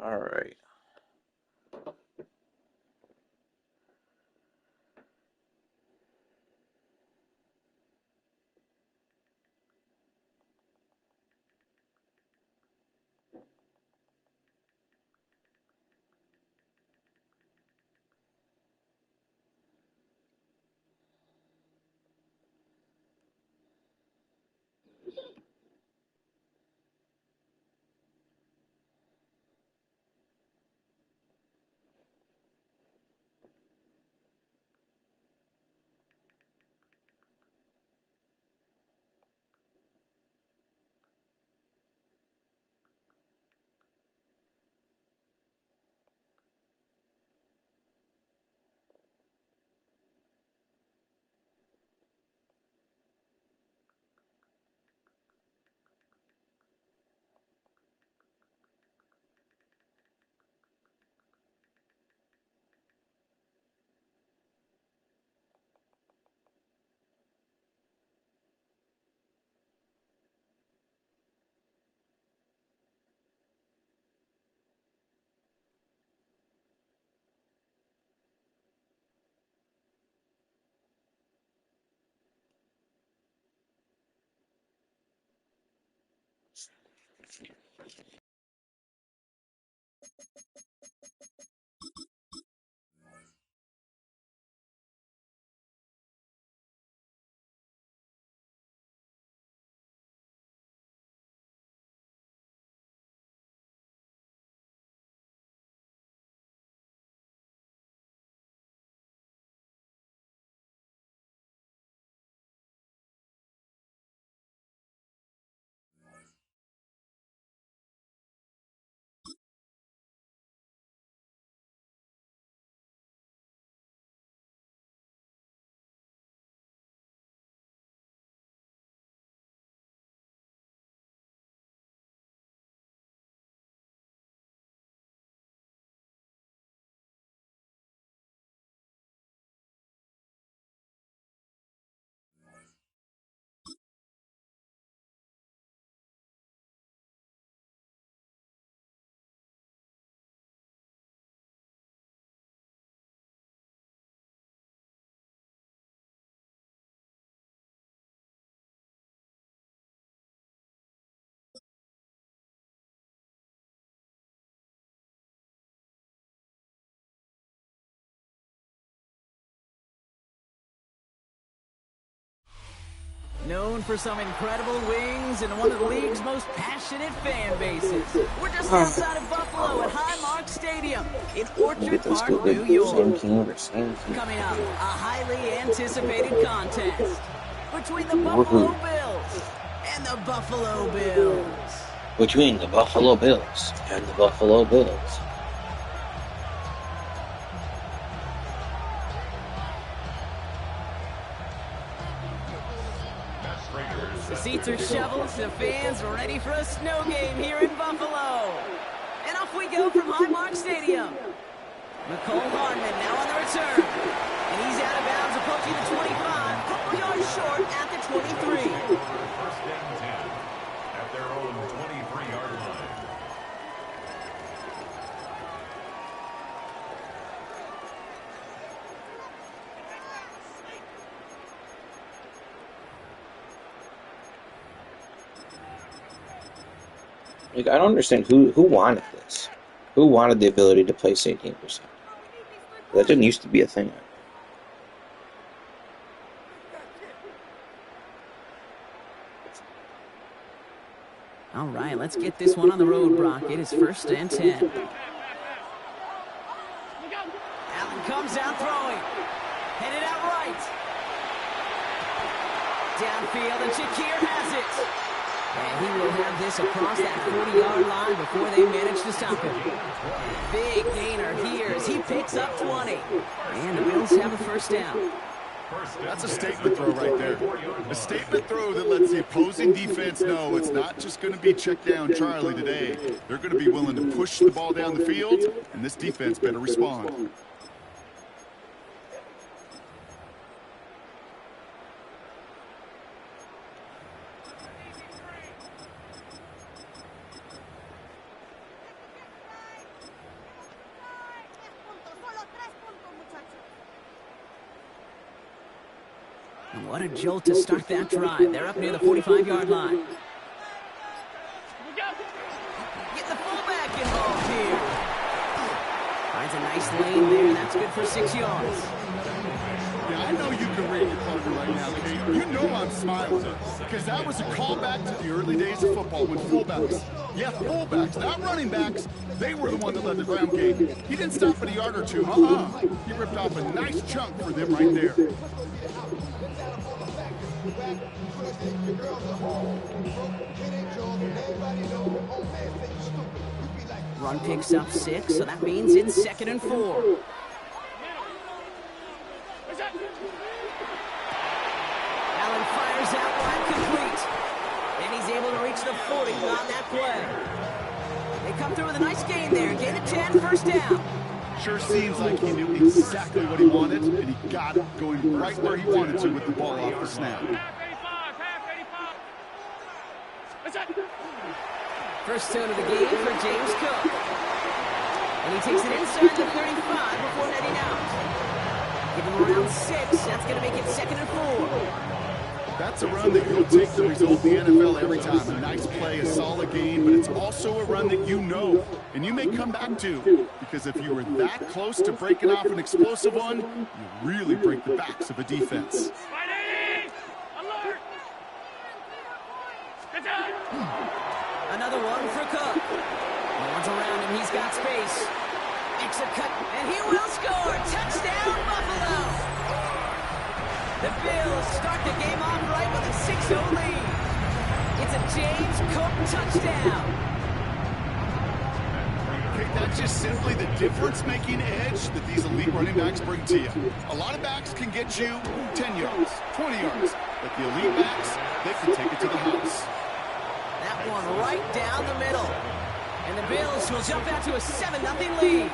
All right. Known for some incredible wings and one of the league's most passionate fan bases. We're just outside of Buffalo at Highmark Stadium in Orchard Park, New York. Coming up, a highly anticipated contest between the Buffalo Bills and the Buffalo Bills. Between the Buffalo Bills and the Buffalo Bills. The seats are shoveled, the fans are ready for a snow game here in Buffalo. And off we go from Highmark Stadium. Nicole Hardman now on the return. And he's out of bounds, approaching the 25, a couple yards short at the 23. First and 10 at their own 23-yard line. Like, I don't understand who wanted this. Who wanted the ability to place 18%? That didn't used to be a thing. All right, let's get this one on the road, Brock. It is first and 10. Allen comes out throwing. Headed out right. Downfield, and Shakir has it. And he will have this across that 40-yard line before they manage to stop him. Big gainer here as he picks up 20. And the Bills have a first down. That's a statement throw right there. A statement throw that lets the opposing defense know it's not just going to be check down Charlie today. They're going to be willing to push the ball down the field, and this defense better respond. What a jolt to start that drive. They're up near the 45-yard line. Get the fullback involved here. Finds a nice lane there. That's good for 6 yards. Yeah, I know you can read your partner right now, Kate. You know I'm smiling because that was a callback to the early days of football when fullbacks, fullbacks, not running backs, they were the one that led the ground game. He didn't stop at a yard or two. He ripped off a nice chunk for them right there. Run picks up 6, so that means it's 2nd and 4. Allen fires out wide complete. And he's able to reach the 40 on that play. They come through with a nice gain there. Gain of 10, first down. Sure seems like he knew exactly what he wanted, and he got it going right where he wanted to with the ball off the snap. First down of the game for James Cook. And he takes it inside the 35 before netting out. Give him around 6. That's going to make it 2nd and 4. That's a run that you'll take the result in the NFL every time. A nice play, a solid game, but it's also a run that you know and you may come back to. Because if you were that close to breaking off an explosive one, you really break the backs of a defense. Another one for Cook. No one's around him. He's got space. Makes a cut, and he will score. Touchdown, Buffalo. The Bills start the game off right with a 6-0 lead. It's a James Cook touchdown. Okay, that's just simply the difference-making edge that these elite running backs bring to you. A lot of backs can get you 10 yards, 20 yards, but the elite backs, they can take it to the house. That one right down the middle. And the Bills will jump out to a 7-0 lead.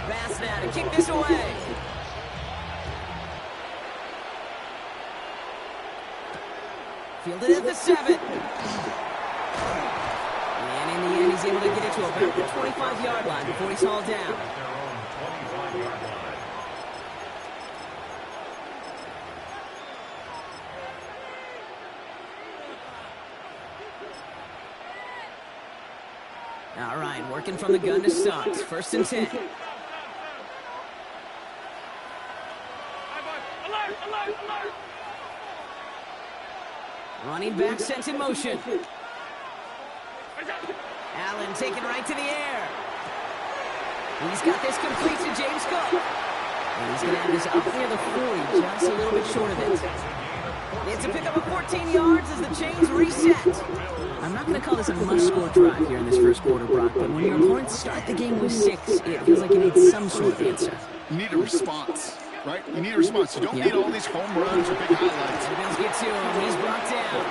Bass now to kick this away. Fielded at the 7. And in the end, he's able to get it to about the 25-yard line before he's hauled down. All right, working from the gun to start. 1st and 10. Running back sent in motion. Allen taken right to the air. He's got this complete to James Cook. And he's going to have this up near the 40, just a little bit short of it. It's a pickup of 14 yards as the chains reset. I'm not going to call this a must-score drive here in this first quarter, Brock, but when your opponents start the game with 6, it feels like you need some sort of answer. You need a response, right? You need a response. You don't need all these home runs or big highlights. The Bills get to him. He's brought down.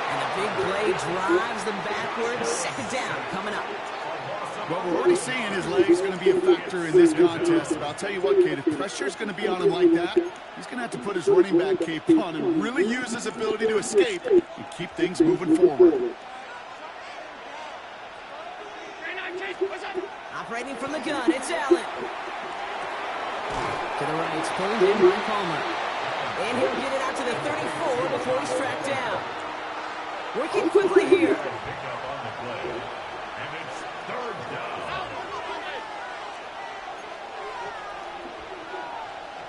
And the big play drives them backwards. 2nd down coming up. Well, we're already seeing his leg's going to be a factor in this contest. But I'll tell you what, Kate, if pressure's going to be on him like that, he's going to have to put his running back cape on and really use his ability to escape and keep things moving forward. Operating from the gun, it's Allen. To the right, it's pulled in by Palmer. And he'll get it out to the 34 before he's tracked down. Working quickly here.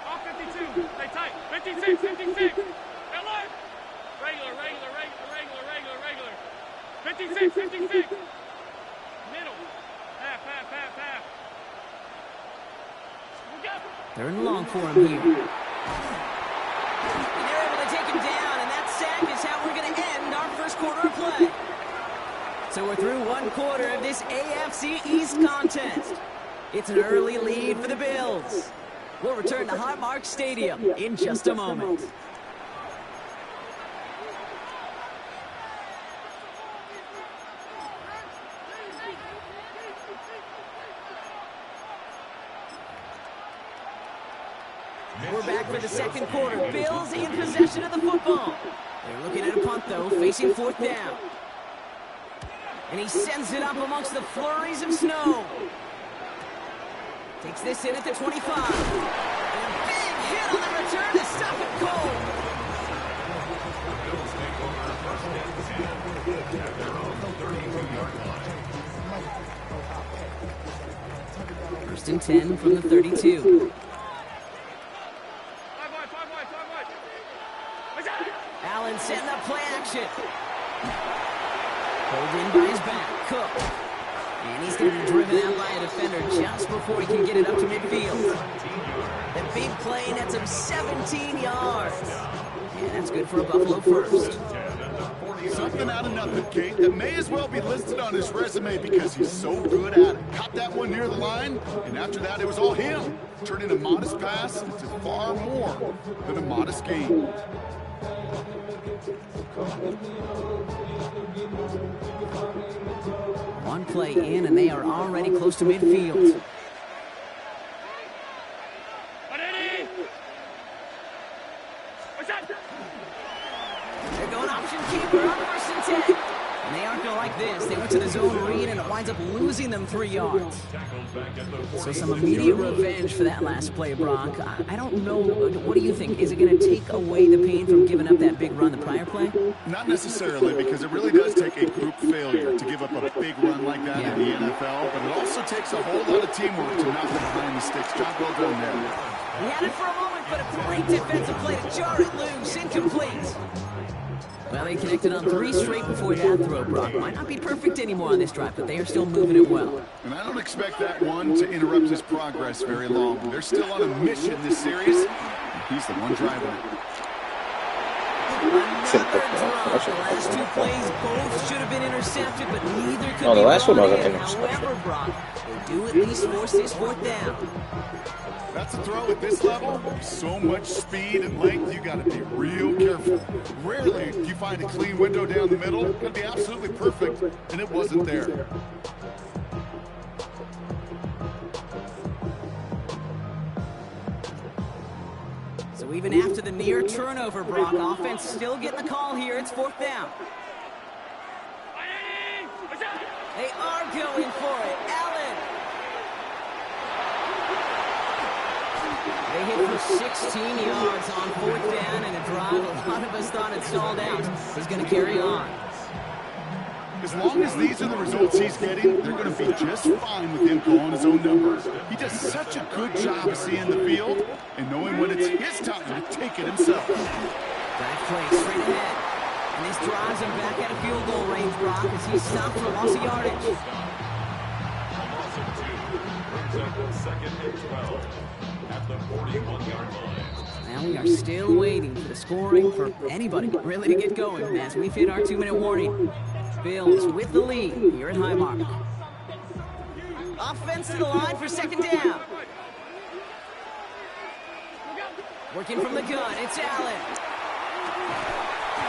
All 52. Stay tight. 56, 56. Regular. 56, 56. Middle. Half. 3rd and long for him here. And they're able to take him down, and that sack is how we're going to end our first quarter of play. So we're through 1 quarter of this AFC East contest. It's an early lead for the Bills. We'll return to Highmark Stadium in just a moment. We're back for the 2nd quarter. Bills in possession of the football. They're looking at a punt, though, facing 4th down. And he sends it up amongst the flurries of snow. Takes this in at the 25. And a big hit on the return to stop it cold. Bills take over first and 10 at their own 32-yard line. First and 10 from the 32. Allen setting up play action. Pulled in by his back, Cook. And he's going to be driven out by a defender just before he can get it up to midfield. The big play nets him 17 yards. And that's good for a Buffalo first. Something out of nothing, Kate, that may as well be listed on his resume because he's so good at it. Caught that one near the line, and after that it was all him. Turning a modest pass into far more than a modest gain. One play in, and they are already close to midfield. They're going option keeper on 1st and 10. And they aren't going to like this. They went to the zone read, and it winds up losing them 3 yards. So some immediate revenge for that last play, Brock. I don't know. What do you think? Is it going to take away the pain from giving up that big run the prior play? Not necessarily, because it really does take a group failure to give up a big run like that in the NFL. But it also takes a whole lot of teamwork to knock them behind the sticks. Job well done there. He had it for a moment, but a great defensive play to jar it loose. Incomplete. Well, they connected on 3 straight before that throw, Brock. Might not be perfect anymore on this drive, but they are still moving it well. And I don't expect that one to interrupt his progress very long. They're still on a mission this series, and he's the one driving it. Another drop. The last 2 plays both should have been intercepted, but neither could be the last one wasn't in. intercepted. However, Brock, they do at least force this 4th down. That's a throw at this level. So much speed and length, you got to be real careful. Rarely do you find a clean window down the middle. Could be absolutely perfect, and it wasn't there. So even after the near turnover, Brock, offense still getting the call here. It's 4th down. They are going for it. Allen. They hit for 16 yards on 4th down, and a drive a lot of us thought it stalled out. He's going to carry on. As long as these are the results he's getting, they're going to be just fine with him calling his own numbers. He does such a good job of seeing the field and knowing when it's his time to take it himself. Back play straight ahead. And this drives him back out of field goal range, Brock, as he's stopped for loss of yardage. A loss of 2 brings up 2nd and 12 at the 41-yard line. Now we are still waiting for the scoring for anybody really to get going as we've hit our 2-minute warning. Bills with the lead here at Highmark. Offense to the line for 2nd down. Working from the gun, it's Allen.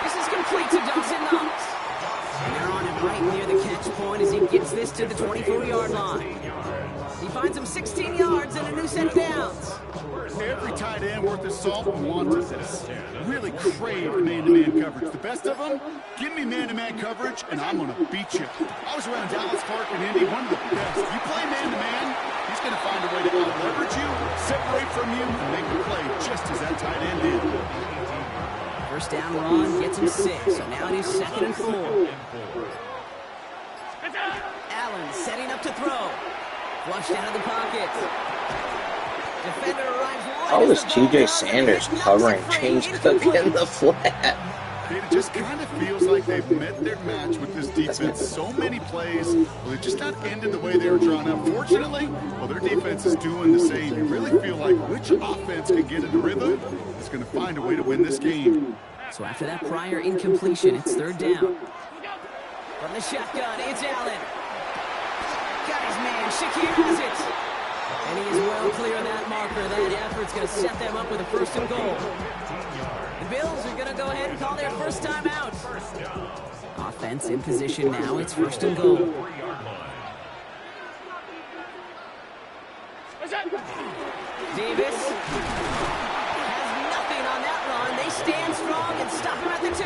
This is complete to Dawson Knox. And they're on it right near the catch point as he gets this to the 24-yard line. He finds him 16 yards and a new set of downs. Every tight end worth his salt wanted this. Really crave man-to-man coverage. The best of them, give me man-to-man coverage, and I'm going to beat you. I was around Dallas Clark and Indy, one of the best. You play man-to-man, he's going to find a way to out-leverage you, separate from you, and make the play just as that tight end did. First down run gets him 6, so now it is 2nd and 4. Allen setting up to throw. Flushed out of the pocket. Defender arrives right. How is TJ Sanders covering James Cook in the flat? It just kind of feels like they've met their match with this defense. So many plays, well, they just not ended the way they were drawn up. Fortunately, well, their defense is doing the same. You really feel like which offense can get into rhythm is going to find a way to win this game. So after that prior incompletion, it's 3rd down. From the shotgun, it's Allen. Got his man. Shakir has it. And he is well clear of that marker. That effort's going to set them up with a 1st and goal. The Bills are going to go ahead and call their first timeout. Offense in position now. It's 1st and goal. Davis has nothing on that run. They stand strong and stop him at the 2.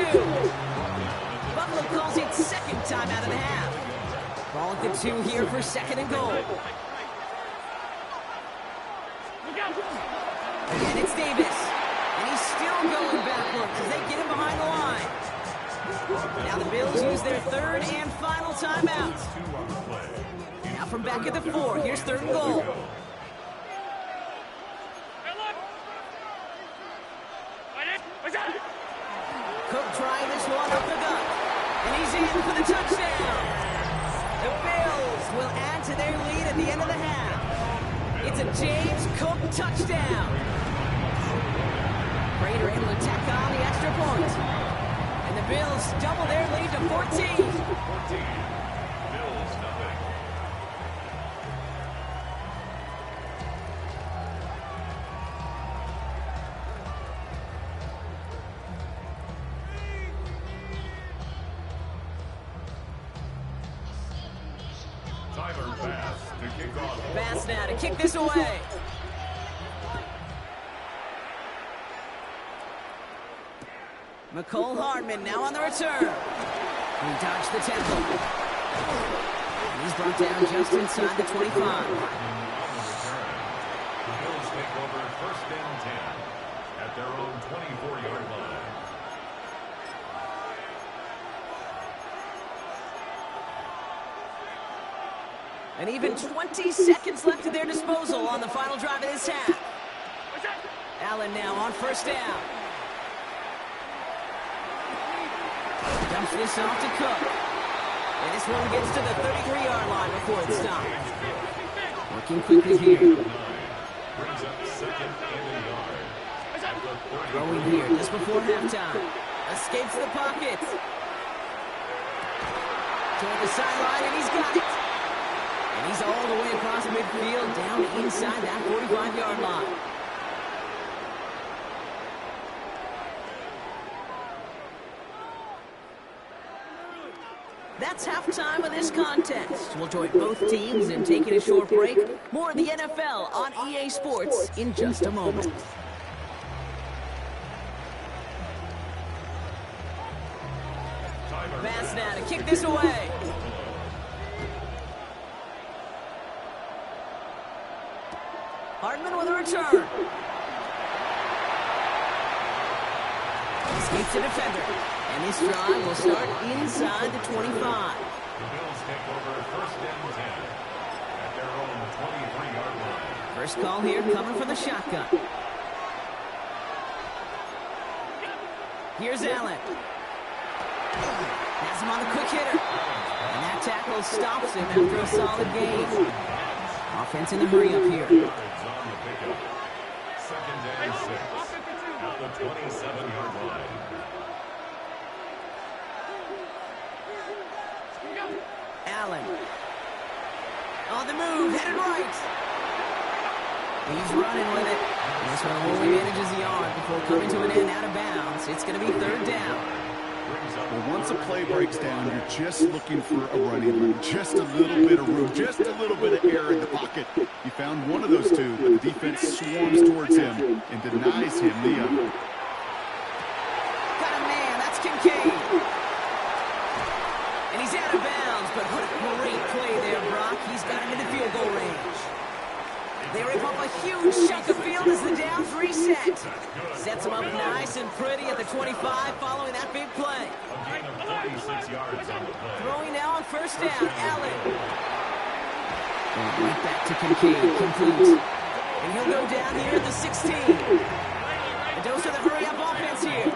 Buffalo calls it second time out of the half. Ball at the 2 here for second and goal. Again, it's Davis. And he's still going backwards as they get him behind the line. Now the Bills use their third and final timeout. Now from back at the 4, here's third and goal. Cook trying this one up the gut. And he's in for the touchdown. The Bills will add to their lead at the end of the half. It's a James Cook touchdown. Prater able to tack on the extra point. And the Bills double their lead to 14. Bills nothing. Tyler Bass to kick off. Bass now to kick this away. McCole Hardman now on the return. He dodged the tackle. And he's brought down just inside the 25. The Bills take over first and 10 at their own 24-yard line. And even 20 seconds left at their disposal on the final drive of this half. Allen now on first down. Dumps this off to Cook. And this one gets to the 33-yard line before it's stopped. Working quickly here. Brings up second and a yard. Throwing here just before halftime. Escapes the pocket. Toward the sideline, and he's got it. And he's all the way across midfield, down inside that 45-yard line. That's halftime of this contest. We'll join both teams in taking a short break. More of the NFL on EA Sports in just a moment. Bass now to kick this away. Hardman with a return. Escapes the defender. And this drive will start inside the 25. The Bills take over first and 10 at their own 23-yard line. First call here coming from the shotgun. Here's Allen. Has him on the quick hitter. And that tackle stops him after a solid gain. Offense in the hurry up here. Yards on the pickup. Second and 6 at the 27-yard line. Allen. On the move, headed right. He's running with it. And this one only manages the yard before coming to an end out of bounds. It's going to be third down. Well, once a play breaks down, you're just looking for a running room. Just a little bit of room, just a little bit of air in the pocket. You found one of those two, but the defense swarms towards him and denies him the other. Got a man, that's Kincaid. And he's out of bounds, but what a great play there, Brock. He's got him in the field goal range. They rip up a huge chunk of field as the downs reset. Sets them up nice and pretty at the 25 following that big play. A gain of 46 yards on the play. Throwing now on first down, Allen. Right back to Kincaid, complete. And he'll go down here at the 16. A dose of the hurry-up offense here.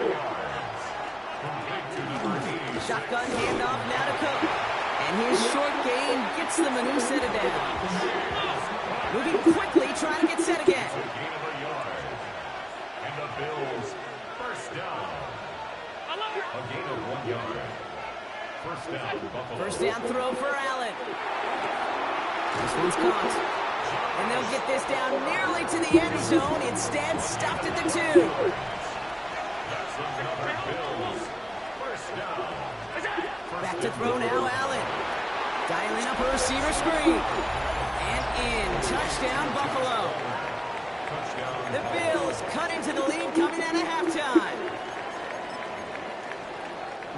Shotgun handoff now to Cook. And his short gain gets them a new set of downs. Moving quickly, trying to get set again. Gain of a yard. And the Bills first down. A gain of 1 yard. First down, Buffalo. First down throw for Allen. This one's caught. And they'll get this down nearly to the end zone. Instead, stopped at the 2. That's another Bills first down. Back to throw now, Allen. Dialing up a receiver screen. And in. Touchdown, Buffalo. Touchdown. The Bills cut into the lead coming out of halftime.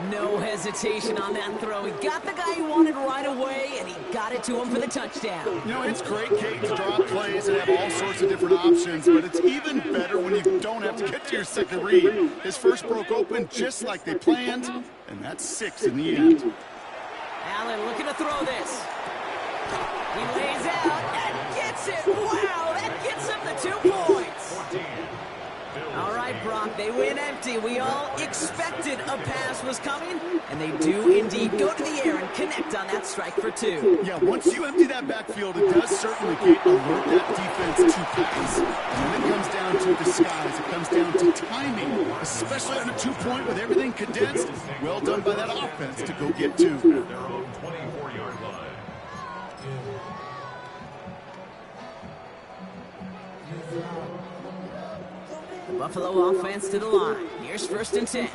No hesitation on that throw. He got the guy he wanted right away, and he got it to him for the touchdown. You know, it's great, Kate, to draw plays and have all sorts of different options, but it's even better when you don't have to get to your second read. His first broke open just like they planned, and that's 6 in the end. Allen looking to throw this. He lays out and gets it. Wow, that gets him the 2 points. All right, Brock, they win empty. We all expected a pass was coming, and they do indeed go to the air and connect on that strike for 2. Yeah, once you empty that backfield, it does certainly, Kate, alert that defense to pass. And when it comes down to disguise, it comes down to timing, especially on a 2-point with everything condensed. Well done by that offense to go get 2. At their own 24-yard line. Buffalo offense to the line. Here's 1st and 10.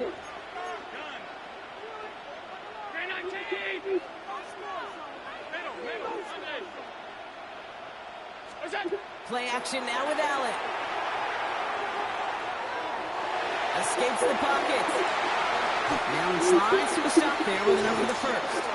Play action now with Allen. Escapes the pocket. Allen slides to a stop there with enough for the 1st.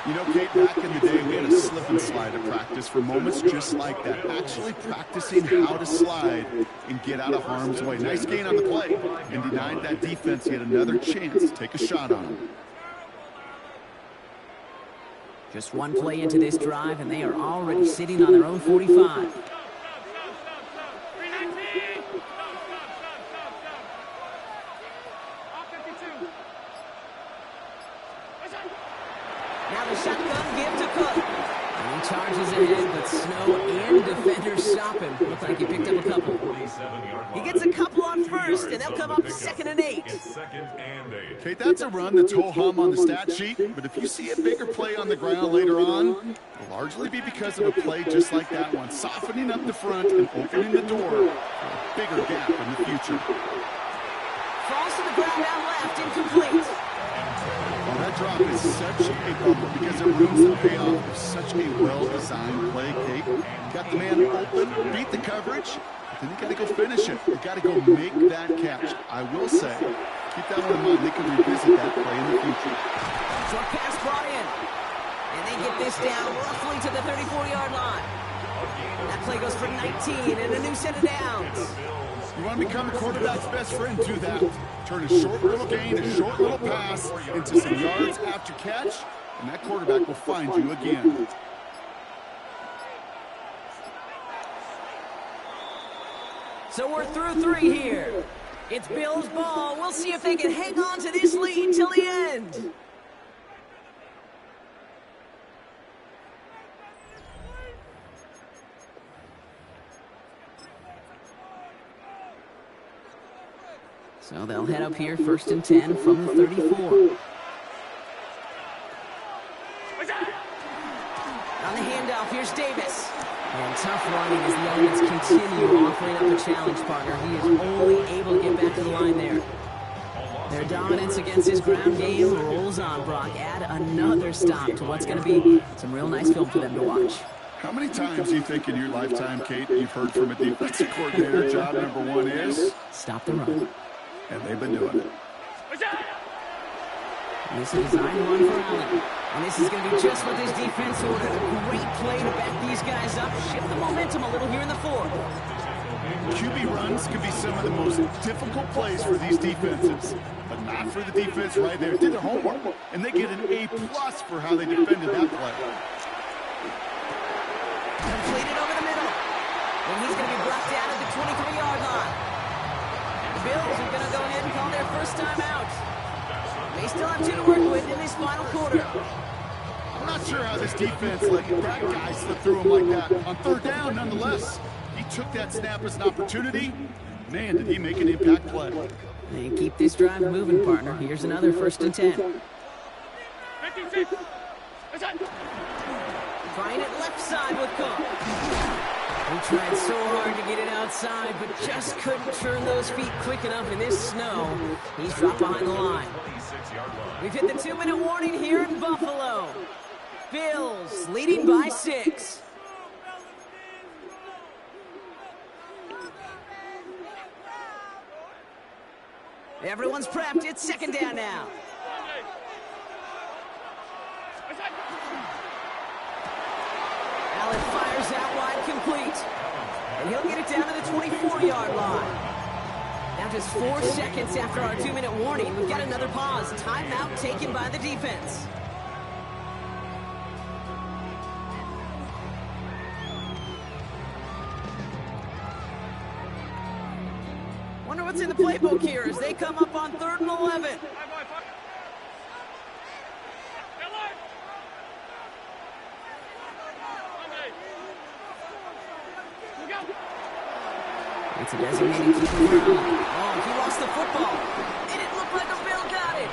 You know, Kate, back in the day, we had a slip and slide at practice for moments just like that. Actually practicing how to slide and get out of harm's way. Nice gain on the play. And denied that defense yet another chance to take a shot on him. Just one play into this drive, and they are already sitting on their own 45. Now the shotgun give to Cook. And he charges ahead, but Snow and defenders stop him. Looks like he picked up a couple. He gets a couple on 1st, and they'll come up 2nd and 8. Kate, that's a run that's ho-hum on the stat sheet, but if you see a bigger play on the ground later on, it'll largely be because of a play just like that one, softening up the front and opening the door for a bigger gap in the future. Falls to the ground down left, incomplete. Well, that drop is such a bummer because it ruins the payoff of such a well-designed play, Kate. Got the man open, beat the coverage, but then you got to go finish it. You got to go make that catch. I will say, keep that one in mind. They can revisit that play in the future. Short pass brought in. And they get this down roughly to the 34-yard line. That play goes for 19 and a new set of downs. You want to become a quarterback's best friend, do that. Turn a short little gain, a short little pass into some yards after catch, and that quarterback will find you again. So we're through 3 here. It's Bills' ball. We'll see if they can hang on to this lead till the end. So they'll head up here, 1st and 10 from the 34. On the handoff, here's Davis. And tough running as the elements continue offering up a challenge partner. He is only able to get back to the line there. Their dominance against his ground game rolls on, Brock. Add another stop to what's going to be some real nice film for them to watch. How many times do you think in your lifetime, Kate, you've heard from a defensive coordinator, job number 1 is? Stop the run. And they've been doing it. And this is a design one for Allen. And this is going to be just what this defense ordered. A great play to back these guys up. Shift the momentum a little here in the 4th. QB runs can be some of the most difficult plays for these defenses, but not for the defense right there. Did their homework, and they get an A+ for how they defended that play. Completed over the middle. And he's going to be brought down at the 23-yard line. The Bills are going to go ahead and call their first time out. They still have 2 to work with in this final quarter. I'm not sure how this defense let that guy slip through him like that. On 3rd down, nonetheless, he took that snap as an opportunity. Man, did he make an impact play. And keep this drive moving, partner. Here's another 1st and 10. 56. Trying it left side with Cook. He tried so hard to get it outside, but just couldn't turn those feet quick enough in this snow. He's dropped behind the line. We've hit the 2-minute warning here in Buffalo. Bills leading by 6. Everyone's prepped. It's 2nd down now. Allen fires out wide, complete. And he'll get it down to the 24-yard line. Now just 4 seconds after our 2-minute warning, we've got another pause. Timeout taken by the defense. Wonder what's in the playbook here as they come up on 3rd and 11. It's a designated keeper. Oh, he lost the football. And it looked like a Bill got it.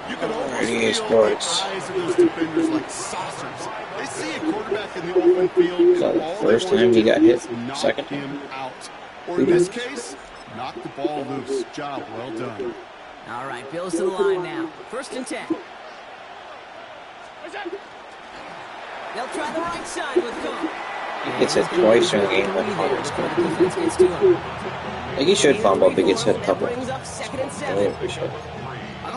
You can almost feel the eyes of those defenders like saucers. They see a quarterback in the open field. So the first time he got hit, second him out. Or in this case, knock the ball loose. Job well done. All right, Bills to the line now. 1st and 10. They'll try the right side with Cook. He gets hit twice during the game. Like he should fumble, but he gets hit a couple. I don't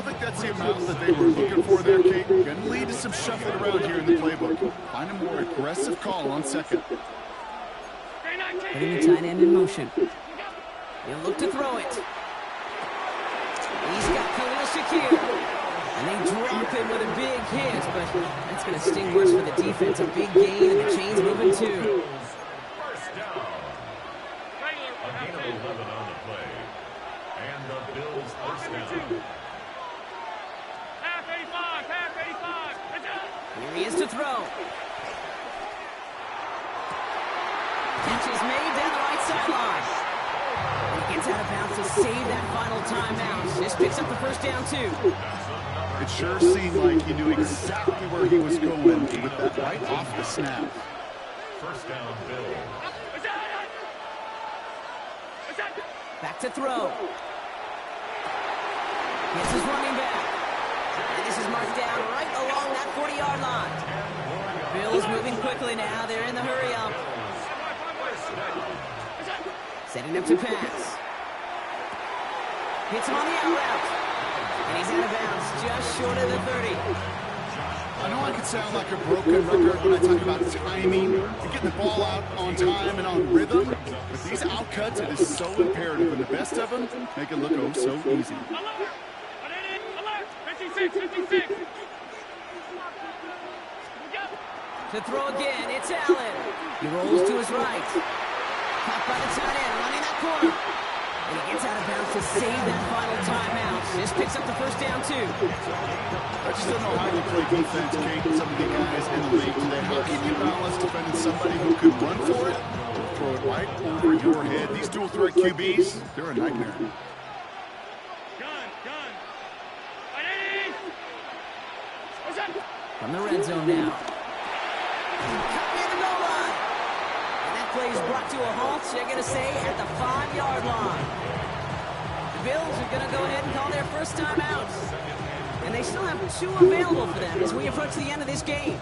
think that's the amount that they were looking for there, Kate. Going to lead to some shuffling around here in the playbook. Find a more aggressive call on 2nd. Putting the tight end in motion. He'll look to throw it. He's got Khalil Shakir. And they drop him with a big hit, but that's going to sting worse for the defense. A big gain, and the chain's moving too. First down. A gain of 11 on the play. And the Bills first down. Half 85. Here he is to throw. Catch is made down the right sideline. And he gets out of bounds to save that final timeout. This picks up the first down too. It sure seemed like he knew exactly where he was going with that right off the snap. First down, Bill. Back to throw. This is running back. And this is marked down right along that 40-yard line. Bills moving quickly now. They're in the hurry up. Setting up to pass. Hits him on the out route. And he's out of bounds, just short of the 30. I know I could sound like a broken record when I talk about timing, and getting the ball out on time and on rhythm, but these outcuts, it is so imperative, and the best of them make it look oh so easy. 56. To throw again, it's Allen. He rolls to his right. Caught by the tight end, running that corner. And he gets out of bounds to save that final timeout. This picks up the first down, too. I just don't know how you play defense, Kate, with some of the guys in the league today. How can you balance defending somebody who could run for it or throw it right over your head? These dual threat QBs, they're a nightmare. Gun. From the red zone now. Cut near the goal line. And that play is brought to a halt, they're going to say, at the 5-yard line. The Bills are going to go ahead and call their first time out. And they still have 2 available for them as we approach the end of this game.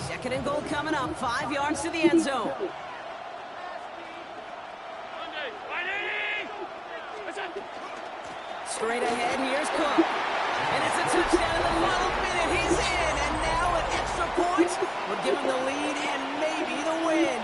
Second and goal coming up, 5 yards to the end zone. Straight ahead, here's Cook. And it's a touchdown in the final minute. He's in, and now an extra point will give him the lead and maybe the win.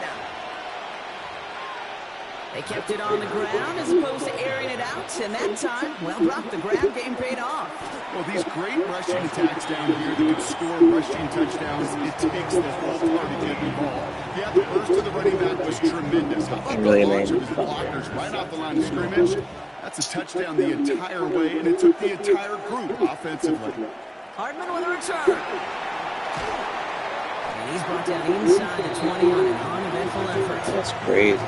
They kept it on the ground as opposed to airing it out, and that time, well, Brock, the ground game paid off. Well, these great rushing attacks down here that can score rushing touchdowns, it takes the whole party to get the ball. Yeah, the burst of the running back was tremendous. How about the launch of his blockers right off the line of scrimmage? That's a touchdown the entire way, and it took the entire group offensively. Hardman with a return. And he's brought down inside the 20 on an uneventful effort. That's crazy.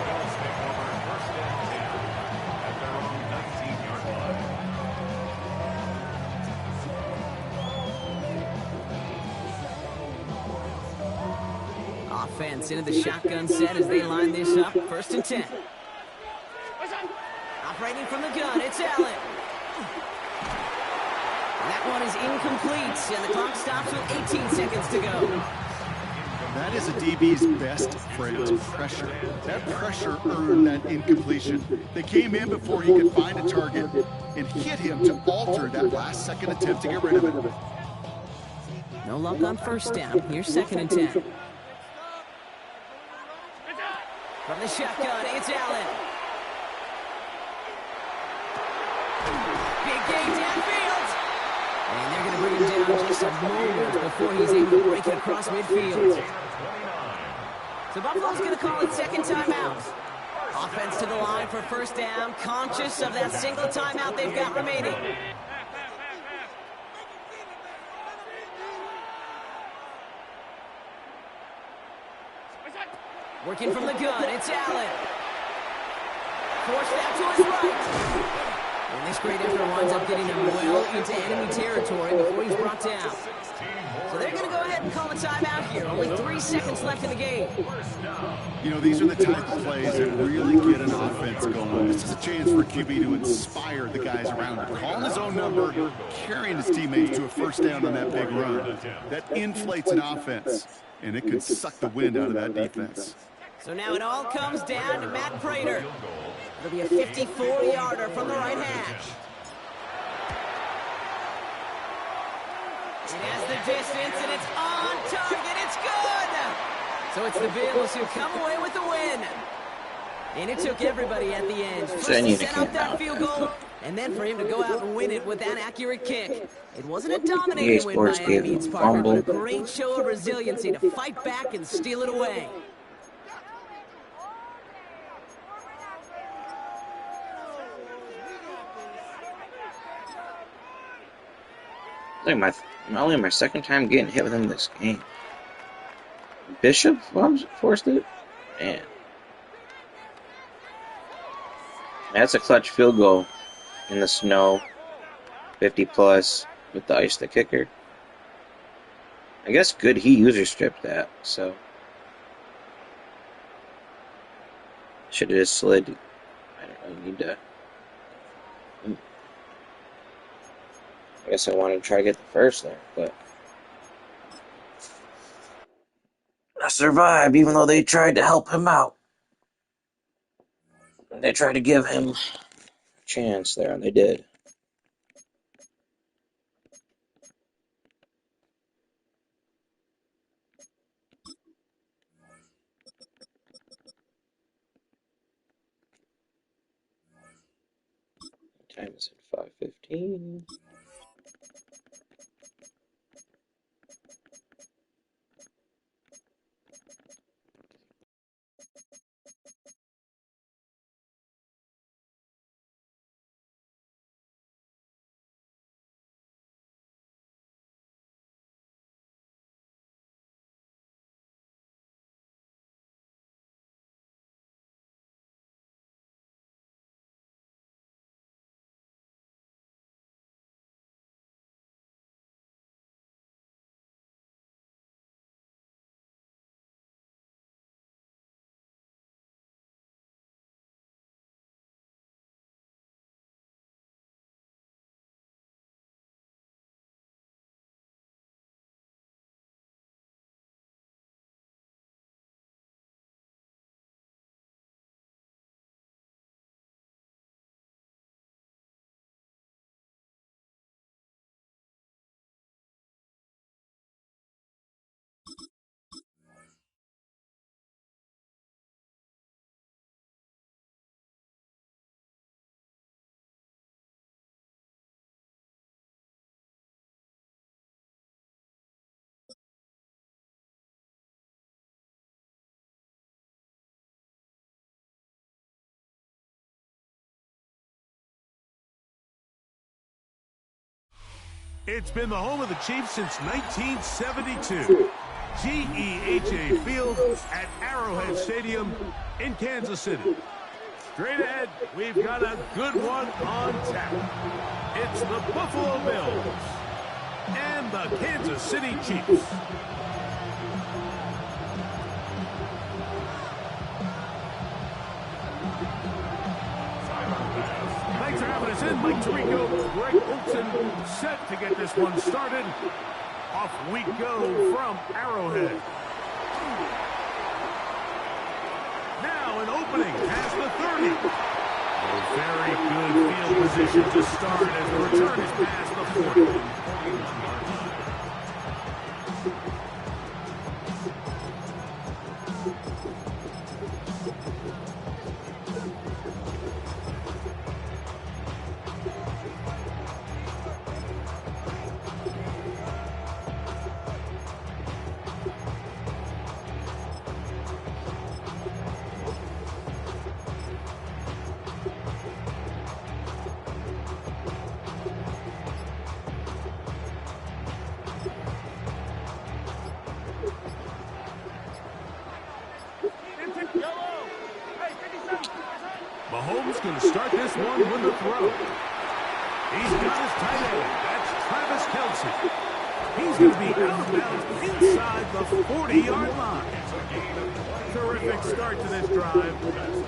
Offense into the shotgun set as they line this up. 1st and 10. Operating from the gun, it's Allen. And that one is incomplete, and the clock stops with 18 seconds to go. That is a DB's best friend, pressure. That pressure earned that incompletion. They came in before he could find a target and hit him to alter that last-second attempt to get rid of it. No luck on first down. Here's 2nd and 10. From the shotgun, it's Allen. Big gain downfield. And they're going to bring him down just a moment before he's able to break it across midfield. So Buffalo's going to call it 2nd timeout. Offense to the line for first down, conscious of that single timeout they've got remaining. Working from the gun, it's Allen. Forced out to his right. And this great effort winds up getting him well into enemy territory before he's brought down. So they're going to go ahead and call a timeout here. Only 3 seconds left in the game. You know, these are the type of plays that really get an offense going. This is a chance for QB to inspire the guys around him. Calling his own number, carrying his teammates to a first down on that big run. That inflates an offense, and it could suck the wind out of that defense. So now it all comes down to Matt Prater. It'll be a 54-yarder from the right hash. It has the distance, and it's on target. It's good! So it's the Bills who come away with the win. And it took everybody at the end. First to set up that field goal, and then for him to go out and win it with that accurate kick. It wasn't a dominating win by any means, Parker, but a great show of resiliency to fight back and steal it away. Only my 2nd time getting hit with him this game. Bishop forced it? Man. That's a clutch field goal in the snow. 50+ with the ice the kicker. I guess good he user stripped that, so. Should have just slid. I don't really need to. I guess I wanted to try to get the first there, but I survived even though they tried to help him out. They tried to give him a chance there, and they did. Time is at 5:15. It's been the home of the Chiefs since 1972. GEHA Field at Arrowhead Stadium in Kansas City. Straight ahead, we've got a good one on tap. It's the Buffalo Bills and the Kansas City Chiefs. Thanks for having us in. Mike Tirico, Greg Olson, set to get this one started. Off we go from Arrowhead. opening past the 30. A very good field position to start as the return is past the 40. Mahomes going to start this one with a throw. He's got his tight end. That's Travis Kelce. He's going to be out of bounds inside the 40-yard line. Terrific start to this drive.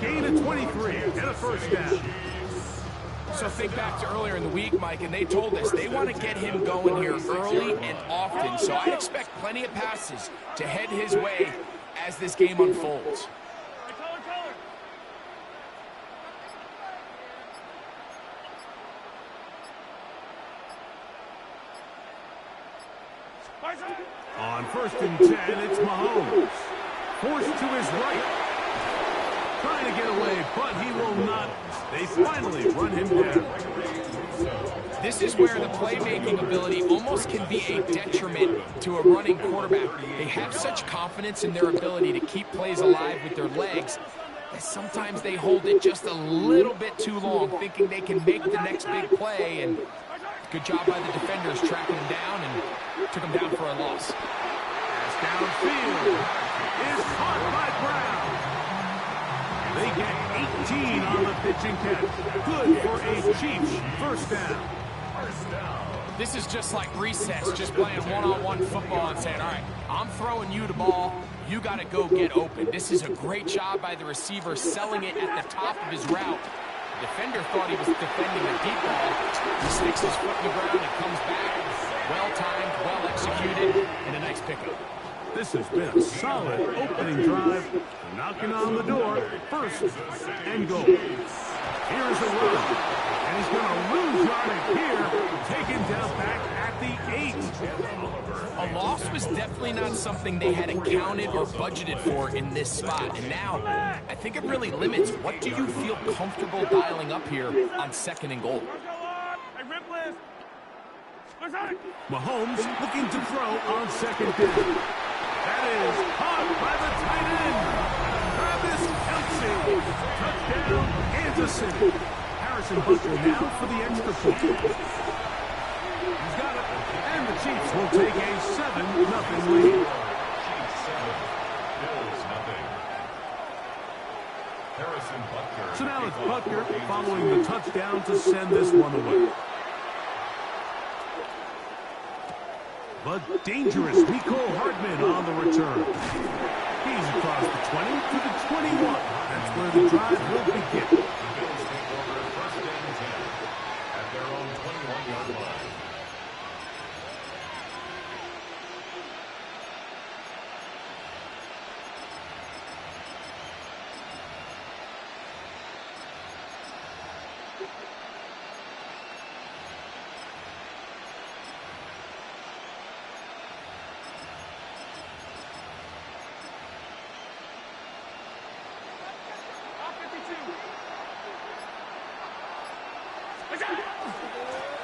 Gain of 23 and a first down. So think back to earlier in the week, Mike, and they told us they want to get him going here early and often. So I expect plenty of passes to head his way as this game unfolds. On 1st and 10, it's Mahomes. Forced to his right. Trying to get away, but he will not. They finally run him down. This is where the playmaking ability almost can be a detriment to a running quarterback. They have such confidence in their ability to keep plays alive with their legs that sometimes they hold it just a little bit too long, thinking they can make the next big play. And good job by the defenders tracking him down and took him down for a loss. Pass downfield is caught by Brown. They get 18 on the pitch and catch. Good for a Chiefs first down. This is just like recess, just playing one-on-one football and saying, all right, I'm throwing you the ball. You got to go get open. This is a great job by the receiver selling it at the top of his route. The defender thought he was defending a deep ball. He sticks his foot in the ground and comes back. Well-timed, well-executed, and a nice pickup. This has been a solid opening drive. Knocking on the door. First and goal. Here's a run. And he's going to lose yardage here. Taken down back at the 8. A loss was definitely not something they had accounted or budgeted for in this spot. And now, I think it really limits what do you feel comfortable dialing up here on 2nd and goal. Mahomes looking to throw on 2nd down. That is caught by the tight end. Travis Kelce. Touchdown, Kansas City. Harrison Butker now for the extra point. He's got it. And the Chiefs will take a 7-0 lead. So now it's Butker following the touchdown to send this one away. But dangerous Mecole Hardman on the return. He's across the 20 to the 21. That's where the drive will begin. At their own 21-yard line.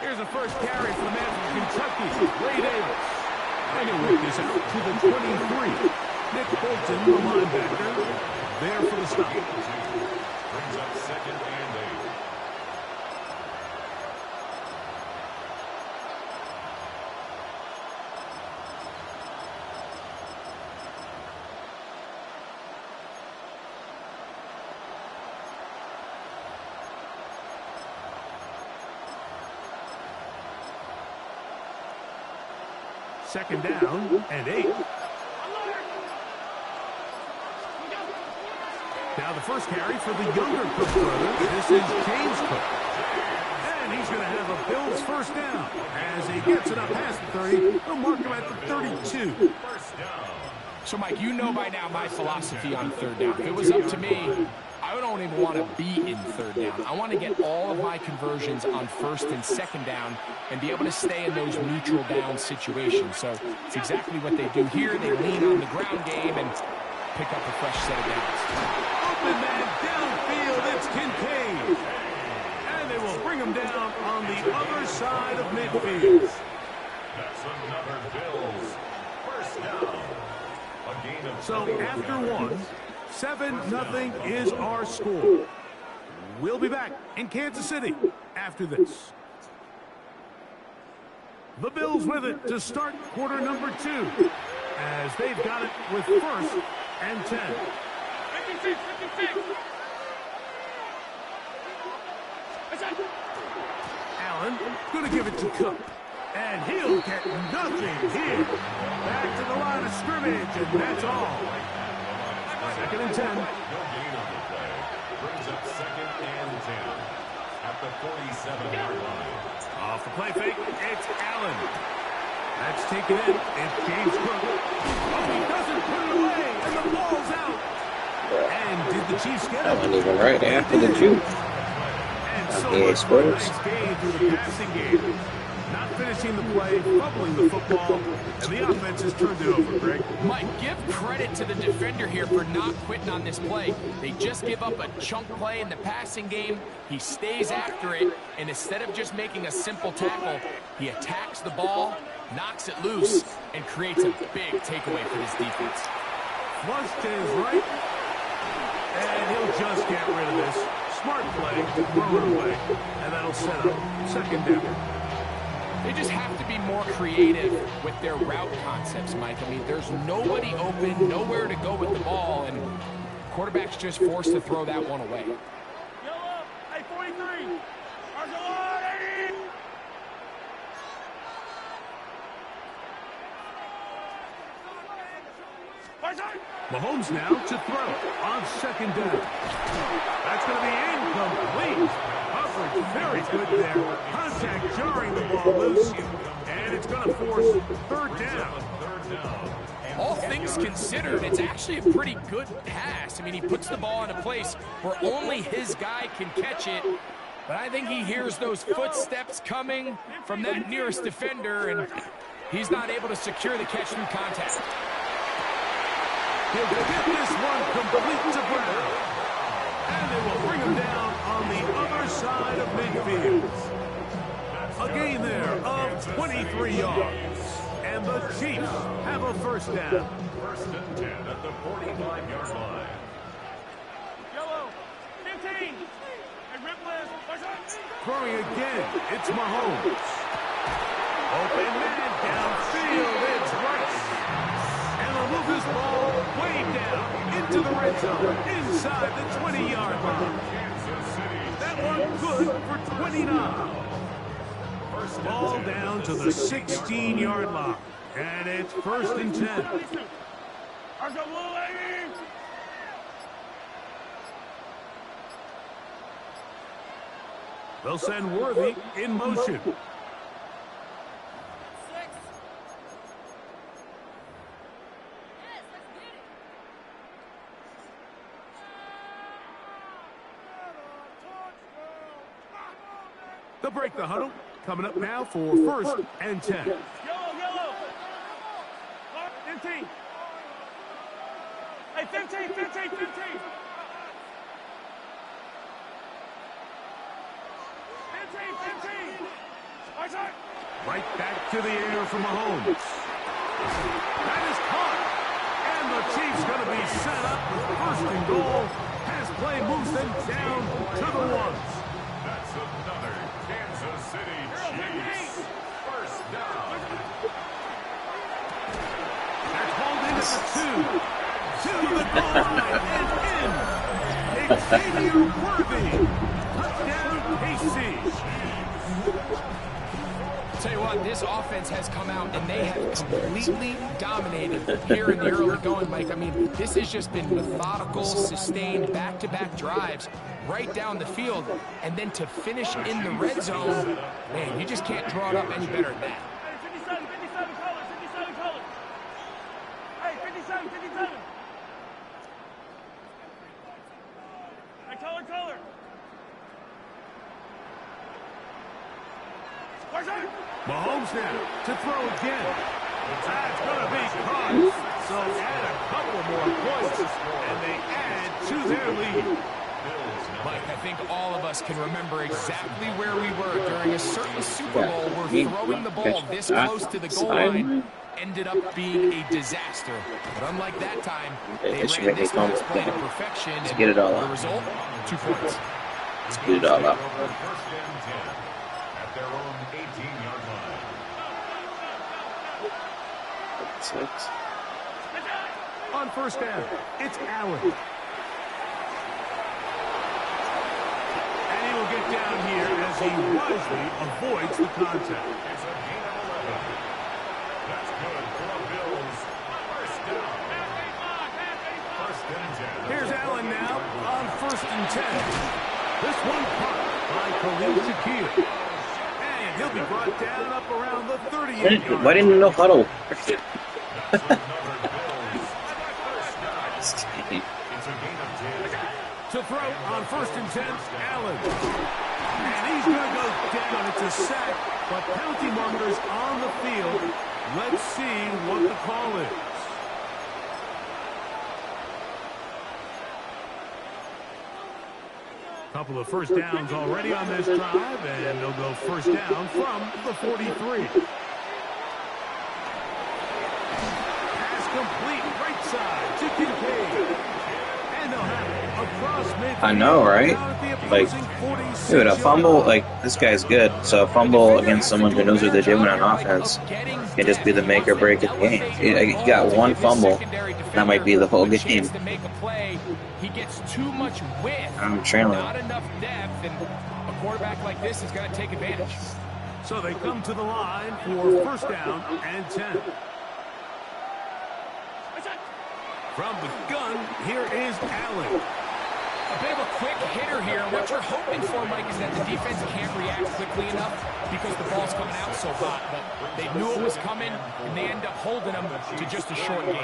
Here's a first carry for the man from Kentucky, Ray Davis. And he'll work this out to the 23. Nick Bolton, the linebacker, there for the stop. Brings up 2nd and 8. Second down and 8. Now the first carry for the younger Cook brothers. This is James Cook. And he's going to have a Bills first down. As he gets it up past the 30, they'll mark him at the 32. So, Mike, you know by now my philosophy on 3rd down. If it was up to me, I I don't even want to be in third down. I want to get all of my conversions on first and second down and be able to stay in those neutral down situations. So it's exactly what they do here. They lean on the ground game and pick up a fresh set of downs. Open man downfield, it's Kincaid. And they will bring him down on the other side of midfield. That's another Bills first down. A gain of So after one, 7-0 is our score. We'll be back in Kansas City after this. The Bills with it to start quarter number 2, as they've got it with first and 10. 56, 56. Allen going to give it to Cook. And he'll get nothing here. Back to the line of scrimmage, and that's all. Second and 10. no gain on the play. Brings up second and 10 at the 47-yard line. Off the play fake, it's Allen. That's taken in. It's James Cook. Oh, he doesn't put it away, and the ball's out. And did the Chiefs get That it? wasn't even right after the juke. And so EA much for a Sports. nice gain through the passing game. Not finishing the play, fumbling the football, and the offense has turned it over, Greg. Mike, give credit to the defender here for not quitting on this play. They just give up a chunk play in the passing game. He stays after it, and instead of just making a simple tackle, he attacks the ball, knocks it loose, and creates a big takeaway for his defense. Flush to his right, and he'll just get rid of this. Smart play, throw it away, and that'll set up second down. They just have to be more creative with their route concepts, Mike. I mean, there's nobody open, nowhere to go with the ball, and quarterback's just forced to throw that one away. Yellow, hey, 43. Arsenal, 80. Mahomes now to throw on second down. That's going to be incomplete. Coverage very good there. Contact jarring the ball loose, and it's going to force third down. All things considered, it's actually a pretty good pass. I mean, he puts the ball in a place where only his guy can catch it. But I think he hears those footsteps coming from that nearest defender, and he's not able to secure the catch through contact. He'll get this one complete to Brown. And they will bring him down on the other side of midfield. A gain there of 23 yards. And the Chiefs have a first down. First and 10 at the 45-yard line. Yellow, 15. Hey, Ripley, Throwing again, it's Mahomes. Open man downfield, it's Rice. And they'll move this ball way down into the red zone, inside the 20-yard line. That one good for 29. Ball down to the 16-yard line. And it's first and 10. They'll send Worthy in motion. They'll break the huddle. Coming up now for first and 10. Yellow, yellow. 15. Hey, 15, 15, 15. Right back to the air for Mahomes. That is caught. And the Chiefs going to be set up with first and goal. Pass play moves them down to the ones. That's another Kansas City Chiefs first down. They're called in at the 2. To the goal line and in. Xavier Worthy. Touchdown, KC. Tell you what, this offense has come out and they have completely dominated here in the early going, Mike. I mean, this has just been methodical, sustained, back-to-back drives right down the field. And then to finish in the red zone, man, you just can't draw it up any better than that. Hey, 57, 57 colors, 57 colors. Hey, 57, 57. Mahomes now to throw again. That's going to be caught. So add a couple more points, and they add to their lead. Mike, I think all of us can remember exactly where we were during a certain Super Bowl where throwing the ball this close to the goal line ended up being a disaster. But unlike that time, they ran this pass play to perfection, and get it all the out. result, 2 points. Let's get it all out. First and 10 at their own 18-yard line. 6. On first down, it's Allen. And he will get down here as he wisely avoids the contact. It's a gain of 11. That's good for the Bills. First down. First and 10. Here's Allen now on first and 10. This one caught by Khalil Shakir. And he'll be brought down up around the 38-yard Why didn't you know huddle? To throw on first and 10, Allen. And he's going to go down. It's a sack, but penalty markers on the field. Let's see what the call is. Couple of first downs already on this drive, and they'll go first down from the 43. Pass complete right side to Kincaid. And they'll have it across midfield. I know, right? Like, dude, a fumble, like, this guy's good. So a fumble against someone who knows what they're doing on offense can just be the make or break of the game. He got one fumble. That might be the whole game. He gets too much width. I'm trailing. Not enough depth, and a quarterback like this is going to take advantage. So they come to the line for first down and 10. From the gun, here is Allen. A bit of a quick hitter here. What you're hoping for, Mike, is that the defense can't react quickly enough because the ball's coming out so hot. But they knew it was coming, and they end up holding them to just a short gain.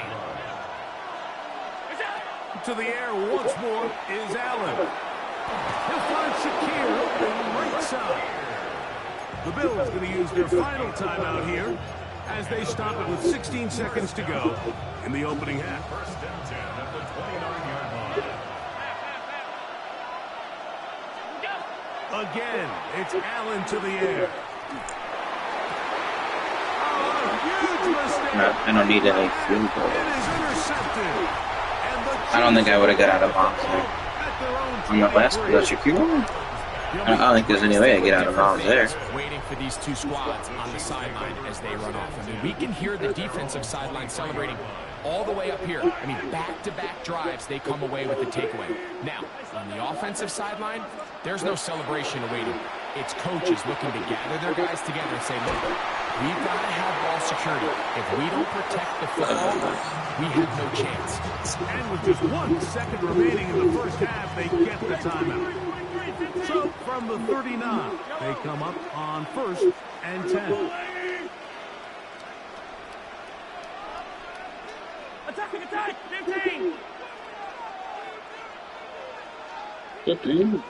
To the air once more is Allen. He'll find Shakir open right side. The Bills going to use their final timeout here as they stop it with 16 seconds to go in the opening half. First and 10 at the 29-yard line. Again, it's Allen to the air. Oh, a huge mistake. No, I don't need any field goal. It is intercepted. I don't think I would have got out of bounds there. On the last Shakir one? I don't think there's any way I get out of bounds there. Waiting for these two squads on the sideline as they run off. I mean, we can hear the defensive sideline celebrating all the way up here. I mean, back-to-back drives, they come away with the takeaway. Now, on the offensive sideline, there's no celebration awaiting. It's coaches looking to gather their guys together and say, look, we've got to have ball security. If we don't protect the football, we have no chance. And with just 1 second remaining in the first half, they get the timeout. So from the 39, they come up on first and 10. Attack! 15! 15.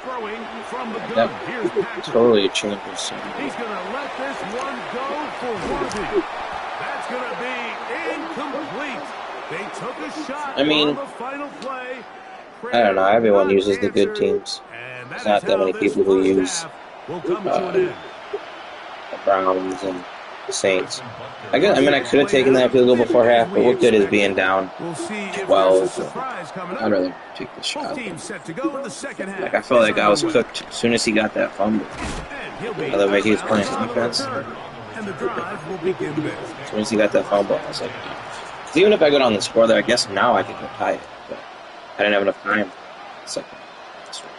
Throwing from the gun. That Here's Patrick. totally changes something. He's going to let this one go for Worthy. That's going to be incomplete. They took a shot I mean, on the final play. I don't know. Everyone uses the good teams. There's not that many people who use the Browns and the Saints. I mean, I could have taken that field goal before half, but what good is being down 12? I'd rather take the shot. Like, I felt like I was cooked as soon as he got that fumble. The way he was playing defense. As soon as he got that fumble, I was like, even if I go down the score there, I guess now I can go tie it. But I didn't have enough time. It's like, that's right.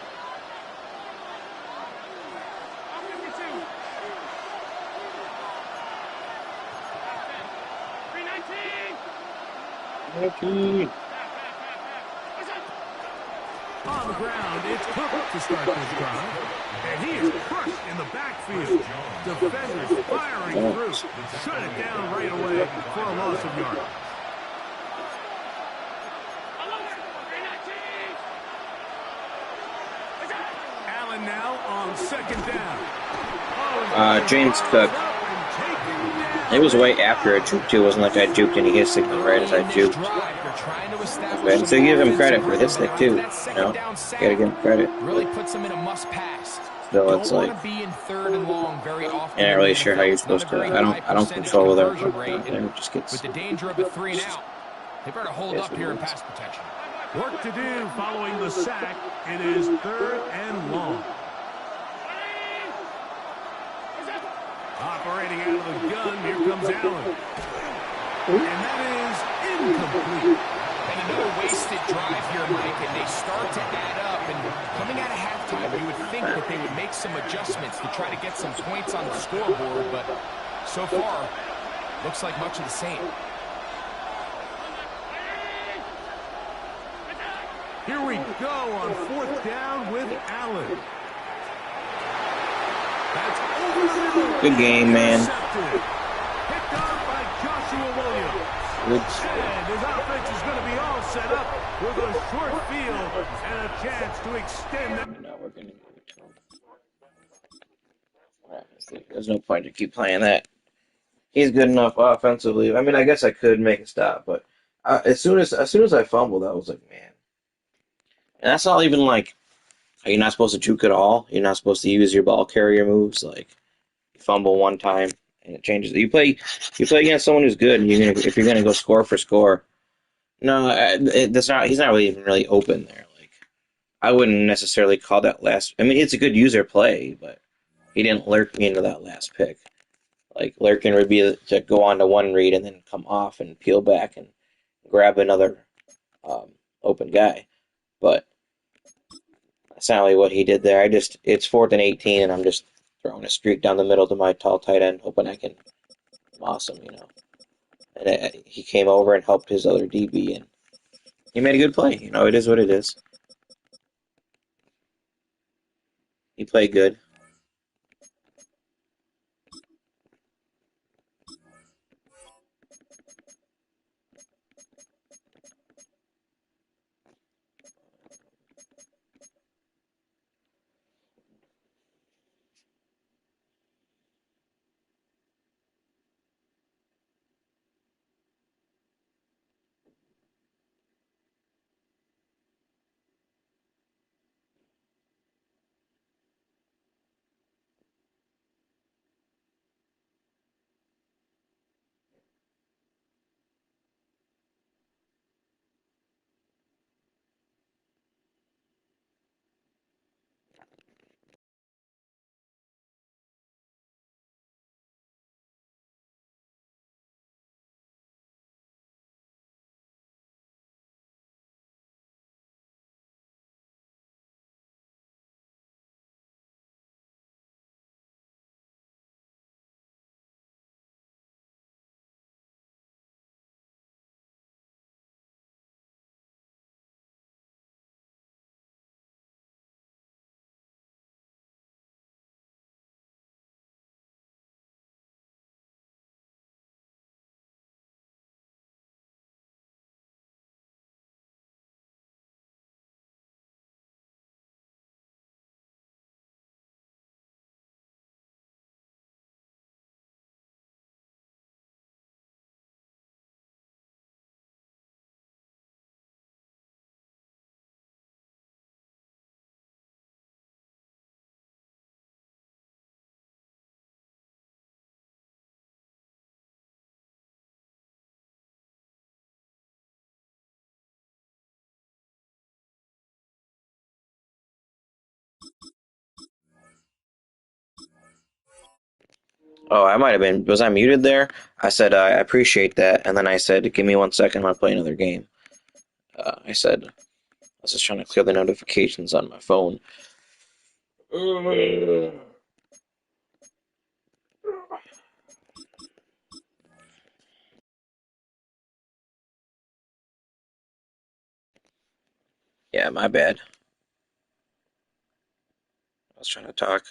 On the ground, it's Cook to start this drive. And he is crushed in the backfield. Defenders firing through. Shut it down right away for a loss of yardage. And now on second down. James Cook. It was way after a juke, too. It wasn't like I juked and he hit signal right as I juked. And so give him credit for this thing, too. You know? You gotta give him credit. Really puts him in a must pass. So it's like, be in third and long very often. you're not really sure how you're supposed to. I don't control whether it just gets. With the danger of a 3 and out, they better hold up here in pass protection. Work to do following the sack. It is 3rd and long. Operating out of the gun, here comes Allen. And that is incomplete. And another wasted drive here, Mike, and they start to add up. And coming out of halftime, you would think that they would make some adjustments to try to get some points on the scoreboard, but so far, looks like much of the same. Here we go on 4th down with Allen. That's over the middle. Good game, man. Picked off by Joshua Williams. And his offense is going to be all set up with a short field and a chance to extend them. No, we're gonna give it to him. There's no point to keep playing that. He's good enough offensively. I mean, I guess I could make a stop, but as soon as I fumbled, I was like, man. And that's not even like, you're not supposed to juke at all. You're not supposed to use your ball carrier moves. Like, you fumble one time and it changes. You play against someone who's good, and if you're gonna go score for score. No, he's not really even really open there. Like, I wouldn't necessarily call that last. I mean, it's a good user play, but he didn't lurk me into that last pick. Like, lurking would be to go on to one read and then come off and peel back and grab another open guy. But that's not really what he did there. It's 4th and 18, and I'm just throwing a streak down the middle to my tall tight end, hoping I can moss him, you know. And he came over and helped his other DB, and he made a good play. You know, it is what it is. He played good. Oh, I might have been. Was I muted there? I said, I appreciate that. And then I said, give me 1 second. I'm going to play another game. I said, I was just trying to clear the notifications on my phone. Yeah, my bad. I was trying to talk.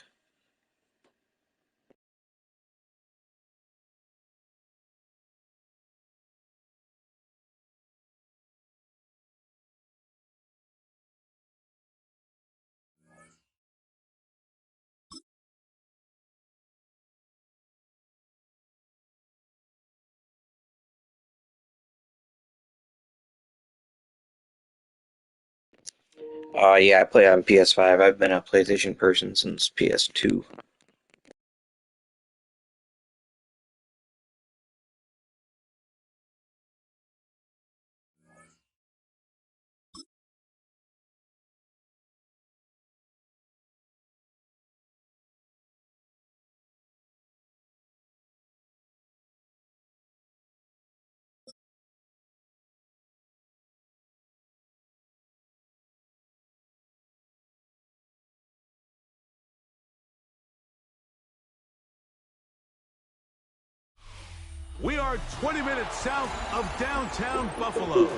Yeah, I play on PS5. I've been a PlayStation person since PS2. We are 20 minutes south of downtown Buffalo.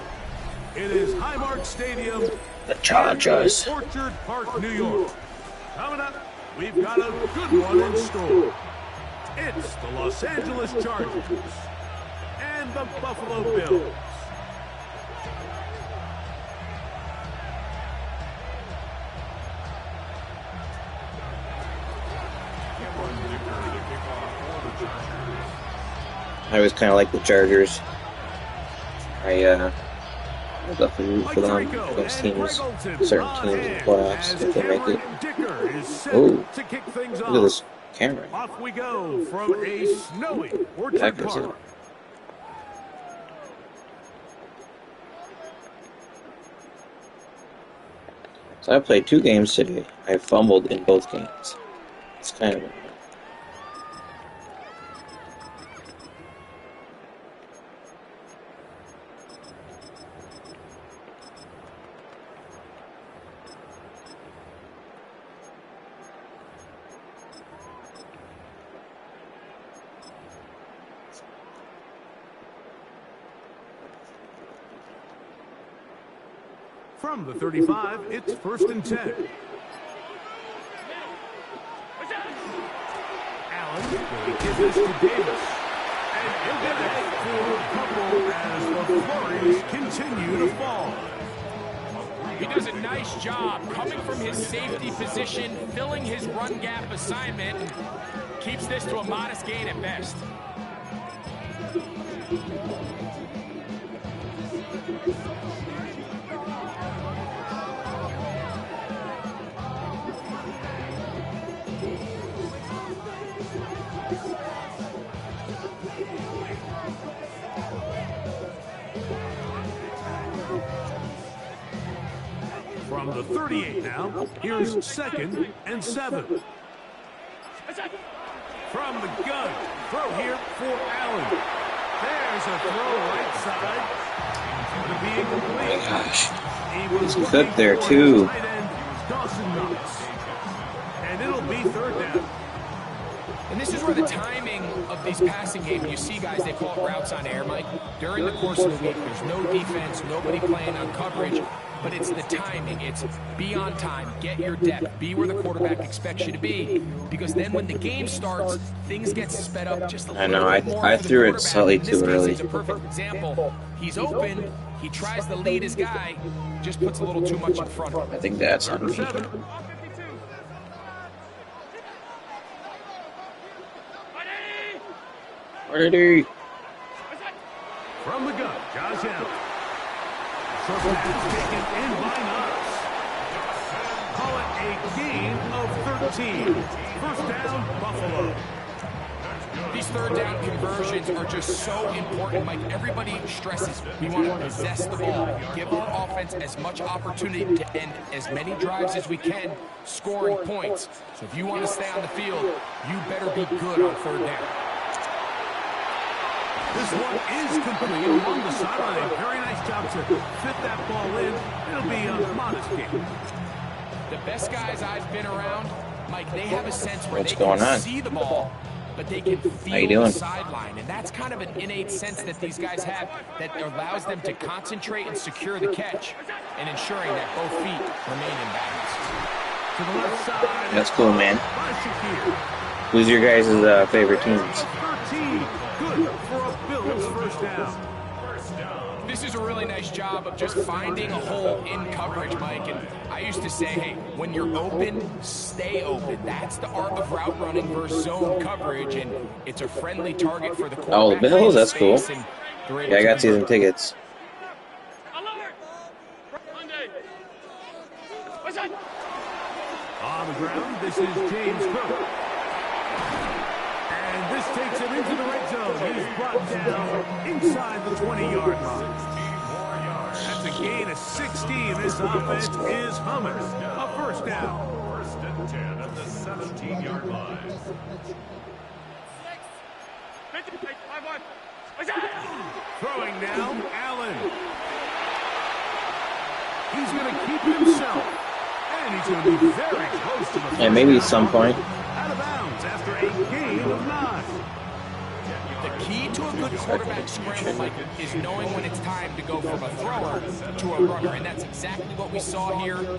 It is Highmark Stadium, The Chargers. Orchard Park, New York. Coming up, we've got a good one in store. It's the Los Angeles Chargers and the Buffalo Bills. I always kind of like the Chargers. I definitely root for them against teams, certain teams in the playoffs if they make it. Oh, look at this camera. Off we go from a snowy Orchard Park. So I played 2 games today. I fumbled in both games. It's kind of From the 35, it's 1st and 10. Allen will give this to Davis. And he'll get it for a couple as the flurries continue to fall. He does a nice job coming from his safety position, filling his run gap assignment, and keeps this to a modest gain at best. From the 38 now, here's 2nd and 7. From the gun, throw here for Allen. There's a throw right side. To be incomplete. Oh my gosh. He was He's good there too. tight end, Dawson Knox. And it'll be 3rd down. And this is where the timing of these passing games, you see guys, they call it routes on air, Mike. During the course of the week, there's no defense, nobody playing on coverage, but it's the timing. It's be on time, get your depth, be where the quarterback expects you to be, because then when the game starts, things get sped up just a little bit more. I threw it slightly too early. It's a perfect example. He's open, he tries to lead his guy, just puts a little too much in front of him. I think that's on me. Ready? From the gun, Josh Allen. Short pass taken in by Knox. Call it a gain of 13. 1st down, Buffalo. These 3rd down conversions are just so important, Mike. Everybody stresses we want to possess the ball, give our offense as much opportunity to end as many drives as we can, scoring points. So if you want to stay on the field, you better be good on 3rd down. This one is complete along the sideline. Very nice job to fit that ball in. It'll be a modest game. The best guys I've been around, Mike, they have a sense where What's they going can on? see the ball, but they can How you feel the doing? sideline. And that's kind of an innate sense that these guys have that allows them to concentrate and secure the catch and ensuring that both feet remain in balance. To the left side. That's cool, man. By Shakir. Who's your guys' favorite teams? 13. Good for a Bills 1st down. This is a really nice job of just finding a hole in coverage, Mike. And I used to say, hey, when you're open, stay open. That's the art of route running versus zone coverage, and it's a friendly target for the quarterback. Oh, the Bills? That's cool. And they're able Yeah, I to got be season good. tickets. On the ground, this is James Cook. And this takes him into the red zone. He's brought down inside the 20-yard line. That's a gain of 16. This offense is humming. A first down. First and 10 at the 17-yard line. Throwing now, Allen. He's going to keep himself. And he's going to be very close to the first Yeah, maybe at some point. out of bounds after a gain of 9. The key to a good quarterback scramble, Mike, is knowing when it's time to go from a thrower to a runner, and that's exactly what we saw here.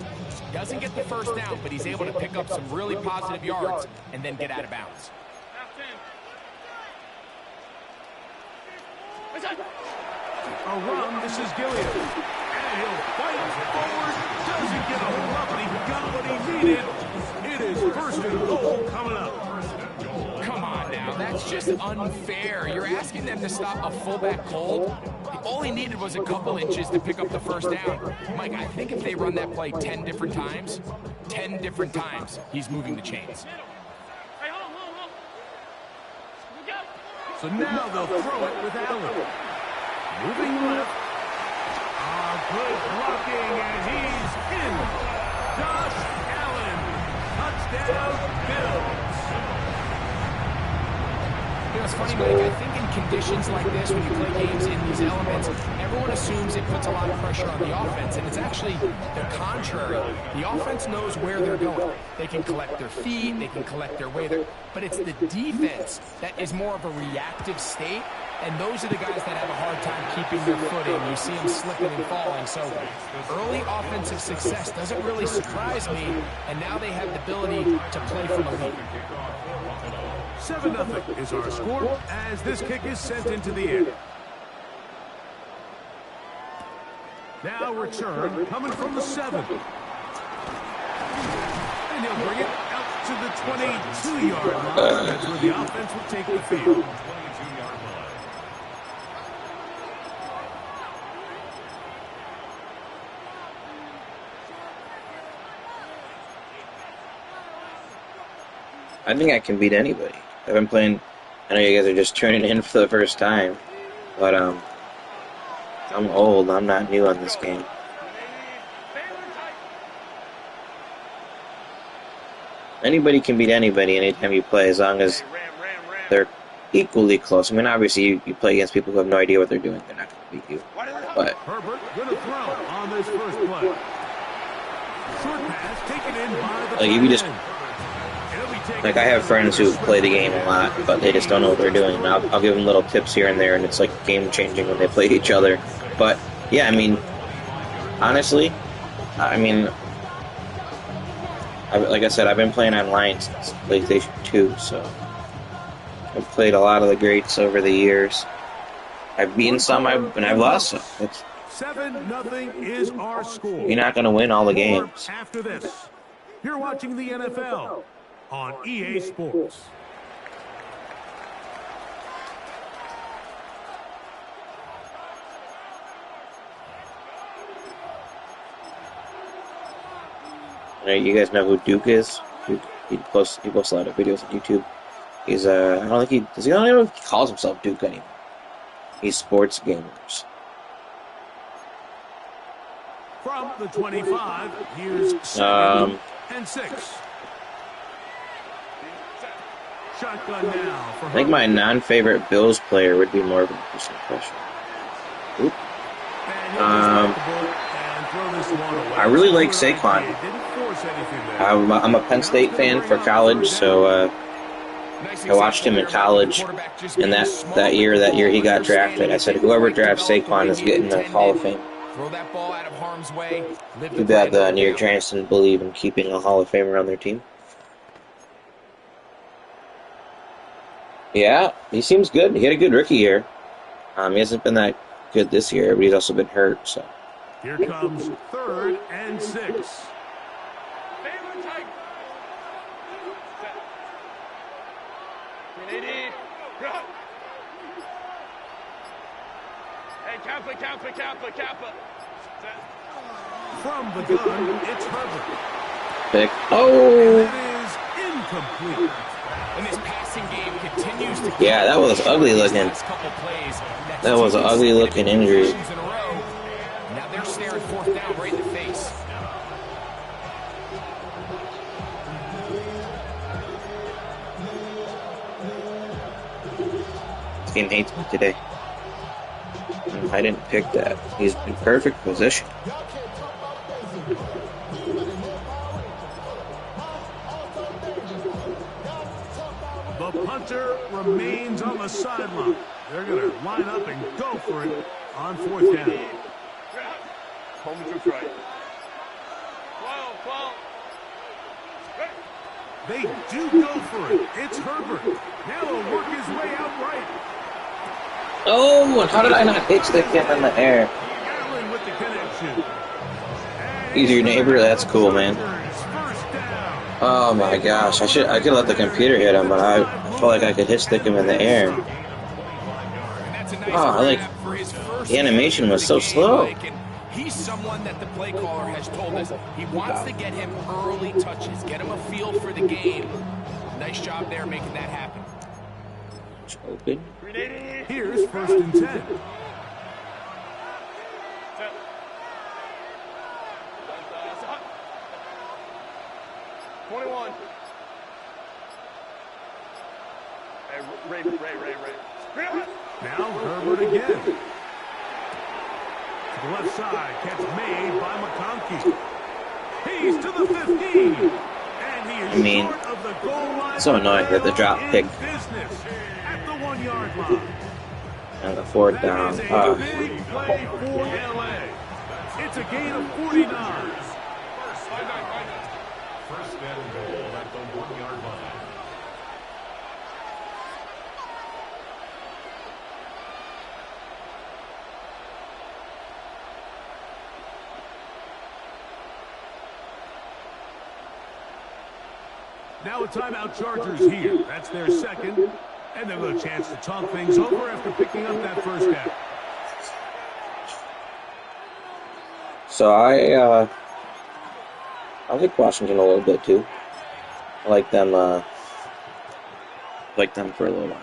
Doesn't get the first down, but he's able to pick up some really positive yards and then get out of bounds. A run, this is Gilliam. And he'll fight forward. Doesn't get a hold up, but he got what he needed. It is first and goal coming up. Come on now, that's just unfair. You're asking them to stop a fullback cold. All he needed was a couple inches to pick up the first down. Mike, I think if they run that play 10 different times, he's moving the chains. So now they'll throw it with Allen. Moving left. Good blocking, and he's in. Josh Allen. Touchdown, Bills. You know, it's funny, Mike, I think in conditions like this, when you play games in these elements, everyone assumes it puts a lot of pressure on the offense, and it's actually the contrary. The offense knows where they're going. They can collect their feet, they can collect their way there, but it's the defense that is more of a reactive state, and those are the guys that have a hard time keeping their footing. You see them slipping and falling, so early offensive success doesn't really surprise me, and now they have the ability to play from a lead. 7-0 is our score as this kick is sent into the air. Now return coming from the 7. And he'll bring it out to the 22-yard line. That's where the offense will take the field. I think I can beat anybody. I've been playing. I know you guys are just tuning in for the first time, but I'm old. I'm not new on this game. Anybody can beat anybody anytime you play, as long as they're equally close. I mean, obviously, you play against people who have no idea what they're doing. They're not going to beat you. But Herbert gonna throw on this first play. Short pass taken in by the like, if you just like, I have friends who play the game a lot, but they just don't know what they're doing. And I'll give them little tips here and there, and it's like game changing when they play each other. But yeah, I mean, honestly, like I said, I've been playing online since PlayStation 2, so I've played a lot of the greats over the years. I've beaten some, and I've lost some. 7-0 is our score. You're not going to win all the games. After this, you're watching the NFL on EA Sports. You guys know who Duke is? Duke, he posts a lot of videos on YouTube. He's I don't think I don't know if he calls himself Duke anymore. He's sports gamers. From the 25, here's 2nd and 6. Shotgun now for I think my non-favorite Bills player would be more of a first impression. Oop. I really like Saquon. I'm a Penn State fan for college, so I watched him in college, and that year he got drafted, I said, whoever drafts Saquon is getting the Hall of Fame. Throw that ball out of harm's way. Too bad the New York Giants didn't believe in keeping a Hall of Famer on their team. Yeah, he seems good. He had a good rookie year. He hasn't been that good this year, but he's also been hurt. So here comes 3rd and 6. From the gun, it's Herbert. Pick. And Oh! that is incomplete. And this passing game continues to Yeah, that was ugly looking. That was an ugly looking injury. Now they're staring fourth down right in the face. This game hates me today. I didn't pick that. He's in perfect position. The punter remains on the sideline. They're going to line up and go for it on fourth down. Home to right. 12. They do go for it. It's Herbert. Now he'll work his way out right. Oh, and how did I not hit the kid in the air? Allen with the connection. He's your neighbor? That's cool, man. Oh my gosh, I could let the computer hit him, but I felt like I could hit stick him in the air. Oh, the animation was so slow. He's someone that the play caller has told us he wants to get him early touches, get him a feel for the game. Nice job there making that happen. Open. Here's 1st and 10. Ray. Now Herbert again. To the left side, catch made by McConkey. He's to the 15. And he is short of the goal line. So annoying that the drop pick. Business at the 1 yard line. And the fourth down. Big play for LA. It's a gain of 49. First and goal at the 1 yard line. Now a timeout, Chargers here. That's their second. And they've got a chance to talk things over after picking up that first down. So I like Washington a little bit too. I like them for a little while.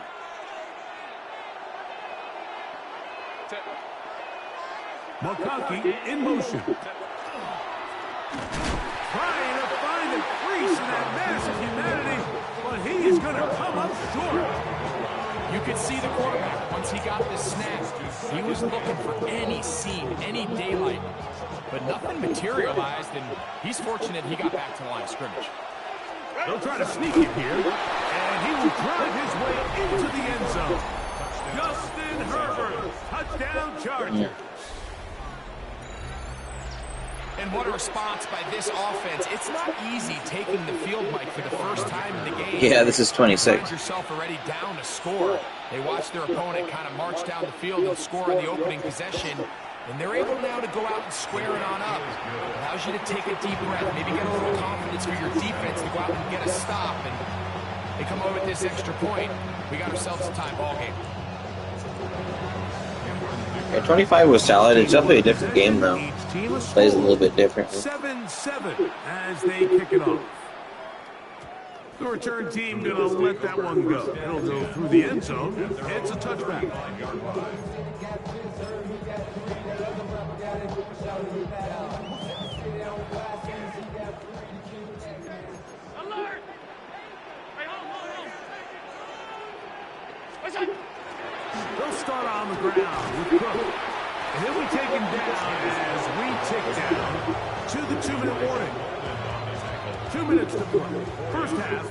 McConkey in motion. Trying to find a crease in that massive humanity, but he is going to come up short. You could see the quarterback once he got the snap. He was looking for any seam, any daylight, but nothing materialized, and he's fortunate he got back to the line of scrimmage. They'll try to sneak it here, and he will drive his way into the end zone. Justin Herbert, touchdown Chargers. And what a response by this offense. It's not easy taking the field, Mike, for the first time in the game. Yeah, this is 26. Find yourself already down to score. They watch their opponent kind of march down the field and score on the opening possession. And they're able now to go out and square it on up. Allows you to take a deep breath, maybe get a little confidence for your defense to go out and get a stop. And they come over with this extra point. We got ourselves a tie ball game. Yeah, 25 was solid. It's definitely a different game, though. Plays a little bit different. 7-7 as they kick it off. The return team going to let that one go. It'll go through the end zone. It's a touchback. Alert! Hey, hold. What's that? They'll start on the ground with Cook. And he'll be taken down as we tick down to the 2-minute warning. 2 minutes to play. First half,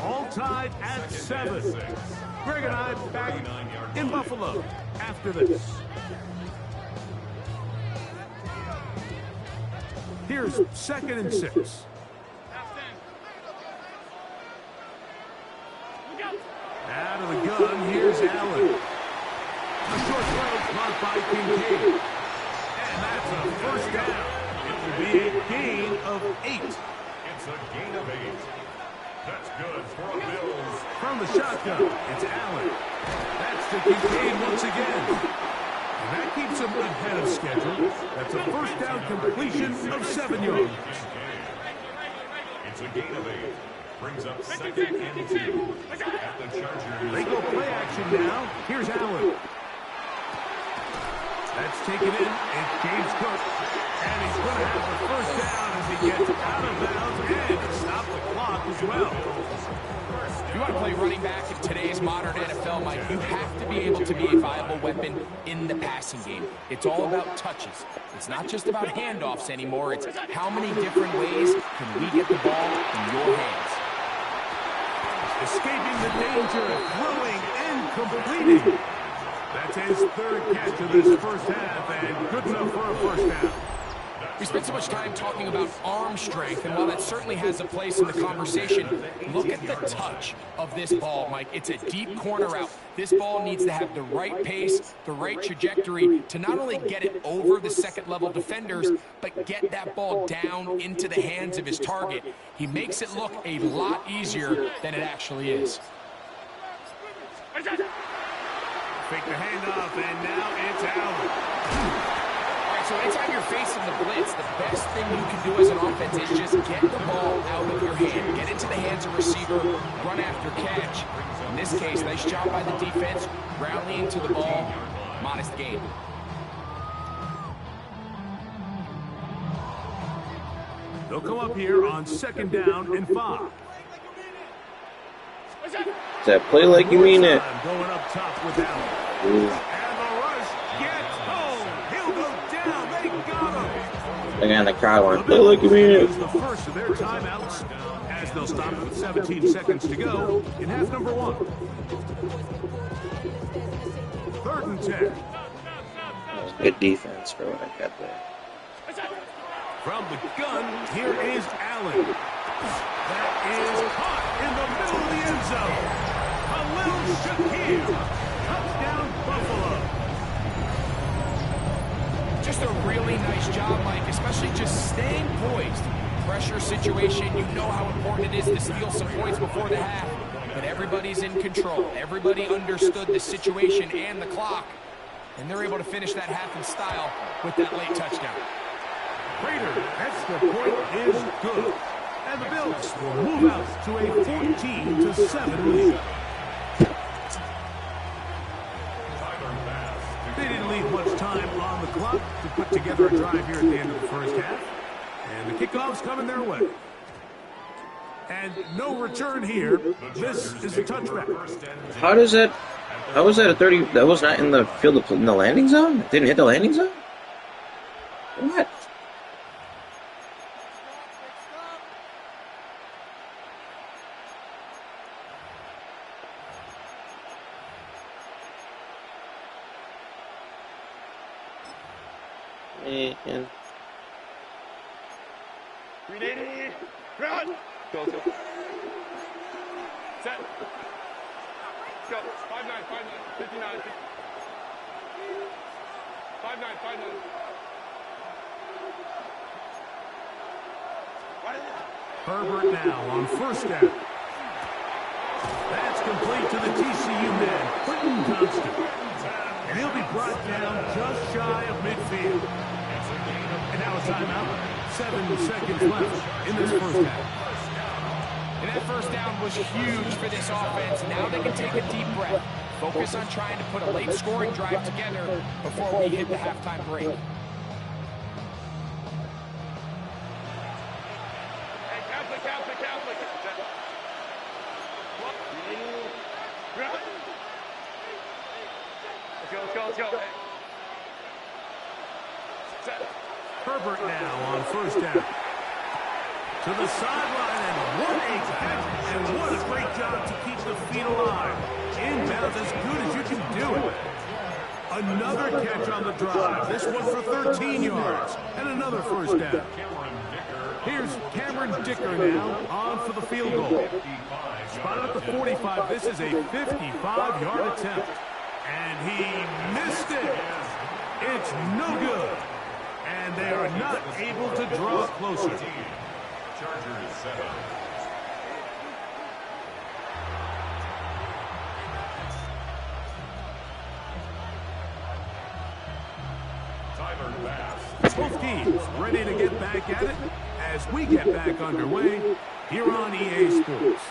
all tied at 7. Greg and I back in Buffalo after this. Here's 2nd and 6. Out of the gun, here's Allen. A short throw caught by Kincaid. And that's a first down. It will be a gain of 8. It's a gain of 8. That's good for a Bills. From the shotgun, it's Allen. That's to Kincaid once again. And that keeps him ahead of schedule. That's a first down completion of 7 yards. It's a gain of 8. Brings up 2nd and 2 at the Chargers. They go play action now. Here's Allen. That's taken in. It's James Cook. And he's going to have the first down as he gets out of bounds and stop the clock as well. If you want to play running back in today's modern NFL, Mike, you have to be able to be a viable weapon in the passing game. It's all about touches. It's not just about handoffs anymore. It's how many different ways can we get the ball in your hands. Escaping the danger, throwing and completing. That's his 3rd catch of this first half, and good enough for a first down. We spent so much time talking about arm strength, and while that certainly has a place in the conversation, look at the touch of this ball, Mike. It's a deep corner route. This ball needs to have the right pace, the right trajectory to not only get it over the second-level defenders, but get that ball down into the hands of his target. He makes it look a lot easier than it actually is. Fake the handoff, and now it's Allen. All right, so anytime you're facing the blitz, the best thing you can do as an offense is just get the ball out of your hand. Get into the hands of receiver, run after catch. In this case, nice job by the defense, rallying to the ball, modest gain. They'll come up here on 2nd down and 5. Does that play like you mean it? Going up top with Allen. And the rush gets home. He'll go down. They got him. Again, the crowd went, play like you mean it. The first of their timeouts as they'll stop with 17 seconds to go in half number 1. 3rd and 10. Good defense for what I got there. From the gun, here is Allen. That is caught in the middle of the end zone. Khalil Shakir. Touchdown, Buffalo. Just a really nice job, Mike, especially just staying poised. Pressure situation, you know how important it is to steal some points before the half. But everybody's in control. Everybody understood the situation and the clock. And they're able to finish that half in style with that late touchdown. Raider, extra point is good. And the Bills will move out to a 14-7 lead. They didn't leave much time on the clock to put together a drive here at the end of the first half. And the kickoff's coming their way. And no return here. This is a touchback. How was that a 30? That was not in the field of, in the landing zone? It didn't hit the landing zone? What? Man. 380, run! Go. Set. Go. 5-9, 59. 5-9. Herbert now on first down. That's complete to the TCU man, Quentin Johnston. And he'll be brought down just shy of midfield. And now a timeout. 7 seconds left in this first half. And that first down was huge for this offense. Now they can take a deep breath. Focus on trying to put a late scoring drive together before we hit the halftime break. Hey, Catholic. Run! Let's go. Hey. Set. Herbert now on first down. To the sideline, and what a catch, and what a great job to keep the feet alive. Inbounds as good as you can do it. Another catch on the drive. This one for 13 yards, and another first down. Here's Cameron Dicker now on for the field goal. Spotted at the 45. This is a 55-yard attempt. And he missed it. It's no good. And they are not able to draw closer. Chargers 7. ready to get back at it as we get back underway here on EA Sports.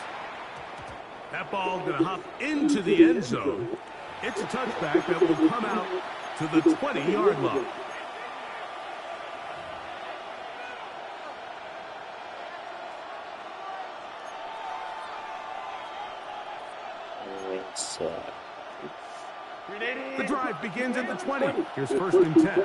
That ball going to hop into the end zone. It's a touchback that will come out to the 20-yard line. The drive begins at the 20. Here's 1st and 10.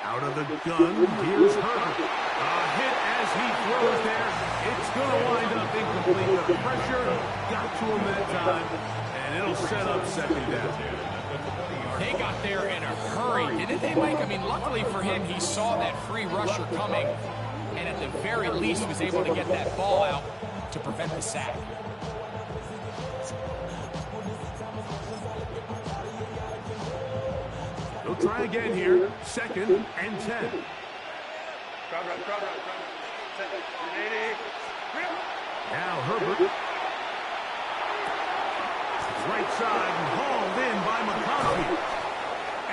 Out of the gun, here's Herbert. A hit as he throws there. It's going to wind up incomplete. The pressure got to him that time, and it'll set up 2nd down. They got there in a hurry, didn't they, Mike? I mean, luckily for him, he saw that free rusher coming, and at the very least was able to get that ball out to prevent the sack. They'll try again here. 2nd and 10. Now Herbert. Right side and hauled in by McConkey.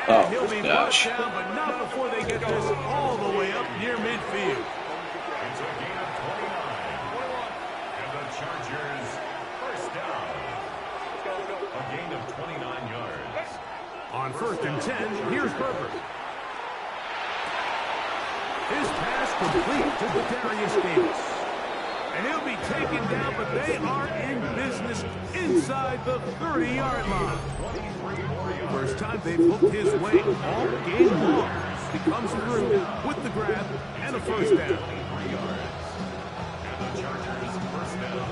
And he'll be brought down, but not before they get this all the way up near midfield. It's a gain of 29. And the Chargers, 1st down. A gain of 29 yards. On 1st and 10, here's Herbert. His pass complete to Darius Davis. And he'll be taken down, but they are in business inside the 30-yard line. First time they've hooked his way all game long. He comes through with the grab and a 1st down. And the Chargers, 1st down.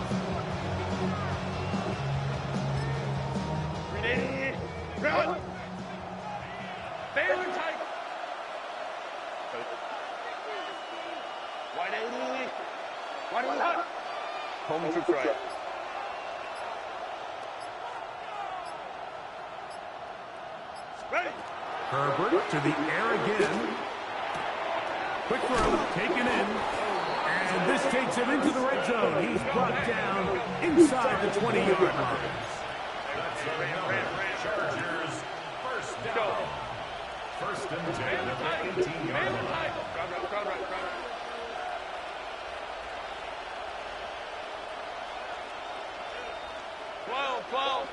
Home to try. Herbert to the air again. Quick throw, taken in. And this takes him into the red zone. He's brought down inside the 20-yard line. That's Chargers, 1st down. 1st and 10 at the 18-yard line. 12.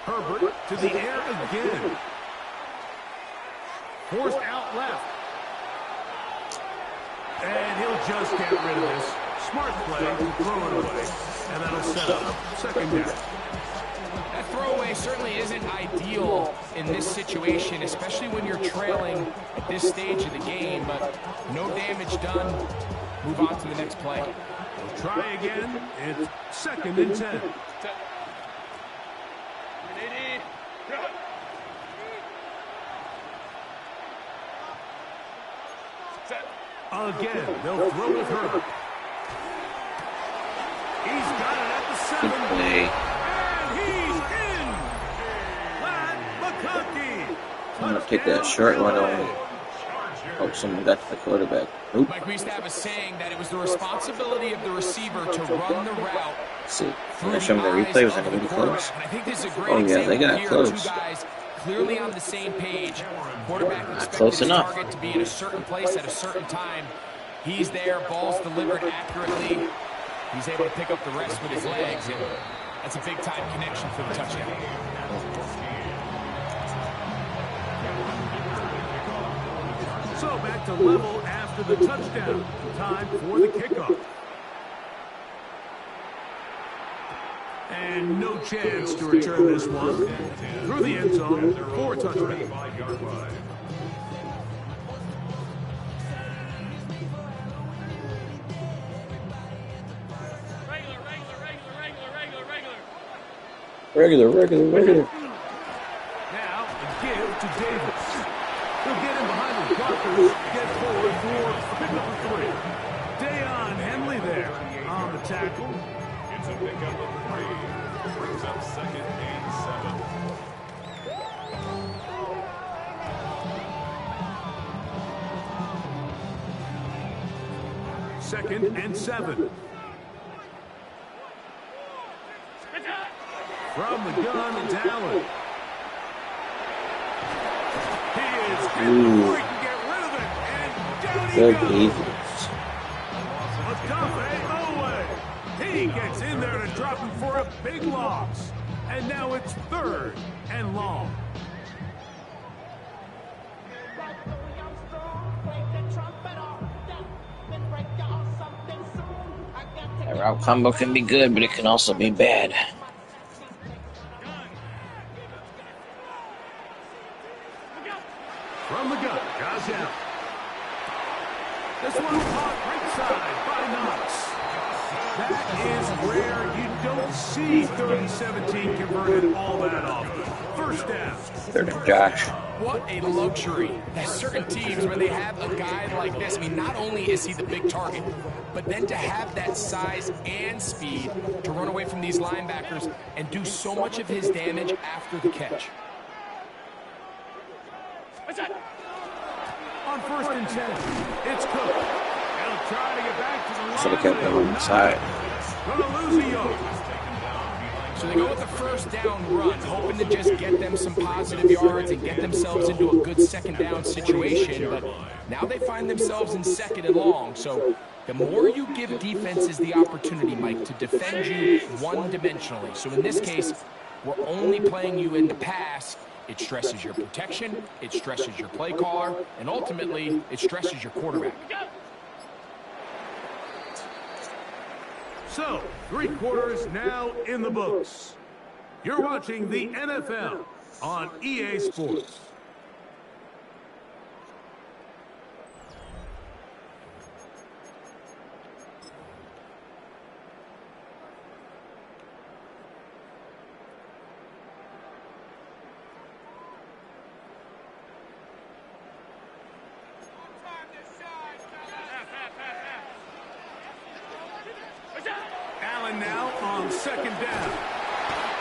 Herbert to the air again. Forced out left. And he'll just get rid of this. Smart play to throw it away. And that'll set up 2nd down. That throwaway certainly isn't ideal in this situation, especially when you're trailing at this stage of the game, but no damage done. Move on to the next play. We'll try again. It's 2nd and 10. Again, they'll throw with Herbert. He's got it at the 7. And he's in. Matt McConkey. I'm going to take that short one only. Hope someone got to the quarterback. Nope. Mike, we used to have a saying that it was the responsibility of the receiver to run the route. See, they're showing the replay. Was anybody close? And I think this is a great Oh yeah, they got here. close. Two guys clearly on the same page. Quarterback expected close his enough. target to be in a certain place at a certain time. He's there, ball's delivered accurately. He's able to pick up the rest with his legs, and that's a big-time connection for the touchdown. So back to level after the touchdown. Time for the kickoff. And no chance to return this one. Through the end zone for a touchdown. Regular. Now, a give to Davis. He'll get him behind the blockers, get forward for a pickup of 3. Deion Henley there on the tackle. It's a pickup of 3. Brings up 2nd and 7. 2nd and 7. From the gun, it's Allen. He is hit before he can get rid of it, and down he goes. Defense. He gets in there to drop him for a big loss. And now it's 3rd and long. That route combo can be good, but it can also be bad. From the gun, Josh Allen. This one caught right side by Knox. That is rare. You don't see 3rd and 17 converted all that often. 1st down. 3rd and Josh. What a luxury. There's certain teams where they have a guy like this. I mean, not only is he the big target, but then to have that size and speed to run away from these linebackers and do so much of his damage after the catch. On 1st and 10, it's Cook. He'll try to get back to the line. Should have kept them on the side. Gonna lose a yard. So they go with the 1st down run, hoping to just get them some positive yards and get themselves into a good 2nd down situation. But now they find themselves in 2nd and long. So the more you give defenses the opportunity, Mike, to defend you one-dimensionally. So in this case, we're only playing you in the pass. It stresses your protection, it stresses your play caller, and ultimately, it stresses your quarterback. So, 3 quarters now in the books. You're watching the NFL on EA Sports. Now on 2nd down.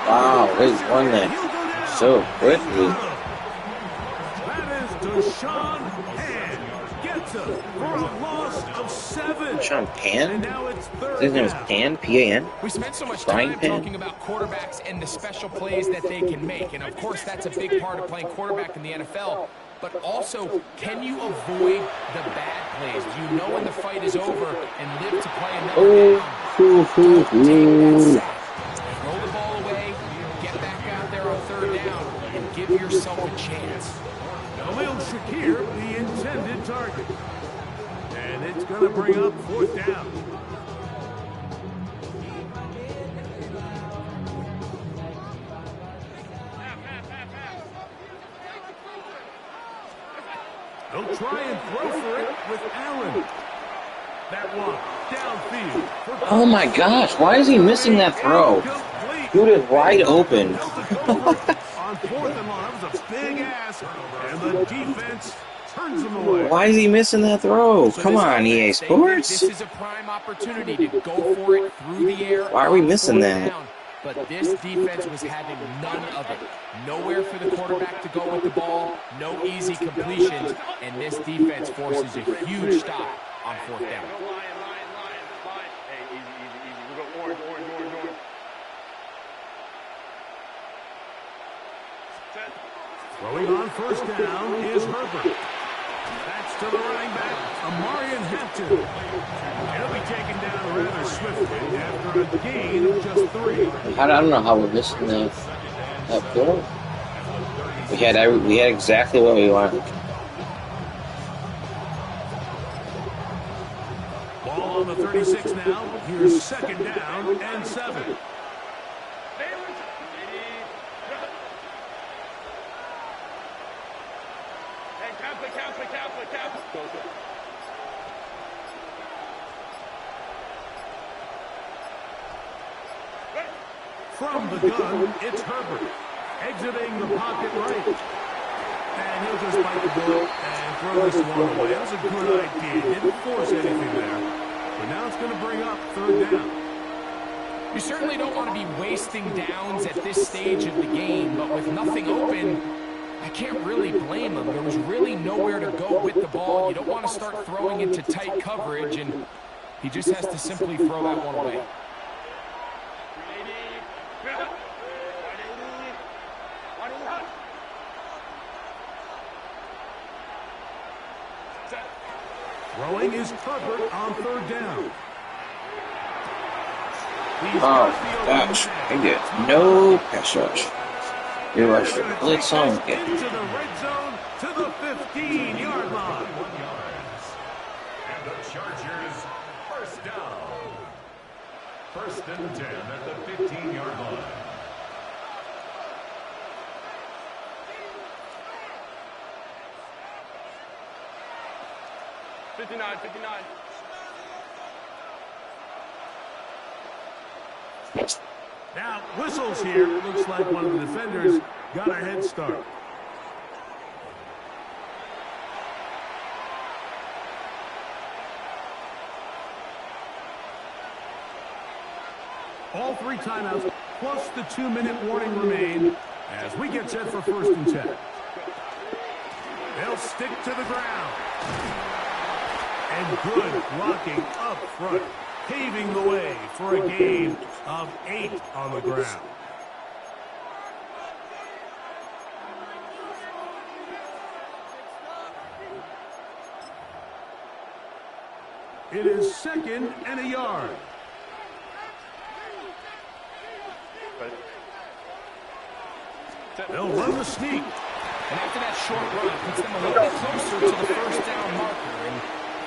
Wow, they won that so quickly. That is Deshaun Pan. Gets him for a loss of 7. Deshaun Pan? And now it's 3rd His name is down. Pan? P-A-N? We spent so much Frying time pan? talking about quarterbacks and the special plays that they can make. And, of course, that's a big part of playing quarterback in the NFL. But also, can you avoid the bad plays? Do you know when the fight is over and live to play another down? Don't take that sack. Throw the ball away, get back out there on 3rd down, and give yourself a chance. Khalil Shakir, the intended target. And it's going to bring up 4th down. They'll try and throw for it with Allen. That one downfield. Oh my gosh, why is he missing that throw? Dude is wide open. On 4th and long, that was a big ask, and the defense turns him away. Why is he missing that throw? So Come this on, EA offense, they think Sports. This is a prime opportunity to go for it through the air. Why are we on missing 4th that? down. But this defense was having none of it. Nowhere for the quarterback to go with the ball, no easy completions, and this defense forces a huge stop on 4th down. Hey, easy. We go orange. Throwing on 1st down is Herbert. That's to the running back, Amarian Hampton. He'll be taken down rather swiftly after a gain of just 3. I don't know how we're missing that throw. We had exactly what we wanted. Ball on the 36 now. Here's 2nd down and 7. From the gun, it's Herbert. Exiting the pocket right. And he'll just bite the bullet and throw this one away. That was a good idea. Didn't force anything there. But now it's going to bring up 3rd down. You certainly don't want to be wasting downs at this stage of the game, but with nothing open, I can't really blame them. There was really nowhere to go with the ball. You don't want to start throwing into tight coverage, and He just has to simply throw that one away. Throwing is Herbert on 3rd down. Oh gosh, I get no pass rush. You rush your blitz on Into the red zone to the 15-yard line. 1 yards. And the Chargers, first down. 1st and 10 at the 15-yard line. Now, whistles here. Looks like one of the defenders got a head start. All 3 timeouts, plus the 2-minute warning remain as we get set for 1st and 10. They'll stick to the ground. And good blocking up front, paving the way for a gain of 8 on the ground. It is 2nd and a yard. They'll run the sneak. And after that short run, it puts them a little bit closer to the 1st down marker. And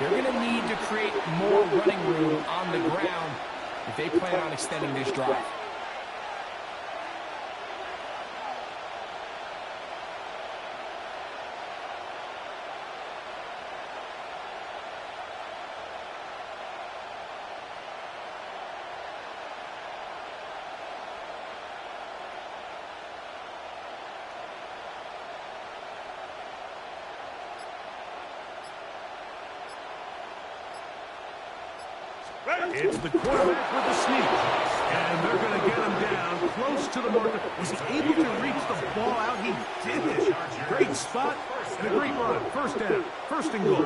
they're going to need to create more running room on the ground if they plan on extending this drive. It's the quarterback with the sneak. And they're going to get him down close to the marker. Was he able to reach the ball out? He did it. Great spot and a great run. 1st down. 1st and goal.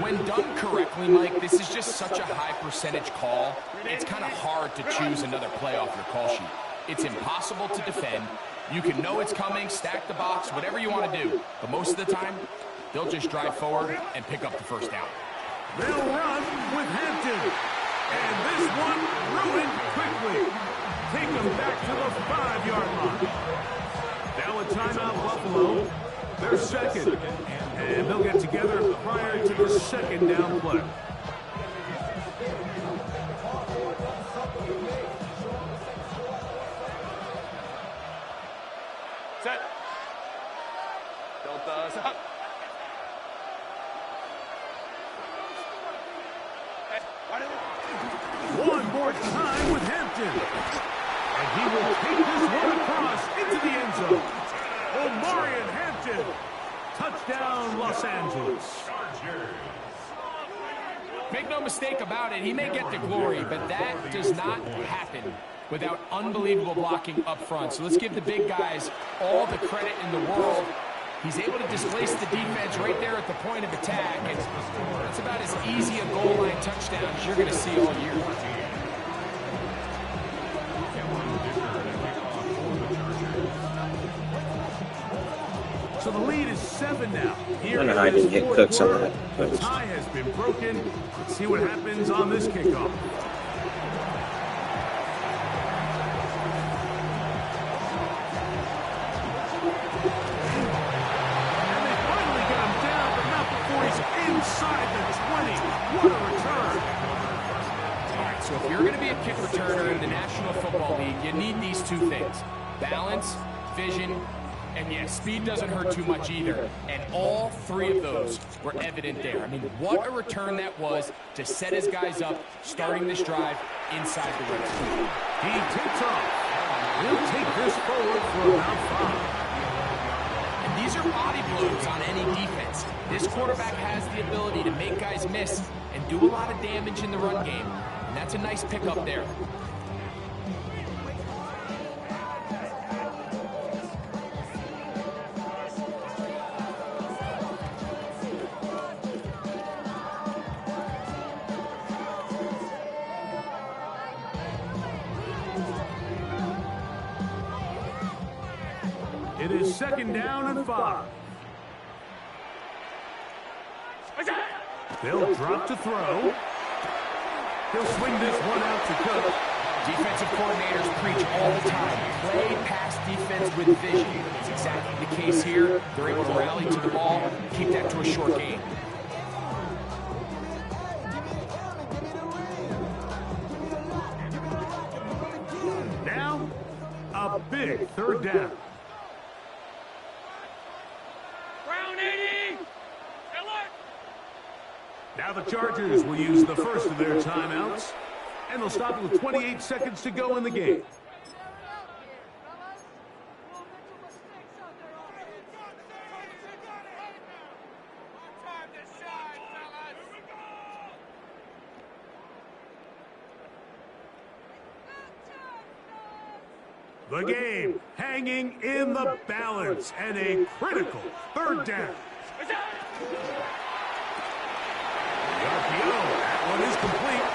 When done correctly, Mike, this is just such a high percentage call. It's kind of hard to choose another play off your call sheet. It's impossible to defend. You can know it's coming, stack the box, whatever you want to do. But most of the time, they'll just drive forward and pick up the 1st down. They'll run with Hampton. And this one ruined quickly. Take them back to the 5-yard line. Now a timeout, Buffalo. They're 2nd. And they'll get together prior to the 2nd down play. Set. Delta, stop. One more time with Hampton. And he will take this one across into the end zone. Omarion Hampton. Touchdown, Los Angeles. Make no mistake about it, he may get the glory, but that does not happen without unbelievable blocking up front. So let's give the big guys all the credit in the world. He's able to displace the defense right there at the point of attack, and that's about as easy a goal line touchdown as you're going to see all year. So the lead is 7 now. I don't know how I didn't hit Cooks on that. The tie has been broken. Let's see what happens on this kickoff. And they finally get him down, but not before he's inside the 20. What a return. All right, so if you're going to be a kick returner in the National Football League, you need these 2 things: balance, vision, and yes, speed doesn't hurt too much either. And all 3 of those were evident there. I mean, what a return that was to set his guys up, starting this drive inside the red zone. He takes off. He'll take this forward for about 5. And these are body blows on any defense. This quarterback has the ability to make guys miss and do a lot of damage in the run game. And that's a nice pickup there. It is 2nd down and 5. They'll drop to throw. He'll swing this one out to Cook. Defensive coordinators preach all the time. Play pass defense with vision. It's exactly the case here. They're able to rally to the ball, keep that to a short gain. Now, a big 3rd down. Round 80. Now the Chargers will use the first of their timeouts, and they'll stop with 28 seconds to go in the game. The game hanging in the balance, and a critical 3rd down. The RPO, that one is complete,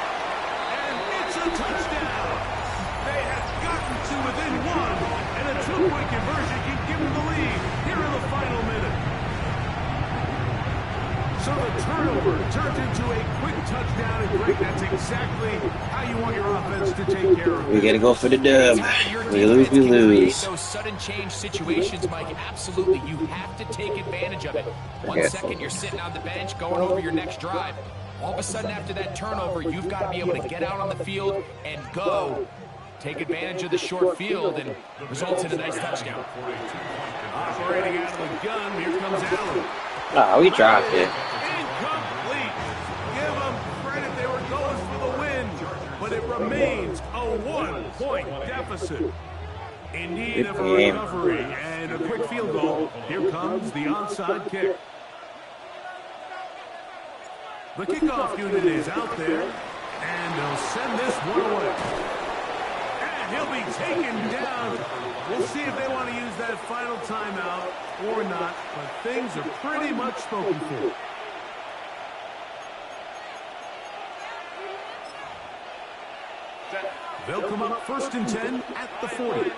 and it's a touchdown. They have gotten to within 1, and a 2-point conversion can give them the lead here in the final minute. So the turnover turns into a quick touchdown, and Greg, that's exactly how you want your offense to take care of it. We gotta go for the dub. We lose, we lose. Those sudden change situations, Mike, absolutely. You have to take advantage of it. 1 second, you're sitting on the bench, going over your next drive. All of a sudden, after that turnover, you've got to be able to get out on the field and go. Take advantage of the short field and results in a nice touchdown. Operating out of the gun, here comes Allen. Oh, we dropped it. Incomplete. Give them credit, they were going for the win, but it remains a 1-point deficit. In need of a recovery and a quick field goal. Here comes the onside kick. The kickoff unit is out there, and they'll send this one away. And he'll be taken down. We'll see if they want to use that final timeout or not, but things are pretty much spoken for. They'll come up 1st and 10 at the 40.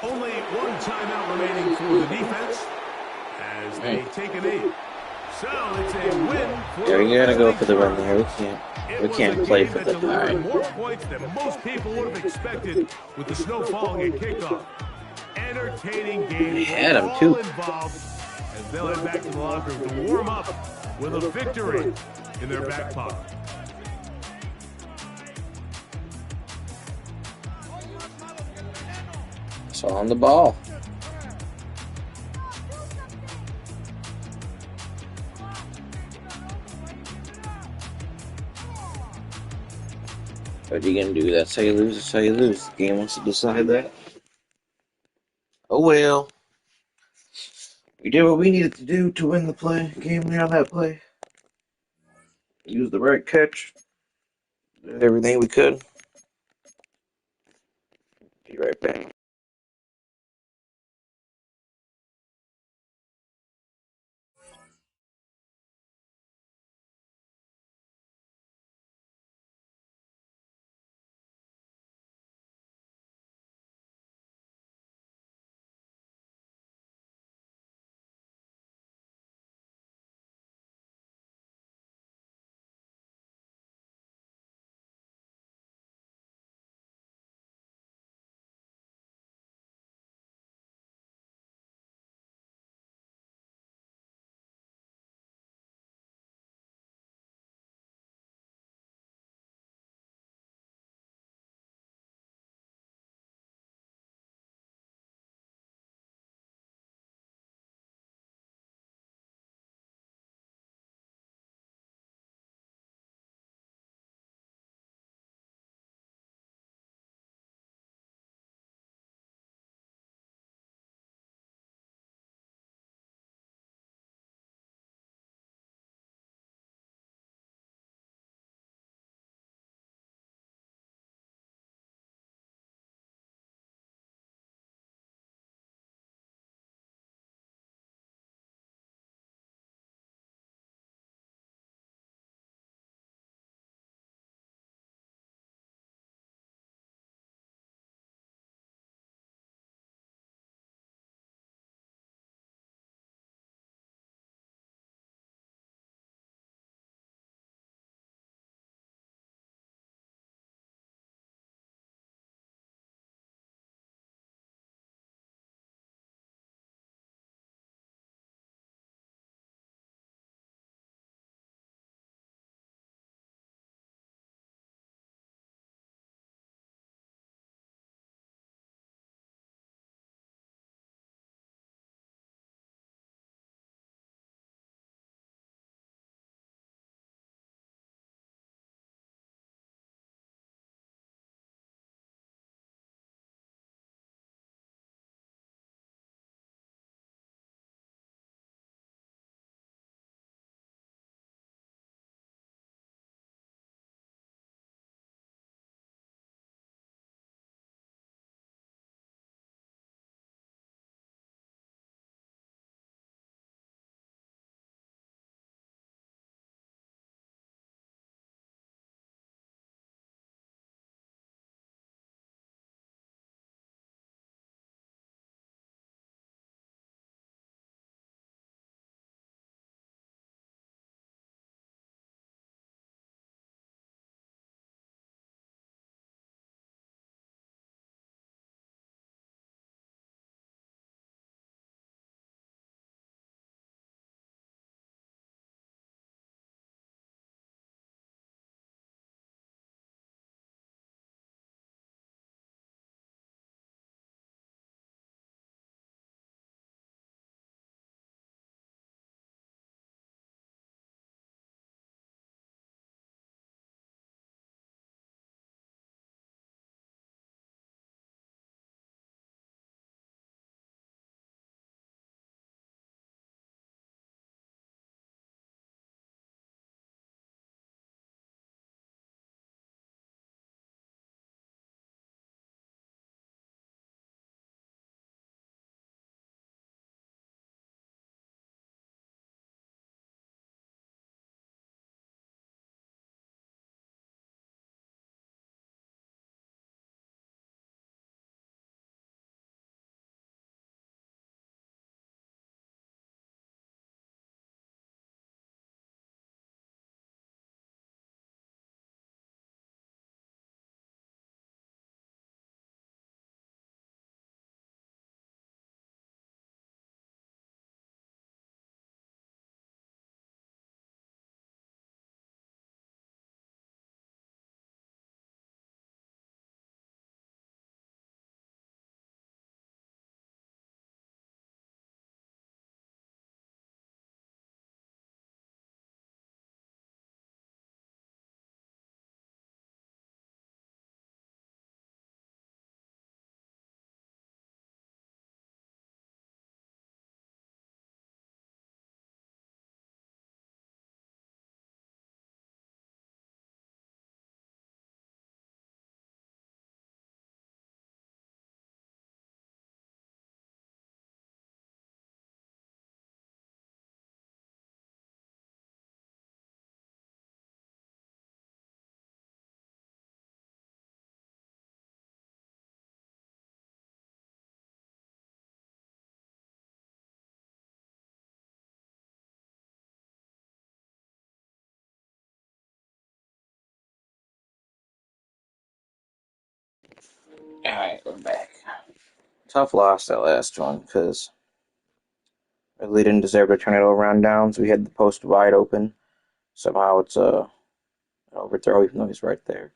Only 1 timeout remaining for the defense as they take a knee. So it's a win for Yeah, we gotta go for the run there. We can't play for the tie. More points than most people would have expected with the snow falling at kickoff. Entertaining game. They had him too. Involved as they'll head back to the locker room to warm up with a victory in their back pocket. It's on the ball. What are you gonna do? That's how you lose. That's how you lose. The game wants to decide that. Oh well. We did what we needed to do to win the game on that play. Use the right catch. Did everything we could. Be right back. Alright, we're back. Tough loss that last one because we really didn't deserve to turn it over on downs. We had the post wide open. Somehow it's an overthrow even though he's right there.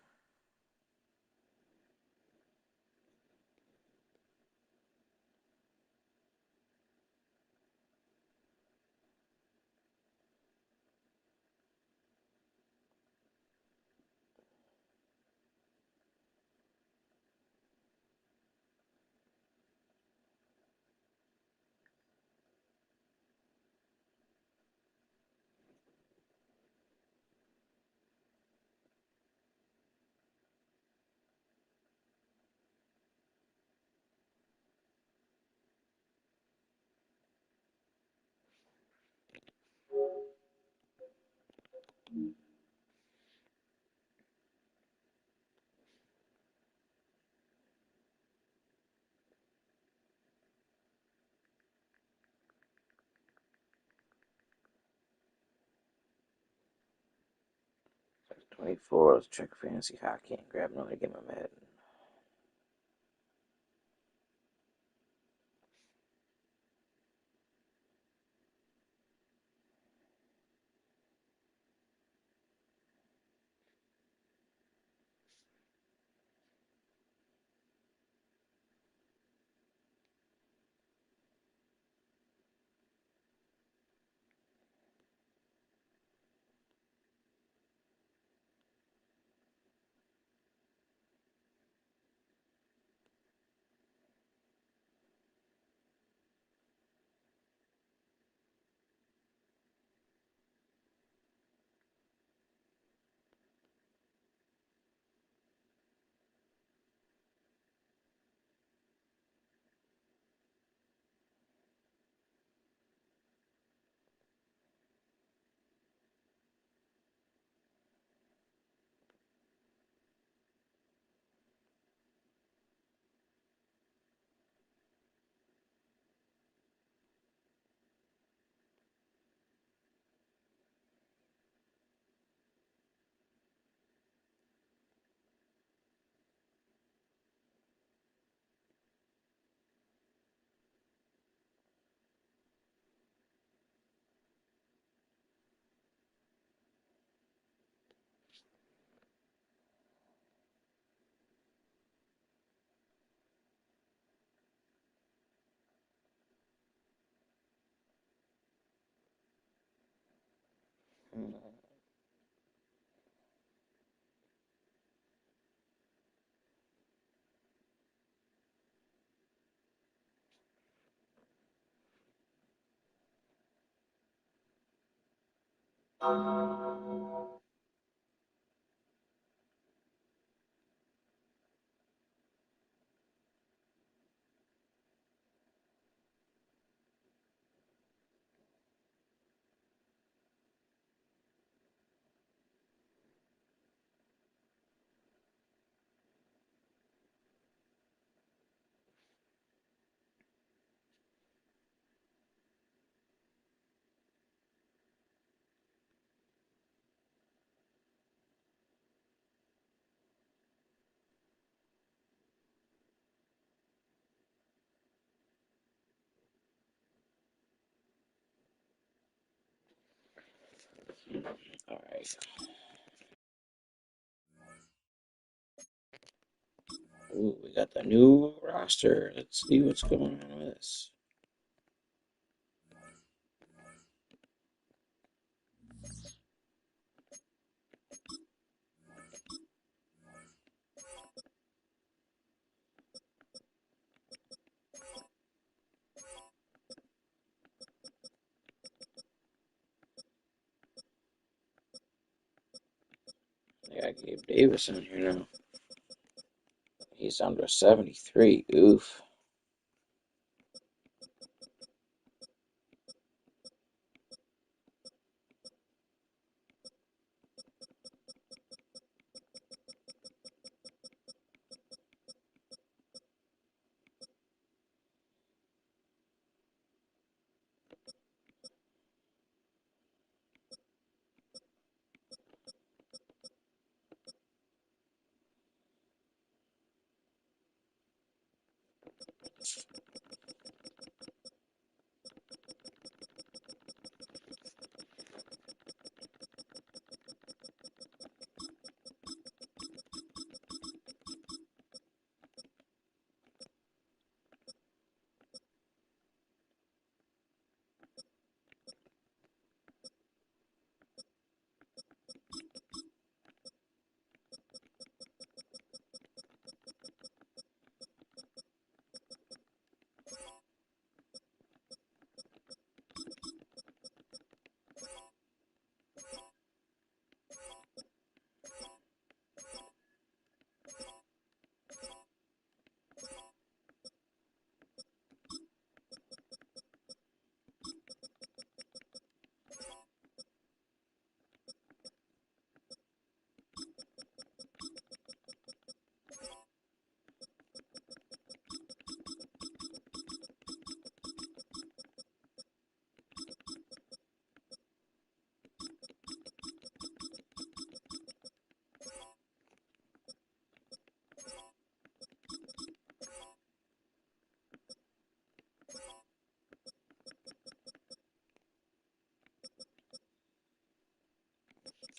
24. Let's check fantasy hockey and grab another game of Madden. Alright. Ooh, we got the new roster. Let's see what's going on with this. I got Gabe Davis on here now. He's down to 73. Oof.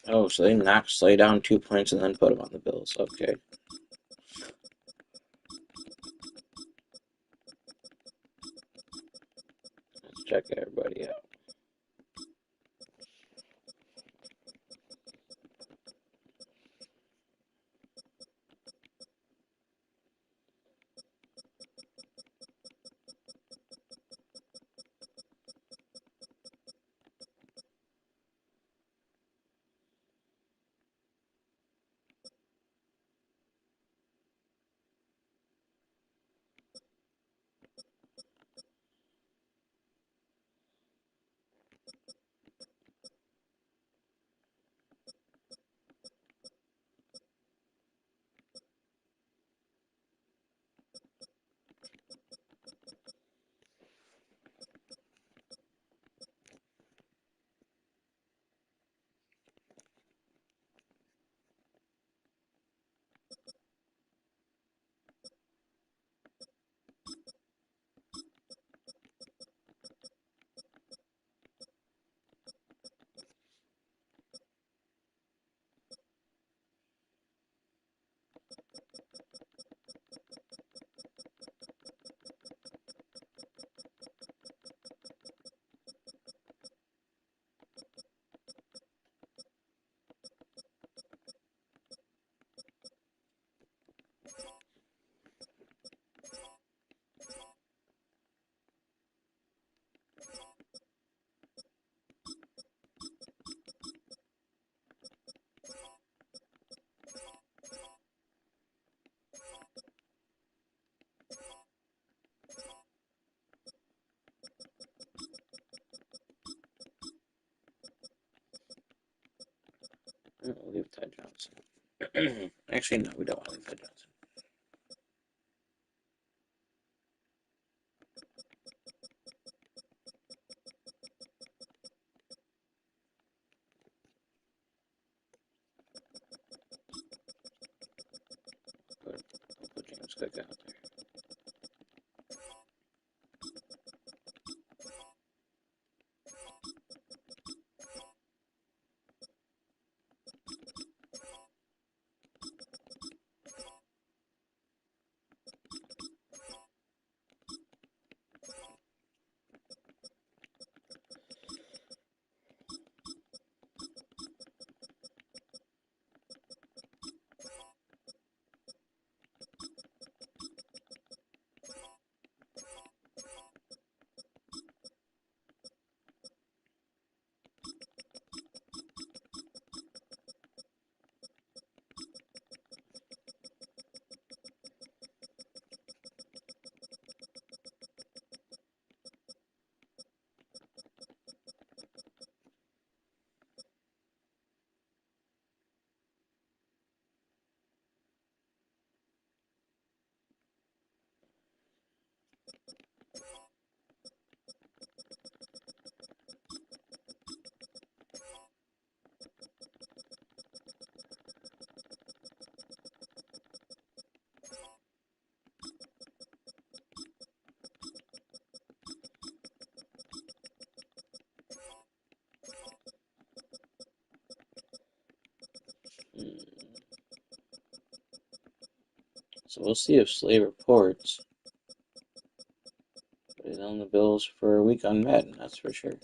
Oh, so they knocked Slay down 2 points and then put him on the Bills. Okay. Let's check everybody out. We'll leave Ty Johnson. Actually, no, we don't want to leave Ty Johnson. We'll put James Cook out there. So we'll see if Slay reports. But he's on the Bills for a week on Madden, that's for sure.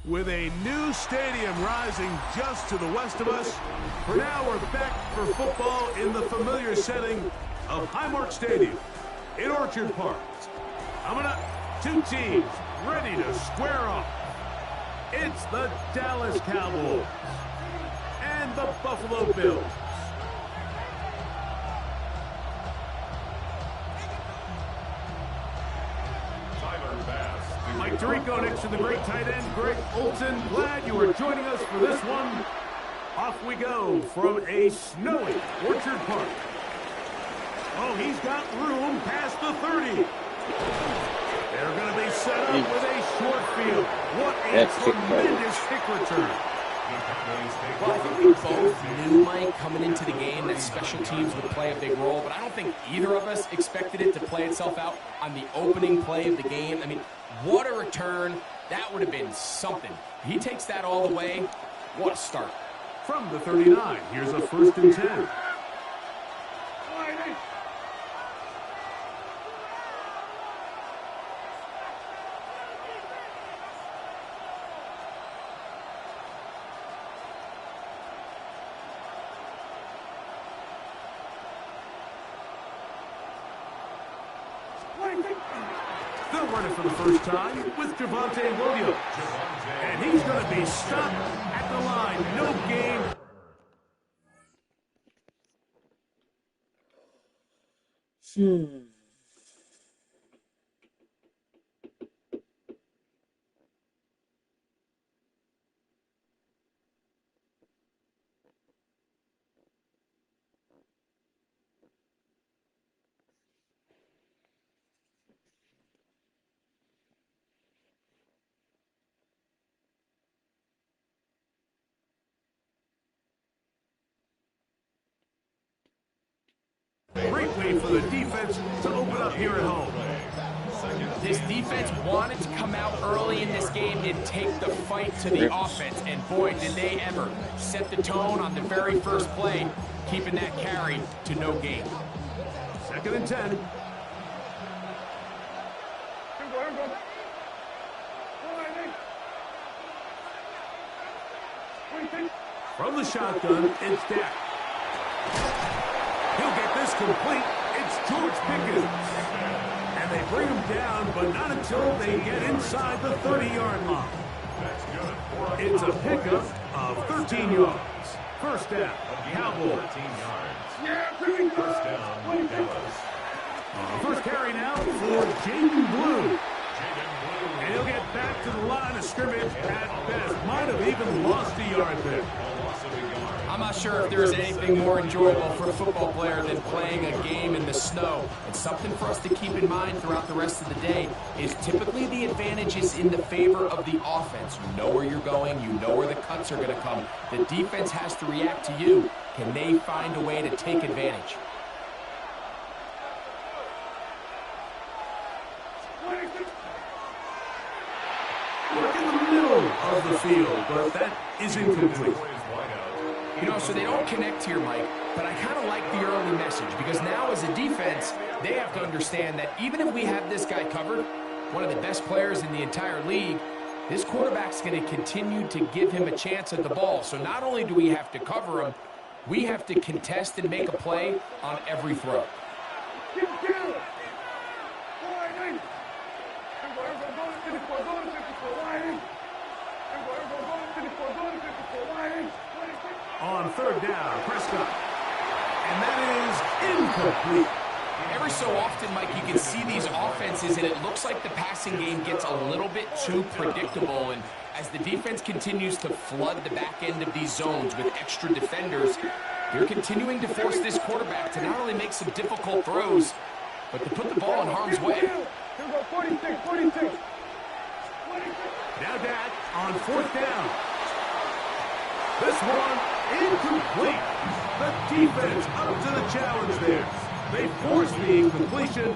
With a new stadium rising just to the west of us, for now we're back for football in the familiar setting of Highmark Stadium in Orchard Park. Coming up, two teams ready to square off. It's the Dallas Cowboys and the Buffalo Bills. Mike Tirico next to the great tight end, Greg Olson. Glad you are joining us for this one. Off we go from a snowy Orchard Park. Oh, he's got room past the 30. They're going to be set up with a short field. What a tremendous kick return. Well, I think we both knew, Mike, coming into the game that special teams would play a big role, but I don't think either of us expected it to play itself out on the opening play of the game. I mean, what a return. That would have been something. He takes that all the way. What a start. From the 39, here's a 1st and 10. They'll run it for the first time with Javonte Williams. And he's going to be stopped at the line. No game. Great way for the defense to open up here at home. This defense wanted to come out early in this game and take the fight to the offense. And boy, did they ever set the tone on the very first play, keeping that carry to no gain. 2nd and 10. From the shotgun, it's Dak. He'll get this complete. It's George Pickens. And they bring him down, but not until they get inside the 30-yard line. It's a pickup of 13 yards. First down, Cowboys. First down, Dallas. First carry now for Jaden Blue. And he'll get back to the line of scrimmage at best. Might have even lost a yard there. I'm not sure if there's anything more enjoyable for a football player than playing a game in the snow. And something for us to keep in mind throughout the rest of the day is typically the advantage is in the favor of the offense. You know where you're going. You know where the cuts are going to come. The defense has to react to you. Can they find a way to take advantage? Work in the middle of the field, but that is incomplete. You know, so they don't connect here, Mike, but I kind of like the early message because now as a defense, they have to understand that even if we have this guy covered, one of the best players in the entire league, this quarterback's going to continue to give him a chance at the ball. So not only do we have to cover him, we have to contest and make a play on every throw. On 3rd down, Prescott. And that is incomplete. Every so often, Mike, you can see these offenses, and it looks like the passing game gets a little bit too predictable. And as the defense continues to flood the back end of these zones with extra defenders, they're continuing to force this quarterback to not only make some difficult throws, but to put the ball in harm's way. Now Dak on 4th down. This one incomplete. The defense up to the challenge there. They force the incompletion.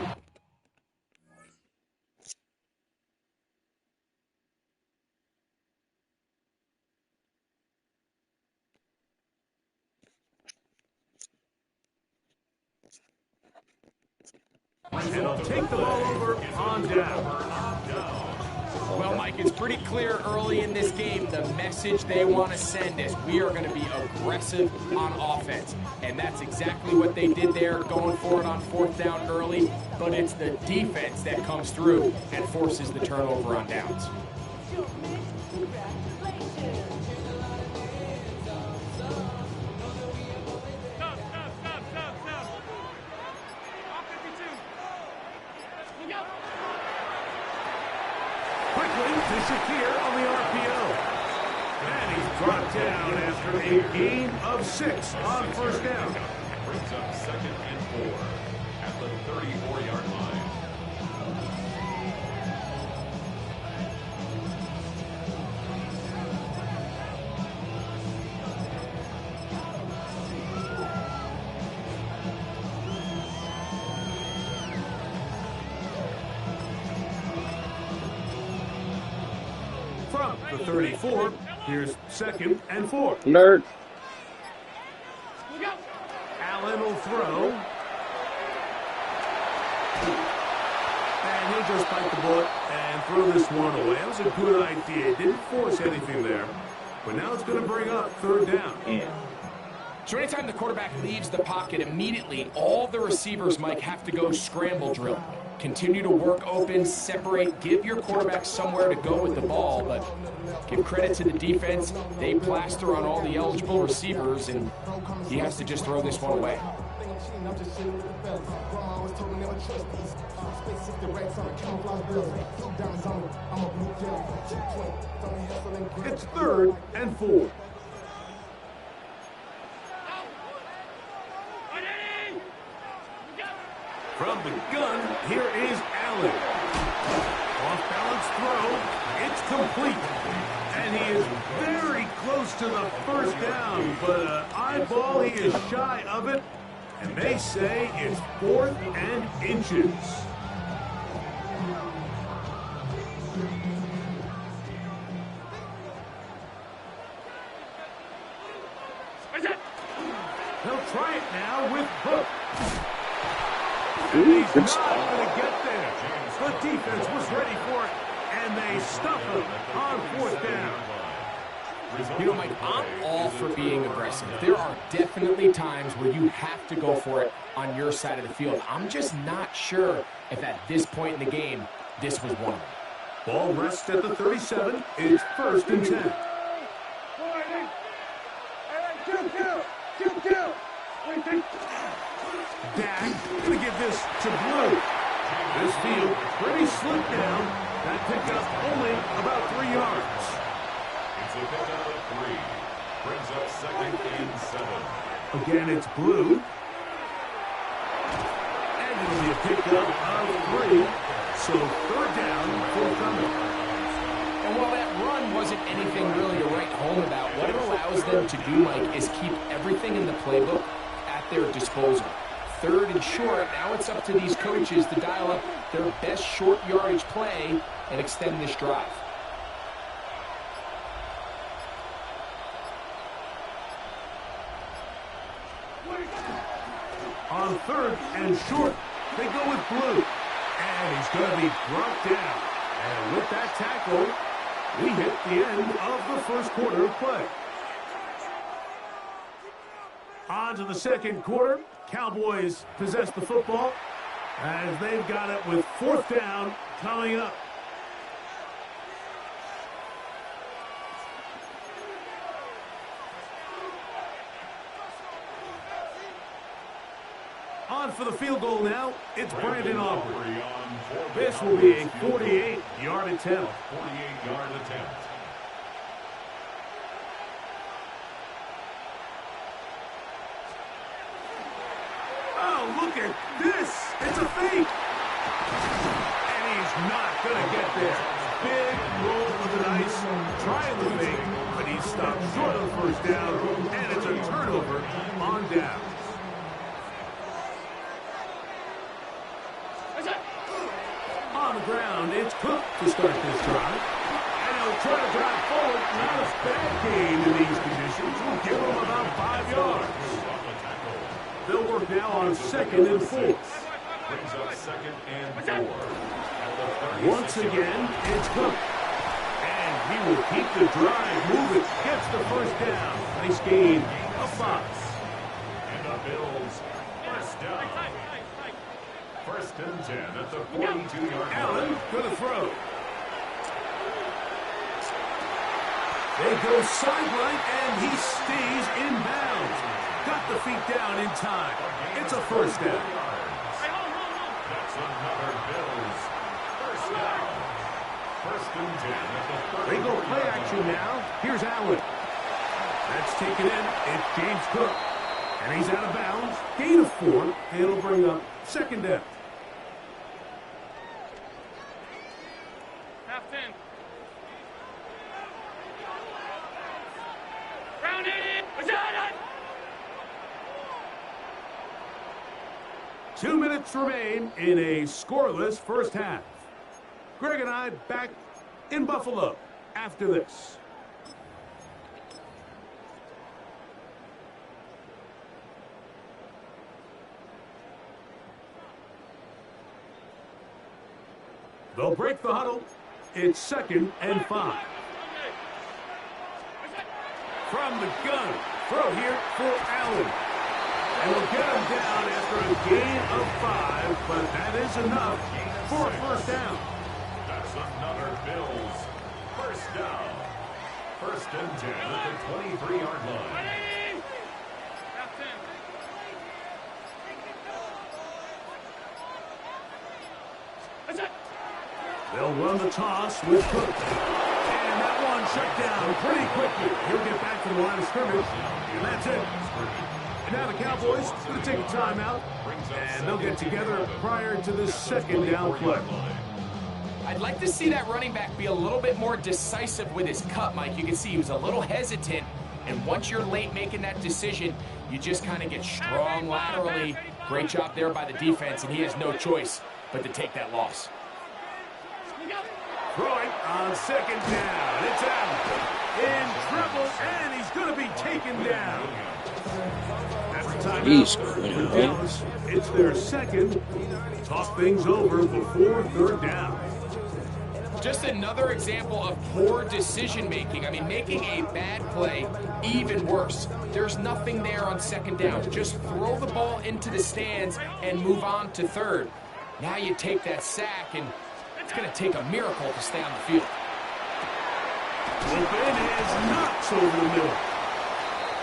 And they'll take the ball over on down. Well, Mike, it's pretty clear early in this game the message they want to send is we are going to be aggressive on offense. And that's exactly what they did there, going for it on 4th down early. But it's the defense that comes through and forces the turnover on downs. To Shakir on the RPO. And he's brought down after a gain of 6 on 1st down. Brings up 2nd and 4 at the 34-yard line. From the 34, here's 2nd and 4. Nerd. Allen will throw. And he'll just bite the bullet and throw this one away. That was a good idea. Didn't force anything there. But now it's going to bring up 3rd down. Yeah. So anytime the quarterback leaves the pocket, immediately all the receivers, Mike, have to go scramble drill. Continue to work open, separate, give your quarterback somewhere to go with the ball, but give credit to the defense. They plaster on all the eligible receivers, and he has to just throw this one away. It's 3rd and 4. From the gun, here is Allen. Off-balance throw. It's complete. And he is very close to the 1st down, but eyeball, he is shy of it. And they say it's 4th and inches. They'll try it now with Hook. And he's not going to get there. The defense was ready for it, and they stuff him on 4th down. You know, Mike, I'm all for being aggressive. There are definitely times where you have to go for it on your side of the field. I'm just not sure if at this point in the game, this was one of them. Ball rests at the 37. It's 1st and 10. Dak going to give this to Blue. This field pretty slick down. That pickup only about 3 yards. It's a pickup of 3. Brings up 2nd and 7. Again, it's Blue. And it'll be a pickup of 3. So 3rd down, forthcoming. And while that run wasn't anything really to write home about, what it allows them to do, Mike, is keep everything in the playbook at their disposal. 3rd and short, now it's up to these coaches to dial up their best short yardage play and extend this drive. On 3rd and short, they go with Blue. And he's going to be brought down. And with that tackle, we hit the end of the 1st quarter of play. On to the 2nd quarter. Cowboys possess the football as they've got it with 4th down coming up. On for the field goal now, it's Brandon Aubrey. This will be a 48-yard attempt. 48-yard attempt. Oh, look at this. It's a fake. And he's not going to get there. Big roll of the dice. Trying the fake, but he's stopped short of 1st down, and it's a turnover on down. On the ground, it's Cook to start this drive. And he'll try to drive forward. Not a bad gain in these conditions. We'll give him about 5 yards. They'll work now on 2nd and 4. Brings up 2nd and 4. Once again, it's Cook. He will keep the drive moving. Gets the first down. Nice gain of 5. And the Bills first down. First and 10 at the 42-yard line. Allen going to throw. They go sideline, and he stays in bounds. Got the feet down in time. It's a first down. That's another Bills first down. First and 10 at the 30. They go play action now. Here's Allen. That's taken in. It's James Cook. And he's out of bounds. Gain of 4. And it'll bring up second down. Half 10. Round it. Was that it? 2 minutes remain in a scoreless first half. Greg and I back in Buffalo after this. They'll break the huddle. It's 2nd and 5. From the gun, throw here for Allen. And we'll get him down after a gain of 5, but that is enough for a first down. That's another Bills first down. First and 10 at the 23-yard line. Half 10. That's it. They'll run the toss with Cook. And that one shut down pretty quickly. He'll get back to the line of scrimmage, and that's it. And now the Cowboys going to take a timeout, and they'll get together prior to the second down play. I'd like to see that running back be a little bit more decisive with his cut, Mike. You can see he was a little hesitant, and once you're late making that decision, you just kind of get strong laterally. Great job there by the defense, and he has no choice but to take that loss. Throwing on second down. It's out. In trouble, and he's going to be taken down. After timeout, Dallas, it's their second. Talk things over before third down. Just another example of poor decision-making. I mean, making a bad play even worse. There's nothing there on second down. Just throw the ball into the stands and move on to third. Now you take that sack, and it's going to take a miracle to stay on the field. Open is knocks over the middle.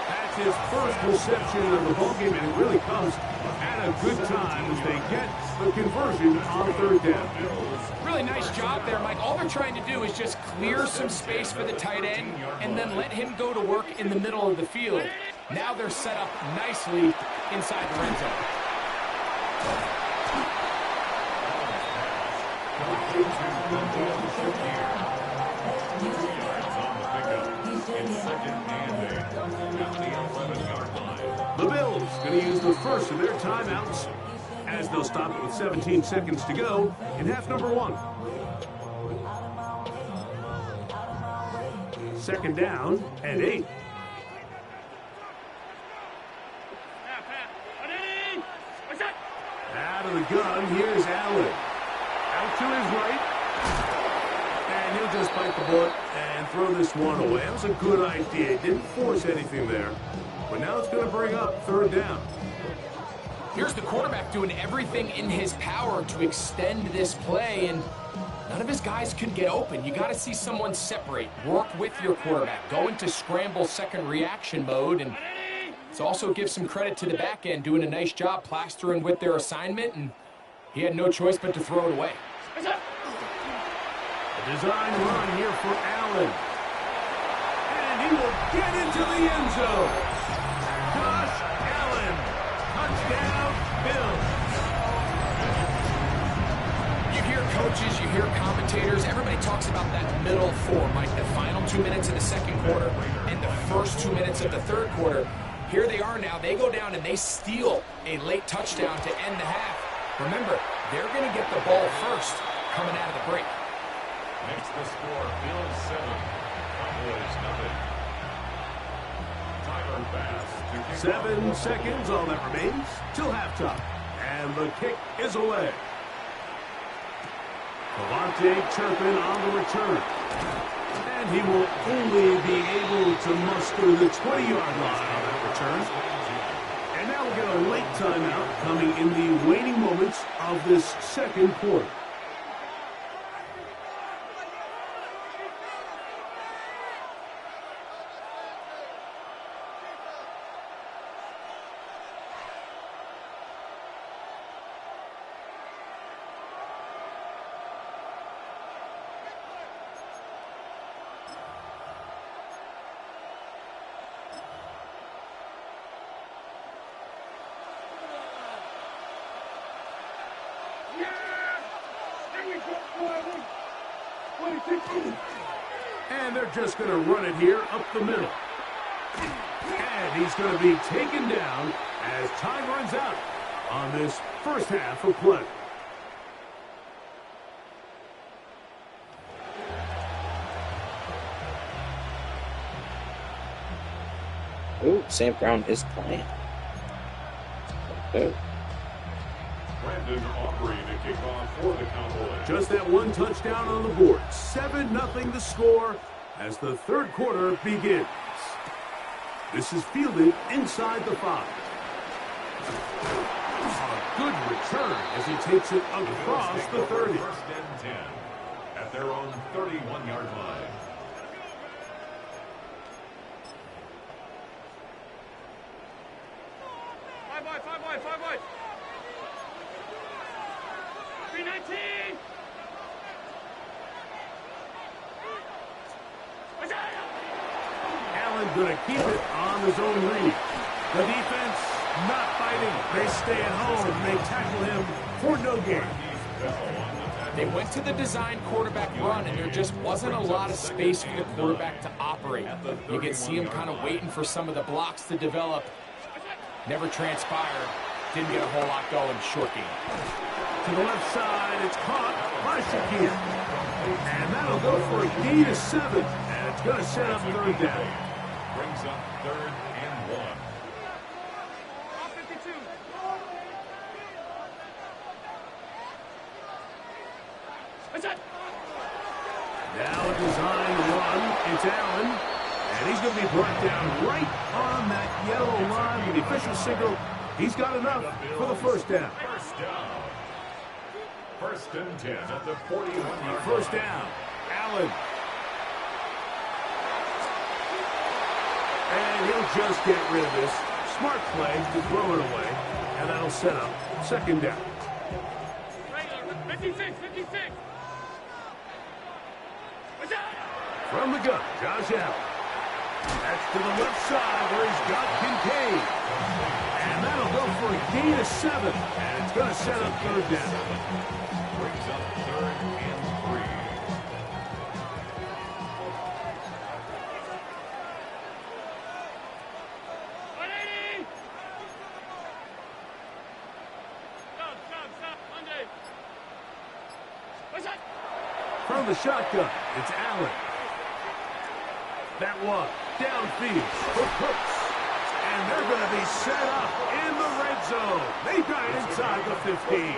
That's his first reception of the ballgame, and it really comes at a good time as they get the conversion on third down. Really nice job there, Mike. All they're trying to do is just clear some space for the tight end and then let him go to work in the middle of the field. Now they're set up nicely inside the red zone. The Bills going to use the first of their timeouts as they'll stop it with 17 seconds to go in half number 1. Second down and 8. Out of the gun, here's Allen. Out to his right. And he'll just bite the bullet and throw this one away. That was a good idea. Didn't force anything there. But now it's going to bring up third down. Here's the quarterback doing everything in his power to extend this play, and none of his guys could get open. You got to see someone separate, work with your quarterback, go into scramble second reaction mode, and it's also give some credit to the back end doing a nice job plastering with their assignment, and he had no choice but to throw it away. A design run here for Allen. And he will get into the end zone. Josh Allen. Touchdown, Bills. You hear coaches, you hear commentators, everybody talks about that middle four, Mike, the final 2 minutes of the second quarter and the first 2 minutes of the third quarter. Here they are now. They go down and they steal a late touchdown to end the half. Remember, they're going to get the ball first coming out of the break. Makes the score Bills 7, Cowboys nothing. Tyler Bass to kick 7 off. seconds, all that remains, till halftime. And the kick is away. Devontae Turpin on the return. And And he will only be able to muster the 20-yard line on that return. And now we'll get a late timeout coming in the waning moments of this second quarter. And they're just going to run it here up the middle. And he's going to be taken down as time runs out on this first half of play. Ooh, St. Brown is playing. Okay. Brandon Aubrey to kick off for the Cowboys. Just that one touchdown on the board. 7-0 the score as the third quarter begins. This is fielded inside the 5. A good return as he takes it across the 30. First and 10 at their own 31-yard line. Five wide. 319. Allen going to keep it on his own read. The defense not fighting. They stay at home. They tackle him for no gain. They went to the design quarterback run, and there just wasn't a lot of space for the quarterback to operate. You can see him kind of waiting for some of the blocks to develop. Never transpired. Didn't get a whole lot going. Short game. To the left side, it's caught by Shakir. And that'll go for a gain of 7. And it's going to set up third down. Brings up 3rd and 1. 52. Now a design run. It's Allen. And he's going to be brought down right on that yellow line with the official signal. He's got enough for the first down. First down. 1st and 10 at the 41-yard First down. Allen. And he'll just get rid of this. Smart play to throw it away. And that'll set up second down. 56. From the gun, Josh Allen. That's to the left side where he's got Kincaid. And that'll go for a gain of 7. And it's going to set up third down. brings up 3rd and 3. From the shotgun, it's Allen. That one, downfield for Cooks. And they're going to be set up in the red zone. They got it inside the 15.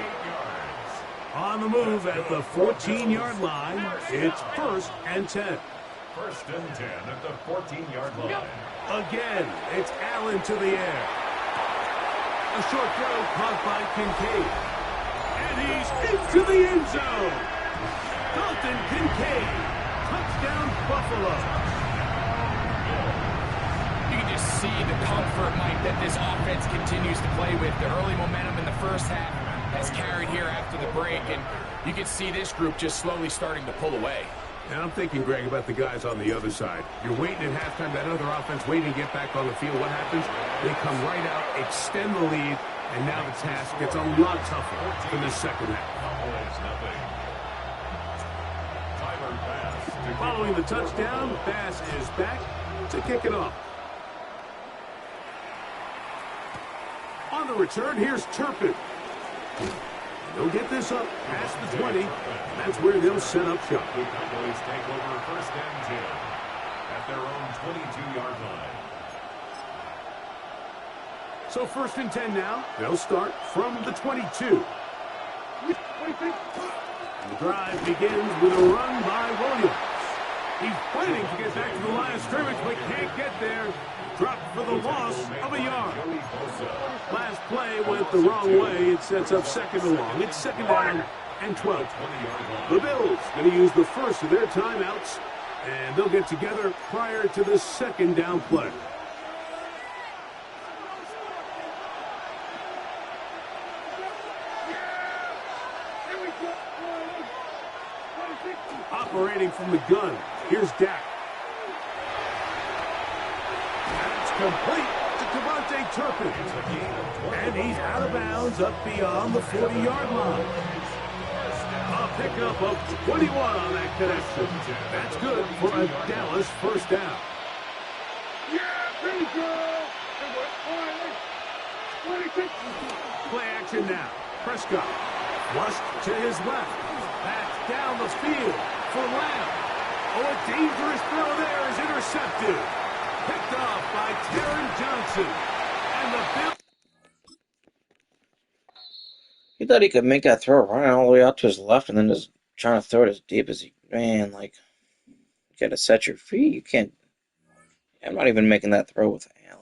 On the move at the 14-yard line, it's 1st and 10. 1st and 10 at the 14-yard line. Again, it's Allen to the air. A short throw caught by Kincaid. And he's into the end zone. Dalton Kincaid, touchdown Buffalo. You can just see the comfort, Mike, that this offense continues to play with. The early momentum in the first half has carried here after the break, and you can see this group just slowly starting to pull away. And I'm thinking, Greg, about the guys on the other side. You're waiting at halftime, that other offense waiting to get back on the field. What happens? They come right out, extend the lead, and now the task gets a lot tougher for the second half. Following the touchdown, Bass is back to kick it off. On the return, here's Turpin. They'll get this up past the 20. That's where they'll set up shop. The Cowboys take over 1st and 10 at their own 22-yard line. So 1st and 10 now. They'll start from the 22. The drive begins with a run by Williams. He's fighting to get back to the line of scrimmage, but can't get there. Dropped for the loss of a yard. Last play went the wrong way. It sets up second and long. It's second down and 12. The Bills going to use the first of their timeouts, and they'll get together prior to the second down play. Operating from the gun, here's Dak. That's complete to Devontae Turpin. And he's out of bounds up beyond the 40-yard line. A pickup of 21 on that connection. That's good for a Dallas first down. Play action now. Prescott flushed to his left. That's down the field for Lamb. Oh, a dangerous throw there is intercepted. Picked off by Taron Johnson. And the Bills. He thought he could make that throw running all the way out to his left and then just trying to throw it as deep as he ran. Like, you got to set your feet. You can't. I'm not even making that throw with Allen.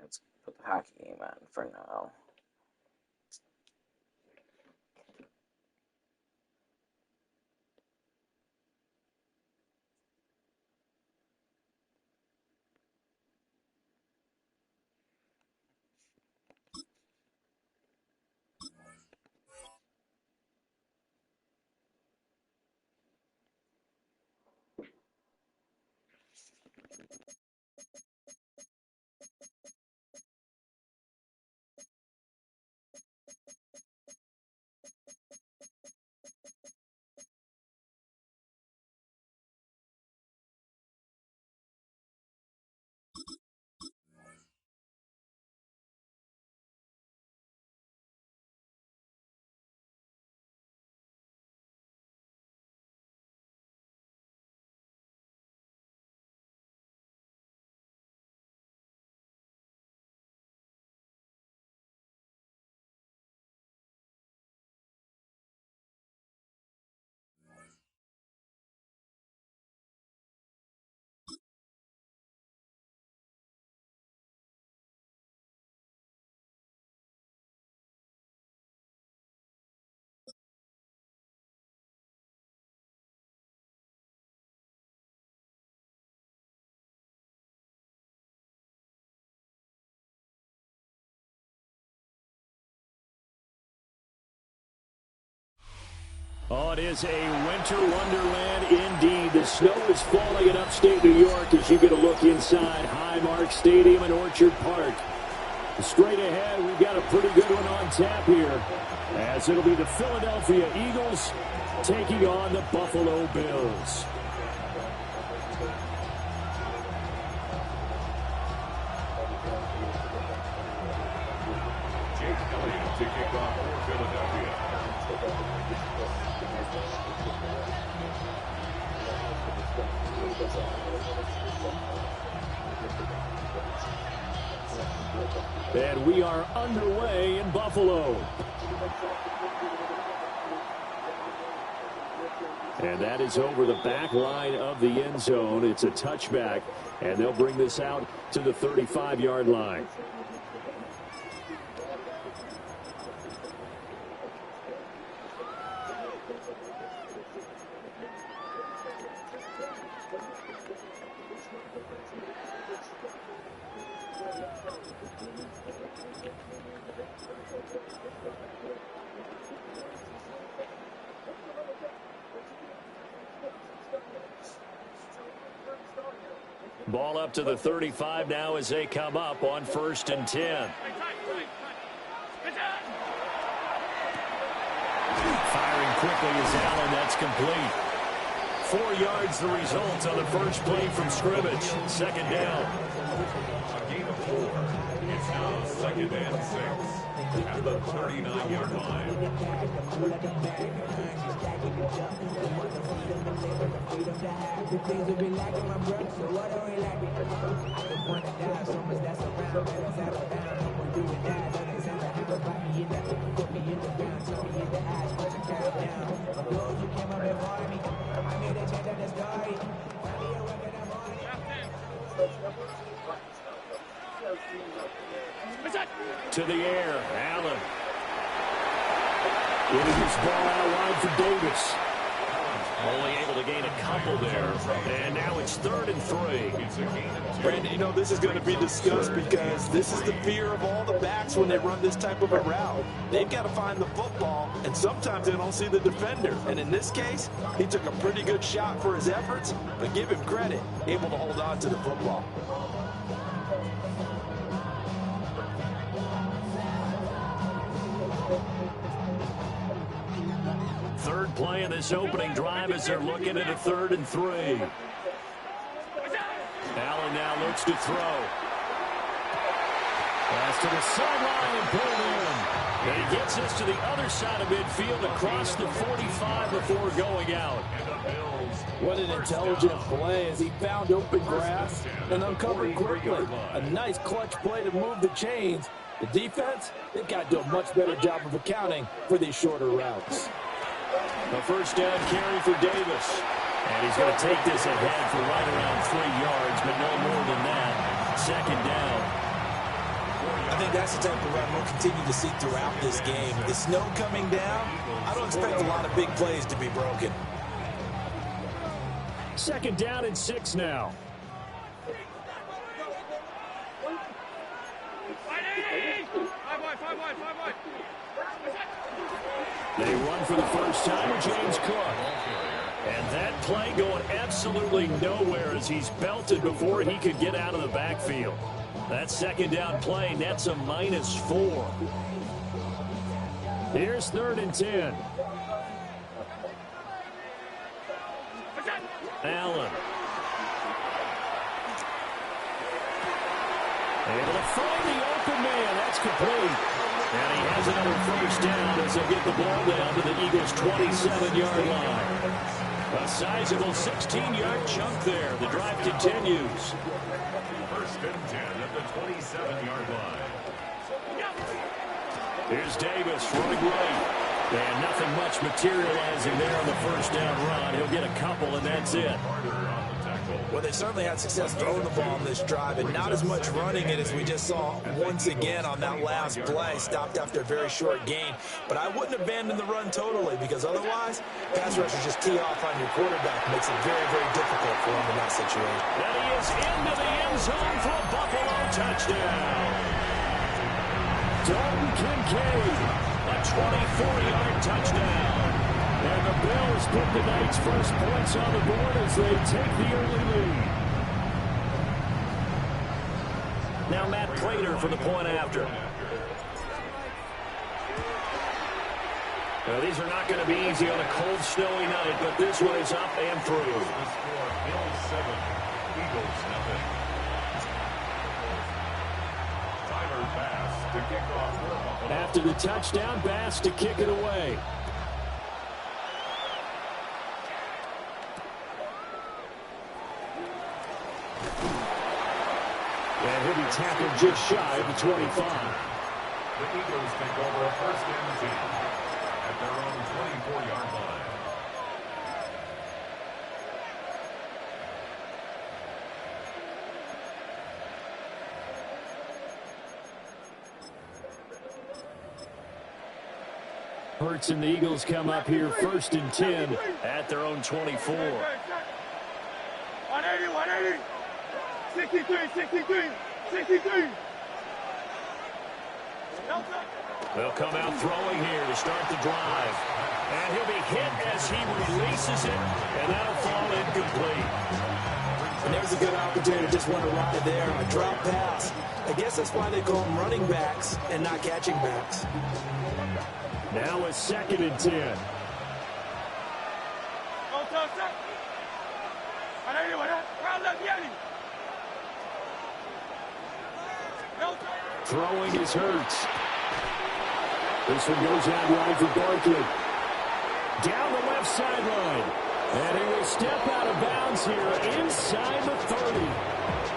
Let's put the hockey game on for now. Oh, it is a winter wonderland indeed. The snow is falling in upstate New York as you get a look inside Highmark Stadium in Orchard Park. Straight ahead, we've got a pretty good one on tap here, as it'll be the Philadelphia Eagles taking on the Buffalo Bills. Jake Elliott to kick off for Philadelphia. And we are underway in Buffalo. And that is over the back line of the end zone. It's a touchback, and they'll bring this out to the 35-yard line. Ball up to the 35 now as they come up on 1st and 10. Firing quickly is Allen. That's complete. 4 yards the result on the first play from scrimmage. 2nd down. A gain of 4. It's now 2nd and 6 at the 39-yard line. To the air, Allen. Getting his ball out wide for Davis. Only able to gain a couple there. And now it's 3rd and 3. Brandon, you know, this is going to be discussed because this is the fear of all the backs when they run this type of a route. They've got to find the football, and sometimes they don't see the defender. And in this case, he took a pretty good shot for his efforts, but give him credit, able to hold on to the football. Third play in this opening drive as they're looking at a 3rd and 3. Allen now looks to throw. Pass to the sideline and pulled in. And he gets us to the other side of midfield across the 45 before going out. What an intelligent play as he found open grass and uncovered quickly. A nice clutch play to move the chains. The defense, they've got to do a much better job of accounting for these shorter routes. A first down carry for Davis. And he's going to take this ahead for right around 3 yards, but no more than that. 2nd down. I think that's the type of run we'll continue to see throughout this game. With the snow coming down, I don't expect a lot of big plays to be broken. 2nd down and 6 now. They run for the first time with James Cook. And that play going absolutely nowhere as he's belted before he could get out of the backfield. That 2nd down play nets a -4. Here's 3rd and 10. Allen. Able to find the open man. That's complete. And he has another first down as they get the ball down to the Eagles' 27-yard line. A sizable 16-yard chunk there. The drive continues. 1st and 10 at the 27-yard line. Here's Davis running right. And nothing much materializing there on the first down run. He'll get a couple, and that's it. Well, they certainly had success throwing the ball on this drive, and not as much running it as we just saw once again on that last play. Stopped after a very short gain. But I wouldn't abandon the run totally, because otherwise, pass rushers just tee off on your quarterback. Makes it very, very difficult for him in that situation. And he is into the end zone for a Buffalo touchdown. Dalton Kincaid, a 24-yard touchdown. And the Bills put the night's first points on the board as they take the early lead. Now Matt Prater for the point after. Now, these are not going to be easy on a cold, snowy night, but this one is up and through. Bills 7, Eagles 0. Tyler Bass to kick off for Buffalo. After the touchdown, Bass to kick it away. And he'll be tackled just shy of the 25. The Eagles take over a 1st and 10 at their own 24-yard line. Hurts and the Eagles come up here 1st and 10 at their own 24. 180, 63. They'll come out throwing here to start the drive. And he'll be hit as he releases it, and that'll fall incomplete. And there's a good opportunity to just want to ride there. A drop pass. I guess that's why they call them running backs and not catching backs. Now it's 2nd and 10. Throwing is Hurts. This one goes out wide for Barkley. Down the left sideline. And he will step out of bounds here inside the 30.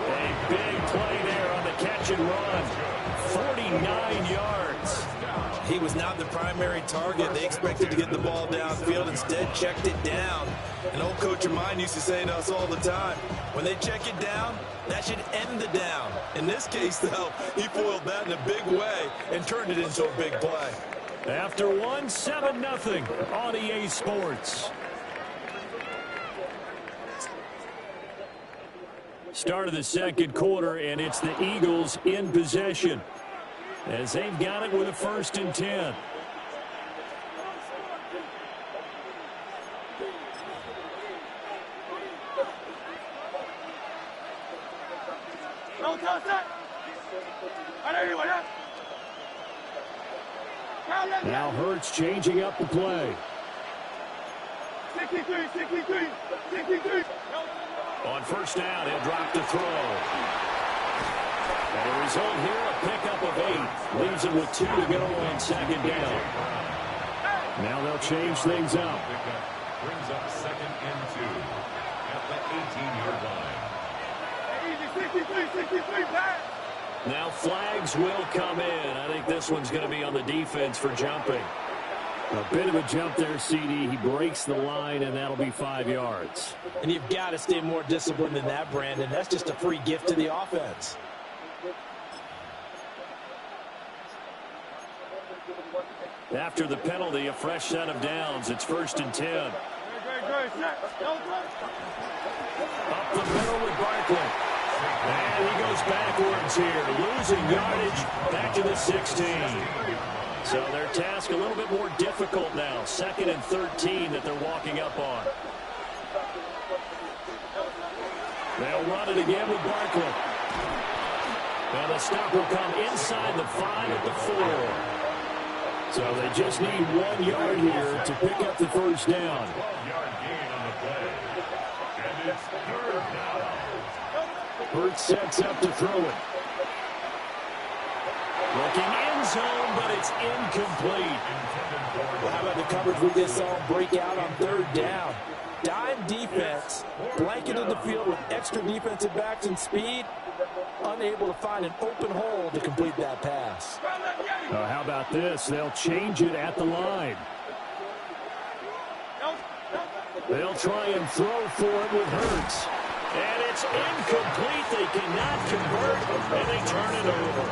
A big play there on the catch and run. 49 yards. He was not the primary target. They expected to get the ball downfield. Instead, checked it down. An old coach of mine used to say to us all the time, when they check it down, that should end the down. In this case, though, he foiled that in a big way and turned it into a big play. After one, 7-0 on EA Sports. Start of the second quarter, and it's the Eagles in possession as they've got it with a 1st and 10. Now Hurts changing up the play. 63. On 1st down, he'll drop to throw. And the result here, a pickup of 8. Leaves it with 2 to go on 2nd down. Now they'll change things up. Brings up 2nd and 2 at the 18-yard line. Now flags will come in. I think this one's going to be on the defense for jumping. A bit of a jump there, CD. He breaks the line, and that'll be 5 yards. And you've got to stay more disciplined than that, Brandon. That's just a free gift to the offense. After the penalty, a fresh set of downs. It's 1st and 10. Up the middle with Barkley. And he goes backwards here, losing yardage back to the 16. So their task a little bit more difficult now. 2nd and 13 that they're walking up on. They'll run it again with Barkley. And the stop will come inside the 5 at the 4. So they just need 1 yard here to pick up the 1st down. 12-yard gain on the play. And it's 3rd down. Hurts sets up to throw it. Looking end zone, but it's incomplete. Well, how about the coverage we just saw break out on 3rd down? Dime defense, blanketed the field with extra defensive backs and speed, unable to find an open hole to complete that pass. How about this? They'll change it at the line. They'll try and throw for it with Hurts. And it's incomplete. They cannot convert, and they turn it over.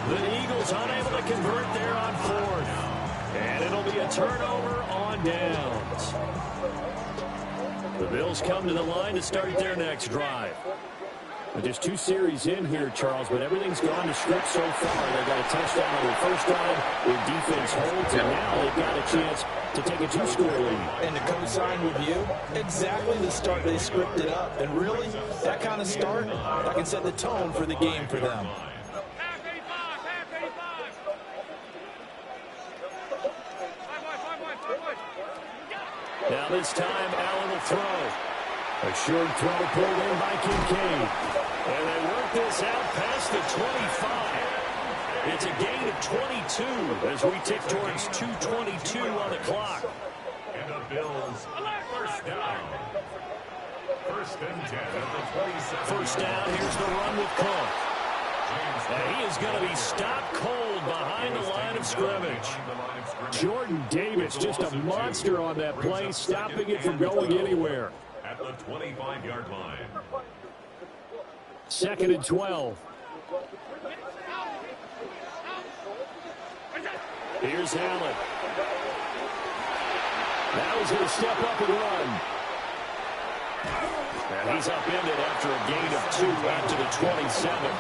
The Eagles unable to convert there on 4th. And it'll be a turnover on downs. The Bills come to the line to start their next drive. Just 2 series in here, Charles, but everything's gone to script so far. They got a touchdown on their first drive. Their defense holds, and now they've got a chance to take a 2-score lead. And to co-sign with you, exactly the start they scripted up. And really, that kind of start, that can set the tone for the game for them. Now this time, Allen will throw. A short throw pulled in by Kincaid. And they work this out past the 25. It's a gain of 22 as we tick towards 2:22 on the clock. And the Bills, 1st down. 1st and 10 at the 27. 1st down, here's the run with Cook. And he is going to be stopped cold behind the line of scrimmage. Jordan Davis, just a monster on that play, stopping it from going anywhere. At the 25-yard line. 2nd and 12. Here's Allen. Now he's going to step up and run. And he's upended after a gain of 2 out to the 27.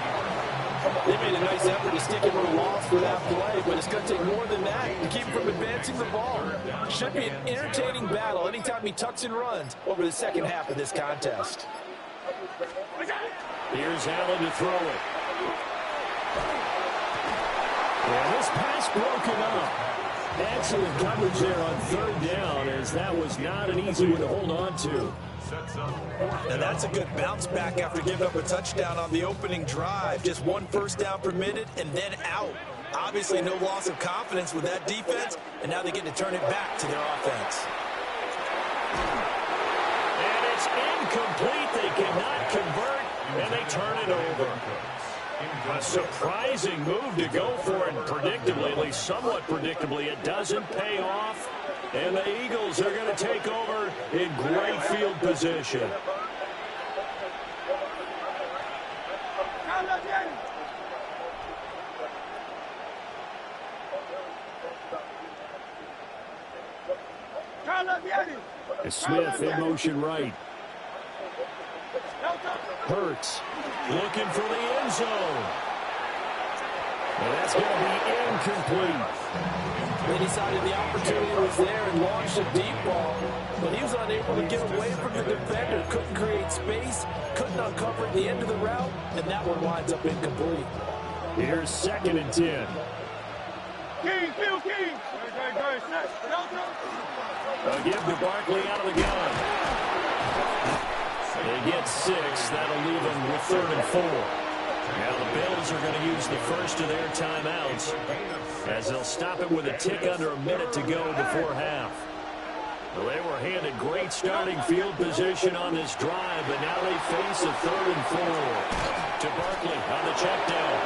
They made a nice effort to stick him with a loss for that play, but it's going to take more than that to keep him from advancing the ball. Should be an entertaining battle anytime he tucks and runs over the second half of this contest. Here's Allen to throw it. And this pass broken up. Excellent coverage there on 3rd down, as that was not an easy one to hold on to. Now that's a good bounce back after giving up a touchdown on the opening drive. Just 1 first down permitted and then out. Obviously no loss of confidence with that defense, and now they get to turn it back to their offense. And it's incomplete. They cannot convert, and they turn it over. A surprising move to go for it, predictably, at least somewhat predictably. It doesn't pay off, and the Eagles are going to take over in great field position. Smith in motion right. Hurts looking for the end zone. And that's going to be incomplete. They decided the opportunity was there and launched a deep ball, but he was unable to get away from the defender. Couldn't create space, couldn't uncover at the end of the route, and that one winds up incomplete. Here's 2nd and 10. King, Phil King. A give to Barkley out of the gun. They get 6. That'll leave them with 3rd and 4. Now the Bills are going to use the first of their timeouts as they'll stop it with a tick under a minute to go before half. Well, they were handed great starting field position on this drive, but now they face a 3rd and 4. To Barkley on the check down.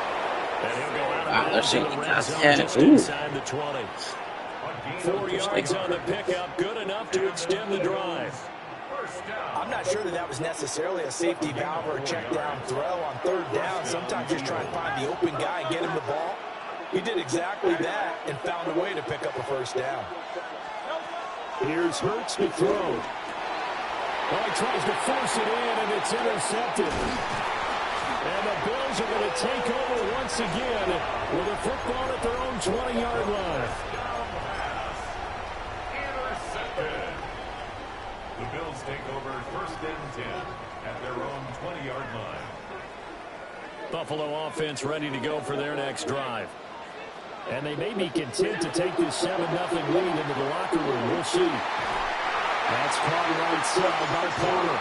And he'll go out of bounds in the red zone just inside the 20. 4 yards on the pickup, good enough to extend the drive. I'm not sure that was necessarily a safety valve or a check down throw on 3rd down. Sometimes just try and find the open guy and get him the ball. He did exactly that and found a way to pick up a 1st down. Here's Hurts to throw. Well, he tries to force it in, and it's intercepted. And the Bills are going to take over once again with a football at their own 20-yard line. The Bills take over 1st and 10 at their own 20-yard line. Buffalo offense ready to go for their next drive. And they may be content to take this 7-0 lead into the locker room. We'll see. That's caught right side by Porter.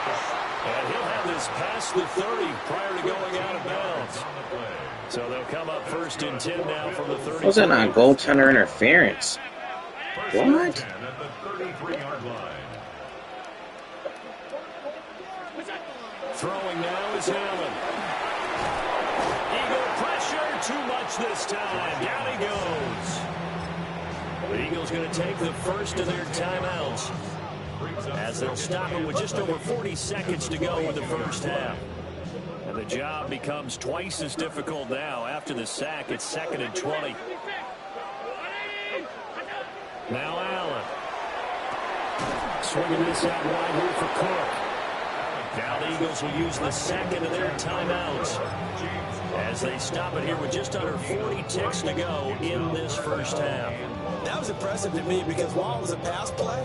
And he'll have this past the 30 prior to going out of bounds. So they'll come up 1st and 10 now from the 30. Wasn't on goaltender interference. What? Throwing now is Allen. Eagle pressure, too much this time. Down he goes. The Eagles going to take the first of their timeouts as they'll stop it with just over 40 seconds to go in the first half. And the job becomes twice as difficult now after the sack. It's 2nd and 20. Now Allen. Swinging this out wide here for Cook. Now the Eagles will use the 2nd of their timeouts as they stop it here with just under 40 ticks to go in this first half. That was impressive to me because while it was a pass play,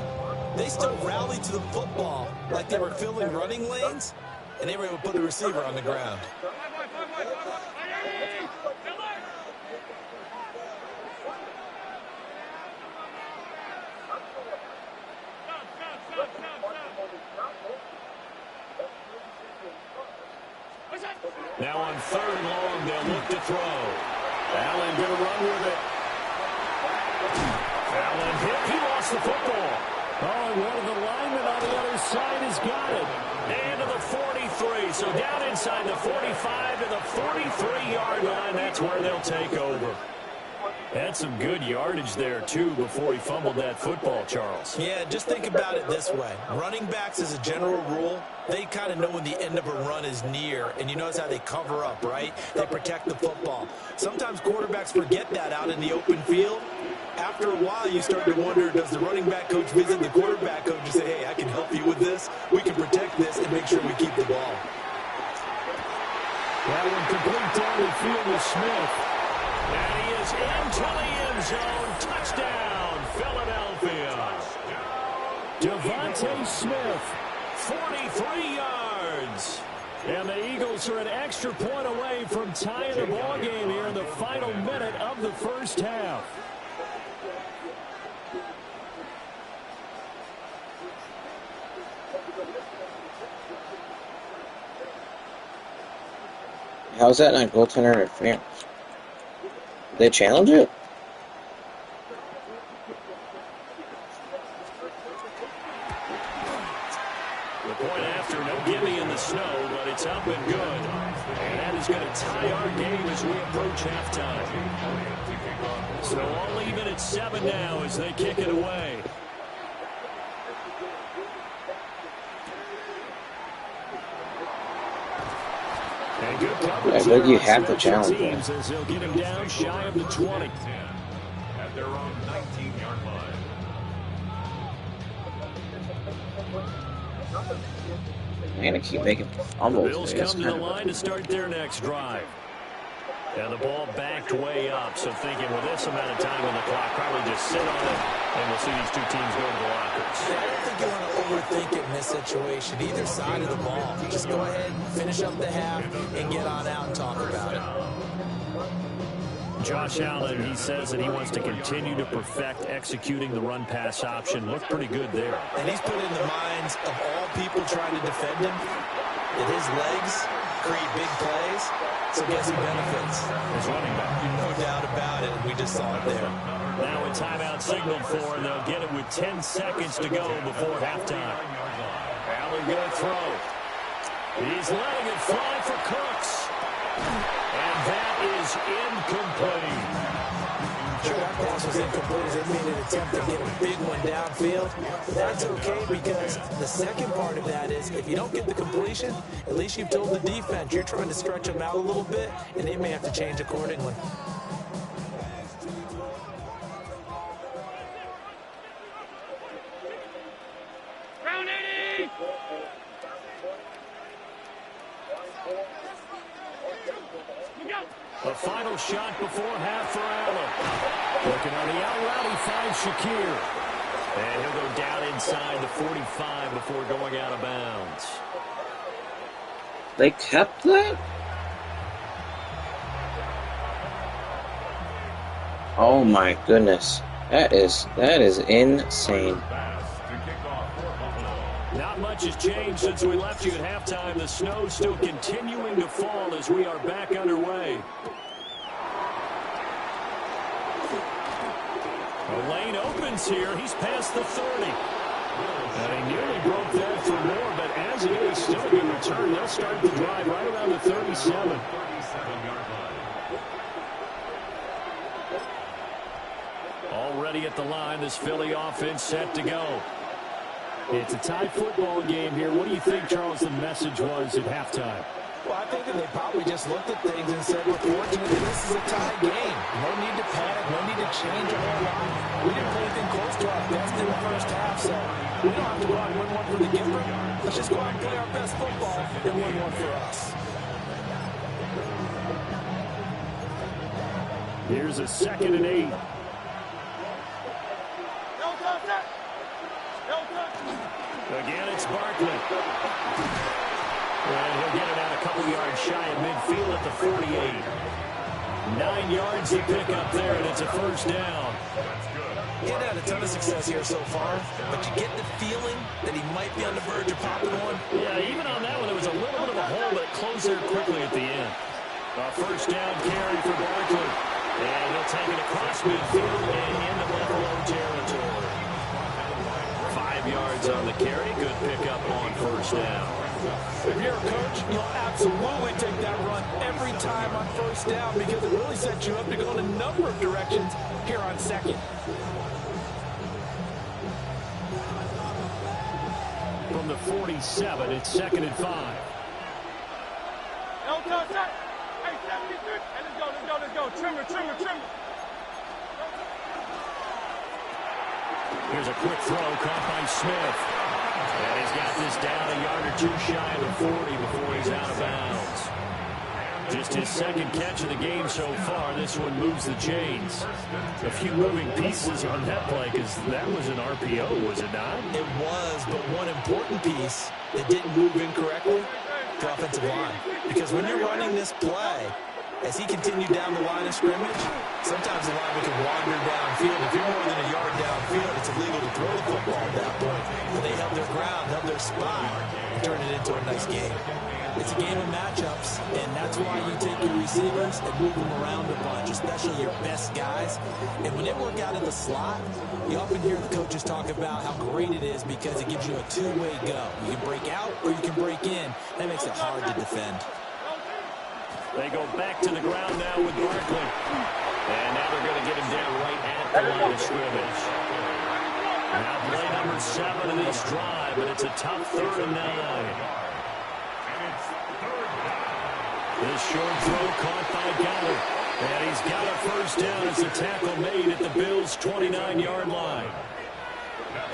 they still rallied to the football like they were filling running lanes, and they were able to put the receiver on the ground. Now on 3rd and long, they'll look to throw. Allen going to run with it. Allen hit. He lost the football. Oh, and one of the linemen on the other side has got it. Into the 43. So down inside the 45 to the 43-yard line. That's where they'll take over. Had some good yardage there, too, before he fumbled that football, Charles. Yeah, just think about it this way. Running backs, as a general rule, they kind of know when the end of a run is near, and you notice how they cover up, right? They protect the football. Sometimes quarterbacks forget that out in the open field. After a while, you start to wonder, does the running back coach visit the quarterback coach and say, hey, I can help you with this, we can protect this, and make sure we keep the ball. That one complete down the field with Smith. And he is into the end zone. Touchdown, Philadelphia. Devontae Smith, 43 yards. And the Eagles are an extra point away from tying the ball game here in the final minute of the first half. How's that not goaltender interference? Did they challenge it? The point after, no gimme in the snow, but it's up and good. And that is going to tie our game as we approach halftime. So all even at 7 now as they kick it away. I bet you have to challenge him. As they'll get him down shy of the 20. At their own 19-yard line. I'm gonna keep making The fumbles. Bills come to the line to start their next drive. And the ball backed way up. So thinking with this amount of time on the clock, probably just sit on it, and we'll see these two teams go to the lockers. I don't think you want to overthink it in this situation. Either side of the ball. Just go ahead and finish up the half and get on out and talk about it. Josh Allen, he says that he wants to continue to perfect executing the run-pass option. Looked pretty good there. And he's put in the minds of all people trying to defend him that his legs create big plays. So guess who benefits? His running back. No doubt about it. We just saw it there. Now a timeout signaled for, and they'll get it with 10 seconds to go before halftime. Allen going to throw. He's letting it fly for Cooks. And that is incomplete. Sure, that pass was incomplete as they made an attempt to get a big one downfield. But that's okay because the second part of that is if you don't get the completion, at least you've told the defense you're trying to stretch them out a little bit, and they may have to change accordingly. Round 80! A final shot before half for Allen. Looking on the out route, he finds Shakir. And he'll go down inside the 45 before going out of bounds. They kept that? Oh my goodness. That is insane. Not much has changed since we left you at halftime. The snow still continuing to fall as we are back underway. The lane opens here. He's past the 30. And he nearly broke that for more, but as it is, still a good return. They'll start the drive right around the 37. Already at the line, this Philly offense set to go. It's a tied football game here. What do you think, Charles, the message was at halftime? Well, I think that they probably just looked at things and said, we're fortunate that this is a tied game. No need to panic, no need to change a whole lot. We didn't play anything close to our best in the first half, so we don't have to go out and win one for the giver. Let's just go out and play our best football and win one for us. Here's a 2nd and 8. Again, it's Barkley. And he'll get it out a couple yards shy of midfield at the 48. 9 yards to pick up there, and it's a first down. He hadn't had a ton of success here so far, but you get the feeling that he might be on the verge of popping one. Yeah, even on that one, there was a little bit of a hole, but it closed there quickly at the end. A first down carry for Barkley. And he'll take it across midfield and into Buffalo territory. 5 yards on the carry. Good pickup on first down. If you're a coach, you'll absolutely take that run every time on first down because it really sets you up to go in a number of directions here on second. From the 47, it's 2nd and 5. Hey, 73. Hey, let's go. Trimmer. Here's a quick throw caught by Smith. And he's got this down a yard or two shy of the 40 before he's out of bounds. Just his second catch of the game so far. This one moves the chains. A few moving pieces on that play because that was an RPO, was it not? It was, but one important piece that didn't move incorrectly, the offensive line. Because when you're running this play, as he continued down the line of scrimmage, sometimes the lineman can wander downfield. If you're more than a yard downfield, it's illegal to throw the football at that point. But they held their ground, held their spot, and turned it into a nice game. It's a game of matchups, and that's why you take your receivers and move them around a bunch, especially your best guys. And when they work out in the slot, you often hear the coaches talk about how great it is because it gives you a two-way go. You can break out or you can break in. That makes it hard to defend. They go back to the ground now with Barkley. And now they're going to get him down right at the line of scrimmage. Now play number 7 in this drive, and it's a tough 3rd and 9. This short throw caught by Gallup. And he's got a first down as the tackle made at the Bills' 29-yard line.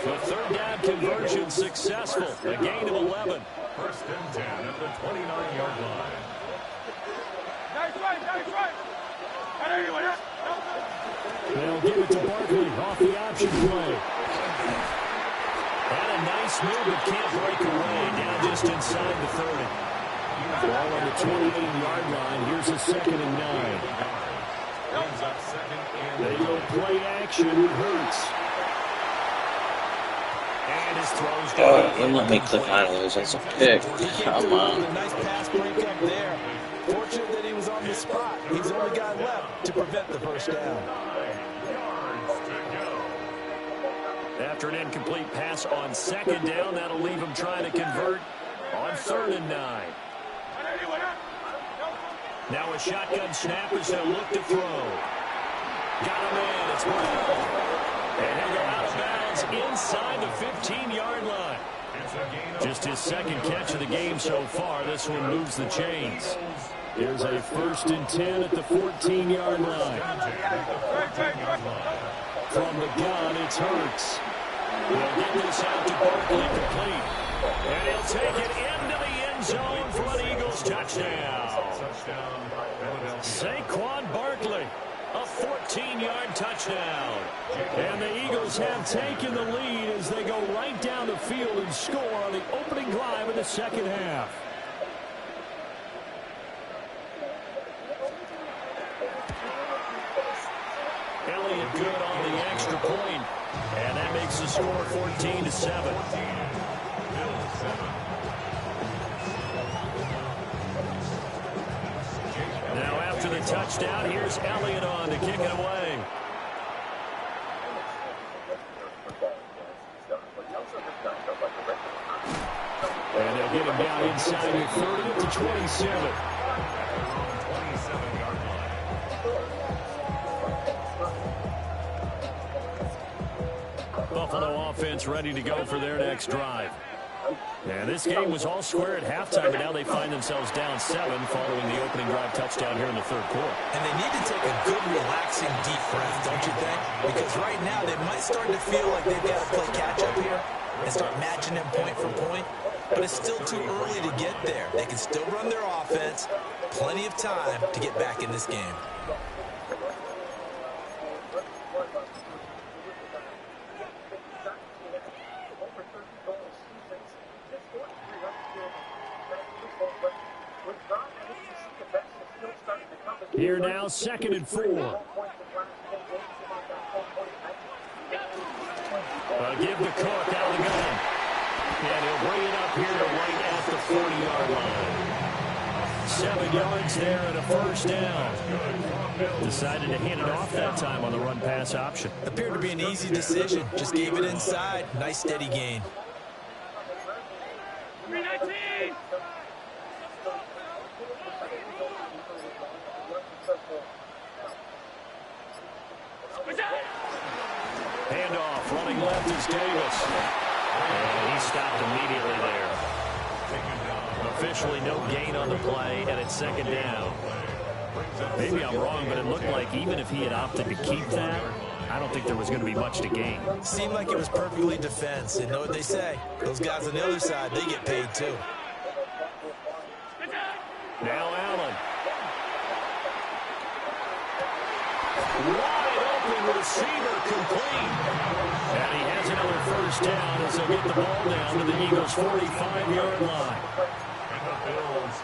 The 3rd down conversion successful. A gain of 11. First and 10 at the 29-yard line. They'll give it to Barkley off the option play. Had a nice move, but can't break away. Down just inside the 30. Ball on the 28-yard line. Here's a 2nd and 9. They go play action. It hurts. And his throws down. You let me click on it. That's a pick. Come on. Nice pass breakup there. Fortunate that he was on the spot. He's only got left to prevent the first down. After an incomplete pass on 2nd down, that'll leave him trying to convert on 3rd and 9. Now a shotgun snap as he'll look to throw. Got him in. It's Brown. And he'll go out of bounds inside the 15-yard line. Just his 2nd catch of the game so far. This one moves the chains. Here's a 1st and 10 at the 14-yard line. From the gun, it's Hurts. We'll get this out to Barkley complete. And he'll take it into the end zone for an Eagles touchdown. Saquon Barkley, a 14-yard touchdown. And the Eagles have taken the lead as they go right down the field and score on the opening drive of the second half. Elliott good on the extra point. And that makes the score 14-7. Now after the touchdown, here's Elliott on to kick it away. And they'll get him down inside the 30 to 27. Buffalo offense ready to go for their next drive. And this game was all square at halftime, but now they find themselves down 7 following the opening drive touchdown here in the 3rd quarter. And they need to take a good, relaxing, deep breath, don't you think? Because right now they might start to feel like they've got to play catch-up here and start matching them point for point. But it's still too early to get there. They can still run their offense. Plenty of time to get back in this game. Here now, 2nd and 4. Give the Cook out of the gun. And he'll bring it up here to right at the 40-yard line. 7 yards there and a 1st down. Decided to hand it off that time on the run-pass option. Appeared to be an easy decision. Just gave it inside. Nice, steady gain. 319! Handoff, running left is Davis. And he stopped immediately there. Officially no gain on the play, and it's 2nd down. Maybe I'm wrong, but it looked like even if he had opted to keep that, I don't think there was going to be much to gain. Seemed like it was perfectly defense. And know what they say? Those guys on the other side, they get paid too. Now Allen. Wide open receiver complete. And he has another 1st down as they'll get the ball down to the Eagles' 45-yard line. And the Bills,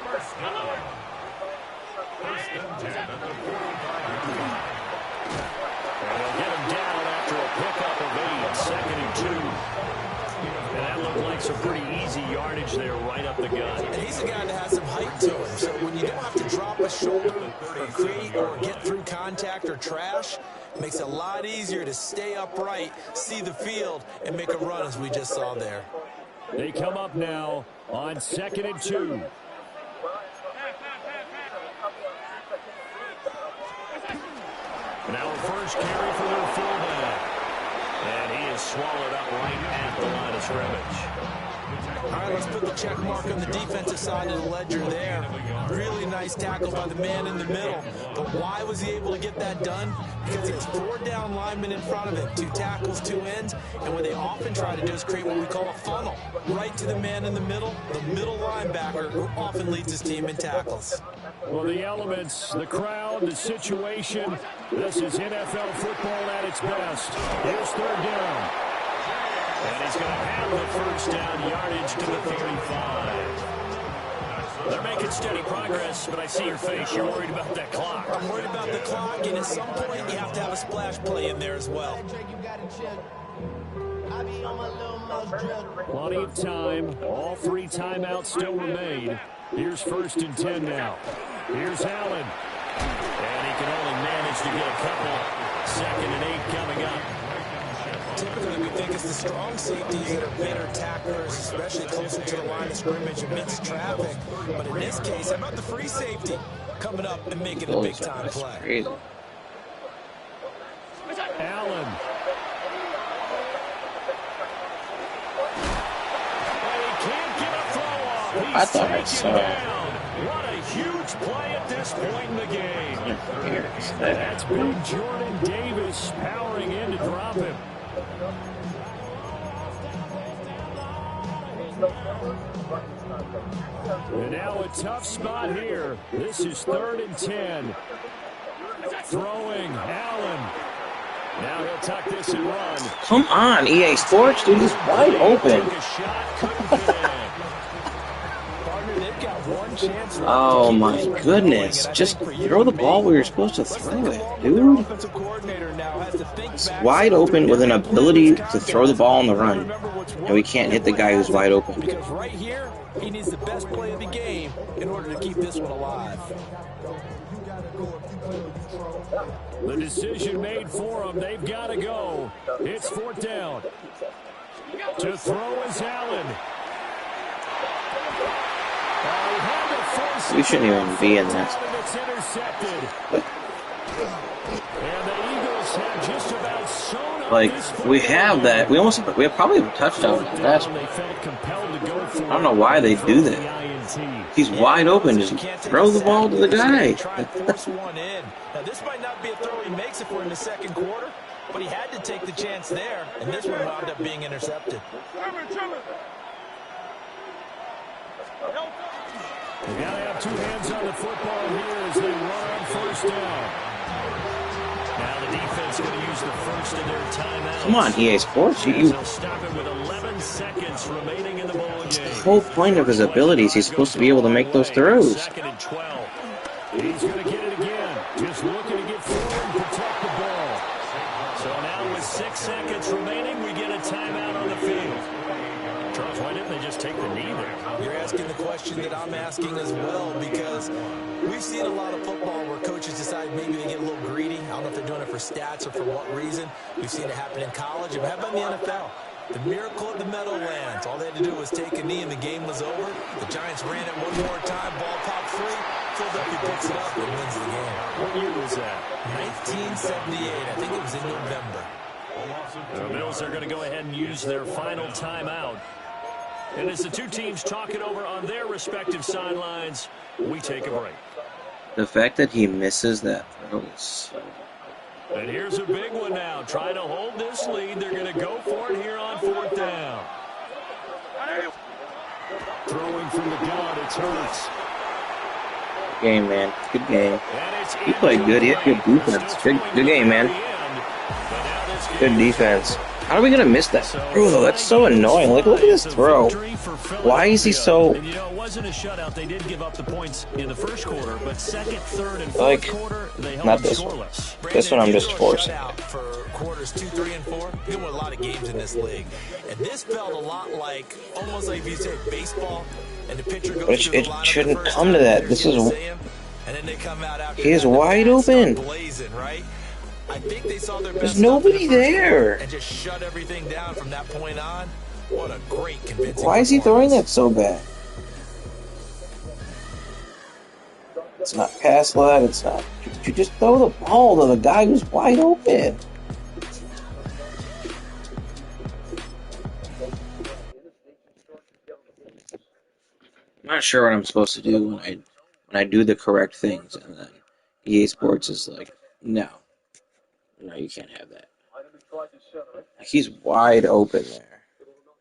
first down. First and 10 at the 45-yard line. And they'll get him down after a pickup of 8, 2nd and 2. And that looked like some pretty easy yardage there right up the gut. And he's a guy that has some height to him. So when you don't have to drop a shoulder or create or get through contact or trash, it makes it a lot easier to stay upright, see the field, and make a run as we just saw there. They come up now on 2nd and 2. Now a first carry for their fullback. And he is swallowed up right at the line of scrimmage. All right, let's put the check mark on the defensive side of the ledger there. Really nice tackle by the man in the middle. But why was he able to get that done? Because it's 4 down linemen in front of him, 2 tackles, 2 ends. And what they often try to do is create what we call a funnel. Right to the man in the middle linebacker, who often leads his team in tackles. Well, the elements, the crowd, the situation, this is NFL football at its best. Here's 3rd down. And he's going to have the first down, yardage to the 35. They're making steady progress, but I see your face. You're worried about that clock. I'm worried about the clock, and at some point you have to have a splash play in there as well. Plenty of time. All 3 timeouts still remain. Here's 1st and 10 now. Here's Allen. And he can only manage to get a couple. 2nd and 8 coming up. Typically, we think it's the strong safeties that are better tacklers, especially closer to the line of scrimmage amidst traffic. But in this case, how about the free safety coming up and making a big-time play? Crazy. Allen. He can't get a throw off. I thought I saw. What a huge play at this point in the game. That's big Jordan Davis powering in to drop him. And now a tough spot here. This is 3rd and 10. Throwing Allen. Now he'll tuck this and run. Come on, EA Sports, dude, he's wide open. Oh my goodness. Just throw the ball where you're supposed to throw it, dude. It's wide open with an ability to throw the ball on the run. And we can't hit the guy who's wide open. Because right here, he needs the best play of the game in order to keep this one alive. The decision made for them. They've got to go. It's 4th down. To throw is Allen. We shouldn't even be in that. Like, we have that. We have probably a touchdown. I don't know why they do that. He's wide open. Just throw the ball to the guy. Now, this might not be a throw he makes it for in the 2nd quarter, but he had to take the chance there, and this one wound up being intercepted. You got to have 2 hands on the football here as they run on 1st down. Now the defense going to use the first of their timeouts. Come on, EA Sports. They'll stop it with 11 seconds remaining in the ball game. The whole point of his abilities, he's supposed to be able to make those throws. 2nd and 12. He's going to get it again. Just looking to get forward and protect the ball. So now with 6 seconds remaining, we get a timeout on the field. Charles, why didn't they just take the knee there? You're asking the question that I'm asking as well, because we've seen a lot of football where coaches decide maybe they get a little greedy. I don't know if they're doing it for stats or for what reason. We've seen it happen in college. And how about in the NFL? The miracle of the Meadowlands. All they had to do was take a knee and the game was over. The Giants ran it one more time. Ball popped free. Philadelphia picks it up and wins the game. What year was that? 1978. I think it was in November. The Bills are going to go ahead and use their final timeout. And as the 2 teams talk it over on their respective sidelines, we take a break. The fact that he misses that throw is so... And here's a big one now. Trying to hold this lead. They're going to go for it here on 4th down. Throwing from the gun, it's Hurts. Game, man. Good game. He played good. He had good defense. Good game, man. Good defense. How are we going to miss that throw, though? That's so annoying. Like, look at this throw. Why is he so... And, you know, it wasn't a shutout. They did give up the points in the 1st quarter, but 2nd, 3rd, and 4th quarter, they held not them this one. scoreless. This one I'm just forcing. For quarters 2, 3, and 4. We won a lot of games in this league. And this felt a lot like, almost like if you say baseball, and the pitcher goes But it shouldn't come to that. This is... He is wide open. Blazing, right? I think they saw their best. There's nobody there. And just shut everything down from that point on. What a great convincing. Why is he throwing that so bad? It's not pass led. It's not. You just throw the ball to the guy who's wide open. not sure what I'm supposed to do when I do the correct things, and then EA Sports is like, no, you can't have that. He's wide open there.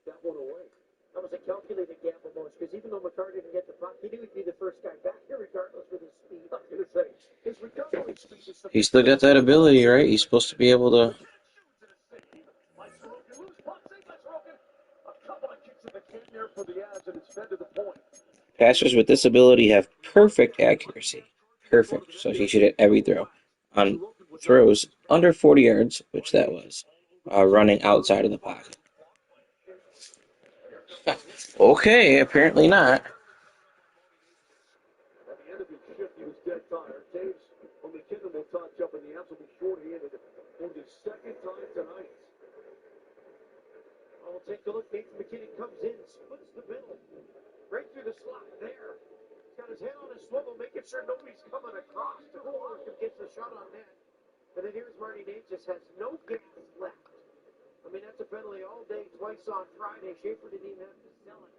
That was a calculated gamble, Morris, because even though McCarr didn't get the puck, he knew he'd be the first guy back here, regardless with his speed. I was going to say, his recovery speed is... He's still got that ability, right? He's supposed to be able to... Passers with this ability have perfect accuracy. Perfect. So he should hit every throw. On throws under 40 yards, which that was, running outside of the pocket. Okay, apparently not. At the end of his shift, he was dead tired. Dave's on McKinnon will touch up, and the Avs will be short-handed for the second time tonight. I'll take a look. Nathan McKinnon comes in, splits the middle, right through the slot there. He's got his hand on his swivel, making sure nobody's coming across. The goal gets the shot on net. And then here's Marty Nate, just has no gas left. I mean, that's a penalty all day, twice on Friday. Schaefer didn't even have to sell it.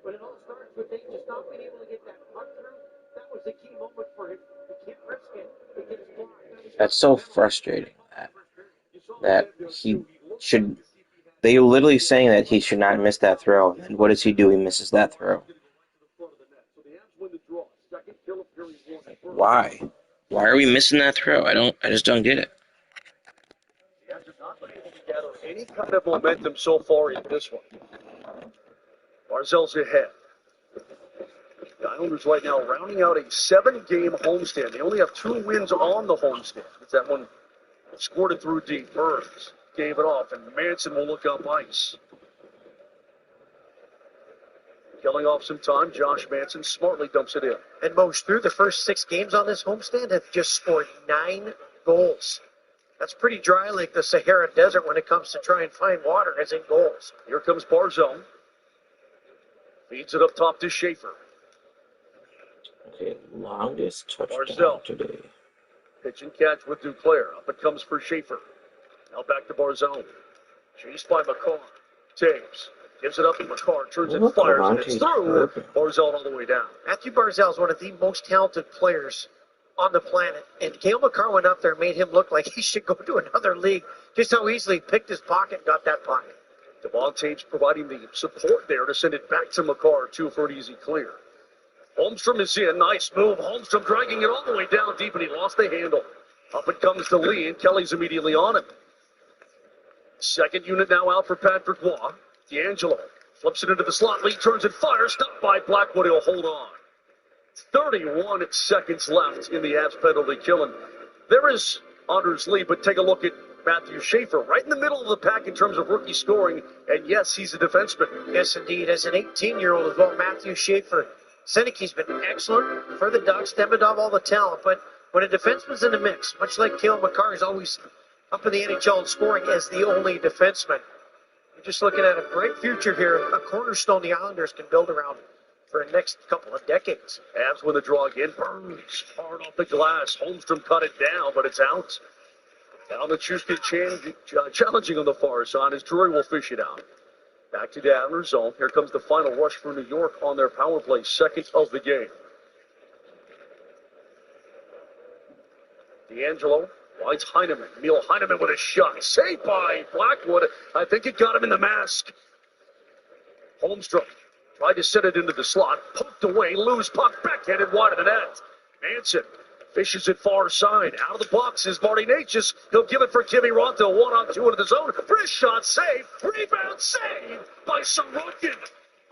But it all starts with Nate just not being able to get that puck through. That was the key moment for him. He can't risk it. It gets blocked. That's so frustrating that he should... They are literally saying that he should not miss that throw. And what does he do? He misses that throw. Like, why? Why are we missing that throw? I just don't get it. The Avs have not been able to gather any kind of momentum so far in this one. Barzell's ahead. The Islanders right now rounding out a 7-game homestand. They only have 2 wins on the homestand. It's that one scored it through deep. Burns gave it off, and Manson will look up ice. Killing off some time, Josh Manson smartly dumps it in. And most through the first 6 games on this homestand have just scored 9 goals. That's pretty dry like the Sahara Desert when it comes to try and find water as in goals. Here comes Barzell. Feeds it up top to Schaefer. Okay, longest touchdown today. Pitch and catch with Duclair. Up it comes for Schaefer. Now back to Barzell. Chased by McCarr. Taves. Gives it up to McCarr. Turns and fires. And it's through. Barzell all the way down. Matthew Barzell is one of the most talented players on the planet. And Cale McCarr went up there and made him look like he should go to another league. Just how easily he picked his pocket and got that puck. Devon Taves providing the support there to send it back to McCarr, 2 for an easy clear. Holmstrom is in. Nice move. Holmstrom dragging it all the way down deep, and he lost the handle. Up it comes to Lee, and Kelly's immediately on him. Second unit now out for Patrick Waugh. D'Angelo flips it into the slot. Lee turns and fires. Stopped by Blackwood. He'll hold on. 31 seconds left in the Avs penalty killing. There is Anders Lee, but take a look at Matthew Schaefer, right in the middle of the pack in terms of rookie scoring. And yes, he's a defenseman. Yes, indeed. As an 18-year-old as well, Matthew Schaefer. Seneke's been excellent for the Ducks. Demidov, all the talent. But when a defenseman's in the mix, much like Cale McCarr is always up in the NHL and scoring as the only defenseman, you're just looking at a bright future here, a cornerstone the Islanders can build around for the next couple of decades. Avs win the draw again. Burns hard off the glass. Holmstrom cut it down, but it's out. Down the Chusky challenging on the far side as Drury will fish it out. Back to the Islanders zone. Here comes the final rush for New York on their power play, second of the game. D'Angelo finds Heineman. Emil Heineman with a shot. Saved by Blackwood. I think it got him in the mask. Holmstrom tried to set it into the slot. Poked away. Loose puck. Backhanded wide of the net. Manson fishes it far side. Out of the box is Marty Natchez. He'll give it for Kiviranta. 1-on-2 into the zone. Wrist shot. Save. Rebound. Save by Sorokin.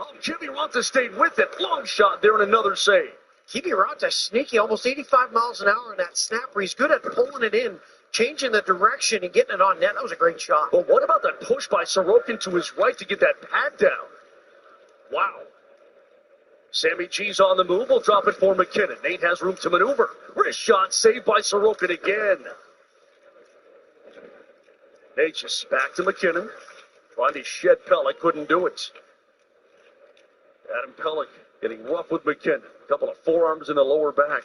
Oh, Kiviranta stayed with it. Long shot there and another save. Kiviranta sneaky, almost 85 miles an hour on that snapper. He's good at pulling it in, changing the direction and getting it on net. That was a great shot. But what about that push by Sorokin to his right to get that pad down? Wow. Sammy G's on the move. Will drop it for McKinnon. Nate has room to maneuver. Wrist shot saved by Sorokin again. Nate just back to McKinnon. Trying to shed Pellick. Couldn't do it. Adam Pellick getting rough with McKinnon. A couple of forearms in the lower back.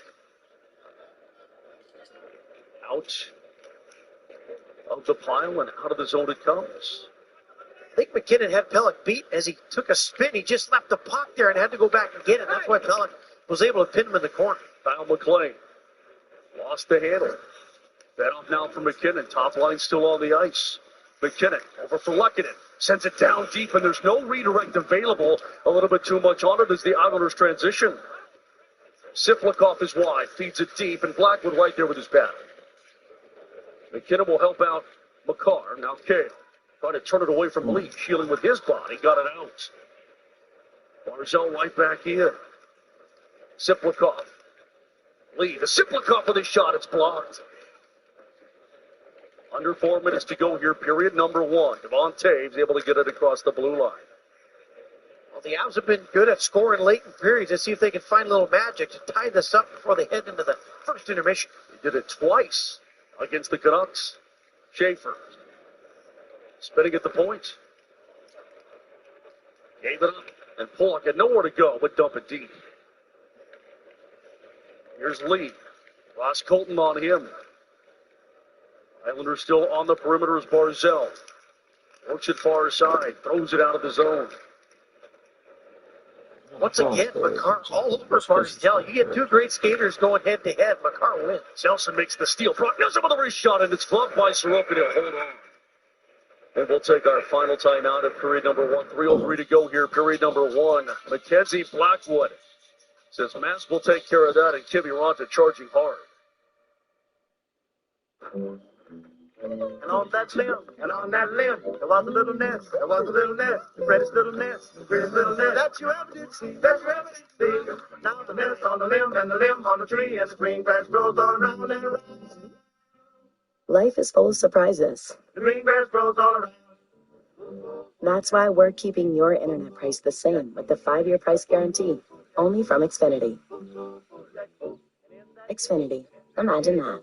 Out of the pile and out of the zone it comes. I think McKinnon had Pellick beat as he took a spin. He just left the puck there and had to go back and get it. That's why Pellick was able to pin him in the corner. Kyle McLean lost the handle. That off now for McKinnon. Top line still on the ice. McKinnon over for Lehkonen. Sends it down deep, and there's no redirect available. A little bit too much on it as the Islanders transition. Siflikoff is wide. Feeds it deep, and Blackwood right there with his bat. McKinnon will help out Makar. Now Cale trying to turn it away from Lee. Shielding with his body. Got it out. Barzell right back in. Siflikoff. Lee. The Siflikoff with his shot. It's blocked. Under 4 minutes to go here, period number 1. Devon Taves able to get it across the blue line. Well, the Avs have been good at scoring late in periods to see if they can find a little magic to tie this up before they head into the first intermission. They did it twice against the Canucks. Schaefer spinning at the point. Gave it up, and Pollock had nowhere to go but dump it deep. Here's Lee. Ross Colton on him. Islanders still on the perimeter as Barzell. Works it far side. Throws it out of the zone. Once again, Makar all over Barzell. You get two great skaters going head-to-head. Makar wins. Selson makes the steal. Brock Nelson with a wrist shot, and it's gloved by Sorokin. He'll hold on. And we'll take our final timeout of period number 1. 3:03 to go here, period number 1. Mackenzie Blackwood says Mass will take care of that, and Kimmy Ronta charging hard. And on that limb, and on that limb, there was a little nest, there was a little nest, the prettiest little nest, the prettiest little nest that you ever did see, that you ever did see. Now the nest on the limb, and the limb on the tree, and the green grass grows all around and around. Life is full of surprises. The green grass grows all around. That's why we're keeping your internet price the same with the 5-year price guarantee, only from Xfinity. Xfinity. Imagine that.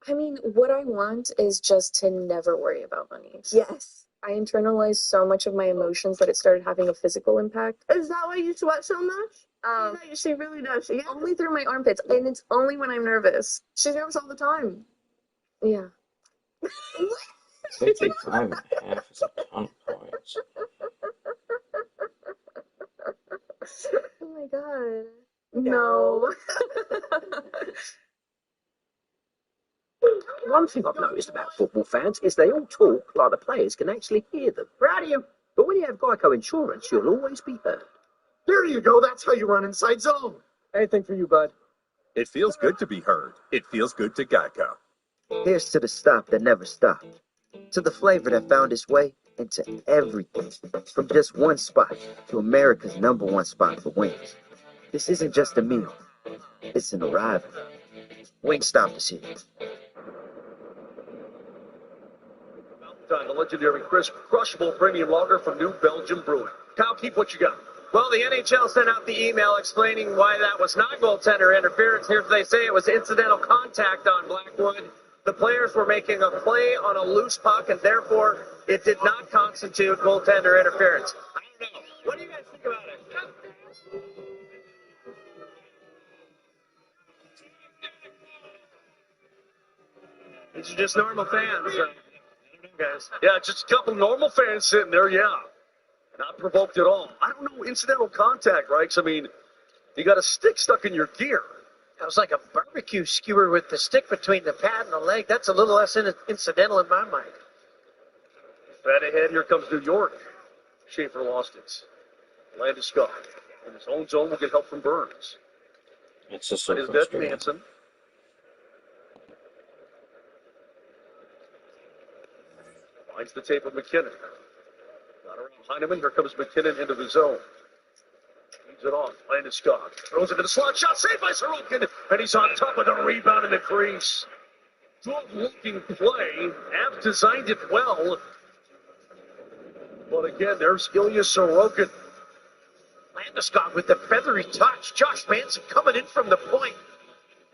I mean, what I want is just to never worry about money. Yes. I internalized so much of my emotions that it started having a physical impact. Is that why you sweat so much? She really does. Yeah. Only through my armpits, and it's only when I'm nervous. She's nervous all the time. Yeah. 55.5 is a ton of points. Oh my god. No. One thing I've noticed about football fans is they all talk like the players can actually hear them. Proud of you. But when you have Geico Insurance, you'll always be heard. There you go. That's how you run inside zone. Anything for you, bud. It feels good to be heard. It feels good to Geico. Here's to the stop that never stopped. To the flavor that found its way into everything. From just one spot to America's #1 spot for wings. This isn't just a meal. It's an arrival. Wingstop is here. The legendary crisp, crushable premium lager from New Belgium Brewing. Kyle, keep what you got. Well, the NHL sent out the email explaining why that was not goaltender interference. Here's what they say: it was incidental contact on Blackwood. The players were making a play on a loose puck, and therefore it did not constitute goaltender interference. I don't know. What do you guys think about it? These are just normal fans. Guys. Yeah, just a couple normal fans sitting there, yeah. Not provoked at all. I don't know, incidental contact, right? 'Cause, I mean, you got a stick stuck in your gear. That was like a barbecue skewer with the stick between the pad and the leg. That's a little less incidental in my mind. Bat ahead, here comes New York. Schaefer lost it. Landeskog. In his own zone will get help from Burns. It's just so Is that frustrating. Manson? Finds the tape of McKinnon. Got around Heineman. Here comes McKinnon into the zone. Leads it off. Landeskog throws it to the slot. Shot saved by Sorokin. And he's on top of the rebound in the crease. Good-looking play. Avs designed it well. But again, there's Ilya Sorokin. Landeskog with the feathery touch. Josh Manson coming in from the point.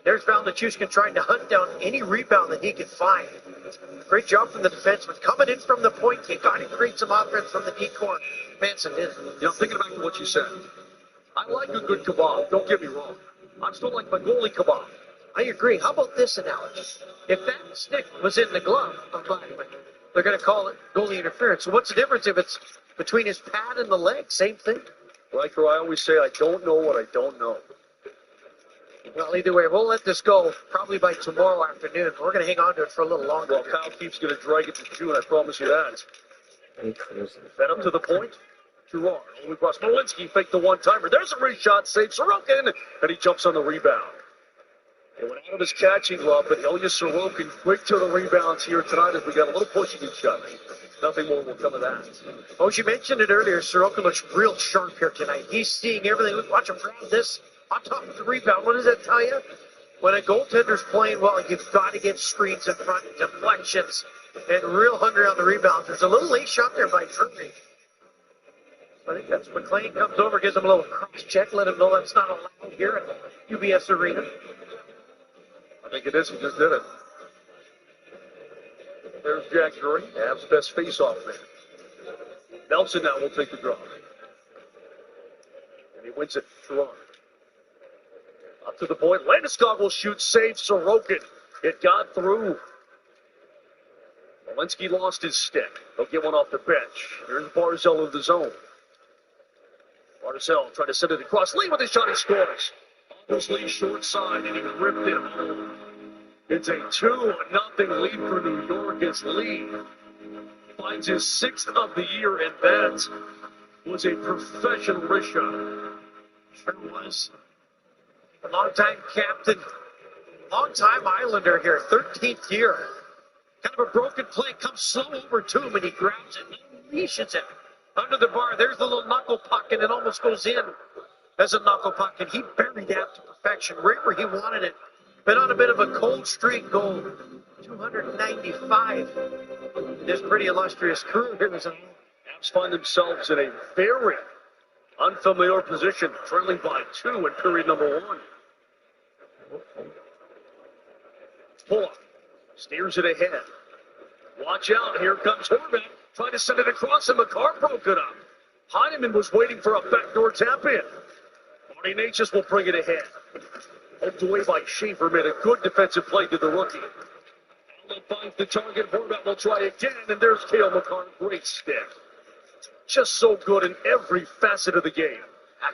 There's Valnichuskin trying to hunt down any rebound that he can find. Great job from the defenseman. Coming in from the point, he got to create some offense from the deep corner. Manson did. You know, thinking back to what you said, I like a good kebab. Don't get me wrong. I just don't like my goalie kebab. I agree. How about this analogy? If that stick was in the glove of Blackman, they're going to call it goalie interference. So what's the difference if it's between his pad and the leg? Same thing. Riker, I always say I don't know what I don't know. Well, either way, we'll let this go probably by tomorrow afternoon. We're going to hang on to it for a little longer. Well, Kyle keeps going to drag it to June, I promise you that. Fed up to the point. Gerard, all the way across. Malinsky faked the one-timer. There's a wrist shot, save Sorokin, and he jumps on the rebound. It went out of his catching glove, but Ilya Sorokin quick to the rebounds here tonight as we got a little pushing and shoving. Nothing more will come of that. Oh, you mentioned it earlier. Sorokin looks real sharp here tonight. He's seeing everything. Watch him grab this on top of the rebound. What does that tell you? When a goaltender's playing well, you've got to get screens in front, deflections, and real hungry on the rebounds. There's a little late shot there by Drury. I think that's McLean comes over, gives him a little cross-check, let him know that's not allowed here at UBS Arena. I think it is. He just did it. There's Jack Drury, Avs' best face-off man. Nelson now will take the draw. And he wins it. Gerard. Up to the point. Landeskog will shoot, save Sorokin. It got through. Malinsky lost his stick. He'll get one off the bench. Here's Barzell in the zone. Barzell trying to send it across. Lee with a shot, he scores. Almost Lee short side, and he ripped it home. It's a 2-0 lead for New York as Lee finds his 6th of the year, and that was a professional wrist shot. Sure was. A long-time captain, long-time Islander here, 13th year. Kind of a broken play, comes slow over to him, and he grabs it and unleashes it under the bar. There's the little knuckle puck, and it almost goes in as a knuckle puck, and he buried that to perfection, right where he wanted it. Been on a bit of a cold streak, goal 295. This pretty illustrious career here. Avs find themselves in a very unfamiliar position, trailing by 2 in period number 1. Pull steers it ahead. Watch out, here comes Horvat, trying to send it across, and McCarr broke it up. Heineman was waiting for a backdoor tap-in. Marty Natchez will bring it ahead. Poked away by Schaefer, made a good defensive play to the rookie. Allen finds the target, Horvat will try again, and there's Cale McCarr, great stick. Just so good in every facet of the game.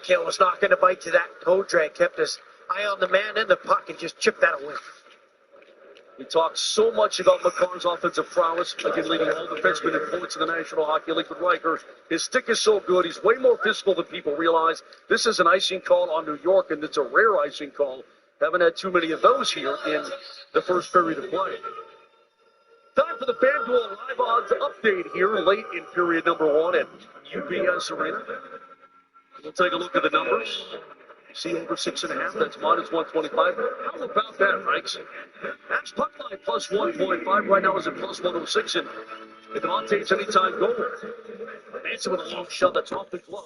Cale was not going to bite to that toe drag, kept his eye on the man and the puck, and just chipped that away. We talk so much about McCarr's offensive prowess, again leading all defensemen in points in the National Hockey League with Riker. His stick is so good, he's way more physical than people realize. This is an icing call on New York, and it's a rare icing call. Haven't had too many of those here in the first period of play. Time for the FanDuel Live Odds update here late in period number 1 at UBS Arena. We'll take a look at the numbers. See over 6.5, that's minus 125. How about that, Franks? That's puck line plus 1.5. Right now is at plus 106. And if Monte's anytime goal. Manson with a long shot that's off the glove.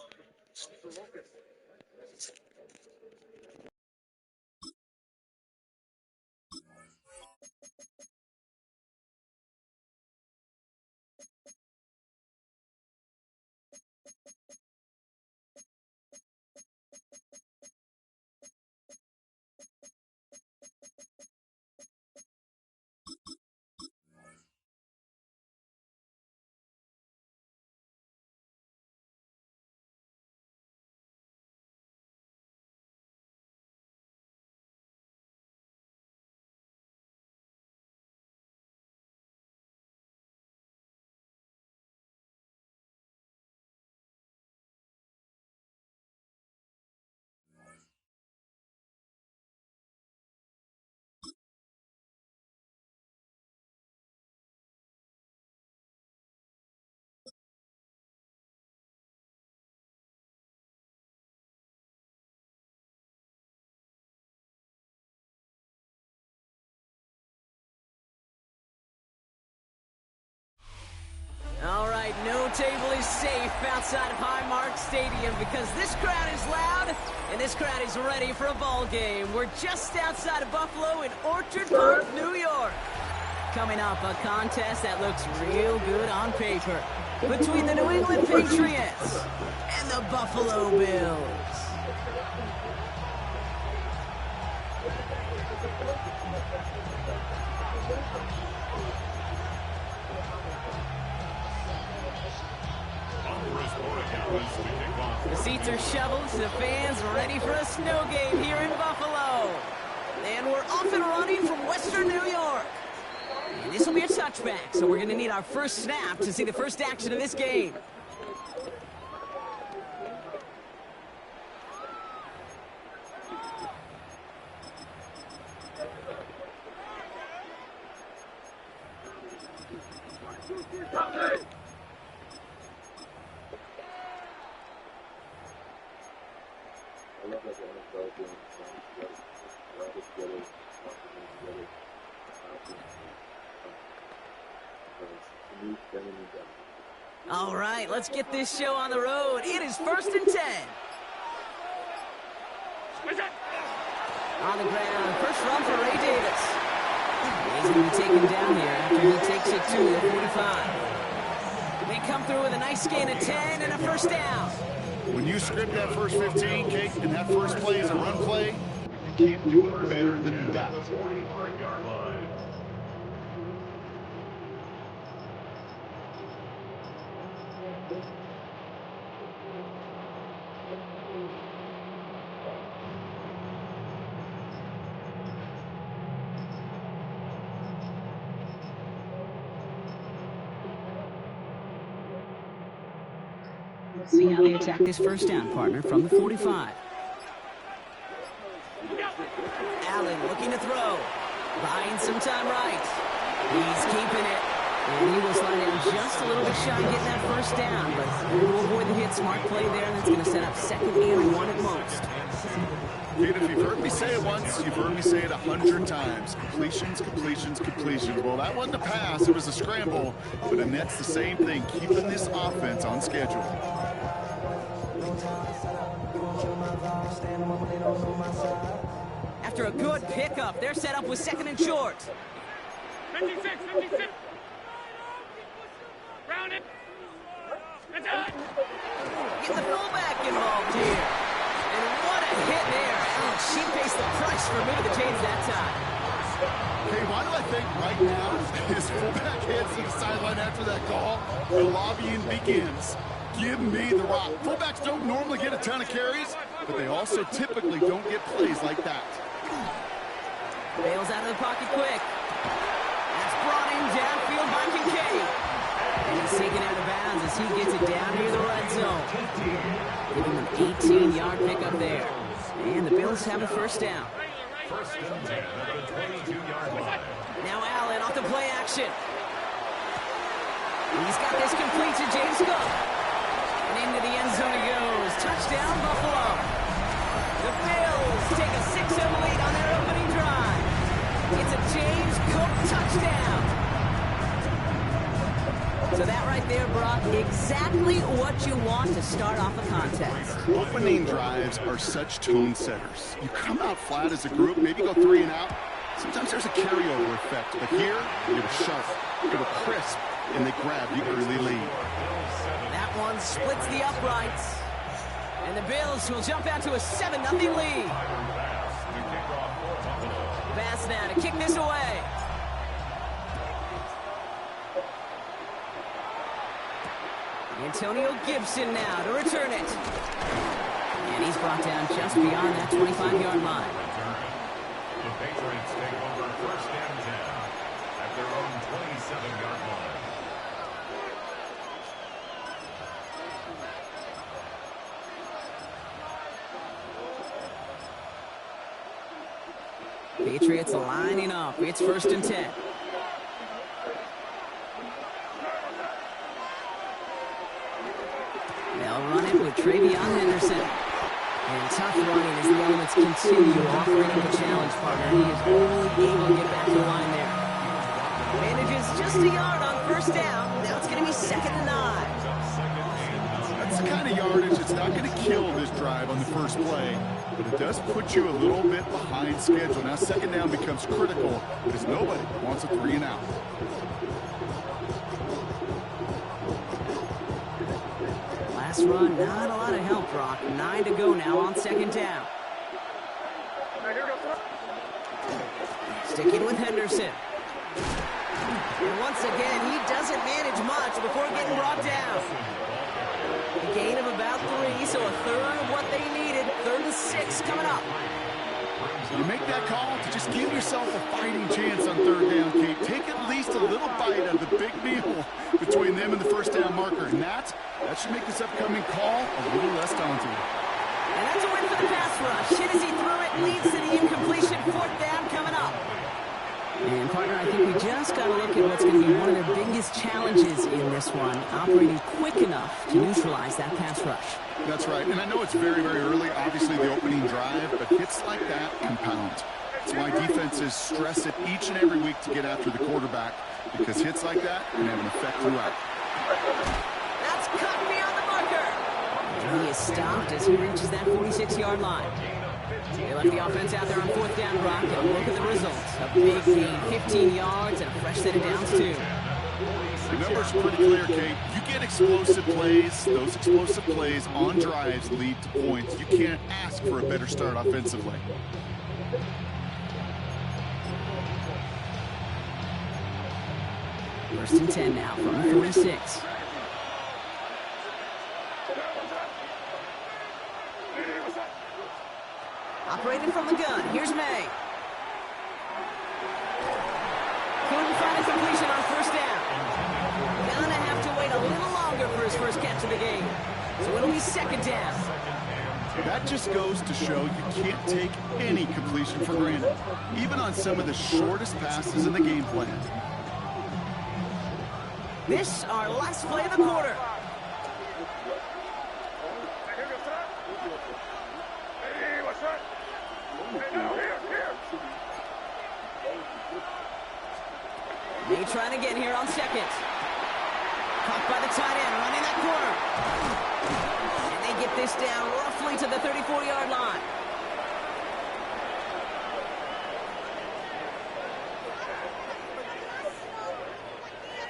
All right, no table is safe outside of Highmark Stadium because this crowd is loud and this crowd is ready for a ball game. We're just outside of Buffalo in Orchard Park, New York. Coming up, a contest that looks real good on paper between the New England Patriots and the Buffalo Bills. their shovels. The fans ready for a snow game here in Buffalo. And we're off and running from Western New York. And this will be a touchback, so we're going to need our first snap to see the first action of this game. All right, let's get this show on the road. It is 1st and 10. On the ground, first run for Ray Davis. He's going to be taken down here after he takes it to the 45. They come through with a nice gain of 10 and a first down. When you script that first 15, Kate, and that first play is a run play, you can't do it better than that. See how they attack this first down, partner, from the 45. Allen looking to throw. Buying some time right. He's keeping it. And he will slide in just a little bit shy getting that first down. But we'll avoid the hit. Smart play there. And that's going to set up 2nd and 1 at most. Kate, if you've heard me say it once, you've heard me say it 100 times. Completions, completions, completions. Well, that wasn't a pass. It was a scramble. But and that's the same thing, keeping this offense on schedule. After a good pickup, they're set up with 2nd and short. 56, 56. Round it. Get the fullback involved here. And what a hit there. Ouch, she pays the price for moving the chains that time. Hey, why do I think right now his fullback heads to the sideline after that call? The lobbying begins. Give me the rock. Fullbacks don't normally get a ton of carries, but they also typically don't get plays like that. Bails out of the pocket quick. That's brought in downfield by Kincaid. And he's taken out of bounds as he gets it down near the red zone. Giving him an 18-yard pickup there. And the Bills have a first down. 1st and 10 at the 22-yard line. Now Allen off the play action. He's got this complete to James Cook. And into the end zone he goes. Touchdown, Buffalo. The Bills take a 6-0 lead on their opening drive. It's a James Cook touchdown. So that right there, Brock, exactly what you want to start off a contest. Opening drives are such tone setters. You come out flat as a group, maybe go 3 and out. Sometimes there's a carryover effect, but here, you get a sharp, you get a crisp, and they grab the early lead. That one splits the uprights. And the Bills will jump out to a 7-0 lead. Bass now to kick this away. Antonio Gibson now to return it. And he's brought down just beyond that 25-yard line. The Patriots take over 1st and 10 at their own 27-yard line. Patriots lining up. It's 1st and 10. They'll run it with Travion Henderson. And tough running as the elements continue offering him a challenge partner. He is only able to get back to the line there. Manages just a yard on 1st down. Now it's going to be 2nd and 9. That's the kind of yardage that's not going to kill this drive on the first play, but it does put you a little bit behind schedule. Now 2nd down becomes critical because nobody wants a 3 and out. Last run, not a lot of help, Brock. 9 to go now on 2nd down. Sticking with Henderson. And once again, he doesn't manage much before getting brought down. A gain of about 3, so a third of what they needed. 3rd and 6 coming up. You make that call to just give yourself a fighting chance on 3rd down, Kate. Take at least a little bite out of the big meal between them and the 1st down marker. And that should make this upcoming call a little less daunting. And that's a win for the pass rush. Hit as he threw it, leads to the incompletion. 4th down coming up. And, partner, I think we just got to look at what's going to be one of their biggest challenges in this one, operating quick enough to neutralize that pass rush. That's right, and I know it's very, very early, obviously the opening drive, but hits like that compound. That's why defenses stress it each and every week to get after the quarterback, because hits like that can have an effect throughout. That's cut beyond the marker. And he is stopped as he reaches that 46-yard line. They left the offense out there on 4th down, Brock, and look at the results. A big gain, 15 yards, and a fresh set of downs, too. The numbers are pretty clear, Kate. You get explosive plays. Those explosive plays on drives lead to points. You can't ask for a better start offensively. First and 10 now from the 46. Operating from the gun, here's May. Couldn't find a completion on 1st down. Gonna have to wait a little longer for his first catch of the game. So it'll be 2nd down. That just goes to show you can't take any completion for granted, even on some of the shortest passes in the game plan. This, our last play of the quarter. They trying again here on 2nd. Caught by the tight end, running that corner. And they get this down roughly to the 34-yard line.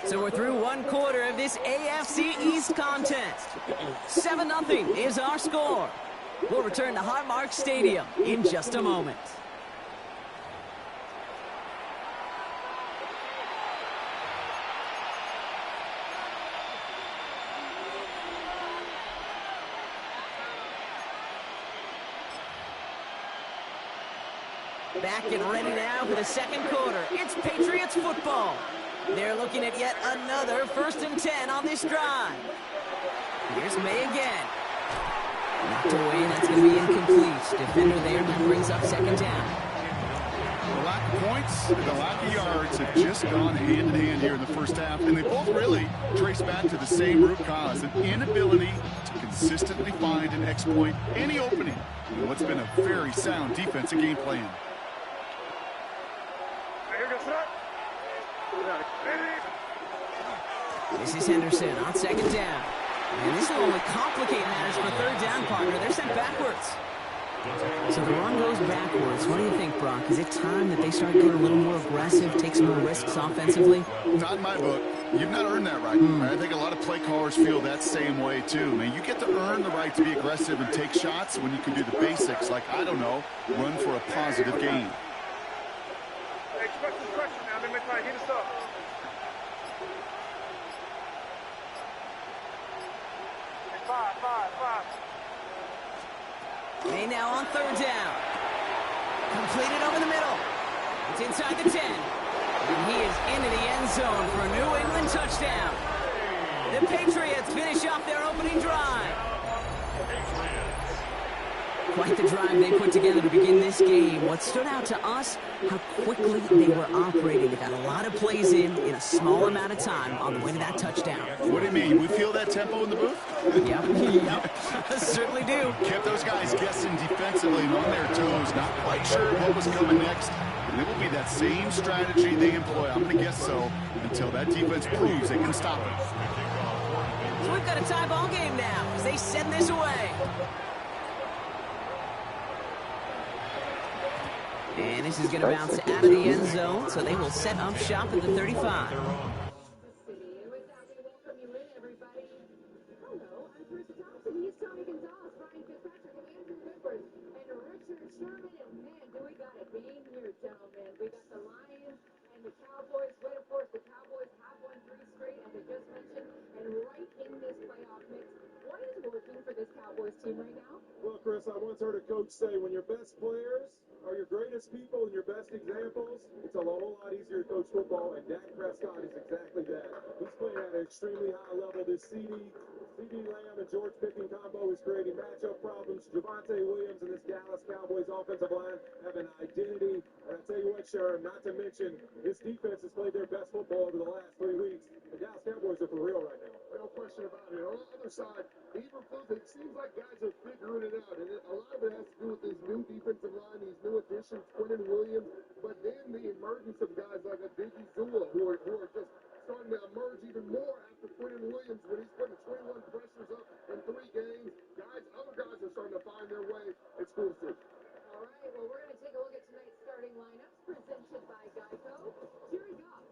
So we're through 1 quarter of this AFC East contest. 7-0 is our score. We'll return to Highmark Stadium in just a moment. Back and ready now for the 2nd quarter. It's Patriots football. They're looking at yet another 1st and 10 on this drive. Here's May again. Knocked away, and that's going to be incomplete. Defender there, that brings up 2nd down. The lack of points and the lack of yards have just gone hand in hand here in the 1st half, and they both really trace back to the same root cause, an inability to consistently find and exploit any opening in what's been a very sound defensive game plan. This is Henderson on 2nd down. And this will only complicate matters for 3rd down, partner. They're sent backwards. So the run goes backwards. What do you think, Brock? Is it time that they start getting a little more aggressive, take some more risks offensively? Not in my book. You've not earned that right. I think a lot of play callers feel that same way, too. Man, you get to earn the right to be aggressive and take shots when you can do the basics, like, I don't know, run for a positive gain. They now on 3rd down. Completed over the middle. It's inside the 10. And he is into the end zone for a New England touchdown. The Patriots finish off their opening drive. Quite the drive they put together to begin this game. What stood out to us, how quickly they were operating. They got a lot of plays in a small amount of time on the way to that touchdown. What do you mean? We feel that tempo in the booth? Yep. Certainly do. Kept those guys guessing defensively and on their toes, not quite sure what was coming next. And it will be that same strategy they employ, I'm going to guess so, until that defense proves they can stop it. So we've got a tie ball game now as they send this away. And this is going to bounce out of the end zone, so they will set up shop at the 35. his team right now? Well, Chris, I once heard a coach say, when your best players are your greatest people and your best examples, it's a whole lot easier to coach football, and Dak Prescott is exactly that. He's playing at an extremely high level. This CD Lamb and George Pickens combo is creating matchup problems. Javonte Williams and this Dallas Cowboys offensive line have an identity. And I tell you what, Sharon, not to mention, this defense has played their best football over the last 3 weeks. The Dallas Cowboys are for real right now. No question about it. On the other side, Eberflus, it seems like guys are figuring it out. And a lot of it has to do with this new defensive line, these new additions, Quentin Williams, but then the emergence of guys like a Diggy Zula who are just starting to emerge even more after Quentin Williams when he's putting 21 pressures up in 3 games. Other guys are starting to find their way. It's cool to see. All right, well, we're going to take a look at tonight's starting lineups presented by Geico. Jerry Goff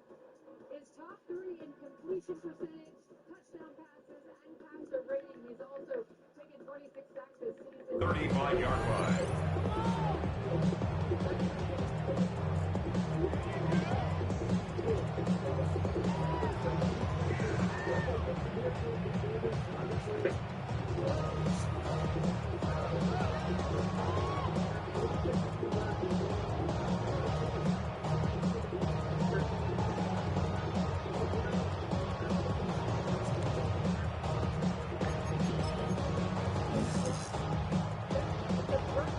is top 3 in completion percentage, touchdown passes, and passer rating. He's also taken 26 sacks this season. 35-yard line.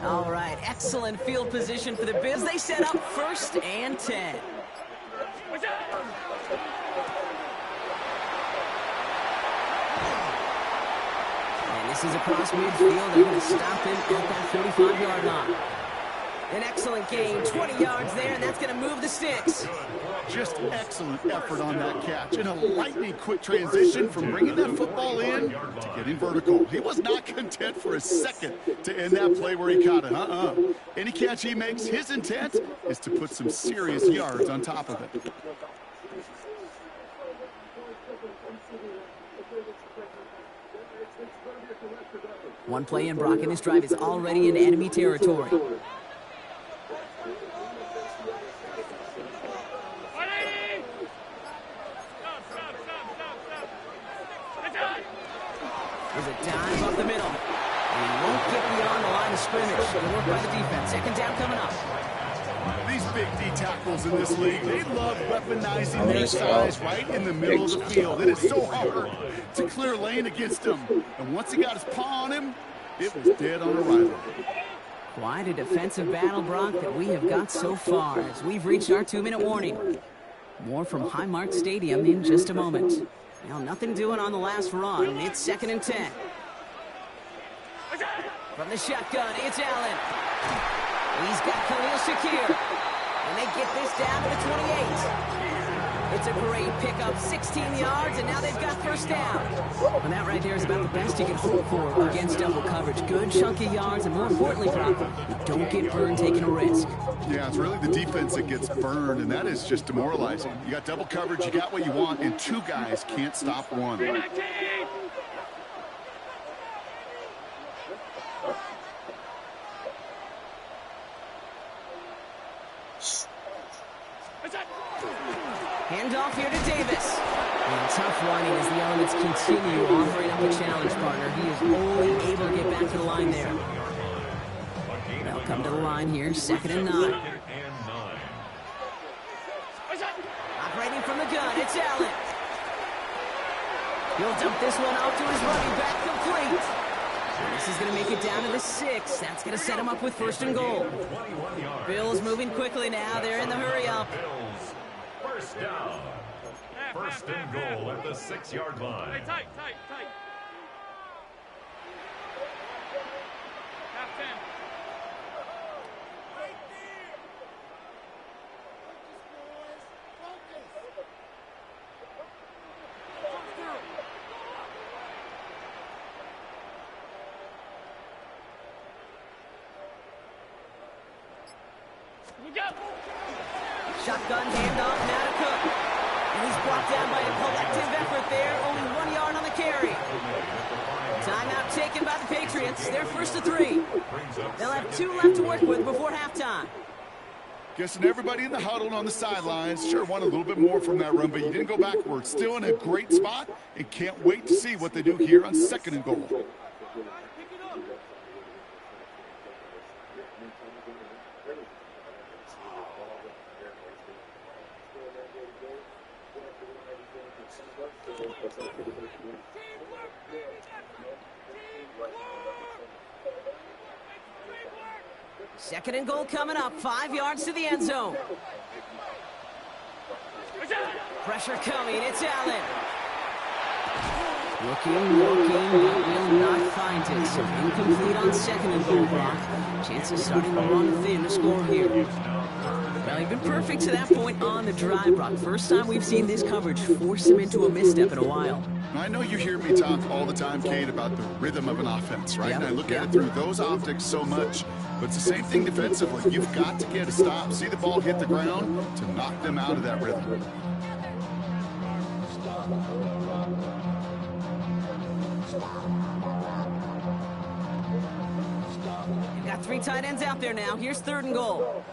All right, excellent field position for the Bills. They set up 1st and 10. And this is across midfield. They're going to stop him at that 45-yard line. An excellent gain, 20 yards there, and that's going to move the sticks. Just excellent effort on that catch. And a lightning quick transition from bringing that football in to getting vertical. He was not content for a second to end that play where he caught it. Any catch he makes, his intent is to put some serious yards on top of it. One play in, Brock, and this drive is already in enemy territory. There's a dive up the middle. And he won't get beyond the line of scrimmage. Good work by the defense. 2nd down coming up. These big D tackles in this league, they love weaponizing their size right in the middle of the field. It is so hard to clear lane against them. And once he got his paw on him, it was dead on arrival. Quite a defensive battle, Brock, that we have got so far as we've reached our 2-minute warning. More from Highmark Stadium in just a moment. Now, nothing doing on the last run. It's 2nd and 10. From the shotgun, it's Allen. He's got Khalil Shakir. And they get this down to the 28. It's a great pickup, 16 yards, and now they've got 1st down. And that right there is about the best you can hope for against double coverage. Good chunky yards, and more importantly, Brock, you don't get burned taking a risk. Yeah, it's really the defense that gets burned, and that is just demoralizing. You got double coverage, you got what you want, and 2 guys can't stop one. Handoff here to Davis. And tough running as the elements continue offering up a challenge partner. He is only able to get back to the line there. They'll come to the line here, 2nd and 9. Operating from the gun, it's Allen. He'll dump this one off to his running back, complete. And this is going to make it down to the 6. That's going to set him up with 1st and goal. Bills moving quickly now. They're in the hurry-up. 1st down. 1st and goal at the 6-yard line. Hey, tight. Half 10. Shotgun handoff now to Cook. And he's brought down by a collective effort there. Only 1 yard on the carry. Timeout taken by the Patriots. They're 1st to 3. They'll have 2 left to work with before halftime. Guessing everybody in the huddle on the sidelines sure wanted a little bit more from that run, but you didn't go backwards. Still in a great spot and can't wait to see what they do here on 2nd and goal. Second and goal coming up, 5 yards to the end zone. Pressure coming, it's Allen. Looking, but will not find it. So incomplete on second and goal, Brock. Chances starting to run thin to score here. Well, he's been perfect to that point on the drive, Brock. First time we've seen this coverage force him into a misstep in a while. I know you hear me talk all the time, Kate, about the rhythm of an offense, right? And I look at it through those optics so much. But it's the same thing defensively. You've got to get a stop, see the ball hit the ground to knock them out of that rhythm. You've got 3 tight ends out there now. Here's third and goal.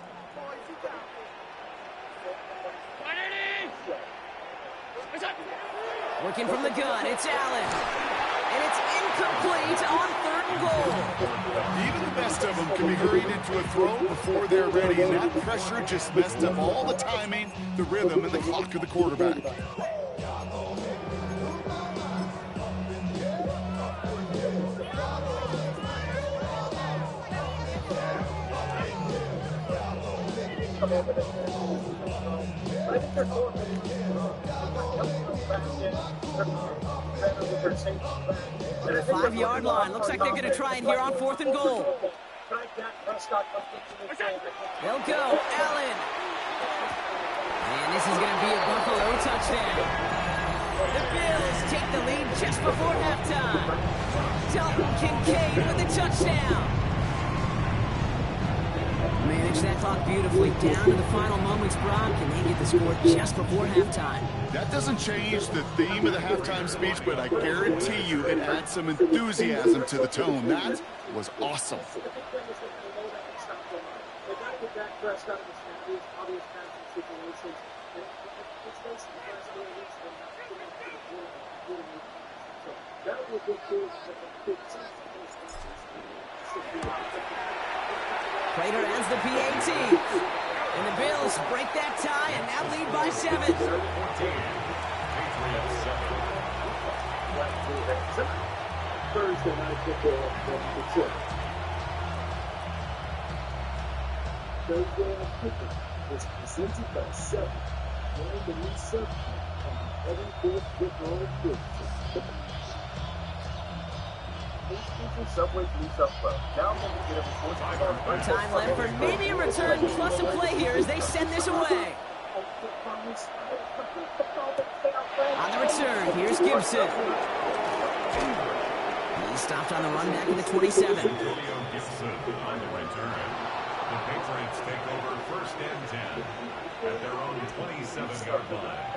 Working from the gun, it's Allen. And it's incomplete on third and goal. Even the best of them can be hurried into a throw before they're ready. And that pressure just messed up all the timing, the rhythm, and the clock of the quarterback. To the 5-yard line. Looks like they're going to try it here on fourth and goal. They'll go. Allen. And this is going to be a Buffalo touchdown. The Bills take the lead just before halftime. Dalton Kincaid with the touchdown. Manage that clock beautifully down to the final moments, Brock, and they get the score just before halftime. That doesn't change the theme of the halftime speech, but I guarantee you it adds some enthusiasm to the tone. That was awesome. Prater ends the PAT. And the Bills break that tie and now lead by 7. Thursday night football from Thursday night football is presented by 7. Join the new 7 on the Everything Football Field. Subway time left for maybe a return plus a play here as they send this away. On the return, here's Gibson. He stopped on the run back at the 27. Gibson on the return. The Patriots take over first and 10 at their own 27-yard line.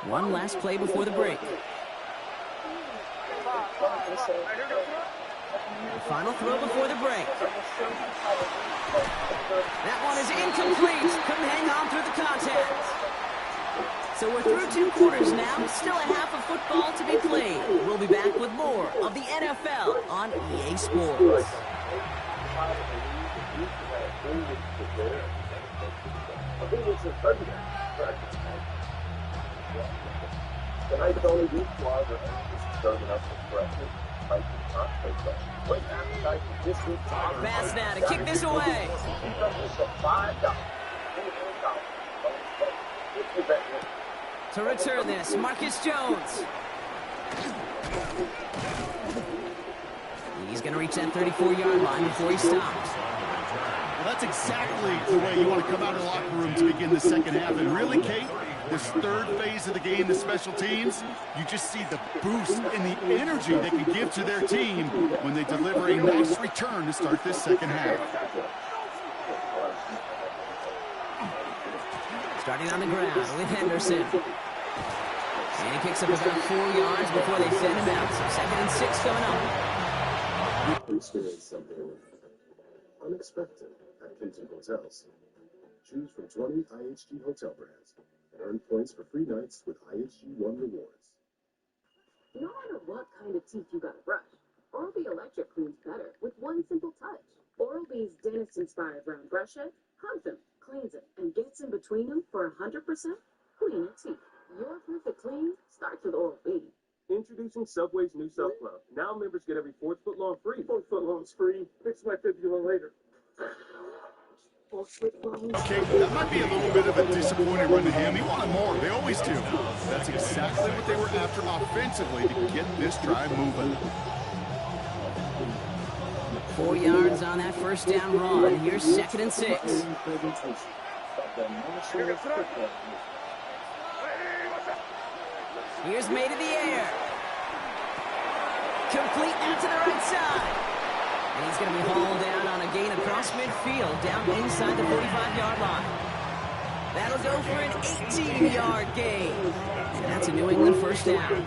One last play before the break. The final throw before the break. That one is incomplete. Couldn't hang on through the contact. So we're through 2 quarters now. Still a half of football to be played. We'll be back with more of the NFL on EA Sports. Tonight only week was serving up the correctness. Pass now to kick this away. To return this, Marcus Jones. He's going to reach that 34-yard line before he stops. Well, that's exactly the way you want to come out of the locker room to begin the second half. And really, Kate, this third phase of the game, the special teams, you just see the boost and the energy they can give to their team when they deliver a nice return to start this second half. Starting on the ground with Henderson. And he picks up about 4 yards before they send him out. So 2nd and 6 coming up. Experience something unexpected at Clinton Hotels. Choose from 20 IHG hotel brands and earn points for free nights with IHG One Rewards. No matter what kind of teeth you gotta brush, Oral-B Electric cleans better with one simple touch. Oral-B's dentist-inspired round brush head hugs them, cleans it, and gets in between them for 100% Clean teeth. Your perfect clean starts with Oral-B. Introducing Subway's new Sub Club. Now members get every 4th foot long free. 4th foot long's free. Fix my fibula later. Okay, that might be a little bit of a disappointing run to him. He wanted more. They always do. That's exactly what they were after offensively to get this drive moving. 4 yards on that first down run. Here's 2nd and 6. Here's made in the air. Complete out to the right side. And he's going to be hauled down on a gain across midfield, down inside the 45-yard line. That'll go for an 18-yard gain. And that's a New England first down.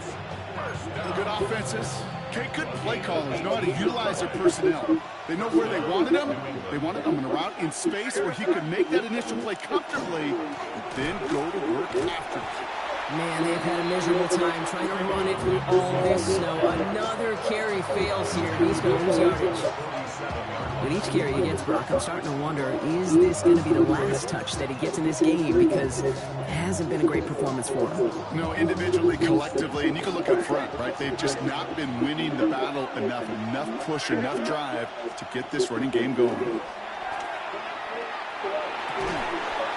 Good offenses. Okay, good play callers know how to utilize their personnel. They know where they wanted him. They wanted him in a route in space where he could make that initial play comfortably and then go to work after it. Man, they've had a miserable time trying to run it through all this snow. Another carry fails here. He's going to lose yardage. With each carry he gets, Brock, I'm starting to wonder, is this going to be the last touch that he gets in this game? Because it hasn't been a great performance for him. No, individually, collectively, and you can look up front, right? They've just not been winning the battle enough push, enough drive to get this running game going.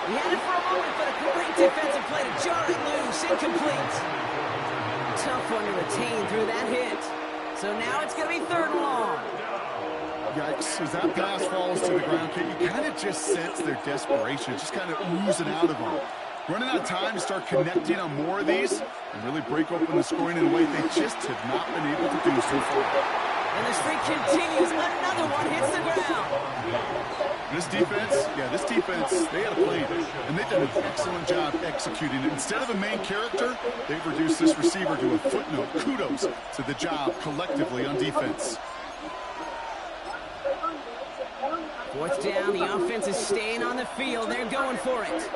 He had it for a moment, but a great defensive play to jar it loose. Incomplete. Tough one to retain through that hit. So now it's going to be 3rd and long. Yikes, as that pass falls to the ground, you kind of just sense their desperation. It's just kind of oozing out of them. Running out of time to start connecting on more of these and really break open the scoring in a way they just have not been able to do so far. And the streak continues. Another one hits the ground. This defense, they had a plan, and they did an excellent job executing it. Instead of a main character, they've reduced this receiver to a footnote. Kudos to the job collectively on defense. 4th down, the offense is staying on the field. They're going for it.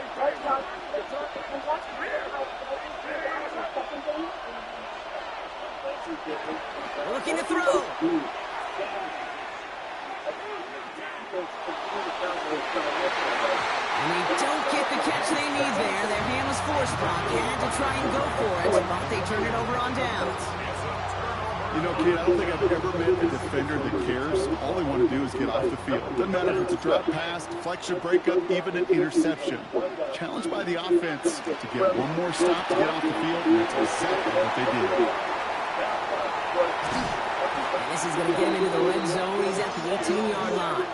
Looking to throw. And they don't get the catch they need there. Their hand was forced, Brock. Had to try and go for it, but they turn it over on downs. You know, kid, I don't think I've ever met a defender that cares. All they want to do is get off the field. Doesn't matter if it's a drop pass, deflection, breakup, even an interception. Challenged by the offense to get one more stop to get off the field, and that's exactly what they did. And this is going to get him into the red zone. He's at the 18-yard line.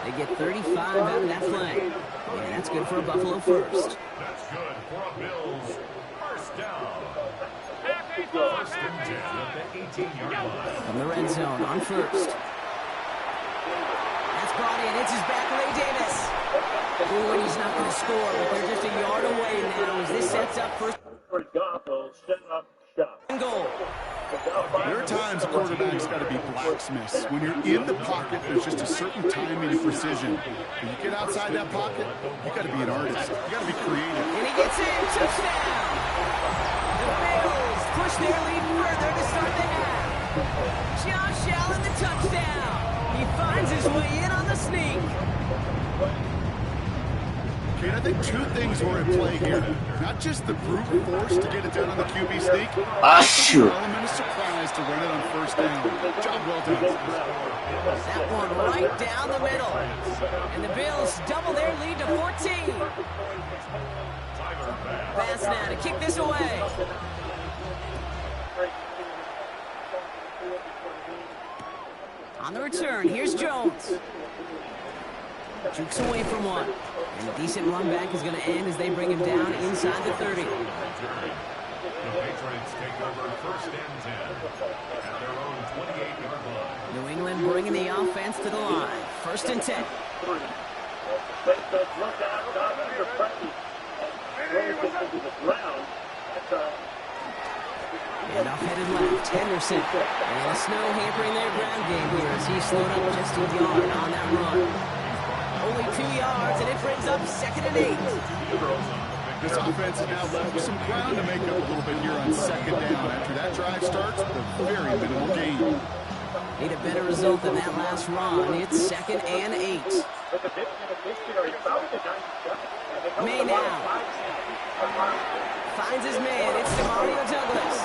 They get 35 out of that play. And that's good for a Buffalo first. That's good for a Bills first down. First and 10 at the 18-yard line. From the red zone on first. That's brought in. It's his back, Ray Davis. Ooh, and he's not going to score, but they're just a yard away now as this sets up first and goal. There are times quarterbacks got to be blacksmiths. When you're in the pocket, there's just a certain timing and precision. When you get outside that pocket, you got to be an artist. You got to be creative. And he gets in. Touchdown. The Bills push their lead further to start the half. Josh Allen, the touchdown. He finds his way in on the sneak. Okay, I think 2 things were at play here. Not just the brute force to get it done on the QB sneak, but the element of surprise to run it on first down. Job well done. That one right down the middle. And the Bills double their lead to 14. Pass now to kick this away. On the return, here's Jones. Jukes away from one. And a decent run back is going to end as they bring him down inside the 30. The Patriots take over first and 10 at their own 28-yard line. New England bringing the offense to the line. First and 10. And off headed left, Henderson. And snow hampering their ground game here as he slowed up just a yard on that run. Only 2 yards, and it brings up 2nd and 8. This offense is now left with some ground to make up a little bit here on 2nd down. After that drive starts with a very minimal gain. Need a better result than that last run. It's 2nd and 8. May now. Finds his man. It's Demario Douglas.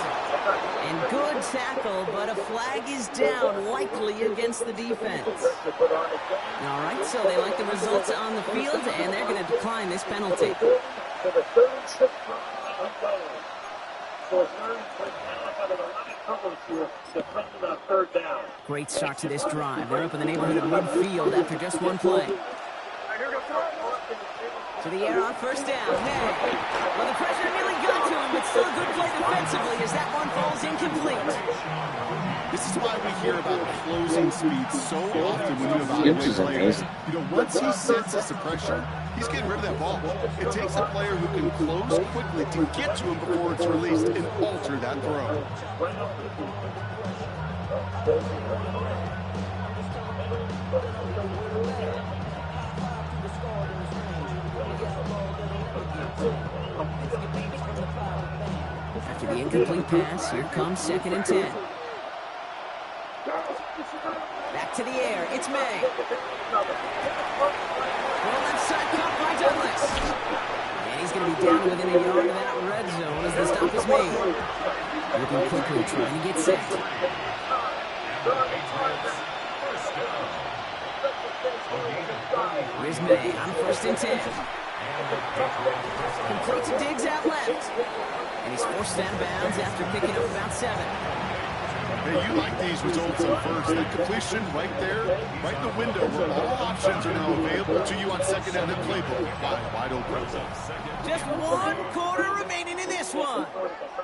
And good tackle, but a flag is down, likely against the defense. All right, so they like the results on the field, and they're going to decline this penalty. Great start to this drive. They're up in the neighborhood of midfield after just one play. To the air on first down. May. Well, the pressure nearly got to him, but still a good play defensively as that one falls incomplete. This is why we hear about closing speed so often when you evaluate players. You know, once he senses the pressure, he's getting rid of that ball. It takes a player who can close quickly to get to him before it's released and alter that throw. After the incomplete pass, here comes 2nd and 10. Back to the air, it's May. Well, left side caught by Douglas. And he's going to be down within a yard of that red zone as the stop is made. Looking quickly, trying to get set. Here's May on 1st and 10. Complete to Diggs out left. And he's forced out of bounds after picking up about 7. Hey, you like these results on first. That completion right there, right in the window where all options are now available to you on 2nd down and playbook. Wide open. Just 1 quarter remaining in this one.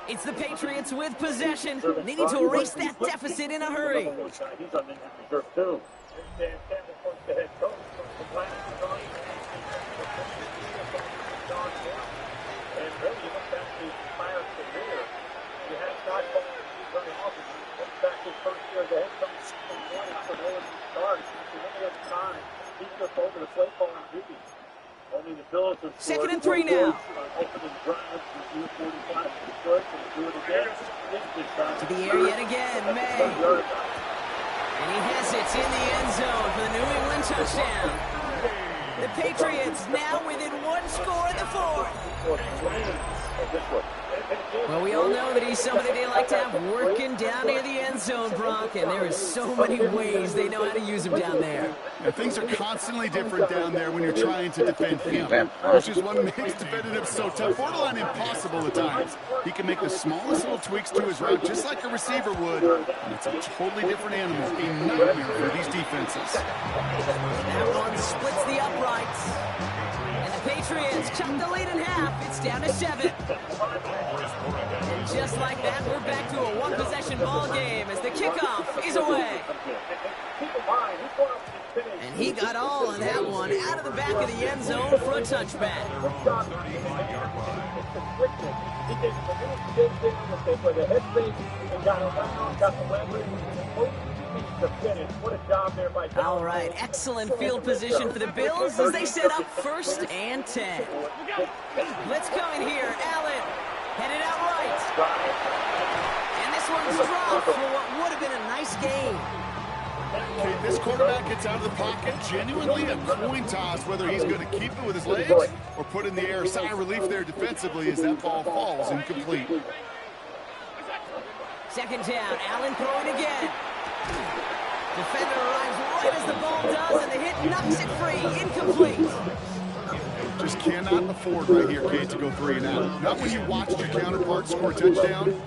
It's the Patriots with possession, needing to erase that deficit in a hurry. Second and 3 now. To the air yet again, May. And he has it in the end zone for the New England touchdown. The Patriots now within 1 score in the 4th. Well, we all know that he's somebody they like to have working down near the end zone, Brock, and there is so many ways they know how to use him down there. Yeah, things are constantly different down there when you're trying to defend him, which is what makes defending him so tough, borderline impossible at times. He can make the smallest little tweaks to his route, just like a receiver would, and it's a totally different animal, a nightmare for these defenses. That one splits the uprights. And the Patriots chop the lead in half. It's down to 7. And just like that, we're back to a 1-possession ball game as the kickoff is away. And he got all of that one out of the back of the end zone for a touchback. All right, excellent field position for the Bills as they set up 1st and 10. Blitz coming here. Allen headed out right. And this one's dropped for what would have been a nice game. Okay, this quarterback gets out of the pocket, genuinely a coin toss whether he's going to keep it with his legs or put in the air. Sigh of relief there defensively as that ball falls incomplete. 2nd down, Allen throwing again. Defender arrives right as the ball does, and the hit knocks it free. Incomplete. Just cannot afford right here, Kate, to go 3 and out. Not when you watched your counterpart score a touchdown.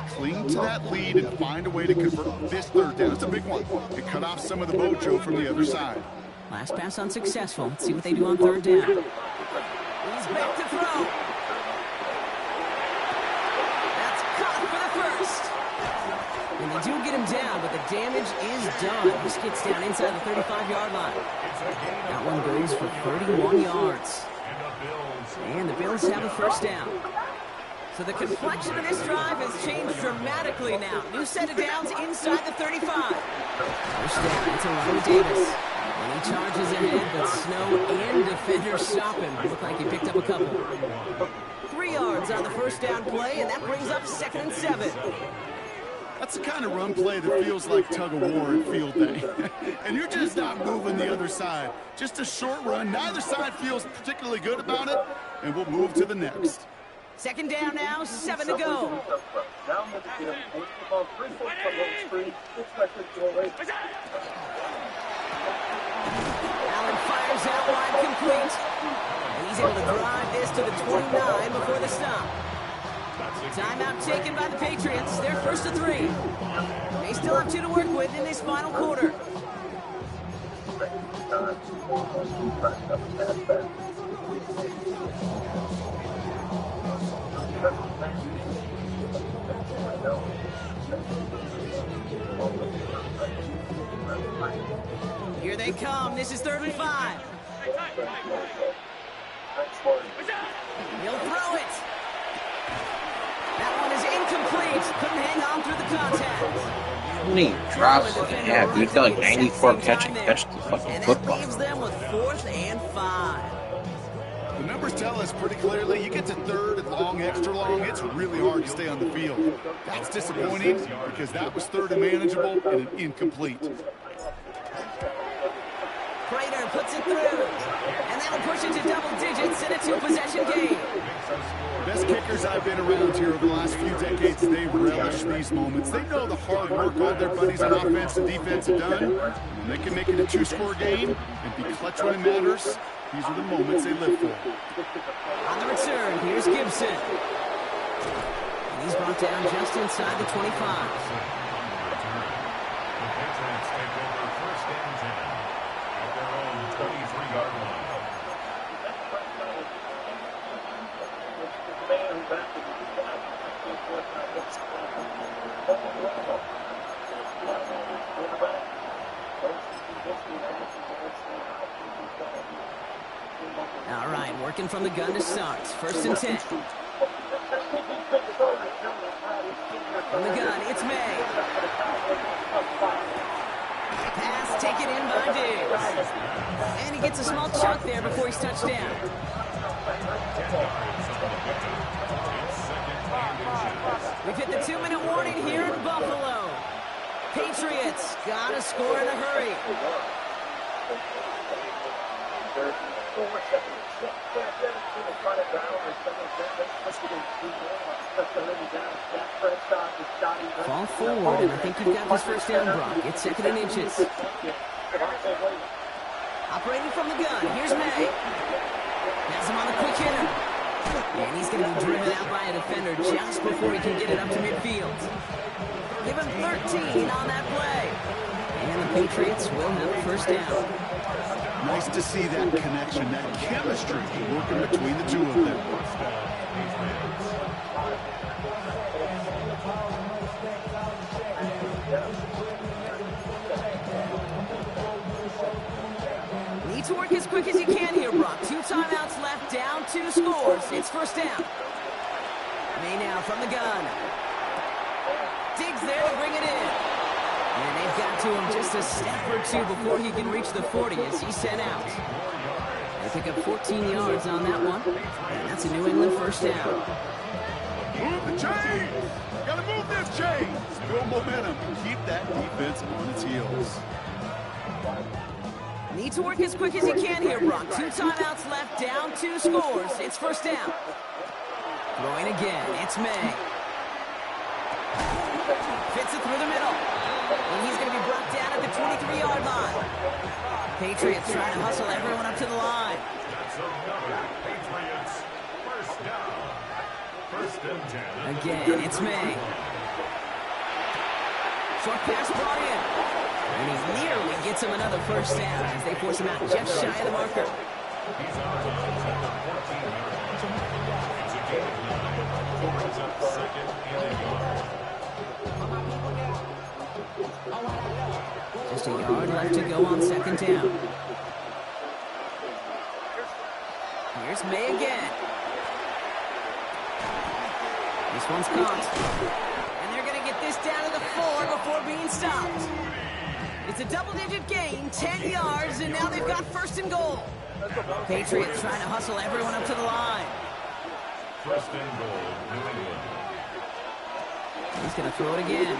Cling to that lead and find a way to convert this 3rd down. It's a big one. It cut off some of the mojo from the other side. Last pass unsuccessful. Let's see what they do on 3rd down. He's back to throw. That's caught for the 1st. And they do get him down, but the damage is done. He skids down inside the 35-yard line. That one goes for 31 yards. And the Bills have a 1st down. So the complexion of this drive has changed dramatically now. New set of downs inside the 35. 1st down, it's a Ronnie Davis. And he charges ahead, but Snow and defenders stop him. Looked like he picked up a couple. 3 yards on the 1st down play, and that brings up 2nd and 7. That's the kind of run play that feels like tug-of-war at field day. And you're just not moving the other side. Just a short run. Neither side feels particularly good about it, and we'll move to the next. Second down now, 7 to go. Allen fires out wide, complete. And he's able to drive this to the 29 before the stop. Timeout taken by the Patriots. They're first to 3. They still have 2 to work with in this final quarter. Here they come. This is 3rd and 5. He'll throw it. That one is incomplete. Couldn't hang on through the contact. How many drops did he have? He got like 94 catch the fucking football. And it leaves them with 4th and 5. The numbers tell us pretty clearly, you get to 3rd and long, extra long, it's really hard to stay on the field. That's disappointing because that was 3rd and manageable and an incomplete. Prater puts it through, and that'll push it to double digits in a 2-possession game. Best kickers I've been around here over the last few decades, they relish these moments. They know the hard work all their buddies on offense and defense have done. And they can make it a 2-score game and be clutch when it matters. These are the moments they live for. On the return, here's Gibson. And he's brought down just inside the 25. All right, working from the gun to start. 1st and 10. From the gun, it's May. Pass taken in by Diggs. And he gets a small chunk there before he's touched down. We've hit the 2-minute warning here in Buffalo. Patriots gotta score in a hurry. Fall forward, and I think you've got this 1st down, Brock. It's 2nd and inches. Operating from the gun, here's May. Has him on the quick hitter. And he's going to be driven out by a defender just before he can get it up to midfield. Give him 13 on that play. And the Patriots will have a 1st down. Nice to see that connection, that chemistry working between the two of them. Need to work as quick as you can here, Brock. 2 timeouts left, down 2 scores. It's 1st down. May now from the gun. Diggs there to bring it in. And they've got to him just a step or 2 before he can reach the 40 as he's sent out. They pick up 14 yards on that one. And that's a New England 1st down. Move the chains! Gotta move this chain! Build momentum. Keep that defense on its heels. Need to work as quick as you can here, Brock. 2 timeouts left, down 2 scores. It's 1st down. Throwing again, it's May. Fits it through the middle. And he's going to be brought down at the 23-yard line. Patriots trying to hustle everyone up to the line. That's another Patriots 1st down. 1st and 10. Again, it's May. Short pass brought in. And he nearly gets him another 1st down as they force him out just shy of the marker. He's out of bounds at the 14-yard line. It's a gain of 9. Brings up 2nd and a yard. Just a yard left to go on 2nd down. Here's May again. This one's caught. And they're going to get this down to the 4 before being stopped. It's a double-digit gain, 10 yards, and now they've got 1st and goal. Patriots trying to hustle everyone up to the line. 1st and goal, New England. He's going to throw it again.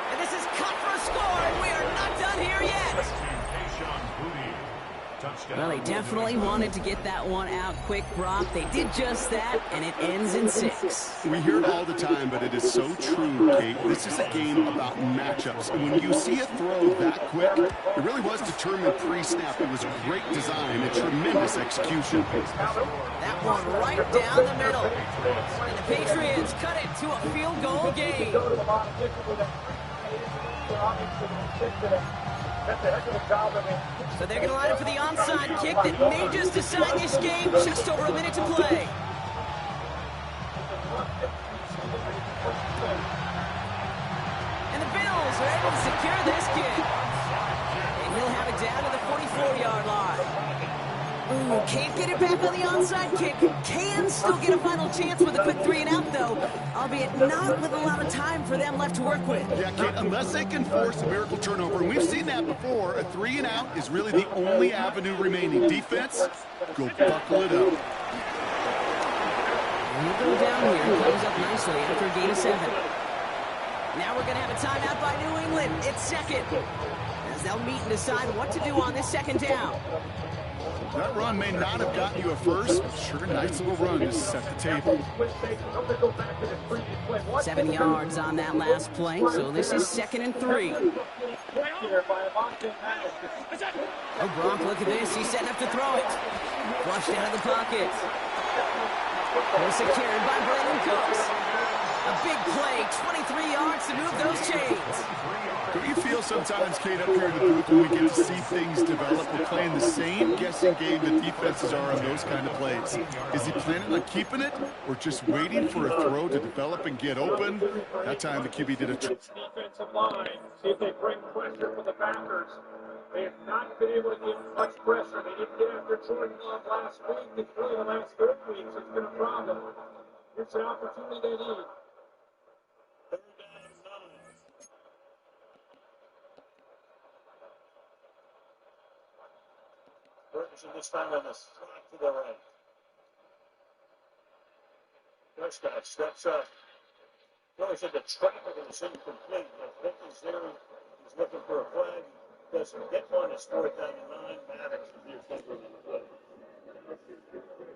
And this is cut for a score, and we are not done here yet. Well, they definitely wanted to get that one out quick, Brock. They did just that, and it ends in 6. We hear it all the time, but it is so true, Kate. This is a game about matchups. And when you see a throw that quick, it really was determined pre-snap. It was great design and tremendous execution. That one right down the middle. And the Patriots cut it to a field goal game. So they're going to line up for the onside kick that may just decide this game. Just over a minute to play. And the Bills are able to secure this kick. And he'll have it down to the 44-yard line. Ooh, can't get it back on the onside kick. Can still get a final chance with a quick 3-and-out, though, albeit not with a lot of time for them left to work with. Yeah, Kate, unless they can force a miracle turnover, and we've seen that before, a 3-and-out is really the only avenue remaining. Defense, go buckle it up. And he'll go down here and close up nicely after a gain of 7. Now we're going to have a timeout by New England. It's second, as they'll meet and decide what to do on this second down. That run may not have gotten you a first, but sure, nice little run to set the table. 7 yards on that last play, so this is 2nd and 3. Oh, Gronk, look at this. He's setting up to throw it. Flushed out of the pocket. They're secured by Brandon Cooks. A big play, 23 yards to move those chains. Don't you feel sometimes, Kate, up here in the booth when we get to see things develop? We're playing the same guessing game that defenses are on those kind of plays. Is he planning on keeping it or just waiting for a throw to develop and get open? That time the QB did a defensive line. See if they bring pressure for the Packers. They have not been able to get much pressure. They didn't get after Jordan Love last week. It's really the last 4 weeks. It's been a problem. It's an opportunity they need. Ferguson this time on the slot to the right. Prescott steps up. Really said the traffic is incomplete. The pick is there. He's looking for a flag. Doesn't get one. It's 4th down and 9. Madden is taking the play.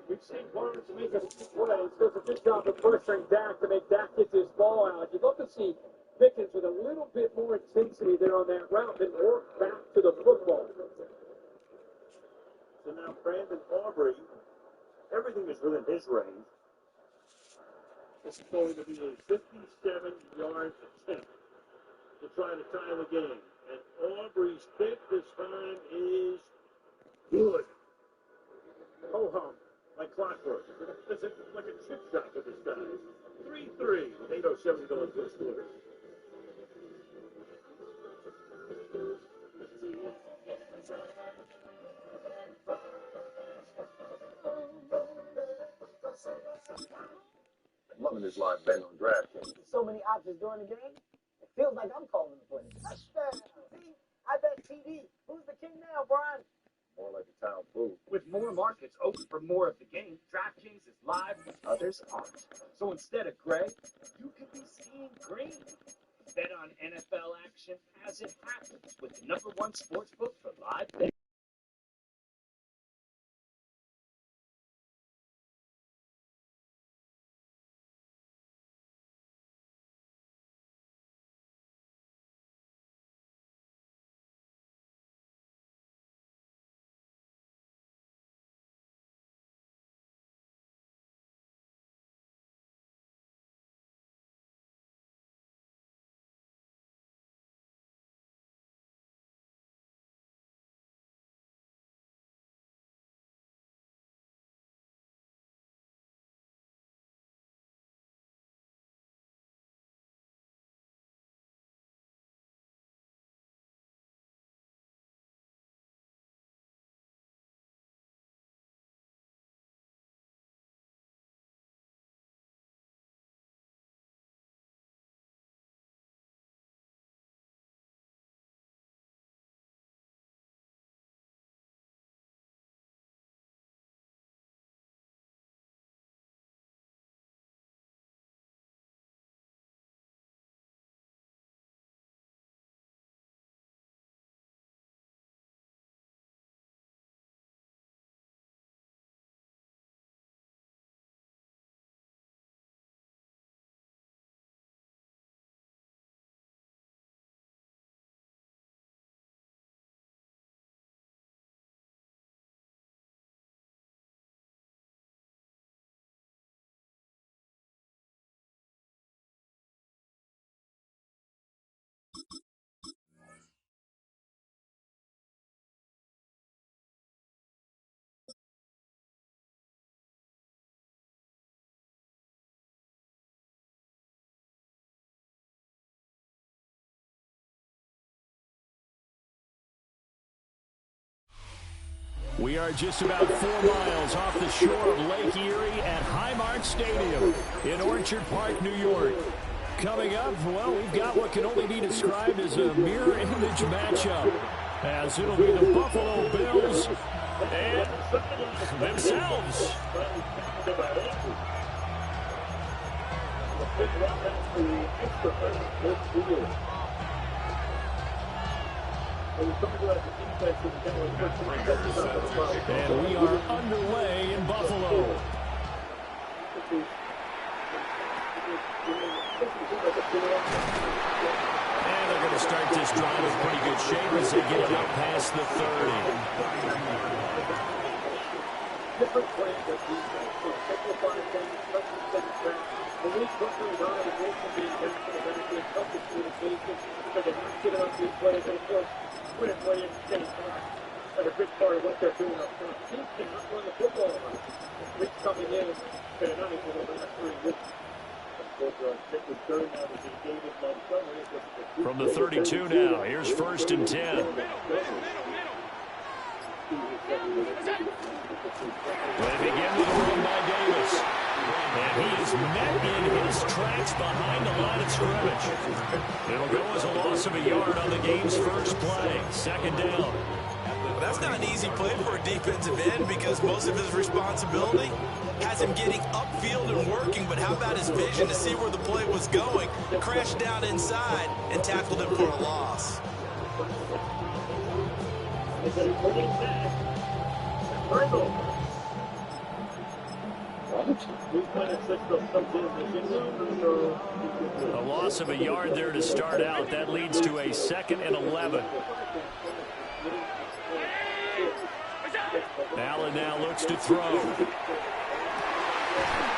We've seen Barnes make a few plays. Does a good job of pressuring Dak to make Dak get this ball out. You'd love to see Pickens with a little bit more intensity there on that route and work back to the football. So now Brandon Aubrey, everything is within his range. This is going to be a 57-yard attempt to try to tie the game. And Aubrey's kick this time is good. Ho-hum, like clockwork. It's like a chip shot with this guy. 3-3 with 8:07 to go in first quarter. Loving this live bet on DraftKings. So many options during the game, it feels like I'm calling the play. Touchdown! See, I bet TD. Who's the king now, Brian? More like a town fool. With more markets open for more of the game, DraftKings is live when others aren't. So instead of gray, you could be seeing green. Bet on NFL action as it happens with the #1 sportsbook for live betting. We are just about 4 miles off the shore of Lake Erie at Highmark Stadium in Orchard Park, New York. Coming up, well, we've got what can only be described as a mirror image matchup, as it'll be the Buffalo Bills and themselves. And we are underway in Buffalo. And they're going to start this drive in pretty good shape as they get it out past the 30. A big part of what they're doing up front. Teams cannot run the football enough. Which coming in, they're not able to last 3 weeks. From the 32 now, here's 1st and 10. They begin with a run by Davis. And he is met in his tracks behind the line of scrimmage. It'll go as a loss of a yard on the game's first play. 2nd down. Well, that's not an easy play for a defensive end because most of his responsibility has him getting upfield and working, but how about his vision to see where the play was going, crashed down inside, and tackled him for a loss. A loss of a yard there to start out. That leads to a 2nd and 11. Allen now looks to throw.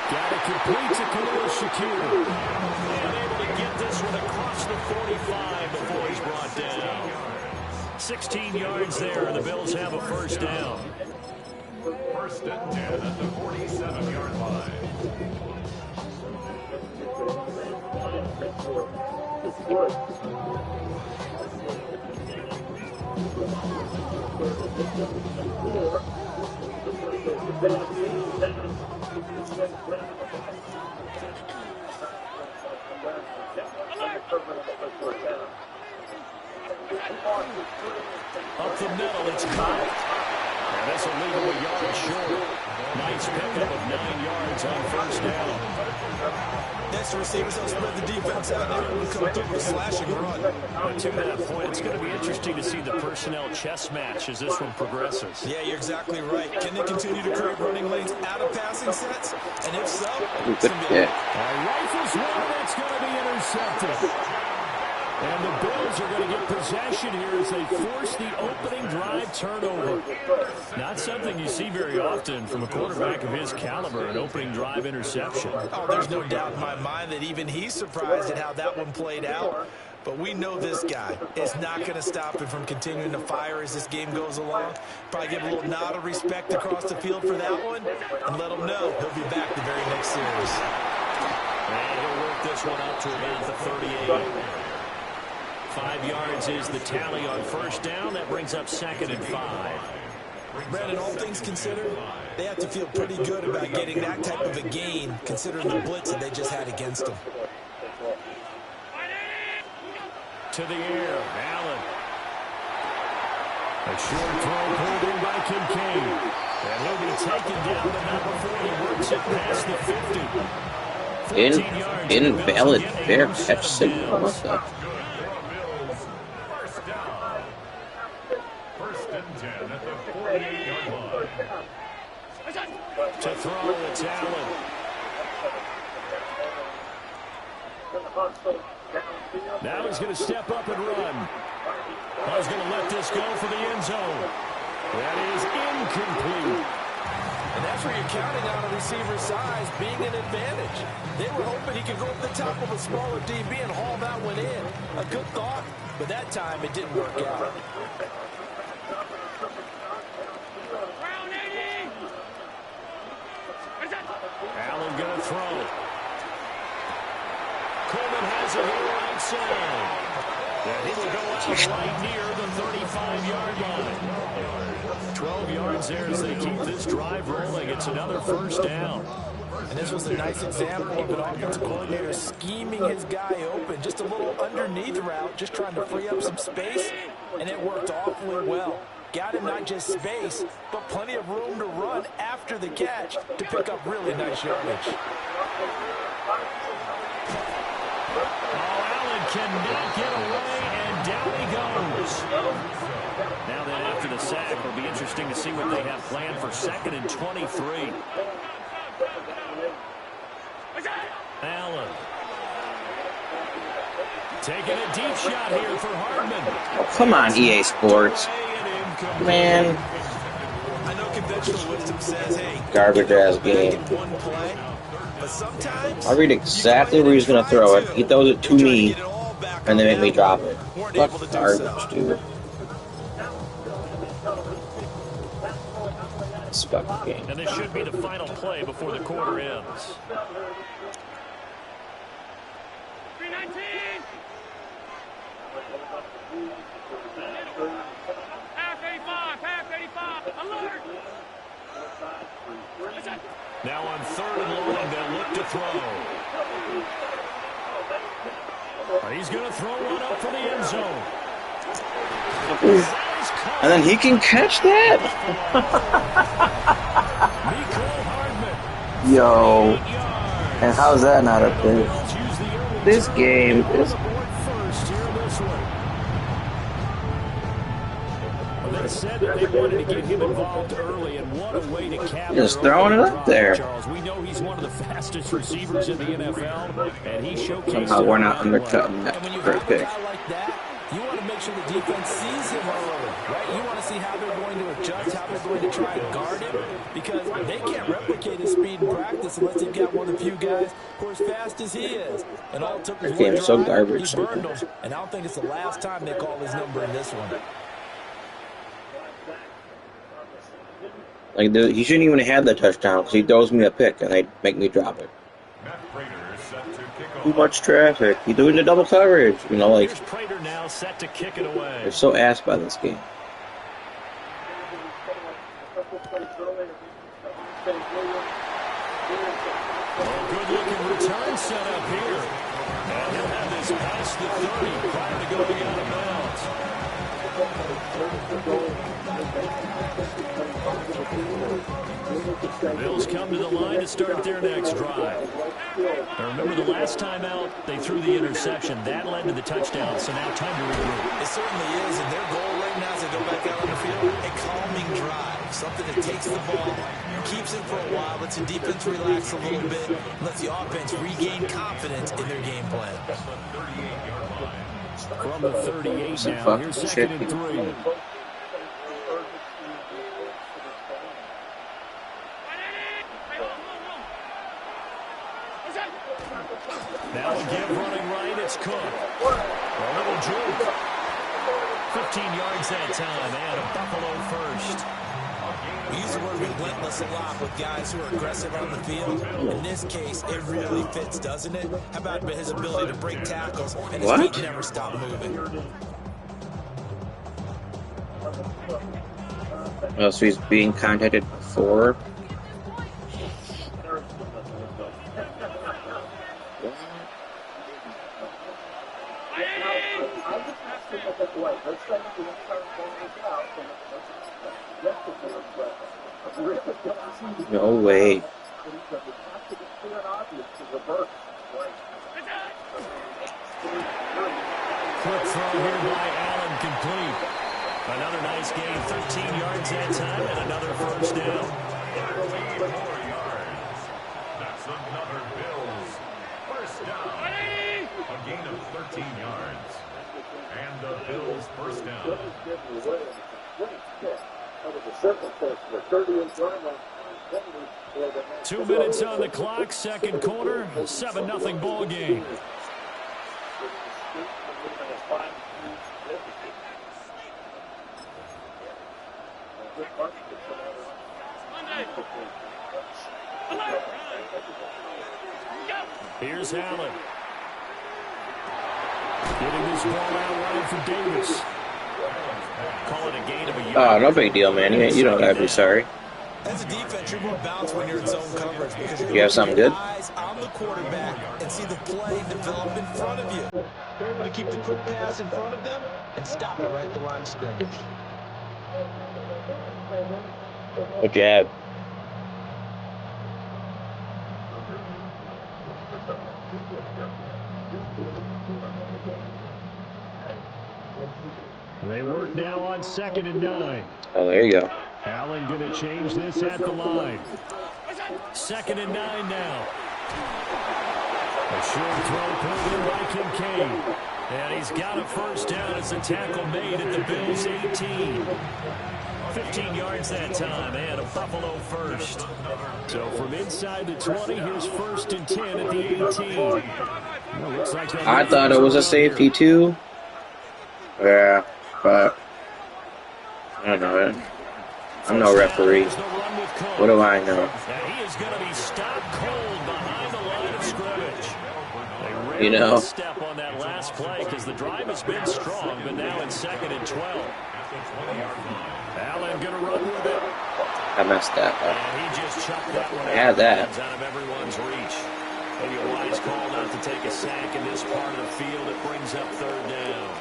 Got it complete to Khalil Shakir. And able to get this one across the 45 before he's brought down. 16 yards there, and the Bills have a 1st down. 1st and 10 at the 47-yard line. Up the middle, it's caught. And this will leave him a yard short. Nice pickup of 9 yards on 1st down. Next receivers don't spread the defense out. They're able to come through with a slashing run. But to that point, it's going to be interesting to see the personnel chess match as this one progresses. Yeah, you're exactly right. Can they continue to create running lanes out of passing sets? And if so, rifles one that's going to be intercepted. And the Bills are going to get possession here as they force the opening drive turnover. Not something you see very often from a quarterback of his caliber, an opening drive interception. Oh, there's no doubt in my mind that even he's surprised at how that one played out. But we know this guy is not going to stop him from continuing to fire as this game goes along. Probably give a little nod of respect across the field for that one and let him know he'll be back the very next series. And he'll work this one up to about the 38. 5 yards is the tally on 1st down. That brings up 2nd and 5. Brandon, all things considered, they have to feel pretty good about getting that type of a gain considering the blitz that they just had against them. To the air, Allen. A short throw pulled in by Kincaid. And he'll be taken down, but not before he works it past the 50. Invalid fair catch signal. What the? To throw, it's Allen. Now he's going to step up and run. He's going to let this go for the end zone. That is incomplete. And that's where you're counting on a receiver's size being an advantage. They were hoping he could go up the top of a smaller DB and haul that one in. A good thought, but that time it didn't work out. Allen going to throw. Coleman has it here right side. And he will go out right near the 35-yard line. 12 yards there as they keep this drive rolling. It's another first down. And this was a nice example of an offensive coordinator scheming his guy open. Just a little underneath route, just trying to free up some space, and it worked awfully well. Got him not just space, but plenty of room to run after the catch to pick up really nice yardage. Allen cannot get away, and down he goes. Now then, after the sack, it'll be interesting to see what they have planned for 2nd and 23. Allen. Taking a deep shot here for Hardman. Oh, come on, EA Sports. Man. I know conventional wisdom says, hey, garbage ass game. One play, but sometimes I read exactly where he's going to throw it. He throws it to me, and they make me drop it. What garbage, dude. Fucking game. And this should be the final play before the quarter ends. 319. Half 85. Alert. Now on 3rd and long, they'll look to throw. He's going to throw one up for the end zone. And then he can catch that? Yo. And how's that not a pick? This game is... They said that they wanted to get him involved early, and what a way to cap just throwing it up there. Charles, we know he's one of the fastest receivers in the NFL, and he showcased somehow we're not undercutting that for a pick. You want to make sure the defense sees him early, right? You want to see how they're going to adjust, how they're going to try and guard him, because they can't replicate his speed in practice unless they've got one of the few guys who are as fast as he is. And all it took was one drive, so garbage, he burned them, and I don't think it's the last time they call his number in this one. Like, he shouldn't even have had the touchdown because he throws me a pick and they make me drop it. Too much traffic. He's doing the double coverage. You know, like, Prater now set to kick it away. they're so ass by this game. Good-looking return set up here. And he'll have this past the 30 prior to going out of bounds. Bills come to the line to start their next drive. Now remember, the last time out, they threw the interception. That led to the touchdown, so now time to regroup. It certainly is, and their goal right now as they go back out on the field, a calming drive, something that takes the ball, keeps it for a while, lets the defense relax a little bit, lets the offense regain confidence in their game plan. From the 38 now, here's 2nd and 3. Now again running right, it's Cook. A little juke. 15 yards that time, and a Buffalo first. We use the word relentless a lot with guys who are aggressive on the field. In this case, it really fits, doesn't it? How about his ability to break tackles and his feet never stop moving? Oh, so he's being contacted before? No way. Quick throw here by Allen, complete. Another nice gain, 13 yards that time, and another first down. 13 more yards. That's another Bills first down. A gain of 13 yards. And the Bills first down. 2 minutes on the clock, second quarter, 7-0 ball game. Here's Allen. Getting this ball out wide for Davis. Call it a gain of a yard. Oh, no big deal, man. You don't gotta be sorry. As a defense, you're more balanced when you're in zone coverage because you're You have something good? eyes on the quarterback and see the play develop in front of you. They're able to keep the quick pass in front of them and stop it right at the line of scrimmage. Good jab. They work now on 2nd and 9. Oh, there you go. Allen going to change this at the line. 2nd and 9 now. A short throw pulled in by Kincaid. And he's got a first down as the tackle made at the Bills' 18. 15 yards that time, and a Buffalo first. So from inside the 20, here's 1st and 10 at the 18. Well, looks like I thought it was a safety too. Yeah, but I don't know. I'm no referee. What do I know? He is going to be stopped cold behind the line of scrimmage. You know. Step on that last play because the drive has been strong, but now in 2nd and 12. Allen going to run with it. I messed that up. And he just chucked that one I had that. out of everyone's reach. Maybe a wise call not to take a sack in this part of the field. It brings up 3rd down.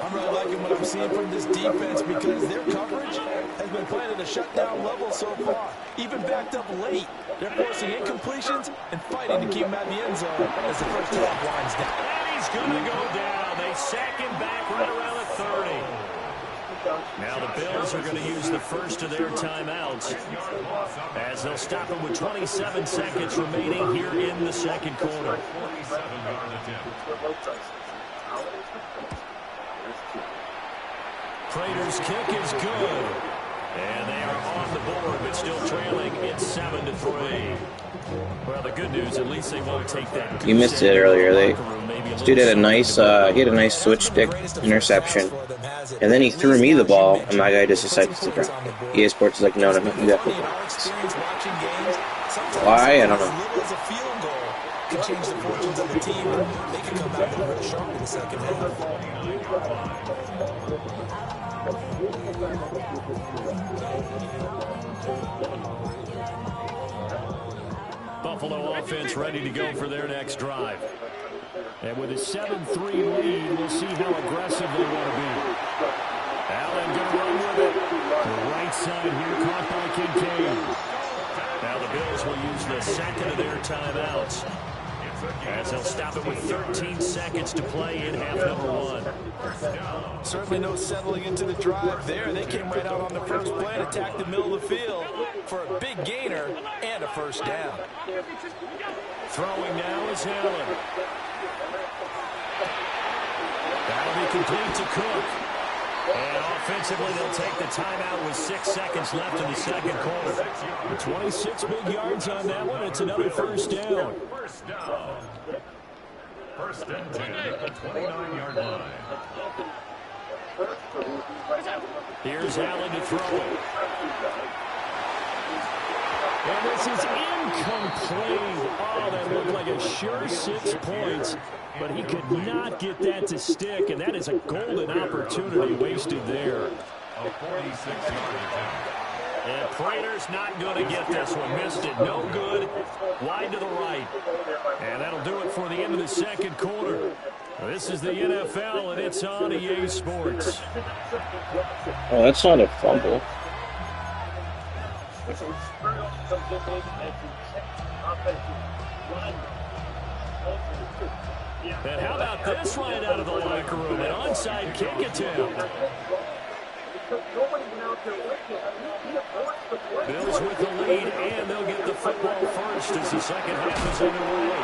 I'm really liking what I'm seeing from this defense because their coverage has been playing at a shutdown level so far. Even backed up late, they're forcing incompletions and fighting to keep him at the end zone as the first half winds down. And he's going to go down. They sack him back right around the 30. Now the Bills are going to use the first of their timeouts as they'll stop him with 27 seconds remaining here in the 2nd quarter. Prater's kick is good. And they are on the board, but still trailing. It's 7-3. Well, the good news, at least they won't take that. You missed it earlier. This dude had a nice, he had a nice switch stick interception, and then he threw me the ball, and my guy just decided to drop it. EA Sports is like, no, you got why? I don't know. Can change the fortunes of the team, and they can come back real sharp in the 2nd half. Buffalo offense ready to go for their next drive. And with a 7-3 lead, we'll see how aggressive they want to be. Allen going to run with it. The right side here caught by Kincaid. Now the Bills will use the 2nd of their timeouts as they'll stop it with 13 seconds to play in half number 1. Certainly no settling into the drive there. They came right out on the first play and attacked the middle of the field for a big gainer and a first down. Throwing now is Allen. That'll be complete to Cook. And offensively, they'll take the timeout with 6 seconds left in the 2nd quarter. 26 big yards on that one. It's another first down. First down. 1st and 10 at the 29-yard line. Here's Allen to throw it. And this is incomplete. Oh, that looked like a sure 6 points. But he could not get that to stick, and that is a golden opportunity wasted there. A 46-yard attempt. And Prater's not going to get this one. Missed it. No good. Wide to the right. And that'll do it for the end of the 2nd quarter. This is the NFL, and it's on EA Sports. Oh, that's not a fumble. And how about this right out of the locker room? An onside kick attempt. Bills with the lead, and they'll get the football first as the 2nd half is underway.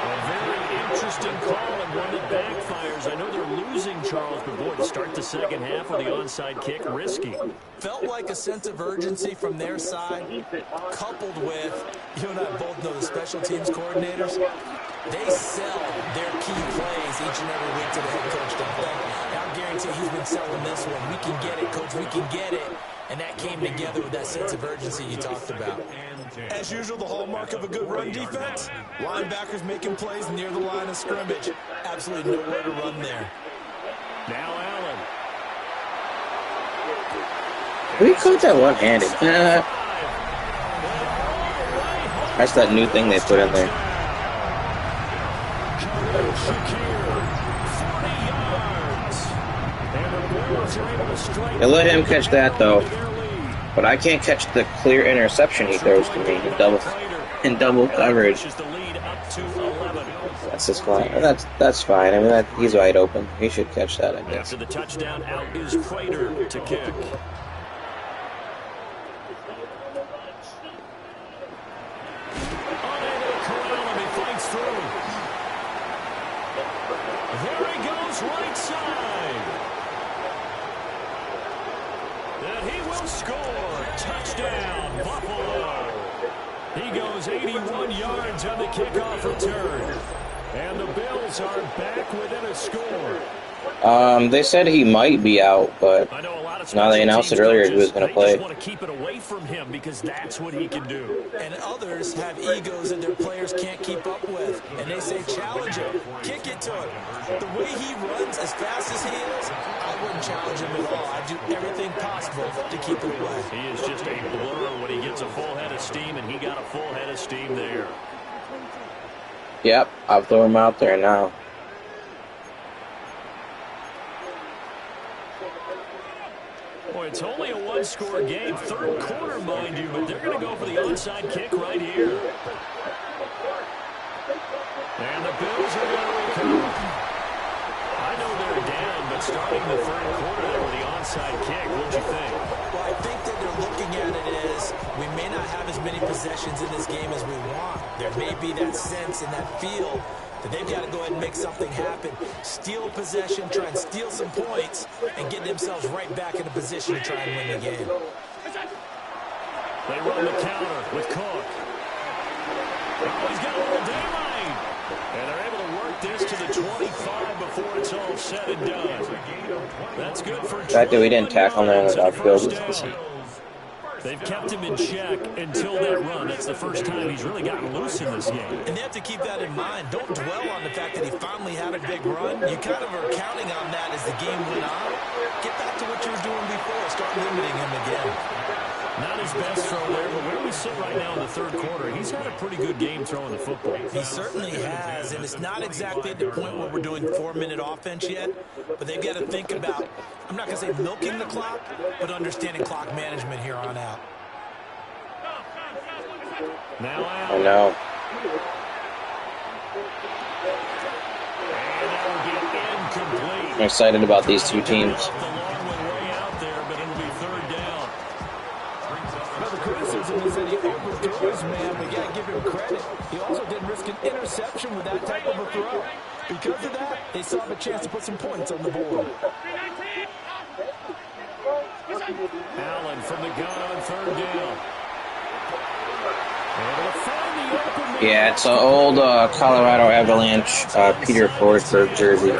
A very interesting call and one that backfires. I know they're losing, Charles, but boy, to start the 2nd half with the onside kick, risky. Felt like a sense of urgency from their side, coupled with, you and I both know the special teams coordinators, they sell their key plays each and every week to the head coach, don't they? I guarantee he's been selling this one. We can get it, coach, we can get it. And that came together with that sense of urgency you talked about. As usual, the hallmark of a good run defense, linebackers making plays near the line of scrimmage. Absolutely nowhere to run there. Now Allen. We caught that one-handed. That's that new thing they put in there. They let him catch that though, but I can't catch the clear interception he throws to me in double coverage. That's just fine. That's fine. I mean, he's wide open. He should catch that, I guess. After the touchdown, out is Prater to kick. On the kickoff return. And the Bills are back within a score. They said he might be out, but now they announced it earlier he was going to play. They just want to keep it away from him because that's what he can do. And others have egos that their players can't keep up with. And they say, challenge him. Kick it to him. The way he runs as fast as he is, I wouldn't challenge him at all. I'd do everything possible to keep it away. He is just a blur when he gets a full head of steam, and he got a full head of steam there. Yep, I'll throw him out there now. Boy, it's only a one-score game, third quarter, mind you, but they're going to go for the onside kick right here. And the Bills are going to recover. I know they're down, but starting the third quarter there with the onside kick, what'd you think? Well, I think that they're looking at it as we may not have as many possessions in this game as we want. There may be that sense and that feel that they've got to go ahead and make something happen. Steal possession, try and steal some points, and get themselves right back in a position to try and win the game. They run the counter with Cook. Oh, he's got a little daylight. And they're able to work this to the 25 before it's all said and done. That's good for the fact that we didn't tackle him in the outfield. They've kept him in check until that run. That's the first time he's really gotten loose in this game. And they have to keep that in mind. Don't dwell on the fact that he finally had a big run. You kind of are counting on that as the game went on. Get back to what you were doing before. Start limiting him again. Not his best throw there, but where we sit right now in the third quarter, he's had a pretty good game throwing the football. He certainly has, and it's not exactly at the point where we're doing 4-minute offense yet, but they've got to think about, I'm not going to say milking the clock, but understanding clock management here on out. Now out. I know. And that will be incomplete. I'm excited about these two teams. He said he overthrows, man. We got to give him credit. He also didn't risk an interception with that type of a throw. Because of that, they saw a chance to put some points on the board. Allen from the gun on third down. Yeah, it's an old Colorado Avalanche Peter Forsberg jersey.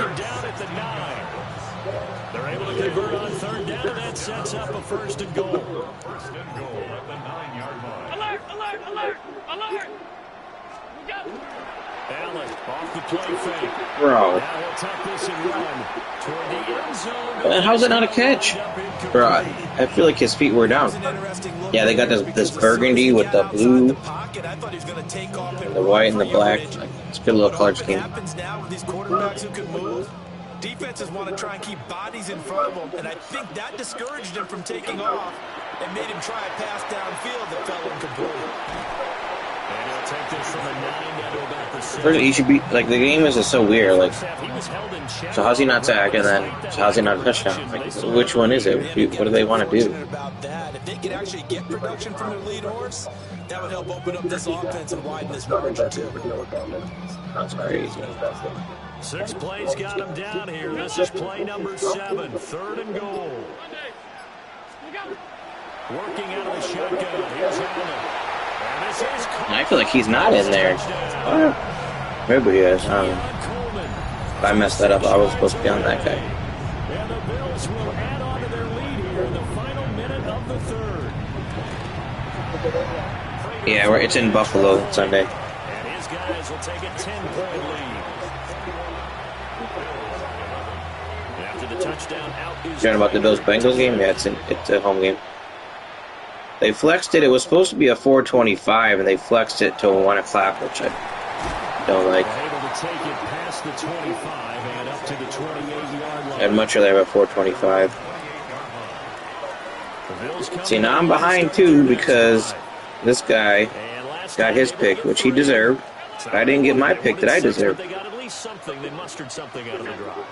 They're able to convert on third down, and that sets up a first and goal. First and goal at the 9-yard line. Alert! Alert! Alert! Alert! Allen off the play fake. Bro. Now he'll tuck this and run toward the end zone. How's it not a catch? Bro, I feel like his feet were down. Yeah, they got this burgundy with the blue, the white, and the black. It's a good little color scheme. Happens now with these quarterbacks who can move. Defenses want to try and keep bodies in front of them, and I think that discouraged him from taking off and made him try a pass downfield that fell incomplete. And he'll take this from a 9 down to about the 6. First, he should be like the game is just so weird. Like, so how's he not sacked, and then so how's he not a touchdown? Like, which one is it? What do they want to do? About that, if they could actually get production from their lead horse, that would help open up this offense and widen this margin too. That's crazy. 6 plays got him down here. This is play number 7, third and goal. Working out of the shotgun. Here's Allen. I feel like he's not in there. Maybe he is. If I messed that up, I was supposed to be on that guy. And the Bills will add on to their lead here in the final minute of the third. Yeah, it's in Buffalo Sunday. And his guys will take a 10-point lead. After the touchdown, out is You're talking about the Bills-Bengals game? Yeah, it's a home game. They flexed it. It was supposed to be a 4:25, and they flexed it to 1 o'clock, which I don't like. Able to take it past the 25 and up to the 28-yard line. I'd much rather have a 4:25. See, now I'm behind too because this guy got his pick, which he deserved. But I didn't get my pick that I deserved. They got at least something. They mustered something out of the drive.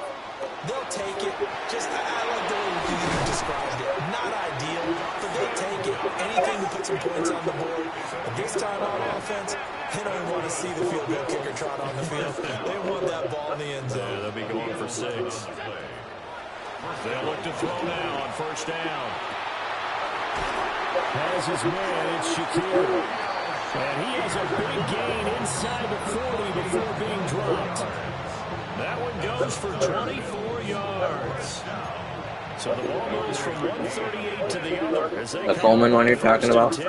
They'll take it. Just, I like the way you described it. Not ideal, but they'll take it. Anything to put some points on the board. But this time on offense, they don't even want to see the field goal kicker trot on the field. They want that ball in the end zone. Yeah, they'll be going for 6. They'll look to throw now on first down. Has his man, it's Shakir. And he has a big gain inside the 40 before being dropped. That one goes for 24 yards. So the ball moves from 138 to the other. The Coleman one you're talking about?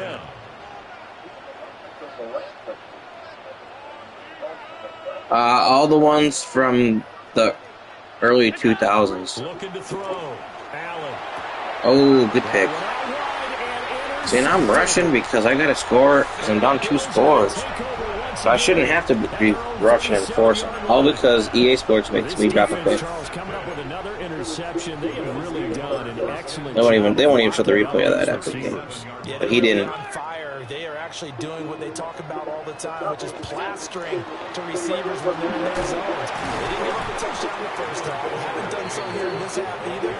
All the ones from the early 2000s. Looking to throw. Allen. Oh, good pick. See, now I'm rushing because I got to score because I'm down 2 scores. So I shouldn't have to be rushing and forcing. All because EA Sports makes me drop a pick. They won't even show the replay of that epic game. But he didn't. They are actually doing what they talk about all the time, which is plastering to receivers when they're in their zones. They didn't give up a touchdown the first time. They haven't done so here in this half either.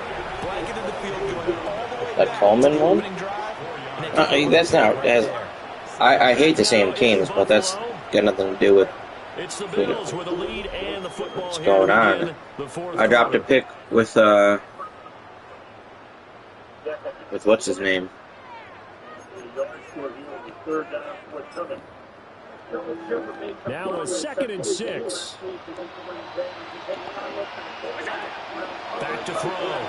Blanketed the field going all the way That Coleman one? That's not. I hate the same teams, but that's got nothing to do with what's going on. I dropped a pick with what's his name? Now a 2nd and 6. Back to throw. Allen.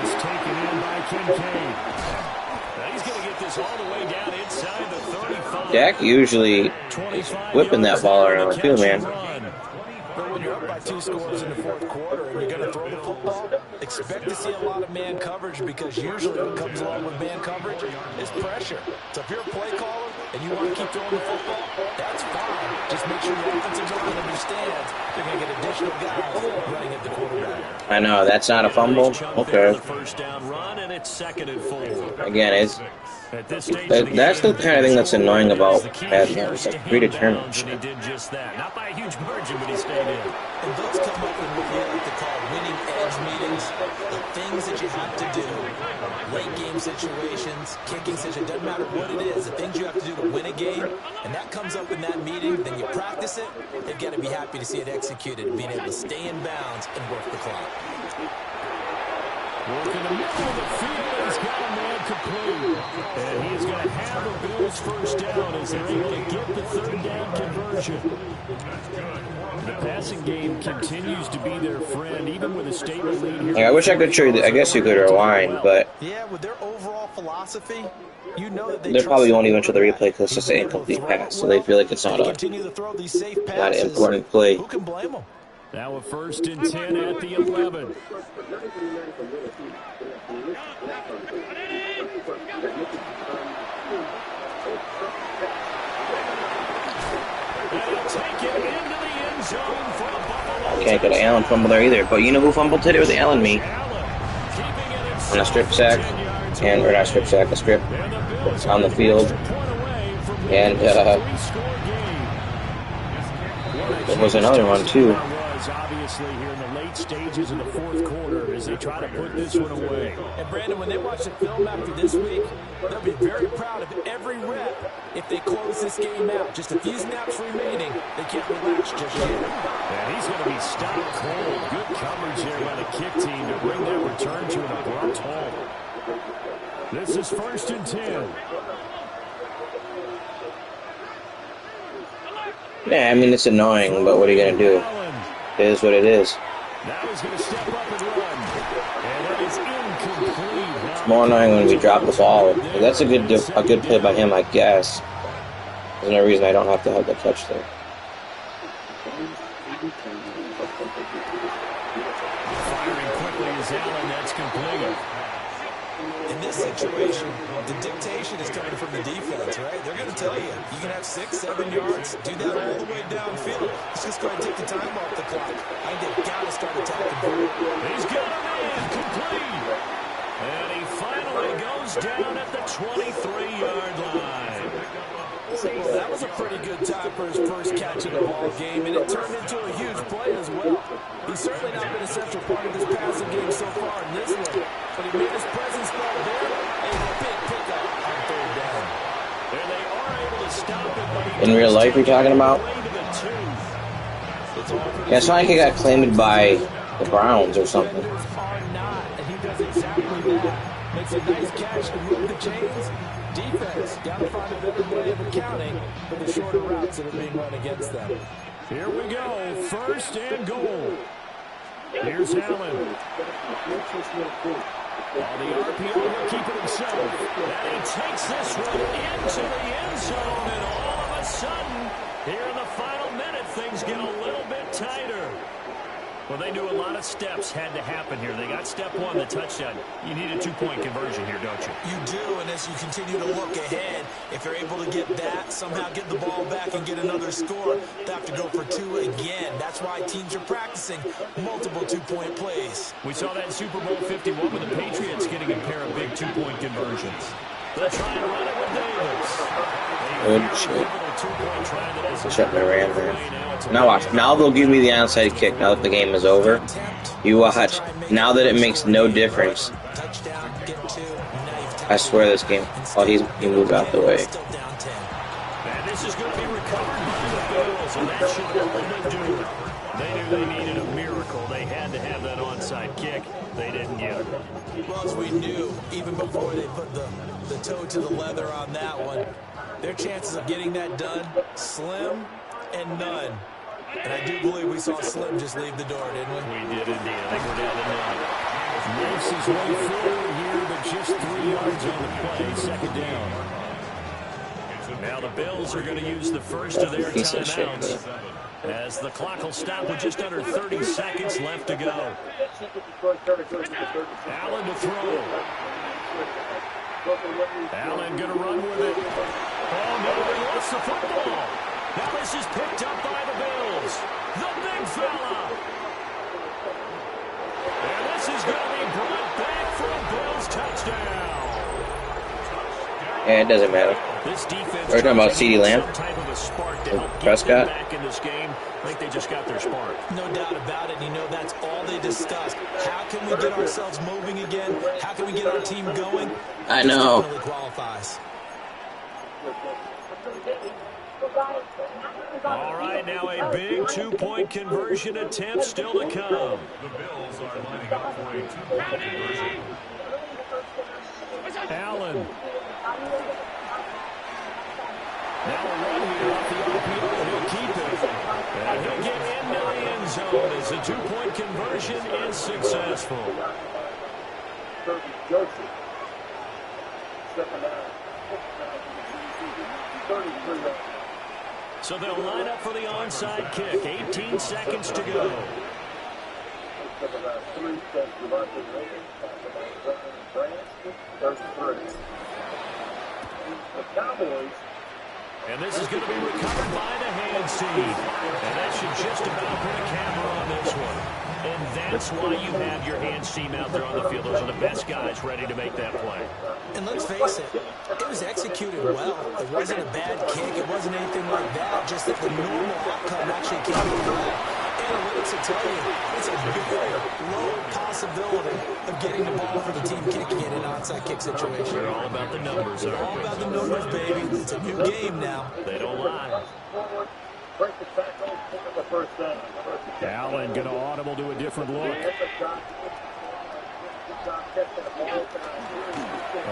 It's taken in by Kincaid. Now he's going to get this all the way down inside the 35. Dak usually is whipping that ball around the field, man. But when you're up by 2 scores in the 4th quarter and you're going to throw the football, expect to see a lot of man coverage because usually what comes along with man coverage is pressure. So if you're a play caller and you want to keep throwing the football, that's fine. Just make sure the offensive line understands they're going to get additional guys running at the quarterback. I know, that's not a fumble? Okay. First down run, and it's 2nd and 4. Again, that's the kind of thing that's annoying about Madden. It's like predetermined shit. He did just that. Not by a huge margin, but he stayed in. And those come up in what we like to call winning edge meetings. The things that you have to do. Late game situations, kicking situations, doesn't matter what it is. The things you have to do to win a game. And that comes up in that meeting. Then you practice it. They've got to be happy to see it executed. Being able to stay in bounds and work the clock. Working the middle of the field, he's got a man complete. And he's going to have the Bills first down as they're able to get the 3rd down conversion. The passing game continues to be their friend, even with a statement lead here. Yeah, I wish I could show you. I guess you could rewind, but yeah, with their overall philosophy, you know that they probably won't even show the replay because it's just an incomplete pass, so they feel like it's not an important play. Who can blame them? Now a 1st and 10 at the 11. Can't get an Allen fumble there either, but you know who fumbled today with the Allen? Me. On a strip sack, or not strip sack, a strip on the field, and there was another one too. Obviously here in the late stages of the 4th quarter as they try to put this one away. And Brandon, when they watch the film after this week, they'll be very proud of every rep if they close this game out. Just a few snaps remaining. They can't relax just yet. And he's going to be stopped cold. Good coverage there by the kick team to bring that return to an abrupt halt. This is 1st and 10. Yeah, I mean, it's annoying, but what are you going to do? It is what it is. Now he's going to step up and run. And that is incomplete. more annoying when we drop the ball. That's a good play by him, I guess. There's no reason I don't have to have the catch there. Firing quickly is Allen. That's complete. In this situation, the dictation is coming from the defense, right? They're going to tell you, you can have 6, 7 yards, do that all the way downfield. Let's just go ahead and take the time off the clock. I think they've got to start attacking forward. He's got a man complete. And he finally goes down at the 23-yard line. Well, that was a pretty good time for his first catch in the ball game, and it turned into a huge play as well. He's certainly not been a central part of this passing game so far in this one, but he made his presence felt there, and a big pickup on third down. And they are able to stop it, but In real life, you're talking about? Yeah, it's not like he got claimed by the Browns or something. And he does exactly that. Makes a nice catch to move the chains. Defense, got to find a better way of accounting for the shorter routes that are being run against them. Here we go, first and goal. Here's Allen. On the RPO, he'll keep it himself. And he takes this one into the end zone, and all of a sudden, here in the final minute, things get a little bit tighter. Well, they knew a lot of steps had to happen here. They got step one, the touchdown. You need a 2-point conversion here, don't you? You do, and as you continue to look ahead, if you're able to get that, somehow get the ball back and get another score, they have to go for 2 again. That's why teams are practicing multiple 2-point plays. We saw that in Super Bowl 51 with the Patriots getting a pair of big 2-point conversions. They'll try and run it with Davis. Good shit. Shut my ram there. Now watch. Now they'll give me the onside kick now that the game is over. You watch. Now that it makes no difference. I swear this game. Oh, he moved out the way. And this is going to be recovered by the Bills, and that should only do it. They knew they needed a miracle. They had to have that onside kick. They didn't get it. Well, as we knew, even before they put the toe to the leather on that one, their chances of getting that done, slim and none. And I do believe we saw Slim just leave the door, didn't we? We did indeed. I think we're down to none. Makes his way forward here, but just 3 yards on the play, second down. Now the Bills are going to use the first of their timeouts as the clock will stop with just under 30 seconds left to go. Allen to throw. Allen going to run with it. Oh, no, he lost the football. Now this is picked up by the Bills. The big fella. And this is going to be brought back for a Bills touchdown. Yeah, it doesn't matter. This defense We're talking about CeeDee Lamb. Prescott. Back in this game. I think they just got their spark. No doubt about it. You know, that's all they discussed. How can we get ourselves moving again? How can we get our team going? I know. This definitely qualifies. All right, now a big 2-point conversion attempt still to come. The Bills are lining up for a 2-point conversion. Allen. Now a run here off the RPO. He'll keep it. And he'll get into the end zone as the 2-point conversion is successful. So they'll line up for the onside kick. 18 seconds to go. And this is going to be recovered by the hands team. And that should just about put a camera on this one. And that's why you have your hands team out there on the field. Those are the best guys ready to make that play. And let's face it, it was executed well. It wasn't a bad kick. It wasn't anything like that. Just that the normal outcome actually came to play. Analytics will tell you it's a very low possibility of getting the ball for the team kicking it in an onside kick situation. They're all about the numbers. They're all about the numbers, baby. It's a new game now. They don't lie. Allen going to audible to a different look.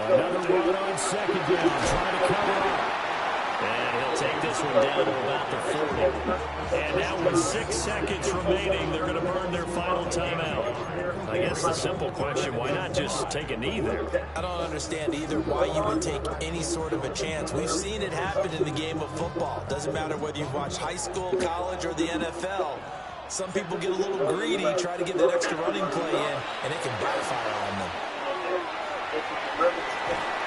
Another run on second down, trying to cover up. And he'll take this one them down to about the 40. And now with 6 seconds remaining, they're going to burn their final timeout. I guess the simple question, why not just take a knee there? I don't understand either why you would take any sort of a chance. We've seen it happen in the game of football. Doesn't matter whether you've watched high school, college, or the NFL. Some people get a little greedy, try to get that extra running play in, and it can backfire on them.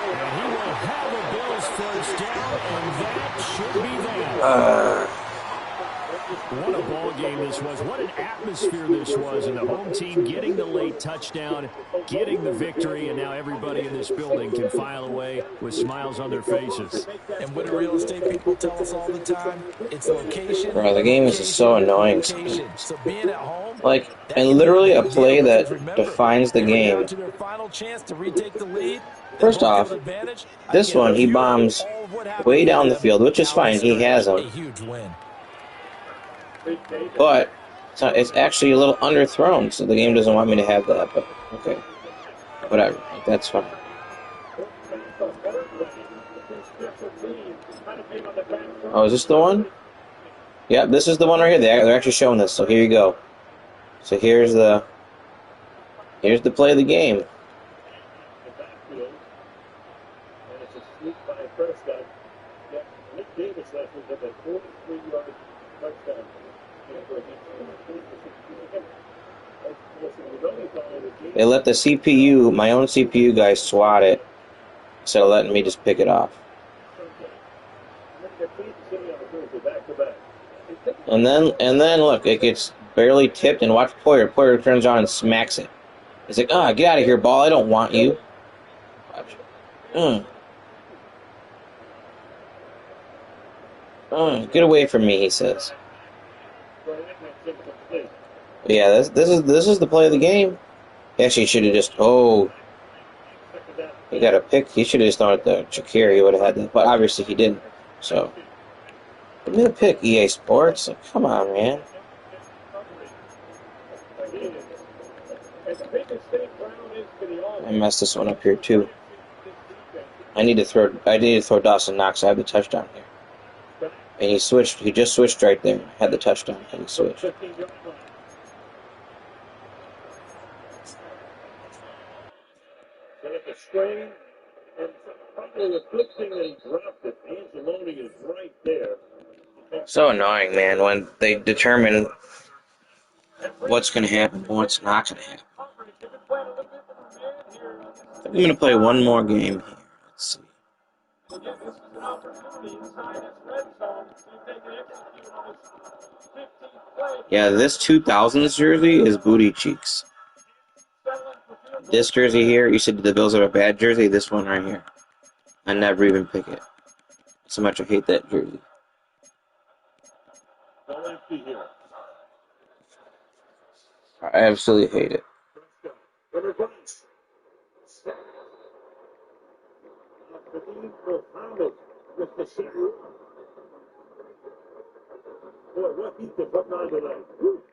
And he will have a Bills first down, and that should be that. What a ball game this was. What an atmosphere this was. And the home team getting the late touchdown, getting the victory, and now everybody in this building can file away with smiles on their faces. And what do real estate people tell us all the time? It's location. Bro, the game is just so annoying. So being at home, like, and literally a play that defines the game. First off, this one, he bombs way down the field, which is fine. He has him. But it's actually a little underthrown, so the game doesn't want me to have that. But okay, whatever. That's fine. Oh, is this the one? Yeah, this is the one right here. They're actually showing this. So here you go. So here's the play of the game. They let the CPU, my own CPU guy, swat it instead of letting me just pick it off. And then look, it gets barely tipped, and watch Poyer. Poyer turns on and smacks it. He's like, get out of here, ball. I don't want you. Get away from me, he says. But yeah, this is the play of the game. Actually, he should have just, he got a pick. He should have just thrown it to Shakir. He would have had that, but obviously he didn't. So, give me the pick, EA Sports. Like, come on, man. I messed this one up here too. I need to throw Dawson Knox. I have the touchdown here, and he switched. He just switched right there. Had the touchdown, and he switched. Strain and probably afflicting that he dropped it. Angeloni is right there. So annoying, man, when they determine what's going to happen and what's not going to happen. I'm going to play one more game here. Let's see. Yeah, this 2000s jersey is booty cheeks. This jersey here, you said the Bills have a bad jersey. This one right here, I never even pick it. So much I hate that jersey. I absolutely hate it. Boy, what he could put on to that.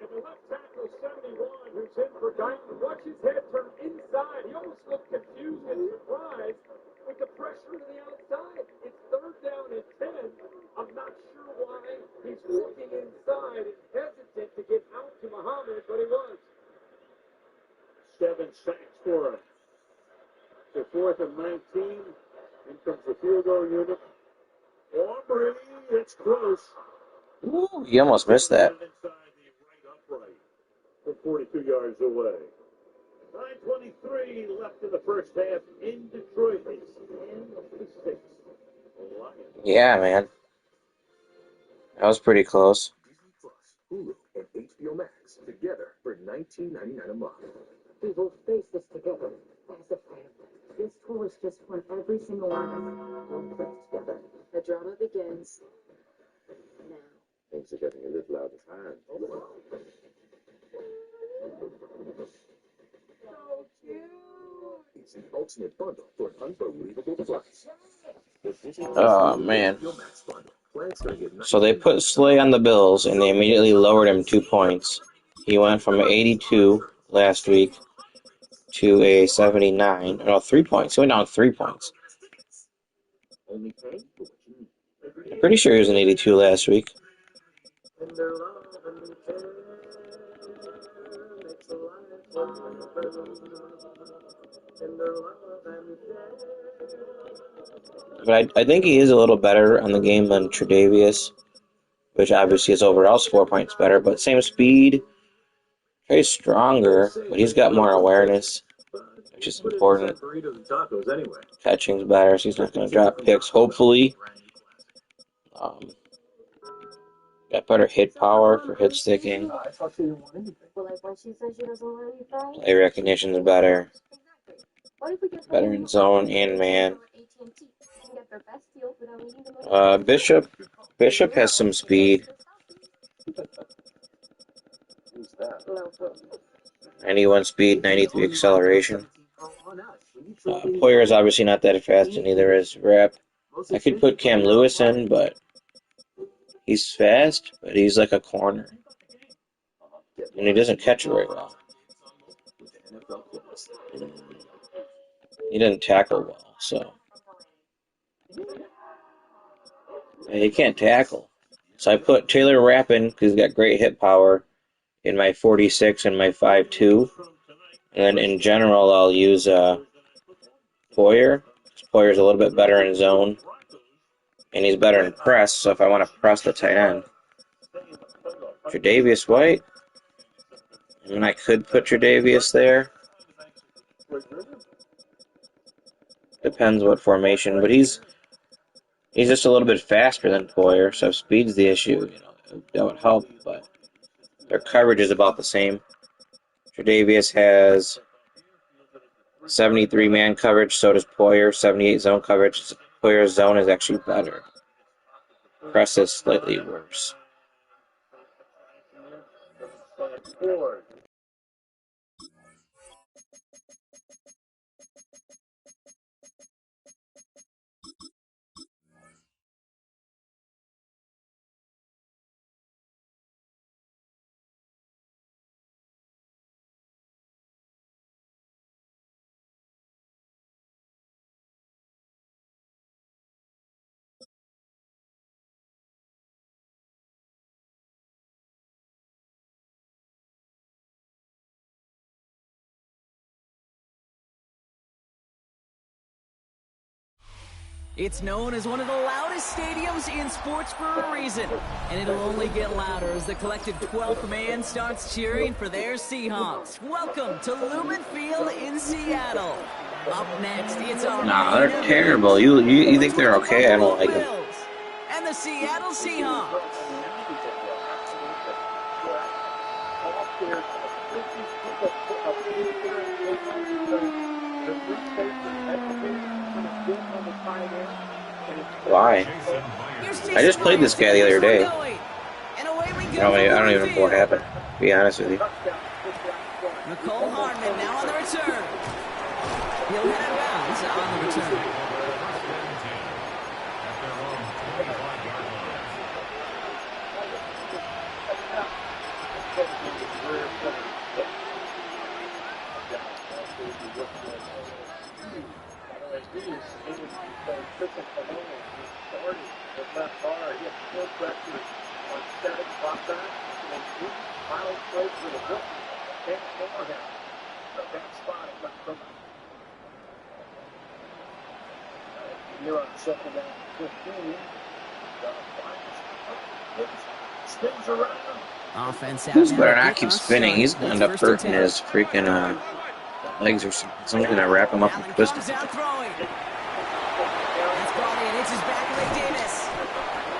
And the left tackle, 71, who's in for Guyton. Watch his head turn inside. He almost looked confused and surprised with the pressure to the outside. It's third down and 10. I'm not sure why he's looking inside and hesitant to get out to Muhammad, but he was. 7 sacks for him. So 4th and 19. In comes the field goal unit. Aubrey, it's close. Ooh, you almost missed that. From 42 yards away. 9:23 left in the first half in Detroit. It's 10-6. Yeah, man. That was pretty close. Hulu and HBO Max together for $19.99 a month. We will face this together as a family. This tour is just when every single one of us will play together. The drama begins now. Things are getting a little out of hand. So cute. It's the ultimate bundle for an unbelievable price. Oh, man. So they put Slay on the Bills, and they immediately lowered him 2 points. He went from 82 last week to a 79. No, 3 points. He went down 3 points. Pretty sure he was an 82 last week. But I think he is a little better on the game than Tre'Davious, which obviously his overall score points better, but same speed. Trey's stronger, but he's got more awareness, which is important. Catching's better, so he's not going to drop picks, hopefully. Got better hit power for hit sticking. Play recognition is better. Better in zone and man. Bishop has some speed. 91 speed, 93 acceleration. Poyer is obviously not that fast, and neither is Rep. I could put Cam Lewis in, but he's fast, but he's like a corner. And he doesn't catch it very well. He doesn't tackle well, so. Yeah, he can't tackle. So I put Taylor Rapp in because he's got great hit power in my 46 and my 5'2". And then in general, I'll use Poyer. Poyer's a little bit better in zone. And he's better in press, so if I want to press the tight end. Tre'Davious White. And I could put Tre'Davious there. Depends what formation, but he's just a little bit faster than Poyer, so if speed's the issue, that would help, but their coverage is about the same. Tre'Davious has 73 man coverage, so does Poyer, 78 zone coverage. Poyer's zone is actually better. Press is slightly worse. It's known as one of the loudest stadiums in sports for a reason, and it'll only get louder as the collective 12th man starts cheering for their Seahawks. Welcome to Lumen Field in Seattle. Up next, it's our Nah, they're terrible. You think they're okay? I don't like them. And the Seattle Seahawks. Why? I just played this guy the other day. I don't even know what happened, to be honest with you. Nicole Hardman now on the return. He'll head out of bounds on the return. You're on second down 15. Spins around. Offense Who's better not keep spinning? He's going to end up hurting his freaking legs or something. Someone's going to wrap him up and twist him. That's brought in. It's his back leg, Davis.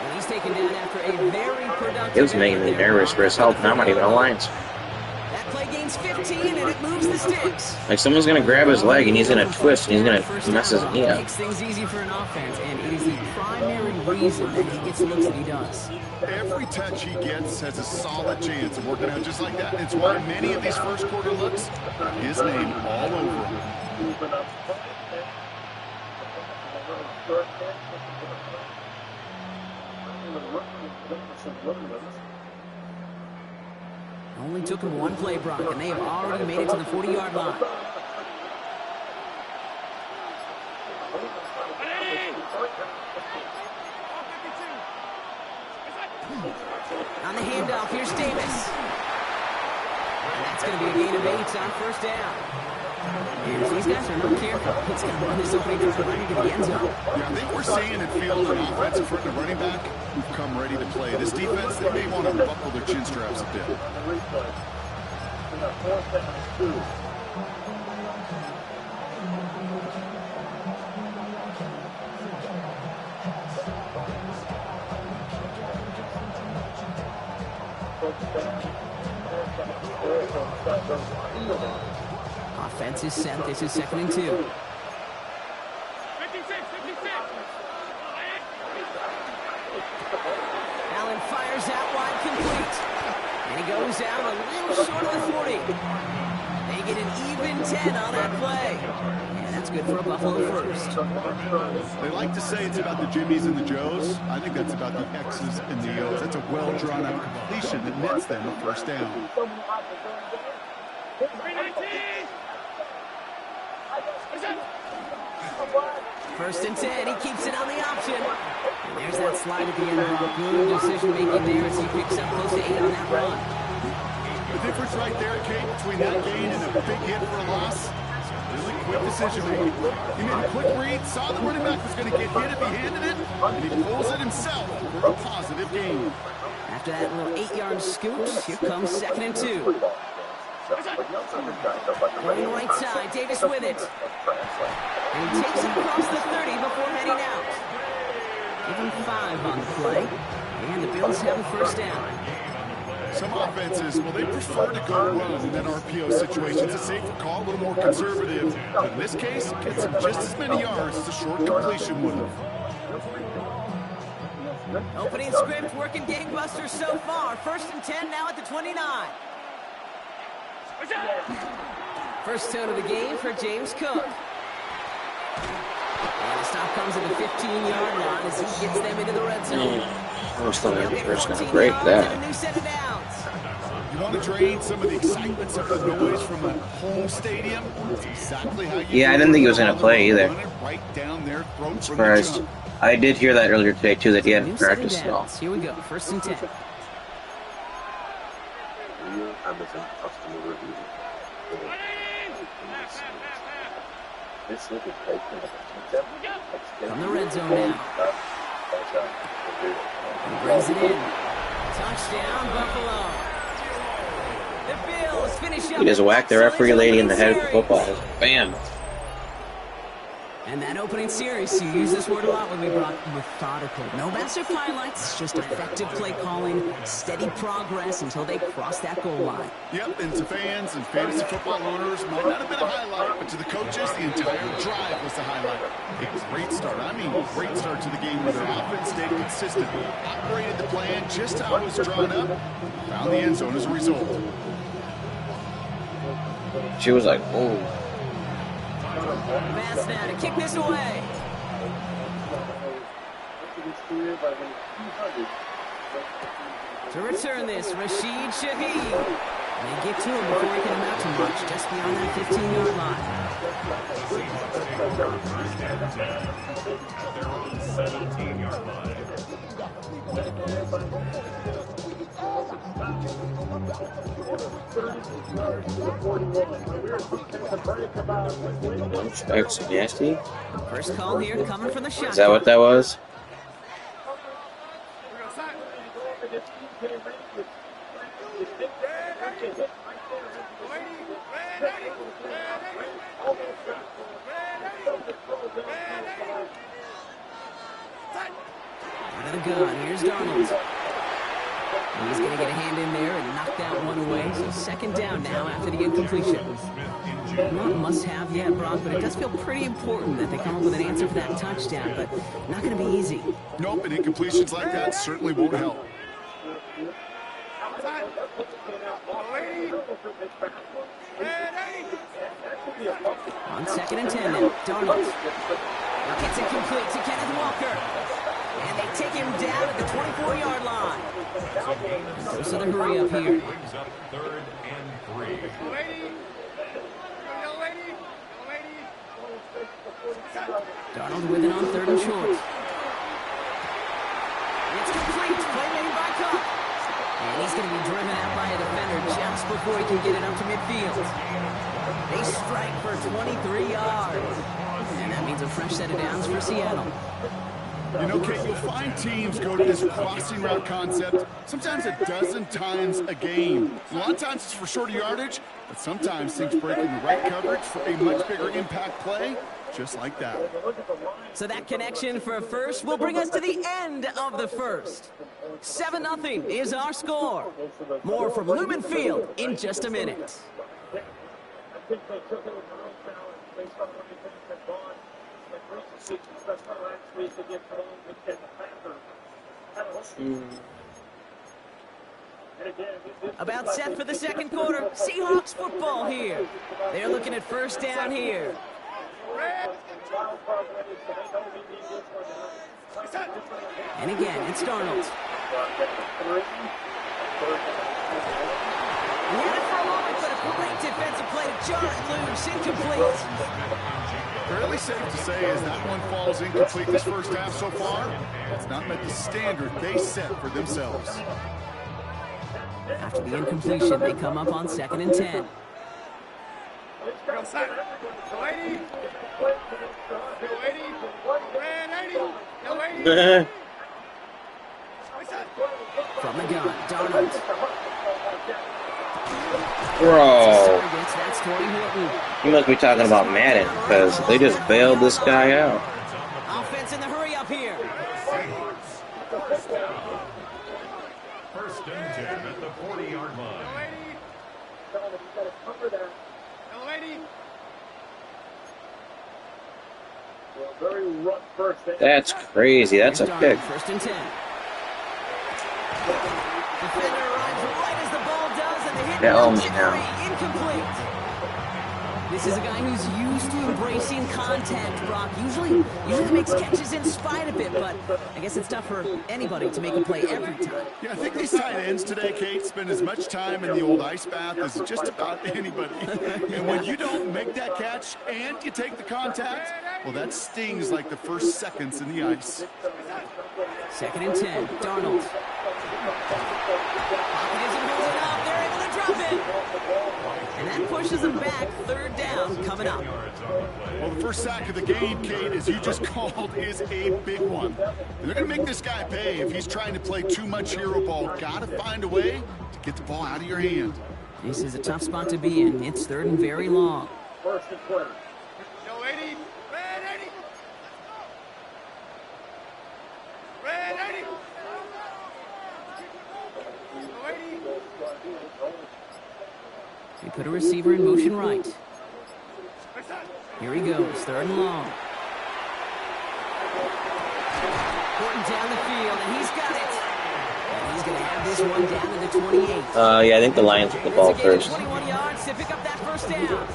And he's taken down after a very productive. It was making me nervous for his health. Now I'm not even on lines. That play gains 15 and it moves the sticks. Like someone's going to grab his leg and he's going to twist and he's going to mess his knee up. Makes things easy for an offense, and it is the primary reason that he gets the looks that he does. Every touch he gets has a solid chance of working out just like that. It's why many of these first quarter looks have his name all over them. Only took him one play, Brock, and they have already made it to the 40-yard line. On the handoff, here's Davis. And that's going to be a gain of 8 on first down. And if these guys are not careful, it's going to run this opening drive right into the end zone. Yeah, I think we're seeing in field an offense in front of the running back who've come ready to play. This defense, they may want to buckle their chin straps a bit. Offense is set. This is 2nd and 2. 56, 56. Allen fires out wide, complete. And he goes out a little short of the 40. They get an even 10 on that play. And that's good for a Buffalo first. They like to say it's about the Jimmies and the Joes. I think that's about the X's and the O's. That's a well-drawn-out completion that nets them a first down. 1st and 10, he keeps it on the option. And there's that slide at the end of a good decision-making there as he picks up close to 8 on that run. The difference right there, Kate, between that gain and a big hit for a loss, really quick decision-making. He made a quick read, saw the running back was going to get hit if he handed it, and he pulls it himself for a positive gain. After that little 8-yard scoot, here comes 2nd and 2. Going right side, Davis with it. And he takes it across the 30 before heading out. Give him 5 on the play. And the Bills have a first down. Some offenses, well, they prefer to go run in that RPO situation. It's a safer call, a little more conservative. But in this case, it gets him just as many yards as a short completion would have. Opening script working gangbusters so far. 1st and 10 now at the 29. First tone of the game for James Cook. And the stop comes at the 15-yard line as he gets them into the red zone. First down, great that. A new set of downs. You want to drain some of the excitement, some of the noise from a home stadium? That's exactly how you Yeah, I didn't think he was going to play either. Right down their throat. Surprised. I did hear that earlier today, too, that he hadn't practiced at all. Here we go, 1st and 10. Amazon customer review. This will be taken from the red zone now. He brings it in. Touchdown, Buffalo. The Bills finish up. He just whacked the referee lady in the head with the football. Bam. And that opening series, you use this word a lot when we brought methodical. No massive highlights, just effective play calling, steady progress until they cross that goal line. Yep, and to fans and fantasy football owners, might not have been a highlight, but to the coaches, the entire drive was the highlight. A great start, a great start to the game where their offense stayed consistent, operated the plan just how it was drawn up, found the end zone as a result. She was like, oh. Pass now to kick this away. To return this, Rashid Shaheed. They get to him before he can amount to much, just beyond that 15-yard line. At their own 17-yard line. X nasty. First call here coming from the shotgun. Is that what that was? Out of the gun, here's Darnold. He's going to get a hand in there and knock that one away. So 2nd down now after the incompletion. Not must-have yet, Brock, but it does feel pretty important that they come up with an answer for that touchdown, but not going to be easy. Nope, and incompletions like that certainly won't help. On 2nd and 10 now, Darnold gets it complete to Kenneth Walker. And they take him down at the 24-yard line. So the hurry up here. Brings up 3rd and 3. Darnold with it on 3rd and short. It's complete. Play made by And he's going to be driven out by a defender just before he can get it up to midfield. They strike for 23 yards. And that means a fresh set of downs for Seattle. You know, Kate, you'll find teams go to this crossing route concept sometimes a dozen times a game. A lot of times it's for shorter yardage, but sometimes things break in the right coverage for a much bigger impact play, just like that. So that connection for a first will bring us to the end of the first. 7-0 is our score. More from Lumen Field in just a minute. About set for the second quarter. Seahawks football here. They're looking at first down here. And again, it's Darnold. He had it for a moment, but a great defensive play to jar it loose. Incomplete. Fairly safe to say as that one falls incomplete this first half so far, it's not met the standard they set for themselves. After the incompletion, they come up on 2nd and 10. From the gun, Darnold. Bro. You must be talking about Madden, because they just bailed this guy out. Offense in the hurry up here. First and 10 at the 40-yard line. That's crazy. That's a pick. First and 10. Defender arrives right as the ball does, and the hit Helms now. Incomplete. This is a guy who's used to embracing contact, Brock. Usually makes catches in spite of it, but I guess it's tough for anybody to make a play every time. Yeah, I think these tight ends today, Kate, spend as much time in the old ice bath as just about anybody. And when you don't make that catch and you take the contact, well, that stings like the first seconds in the ice. 2nd and 10, Darnold. Pocket isn't holding up. They're able to drop it. And that pushes them back. 3rd down coming up. Well, the first sack of the game, Kate, as you just called, is a big one. And they're going to make this guy pay if he's trying to play too much hero ball. Got to find a way to get the ball out of your hand. This is a tough spot to be in. It's 3rd and very long. First and 20. Yo, 80. Red 80. Red 80. They put a receiver in motion right. Here he goes, 3rd and long. Horton down the field, and he's got it. And he's going to have this one down to the 28. Yeah, I think the Lions with the ball first. 21 yards to pick up that first down.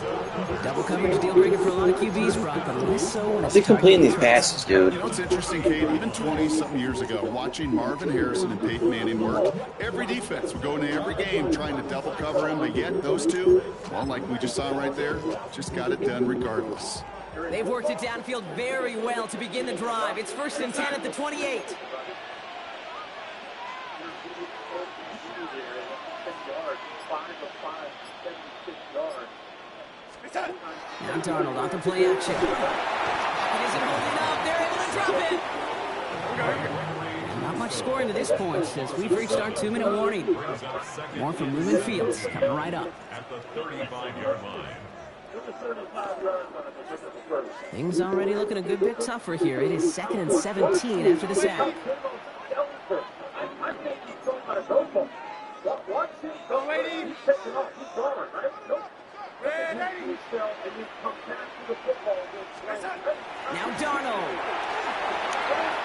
Double coverage deal breaker for a lot of QBs, Brock, but less so when it's They're completing these passes, dude. You know what's interesting, Kate? Even 20-something years ago, watching Marvin Harrison and Peyton Manning work, every defense would go into every game trying to double cover him, but yet those two, well, like we just saw right there, just got it done regardless. They've worked it downfield very well to begin the drive. It's 1st and 10 at the 28. Now Darnold on to play action. It isn't holding up. They're able to drop it. And not much scoring to this point since we've reached our 2-minute warning. More from Lumen Fields coming right up. At the 35-yard line. Things already looking a good bit tougher here. It is 2nd and 17 after the sack. Now Darnold.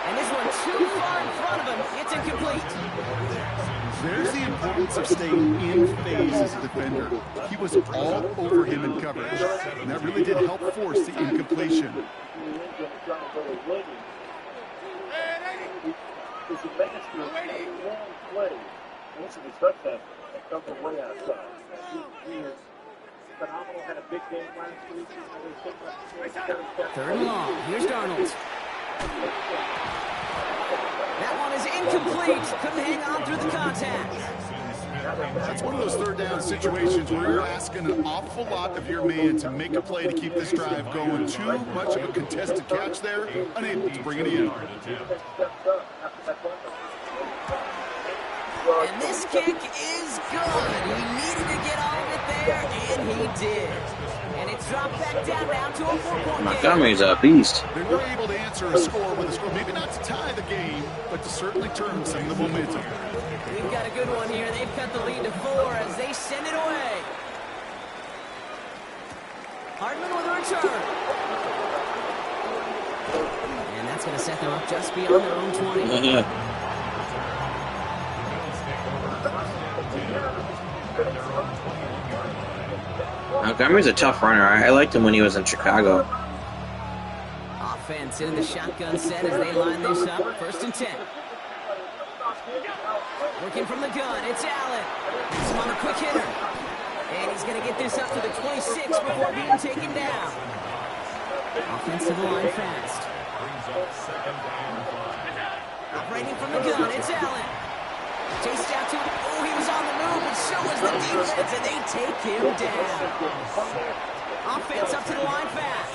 And this one too far in front of him. It's incomplete. There's the importance of staying in phase as a defender. He was all over him in coverage, and that really did help force the incompletion. Third and long. Here's Darnold. That one is Incomplete. Couldn't hang on through the contact. That's one of those third down situations where you're asking an awful lot of your man to make a play to keep this drive going. Too much of a contested catch there, unable to bring it in. And this kick is good. He needed to get all of it there, and he did. And it's dropped back down now to a 4-point game. Montgomery's a beast. They were able to answer a score with a score. Maybe not to tie the game, but to certainly turn some of the momentum. We've got a good one here. They've cut the lead to 4 as they send it away. Hardman with a return. And that's going to set them up just beyond their own 20. Montgomery's a tough runner. I liked him when he was in Chicago. Offense in the shotgun set as they line this up. 1st and 10. Working from the gun, it's Allen. He's on a quick hitter. And he's going to get this up to the 26 before being taken down. Offense to the line fast. Operating from the gun, it's Allen. Chased out to, oh, he was on the move, and so was the defense, and they take him down. Offense up to the line fast.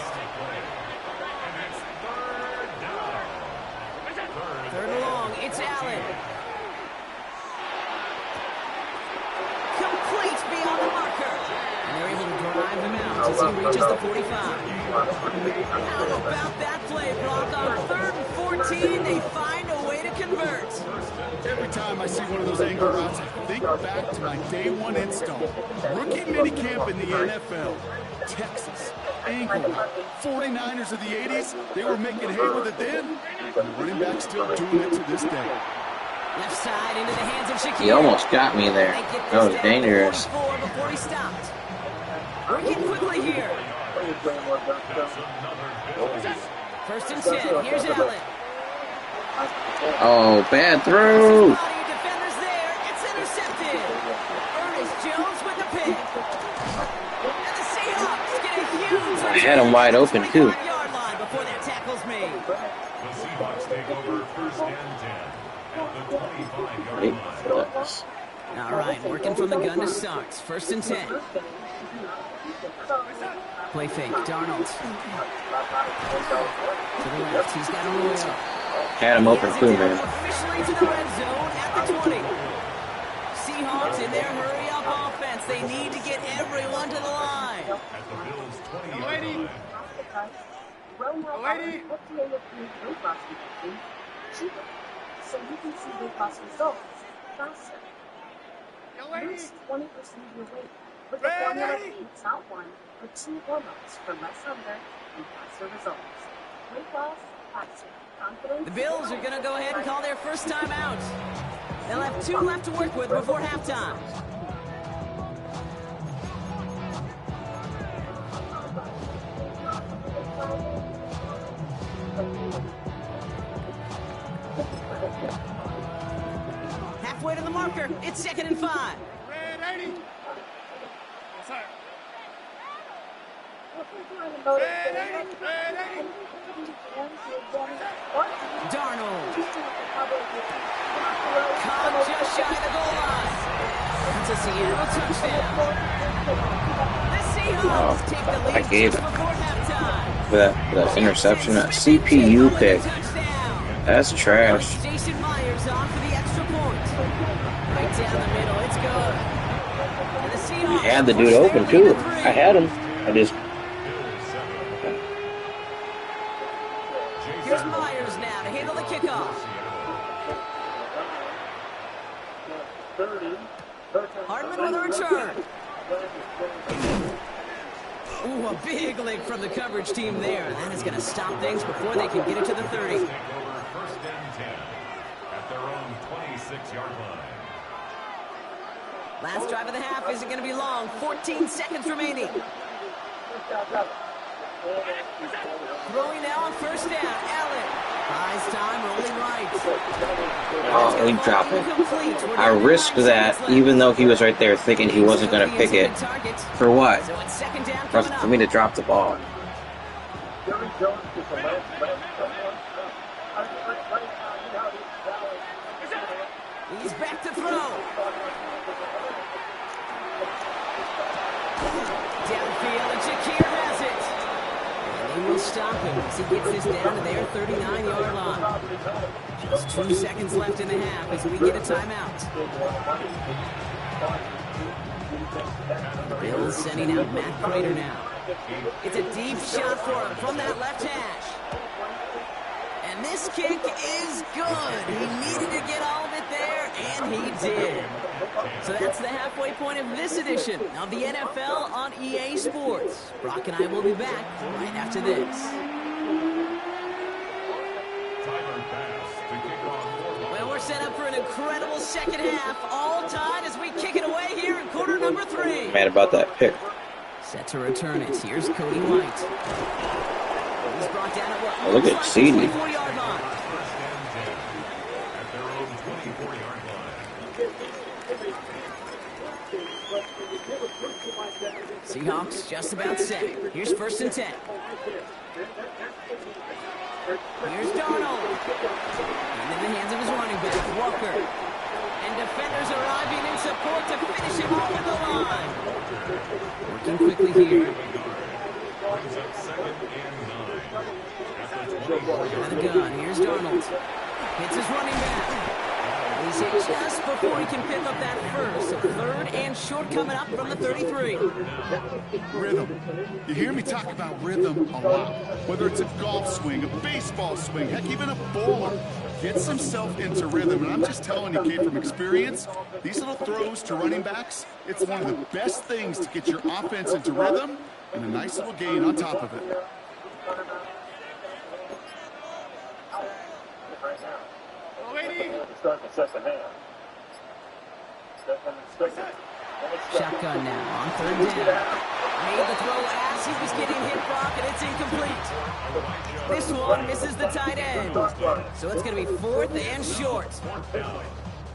3rd and long, it's Allen. Complete beyond the marker. And they're able to drive him out as he reaches the 45. How about that play, Brock? On 3rd and 14, they find a way to convert. Every time I see one of those angle routes, I think back to my day 1 install. Rookie minicamp in the NFL. Texas, angle route. 49ers of the 80s, they were making hay with it then. And the running back still doing it to this day. Left side into the hands of Shakir. He almost got me there. That was dangerous. Before he stopped. Working quickly here. 1st and 10. Here's Allen. Oh, bad throw. Defenders there. It's intercepted. Ernest Jones with the pick. And the Seahawks get a huge. I had him wide open too. Yard line before that tackle's made. The Seahawks take over 1st and 10 at the 25-yard line. All right, working from the gun to start. 1st and 10. Play fake. Darnold. To the left. He's got a roll. Had him open too, man. Officially to the red zone at the 20. Seahawks in their hurry-up offense. They need to get everyone to the line. At the Bills' 20-yard line. So you can see weight loss results faster. Lose 20% of your weight with the formula Eats Not One or 2 hormones for less hunger and faster results. Weight loss, faster. Confidence. The Bills are going to go ahead and call their first time out. They'll have 2 left to work with before halftime. Halfway to the marker. It's 2nd and 5. Red 80. Yes, sir. Darnold. Caught just shy of the goal line. It's a Seattle touchdown. The Seahawks take the lead I gave just it. before halftime. For that interception, that CPU pick. That's trash. Jason Myers on for the extra point. Right down the middle. It's good. And the Seahawks He had the dude open too. I had him. I just. Here's Myers now to handle the kickoff. Hardman with a return. Ooh, a big lick from the coverage team there. That is going to stop things before they can get it to the 30. 1st and 10 at their own 26-yard line. Last drive of the half isn't going to be long. 14 seconds remaining. Throwing now on 1st down. Allen. Buys time, rolling right. Oh, he dropped it. I risked that, even though he was right there thinking he wasn't going to pick it. For what? For me to drop the ball. He's back to throw. Downfield, and Shakir has it. And they will stop him as he gets this down to their 39-yard line. Just 2 seconds left in the half as we get a timeout. The Bills sending out Matt Prater now. It's a deep shot for him from that left hash. And this kick is good. He needed to get all of it there, and he did. So that's the halfway point of this edition of the NFL on EA Sports. Brock and I will be back right after this. Well, we're set up for an incredible second half, all tied as we kick it away here in quarter number 3. Mad about that pick. Set to return it. Here's Cody White. He's brought down at what? Oh, look at CD. 24-yard line. Seahawks just about set. Here's 1st and 10. Here's Darnold. Into the hands of his running back, Walker. And defenders arriving in support to finish him off at the line. Working quickly here. Out of the gun. Here's Darnold. Hits his running back. He's hit just before he can pick up that first. So 3rd and short coming up from the 33. Rhythm. You hear me talk about rhythm a lot. Whether it's a golf swing, a baseball swing, heck, even a bowler gets himself into rhythm. And I'm just telling you, kid, from experience, these little throws to running backs, it's one of the best things to get your offense into rhythm and a nice little gain on top of it. Shotgun now on 3rd down. Made the throw as he was getting hit, Brock, and it's incomplete. This one misses the tight end. So it's going to be 4th and short.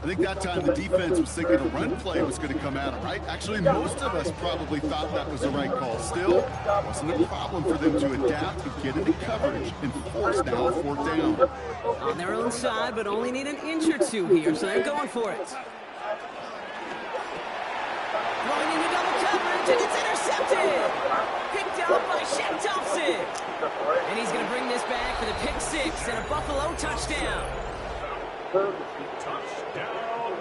I think that time the defense was thinking a run play was going to come at them, right? Actually, most of us probably thought that was the right call. Still, it wasn't a problem for them to adapt and get into coverage and force now a 4th down. On their own side, but only need an inch or 2 here, so they're going for it. Throwing into double coverage, and it's intercepted. Picked up by Shaq Thompson. And he's going to bring this back for the pick 6 and a Buffalo touchdown.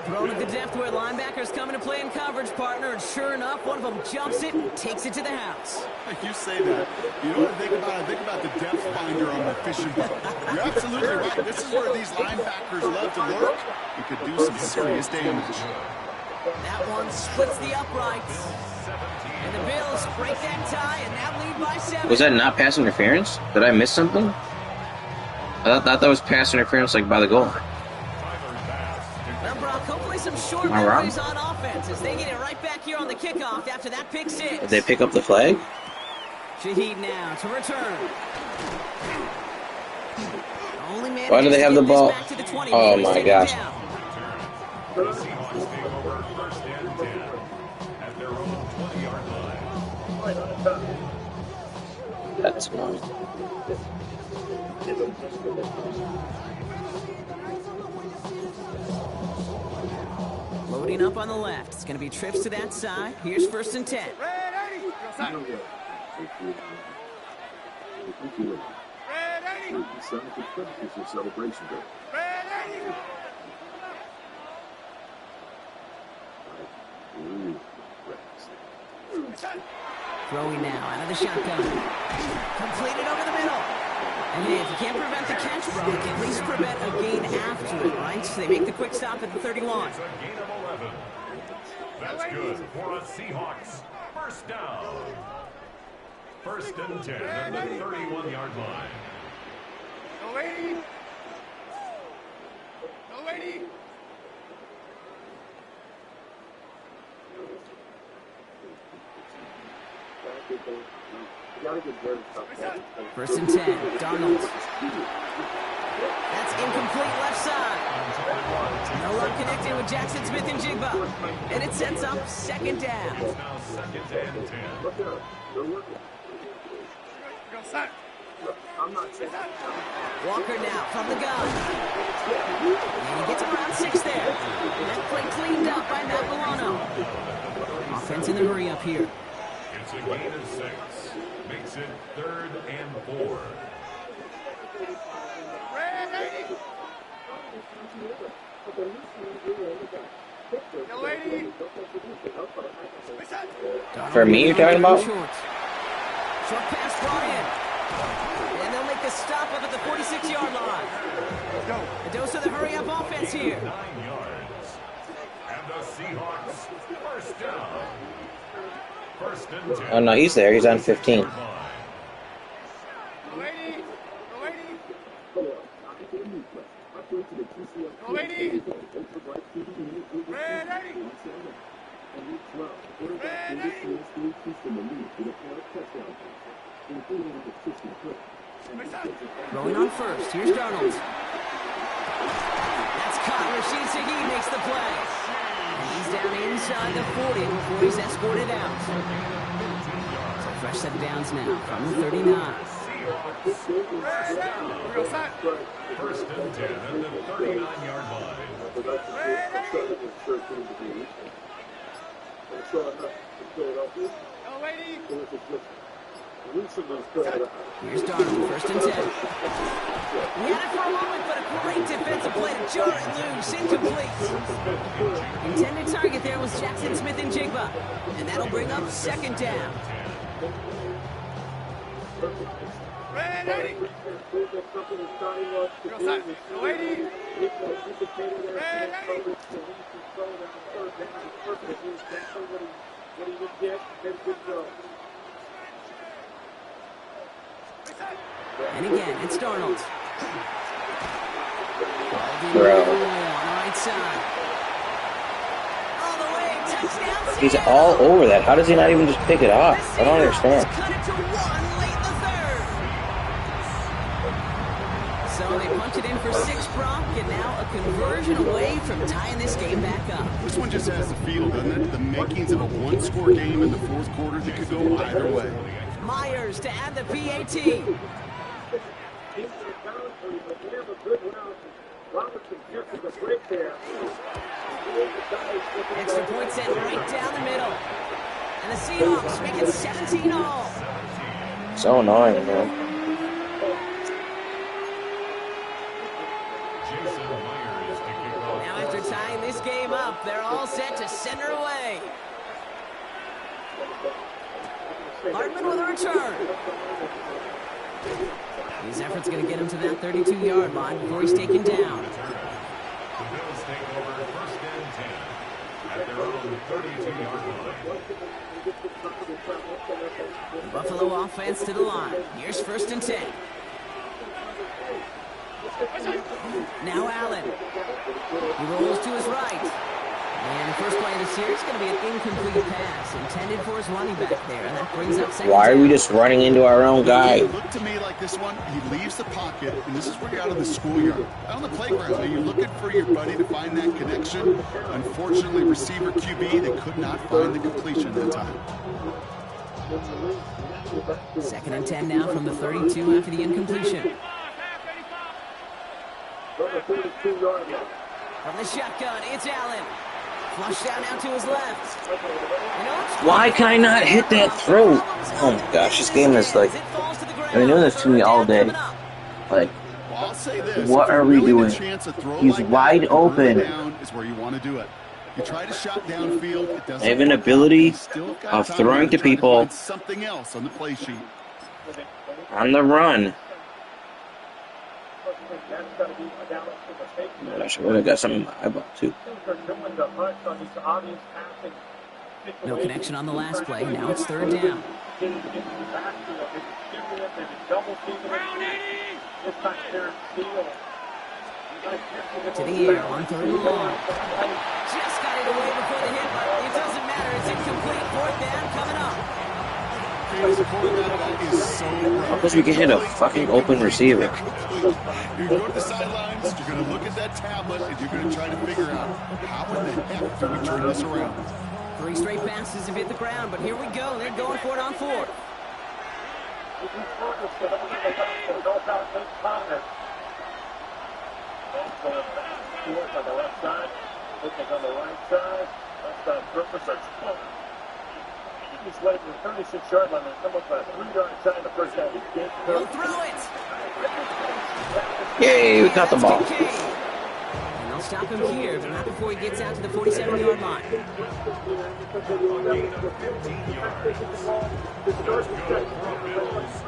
Thrown at the depth where linebackers come into play in coverage, partner, and sure enough, one of them jumps it and takes it to the house. You say that. You know what I think about? I think about the depth finder on the fishing boat. You're absolutely right. This is where these linebackers love to lurk. You could do some serious damage. That one splits the uprights. And the Bills break that tie and now lead by 7. Was that not pass interference? Did I miss something? I thought that was pass interference, like, by the goal. Well, Brock, hopefully some short memories on offense as they get it right back here on the kickoff after that pick 6. Did they pick up the flag? Shaheed now to return. Why do they have the ball? Oh, my gosh. That's fine. Loading up on the left. It's going to be trips to that side. Here's 1st and 10. Throwing now out of the shotgun. Completed over the middle. And if you can't prevent the catch, Brock, at least prevent a gain after it, right? So they make the quick stop at the 31. It's a gain of 11. That's good for the Seahawks. 1st down. 1st and 10 at the 31-yard line. No waiting. No waiting. First and 10, Darnold. That's incomplete left side. No luck connecting with Jackson Smith and Jigba. And it sets up 2nd down. It's now 2nd and 10. Walker now from the gun. And he gets around 6 there. Sensing the hurry up here. It's a gain of 6. Makes it 3rd and 4. For me, you're talking about? Short pass brought in. And they'll make the stop up at the 46-yard line. A dose of the hurry-up offense here. 9 yards. And the Seahawks, first down. 1st and 10. Oh, no, he's there. He's on 15. Rolling on first. Here's Darnold. That's caught. Rashid Shaheed makes the play. And he's down inside the 40 before he's escorted out. So fresh set of downs now from the 39. 1st and 10 at the 39-yard line. Here's Darnold, 1st and 10. He had it for a moment, but a great defensive play to jar it loose, incomplete. Intended target there was Jackson Smith and Jigba, and that'll bring up 2nd down. And again, it's Darnold. Bro. On the right side. All the way, touchdown. He's all over that. How does he not even just pick it off? I don't understand. Cut it to 1 late in the 3rd. So they punch it in for 6, Brock, and now a conversion away from tying this game back up. This one just has the feel, doesn't it? The makings of a one-score game in the 4th quarter that could go either way. Myers to add the PAT. Extra point sent right down the middle. And the Seahawks make it 17-all. So annoying, man. Now after tying this game up, they're all set to send her away. Hartman with a return. His effort's going to get him to that 32-yard line before he's taken down. The Bills take over 1st and 10 at their own 32-yard line. The Buffalo offense to the line. Here's 1st and 10. Now Allen. He rolls to his right. And the first play of the series is going to be an incomplete pass intended for his running back there. And that brings up 2nd. Why are we just running into our own guy? Look to me like this one, he leaves the pocket, and this is where you're out of the schoolyard. Out on the playground, you're looking for your buddy to find that connection. Unfortunately, receiver QB, they could not find the completion that time. 2nd and 10 now from the 32 after the incompletion. From the shotgun, it's Allen. Flushed out now to his left. Why can I not hit that throw? Oh my gosh, this game is like... I've been doing this to me all day. Like, what are we doing? He's wide open. Is where you want to do it. You try to shot downfield. It doesn't I have an ability of throwing to people something else on the play sheet. on the run. Gosh, I would have got something in my eyeball too. No connection on the last play. Now it's 3rd down. To the air on 3rd and long. Just got it away before the hit, but it doesn't matter. It's incomplete. 4th down coming up. Because we can hit a fucking open receiver. You go to the sidelines, you're going to look at that tablet, and you're going to try to figure out how in the heck do we turn this around. 3 straight passes have hit the ground, but here we go. They're going for it on 4th. He'll throw it. Yay, we caught the ball. And they'll stop him here, but not before he gets out to the 47-yard line.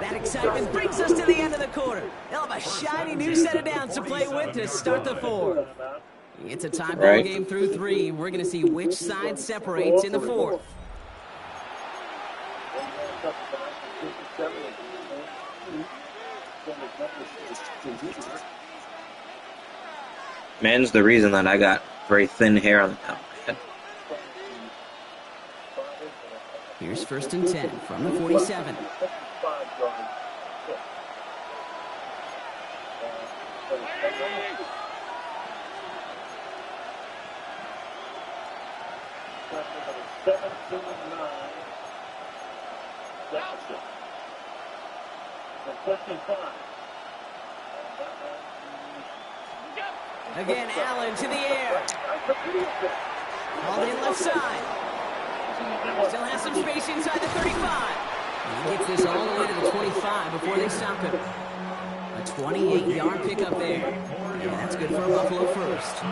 That excitement brings us to the end of the quarter. They'll have a shiny new set of downs to play with to start the fourth. It's a tie ball game through 3. We're going to see which side separates in the fourth. Man's the reason that I got very thin hair on the top of my head. Here's 1st and 10 from the 47. Again, Allen to the air. All in left side. Still has some space inside the 35. He gets this all the way to the 25 before they stop him. A 28-yard pickup there. And that's good for a Buffalo first.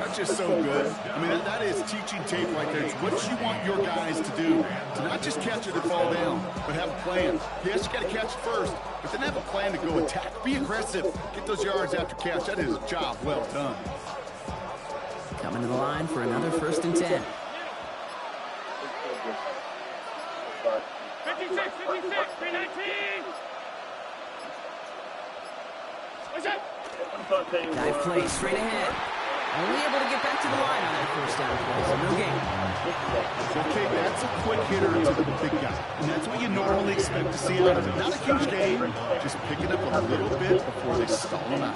That's just so good. I mean, that is teaching tape right there. It's what you want your guys to do. To not just catch it and fall down, but have a plan. Yes, you got to catch it first, but then have a plan to go attack. Be aggressive. Get those yards after catch. That is a job well done. Coming to the line for another 1st and 10. 56, 319. What's up? Dive play straight ahead. Only able to get back to the line on that 1st down play, so no gain. Okay, that's a quick hitter to the big guy. And that's what you normally expect to see out of it. Not a huge gain, just picking up a little bit before they stall him out.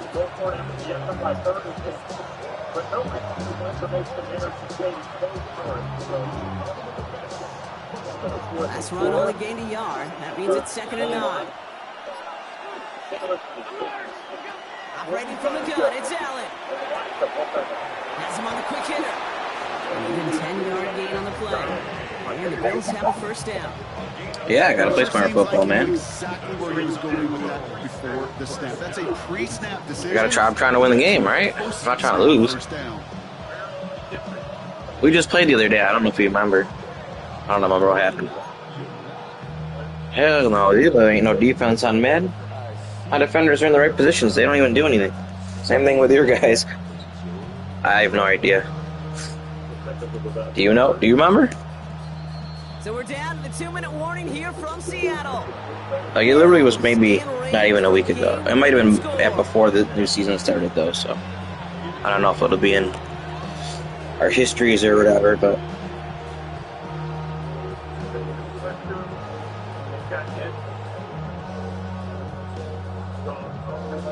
Last run only gained a yard. That means it's 2nd and 9. Operating from the gun, it's Allen. Has him on the quick hitter. An even 10-yard gain on the play. And the Bills have a 1st down. Yeah, I gotta play smarter football, man. Exactly where he was going with that before the snap. That's a pre-snap decision. I'm trying to win the game, right? I'm not trying to lose. We just played the other day. I don't know if you remember. I don't remember what happened. Hell no, there ain't no defense on Madden. My defenders are in the right positions. They don't even do anything. Same thing with your guys. I have no idea. Do you know? Do you remember? So we're down to the 2-minute warning here from Seattle. Like, it literally was maybe not even a week ago. It might have been before the new season started, though, so I don't know if it'll be in our histories or whatever, but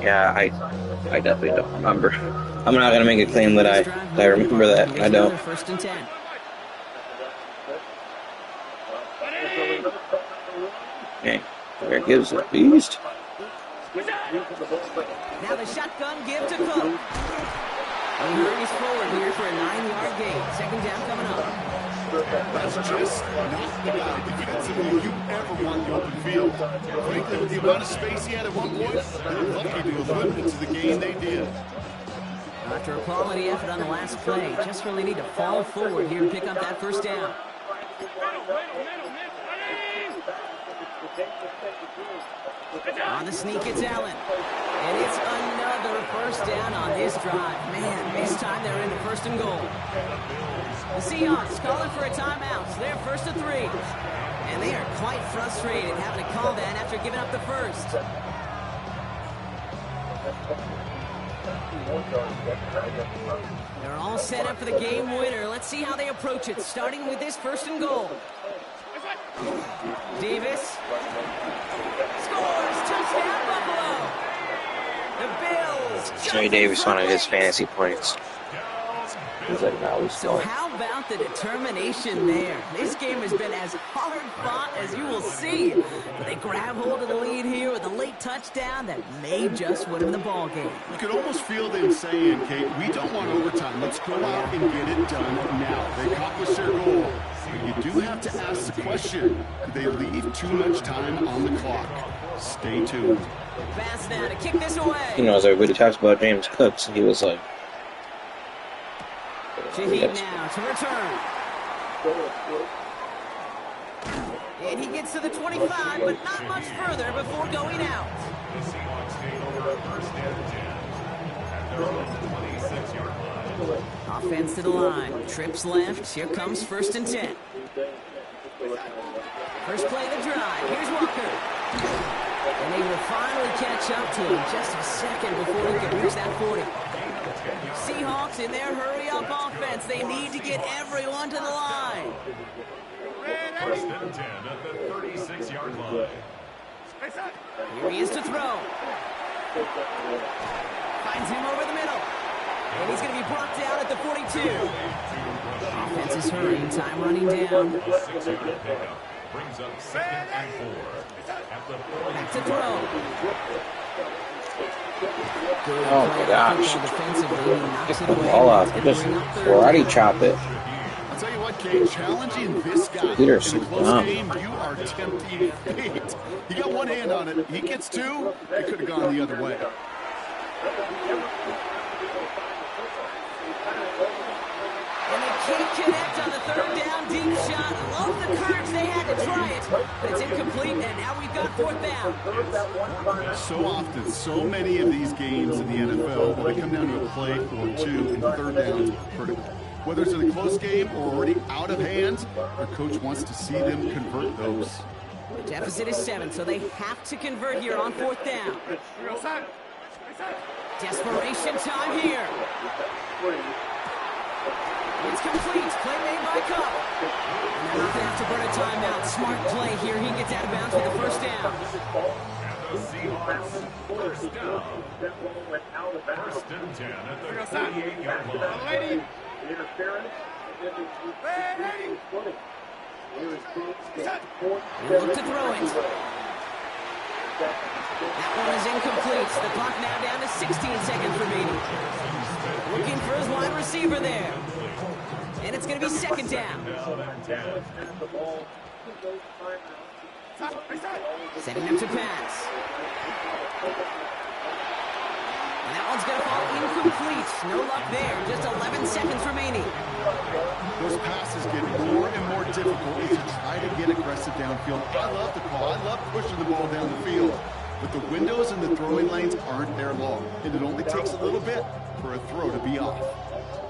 yeah, I definitely don't remember. I'm not gonna make a claim that I remember that. I don't. 1st and 10. Okay, there it gives a beast. Now the shotgun give to Cook. He hurries forward here for a 9-yard gain. 2nd down coming up. That's just not the guy defensively you ever want in the open field. Frankly, with the amount of space he had at one point, they were lucky to have limited to the gain they did. After a quality effort on the last play, just really need to fall forward here and pick up that 1st down. On the sneak, it's Allen. And it's another 1st down on this drive. Man, this time they're into 1st and goal. The Seahawks calling for a timeout. So they're 1st and 3. And they are quite frustrated having to call that after giving up the 1st. They're all set up for the game winner. Let's see how they approach it, starting with this 1st and goal. Davis scores, touchdown Buffalo. The Bills. Johnny Davis wanted his fantasy points. He's like, now we So how about the determination there? This game has been as hard fought as you will see. But they grab hold of the lead here with a late touchdown that may just win them the ball game. You could almost feel them saying, Kate, we don't want overtime. Let's go out and get it done now. They accomplished their goal. But you do have to ask the question, do they leave too much time on the clock? Stay tuned. Pass now to kick this away. You know, as everybody talks about James Cooks, he was like, Shaheed now to return. And he gets to the 25, but not much further before going out. The Seahawks take over a first and 10 at their own 26-yard line. Offense to the line. Trips left. Here comes first and 10. First play of the drive. Here's Walker. And they will finally catch up to him just a second before he can reach that 40. Seahawks in their hurry-up offense. They need to get everyone to the line. First and 10 at the 36-yard line. Here he is to throw. Finds him over the middle. And he's going to be brought down at the 42. Offense is hurrying. Time running down. Brings up 2nd and 4 at the 42. Back to throw. oh my gosh. Get the ball off. Just karate chop it. I'll tell you what, Kate, challenging this guy Peterson, in a close game, you are tempting fate. He got one hand on it. He gets two. It could have gone the other way. And they can't connect on the third down deep shot. I love the courage they had to try it, but it's incomplete, and now we've got fourth down. So often, so many of these games in the NFL, when they come down to a play or two, and third downs are critical. Whether it's in a close game or already out of hand, their coach wants to see them convert those. The deficit is 7, so they have to convert here on fourth down. Desperation time here. It's complete. Play made by Cup. And they're not going to have to burn a timeout. Smart play here. He gets out of bounds for the first down. And the Seahawks, first down. First and 10 at the 38-yard line. Look to throw it. That one is incomplete. The clock now down to 16 seconds remaining. Looking for his wide receiver there. And it's going to be second down. Setting up to pass. And that one's going to fall incomplete. No luck there. Just 11 seconds remaining. Those passes get more and more difficult as you try to get aggressive downfield. I love the call. I love pushing the ball down the field. But the windows and the throwing lanes aren't there long. And it only takes a little bit for a throw to be off.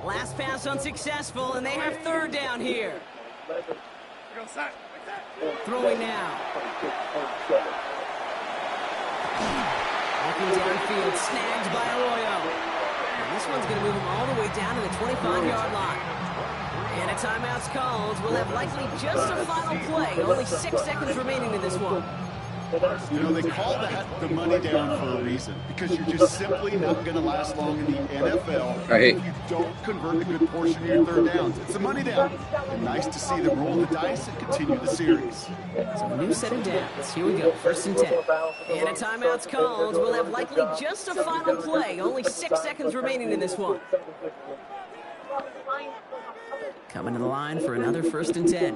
Last pass unsuccessful, and they have third down here. Throwing now. Looking downfield, snagged by Arroyo. And this one's going to move him all the way down to the 25-yard line. And a timeout's called. We'll have likely just a final play. Only 6 seconds remaining in this one. You know, they call that the money down for a reason, because you're just simply not going to last long in the NFL if you don't convert a good portion of your third downs. It's the money down. And nice to see them roll the dice and continue the series. So a new set of downs. Here we go, first and 10. And a timeout's called. We'll have likely just a final play. Only 6 seconds remaining in this one. Coming to the line for another first and 10.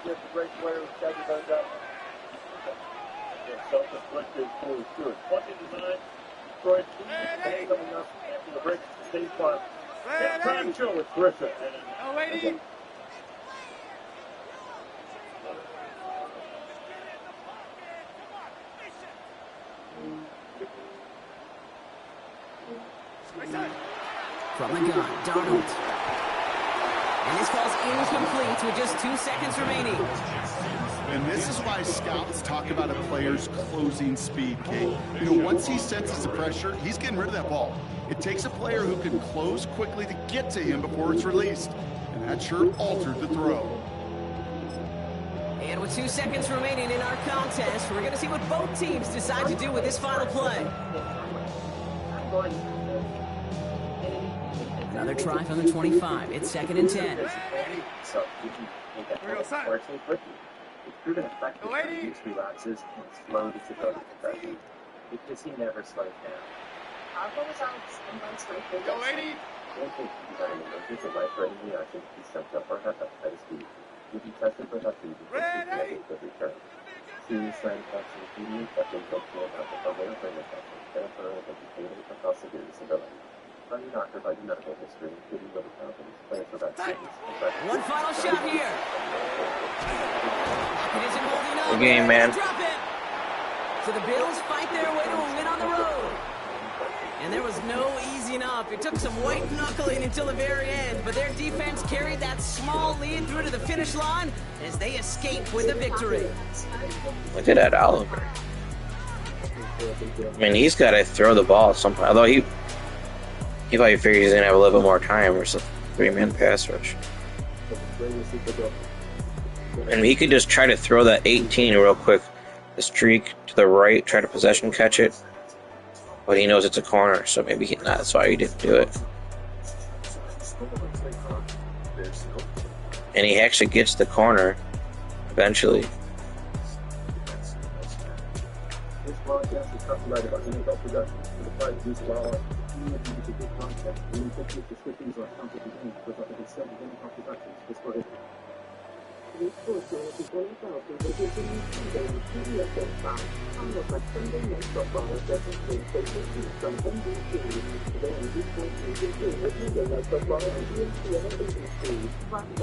Just a great player who's got his own up. Self-inflicted for sure. Plenty design. Detroit coming up after the break. State Farm. Time show with Griffin. Oh, waiting. From the gun, Darnold. And this falls incomplete with just 2 seconds remaining. And this is why scouts talk about a player's closing speed, Kate. You know, once he senses the pressure, he's getting rid of that ball. It takes a player who can close quickly to get to him before it's released. And that sure altered the throw. And with 2 seconds remaining in our contest, we're going to see what both teams decide to do with this final play. a try from the 25. It's 2nd and 10. So you can make that unfortunately quickly. It's proven effective when the use relaxes and slow the stability compression. Because he never slows down. I'll go with Alex and my strength. Go, lady! I don't think he's had an emergency life-threatening reaction. He's stepped up or have hepatitis B. If he tested for hep B, he could return. Serious side effects include infection, functional abdominal pulmonary brain infection, peripheral educated across severe disability. Under doctor by the medical history, including liver problems, plans for vaccines. One final shot here. It isn't holding up. Good game, man. So the Bills fight their way to a win on the road. And there was no easing up. It took some white knuckling until the very end, but their defense carried that small lead through to the finish line as they escaped with a victory. Look at that Oliver. I mean, he's got to throw the ball at some point. Although he probably figured he's going to have a little bit more time versus a 3-man pass rush. And he could just try to throw that 18 real quick. The streak to the right, try to possession catch it. But he knows it's a corner, so maybe that's why he didn't do it. And he actually gets the corner eventually.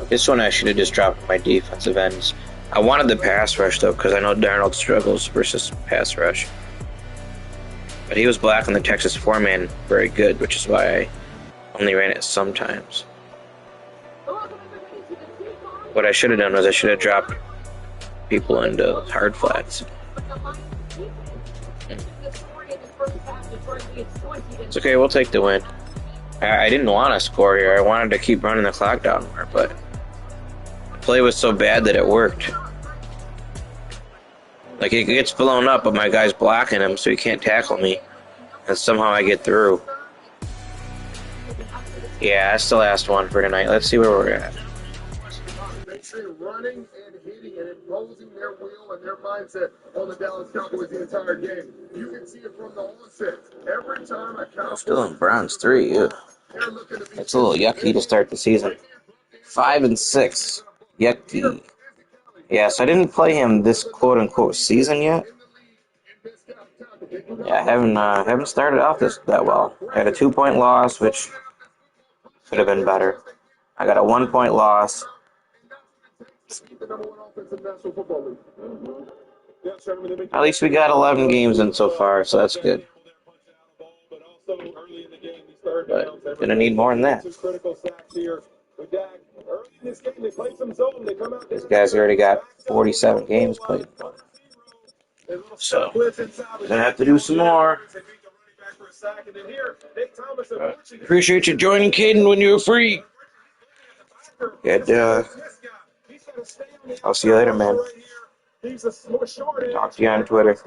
This one I should have just dropped my defensive ends. I wanted the pass rush though, because I know Darnold struggles versus pass rush. But he was black on the Texas 4-man very good, which is why I only ran it sometimes. What I should have done was I should have dropped people into hard flats. It's okay, we'll take the win. I didn't want to score here. I wanted to keep running the clock down more, but the play was so bad that it worked. Like, it gets blown up, but my guy's blocking him, so he can't tackle me. And somehow I get through. Yeah, that's the last one for tonight. Let's see where we're at. Running and hitting and imposing their will and their mindset on the Dallas Cowboys the entire game. You can see it from the onset. Every time a Cowboys Still in Browns 3, yeah. It's a little yucky to start the season. 5-6. Yucky. Yeah, so I didn't play him this quote-unquote season yet. Yeah, I haven't started off that well. I had a 2-point loss, which could have been better. I got a 1-point loss. At least we got 11 games in so far, so that's good. But gonna need more than that. These guys already got 47 games played. So, gonna have to do some more. Appreciate you joining, Caden, when you're free. Good, I'll see you later, man. Talk to you on Twitter.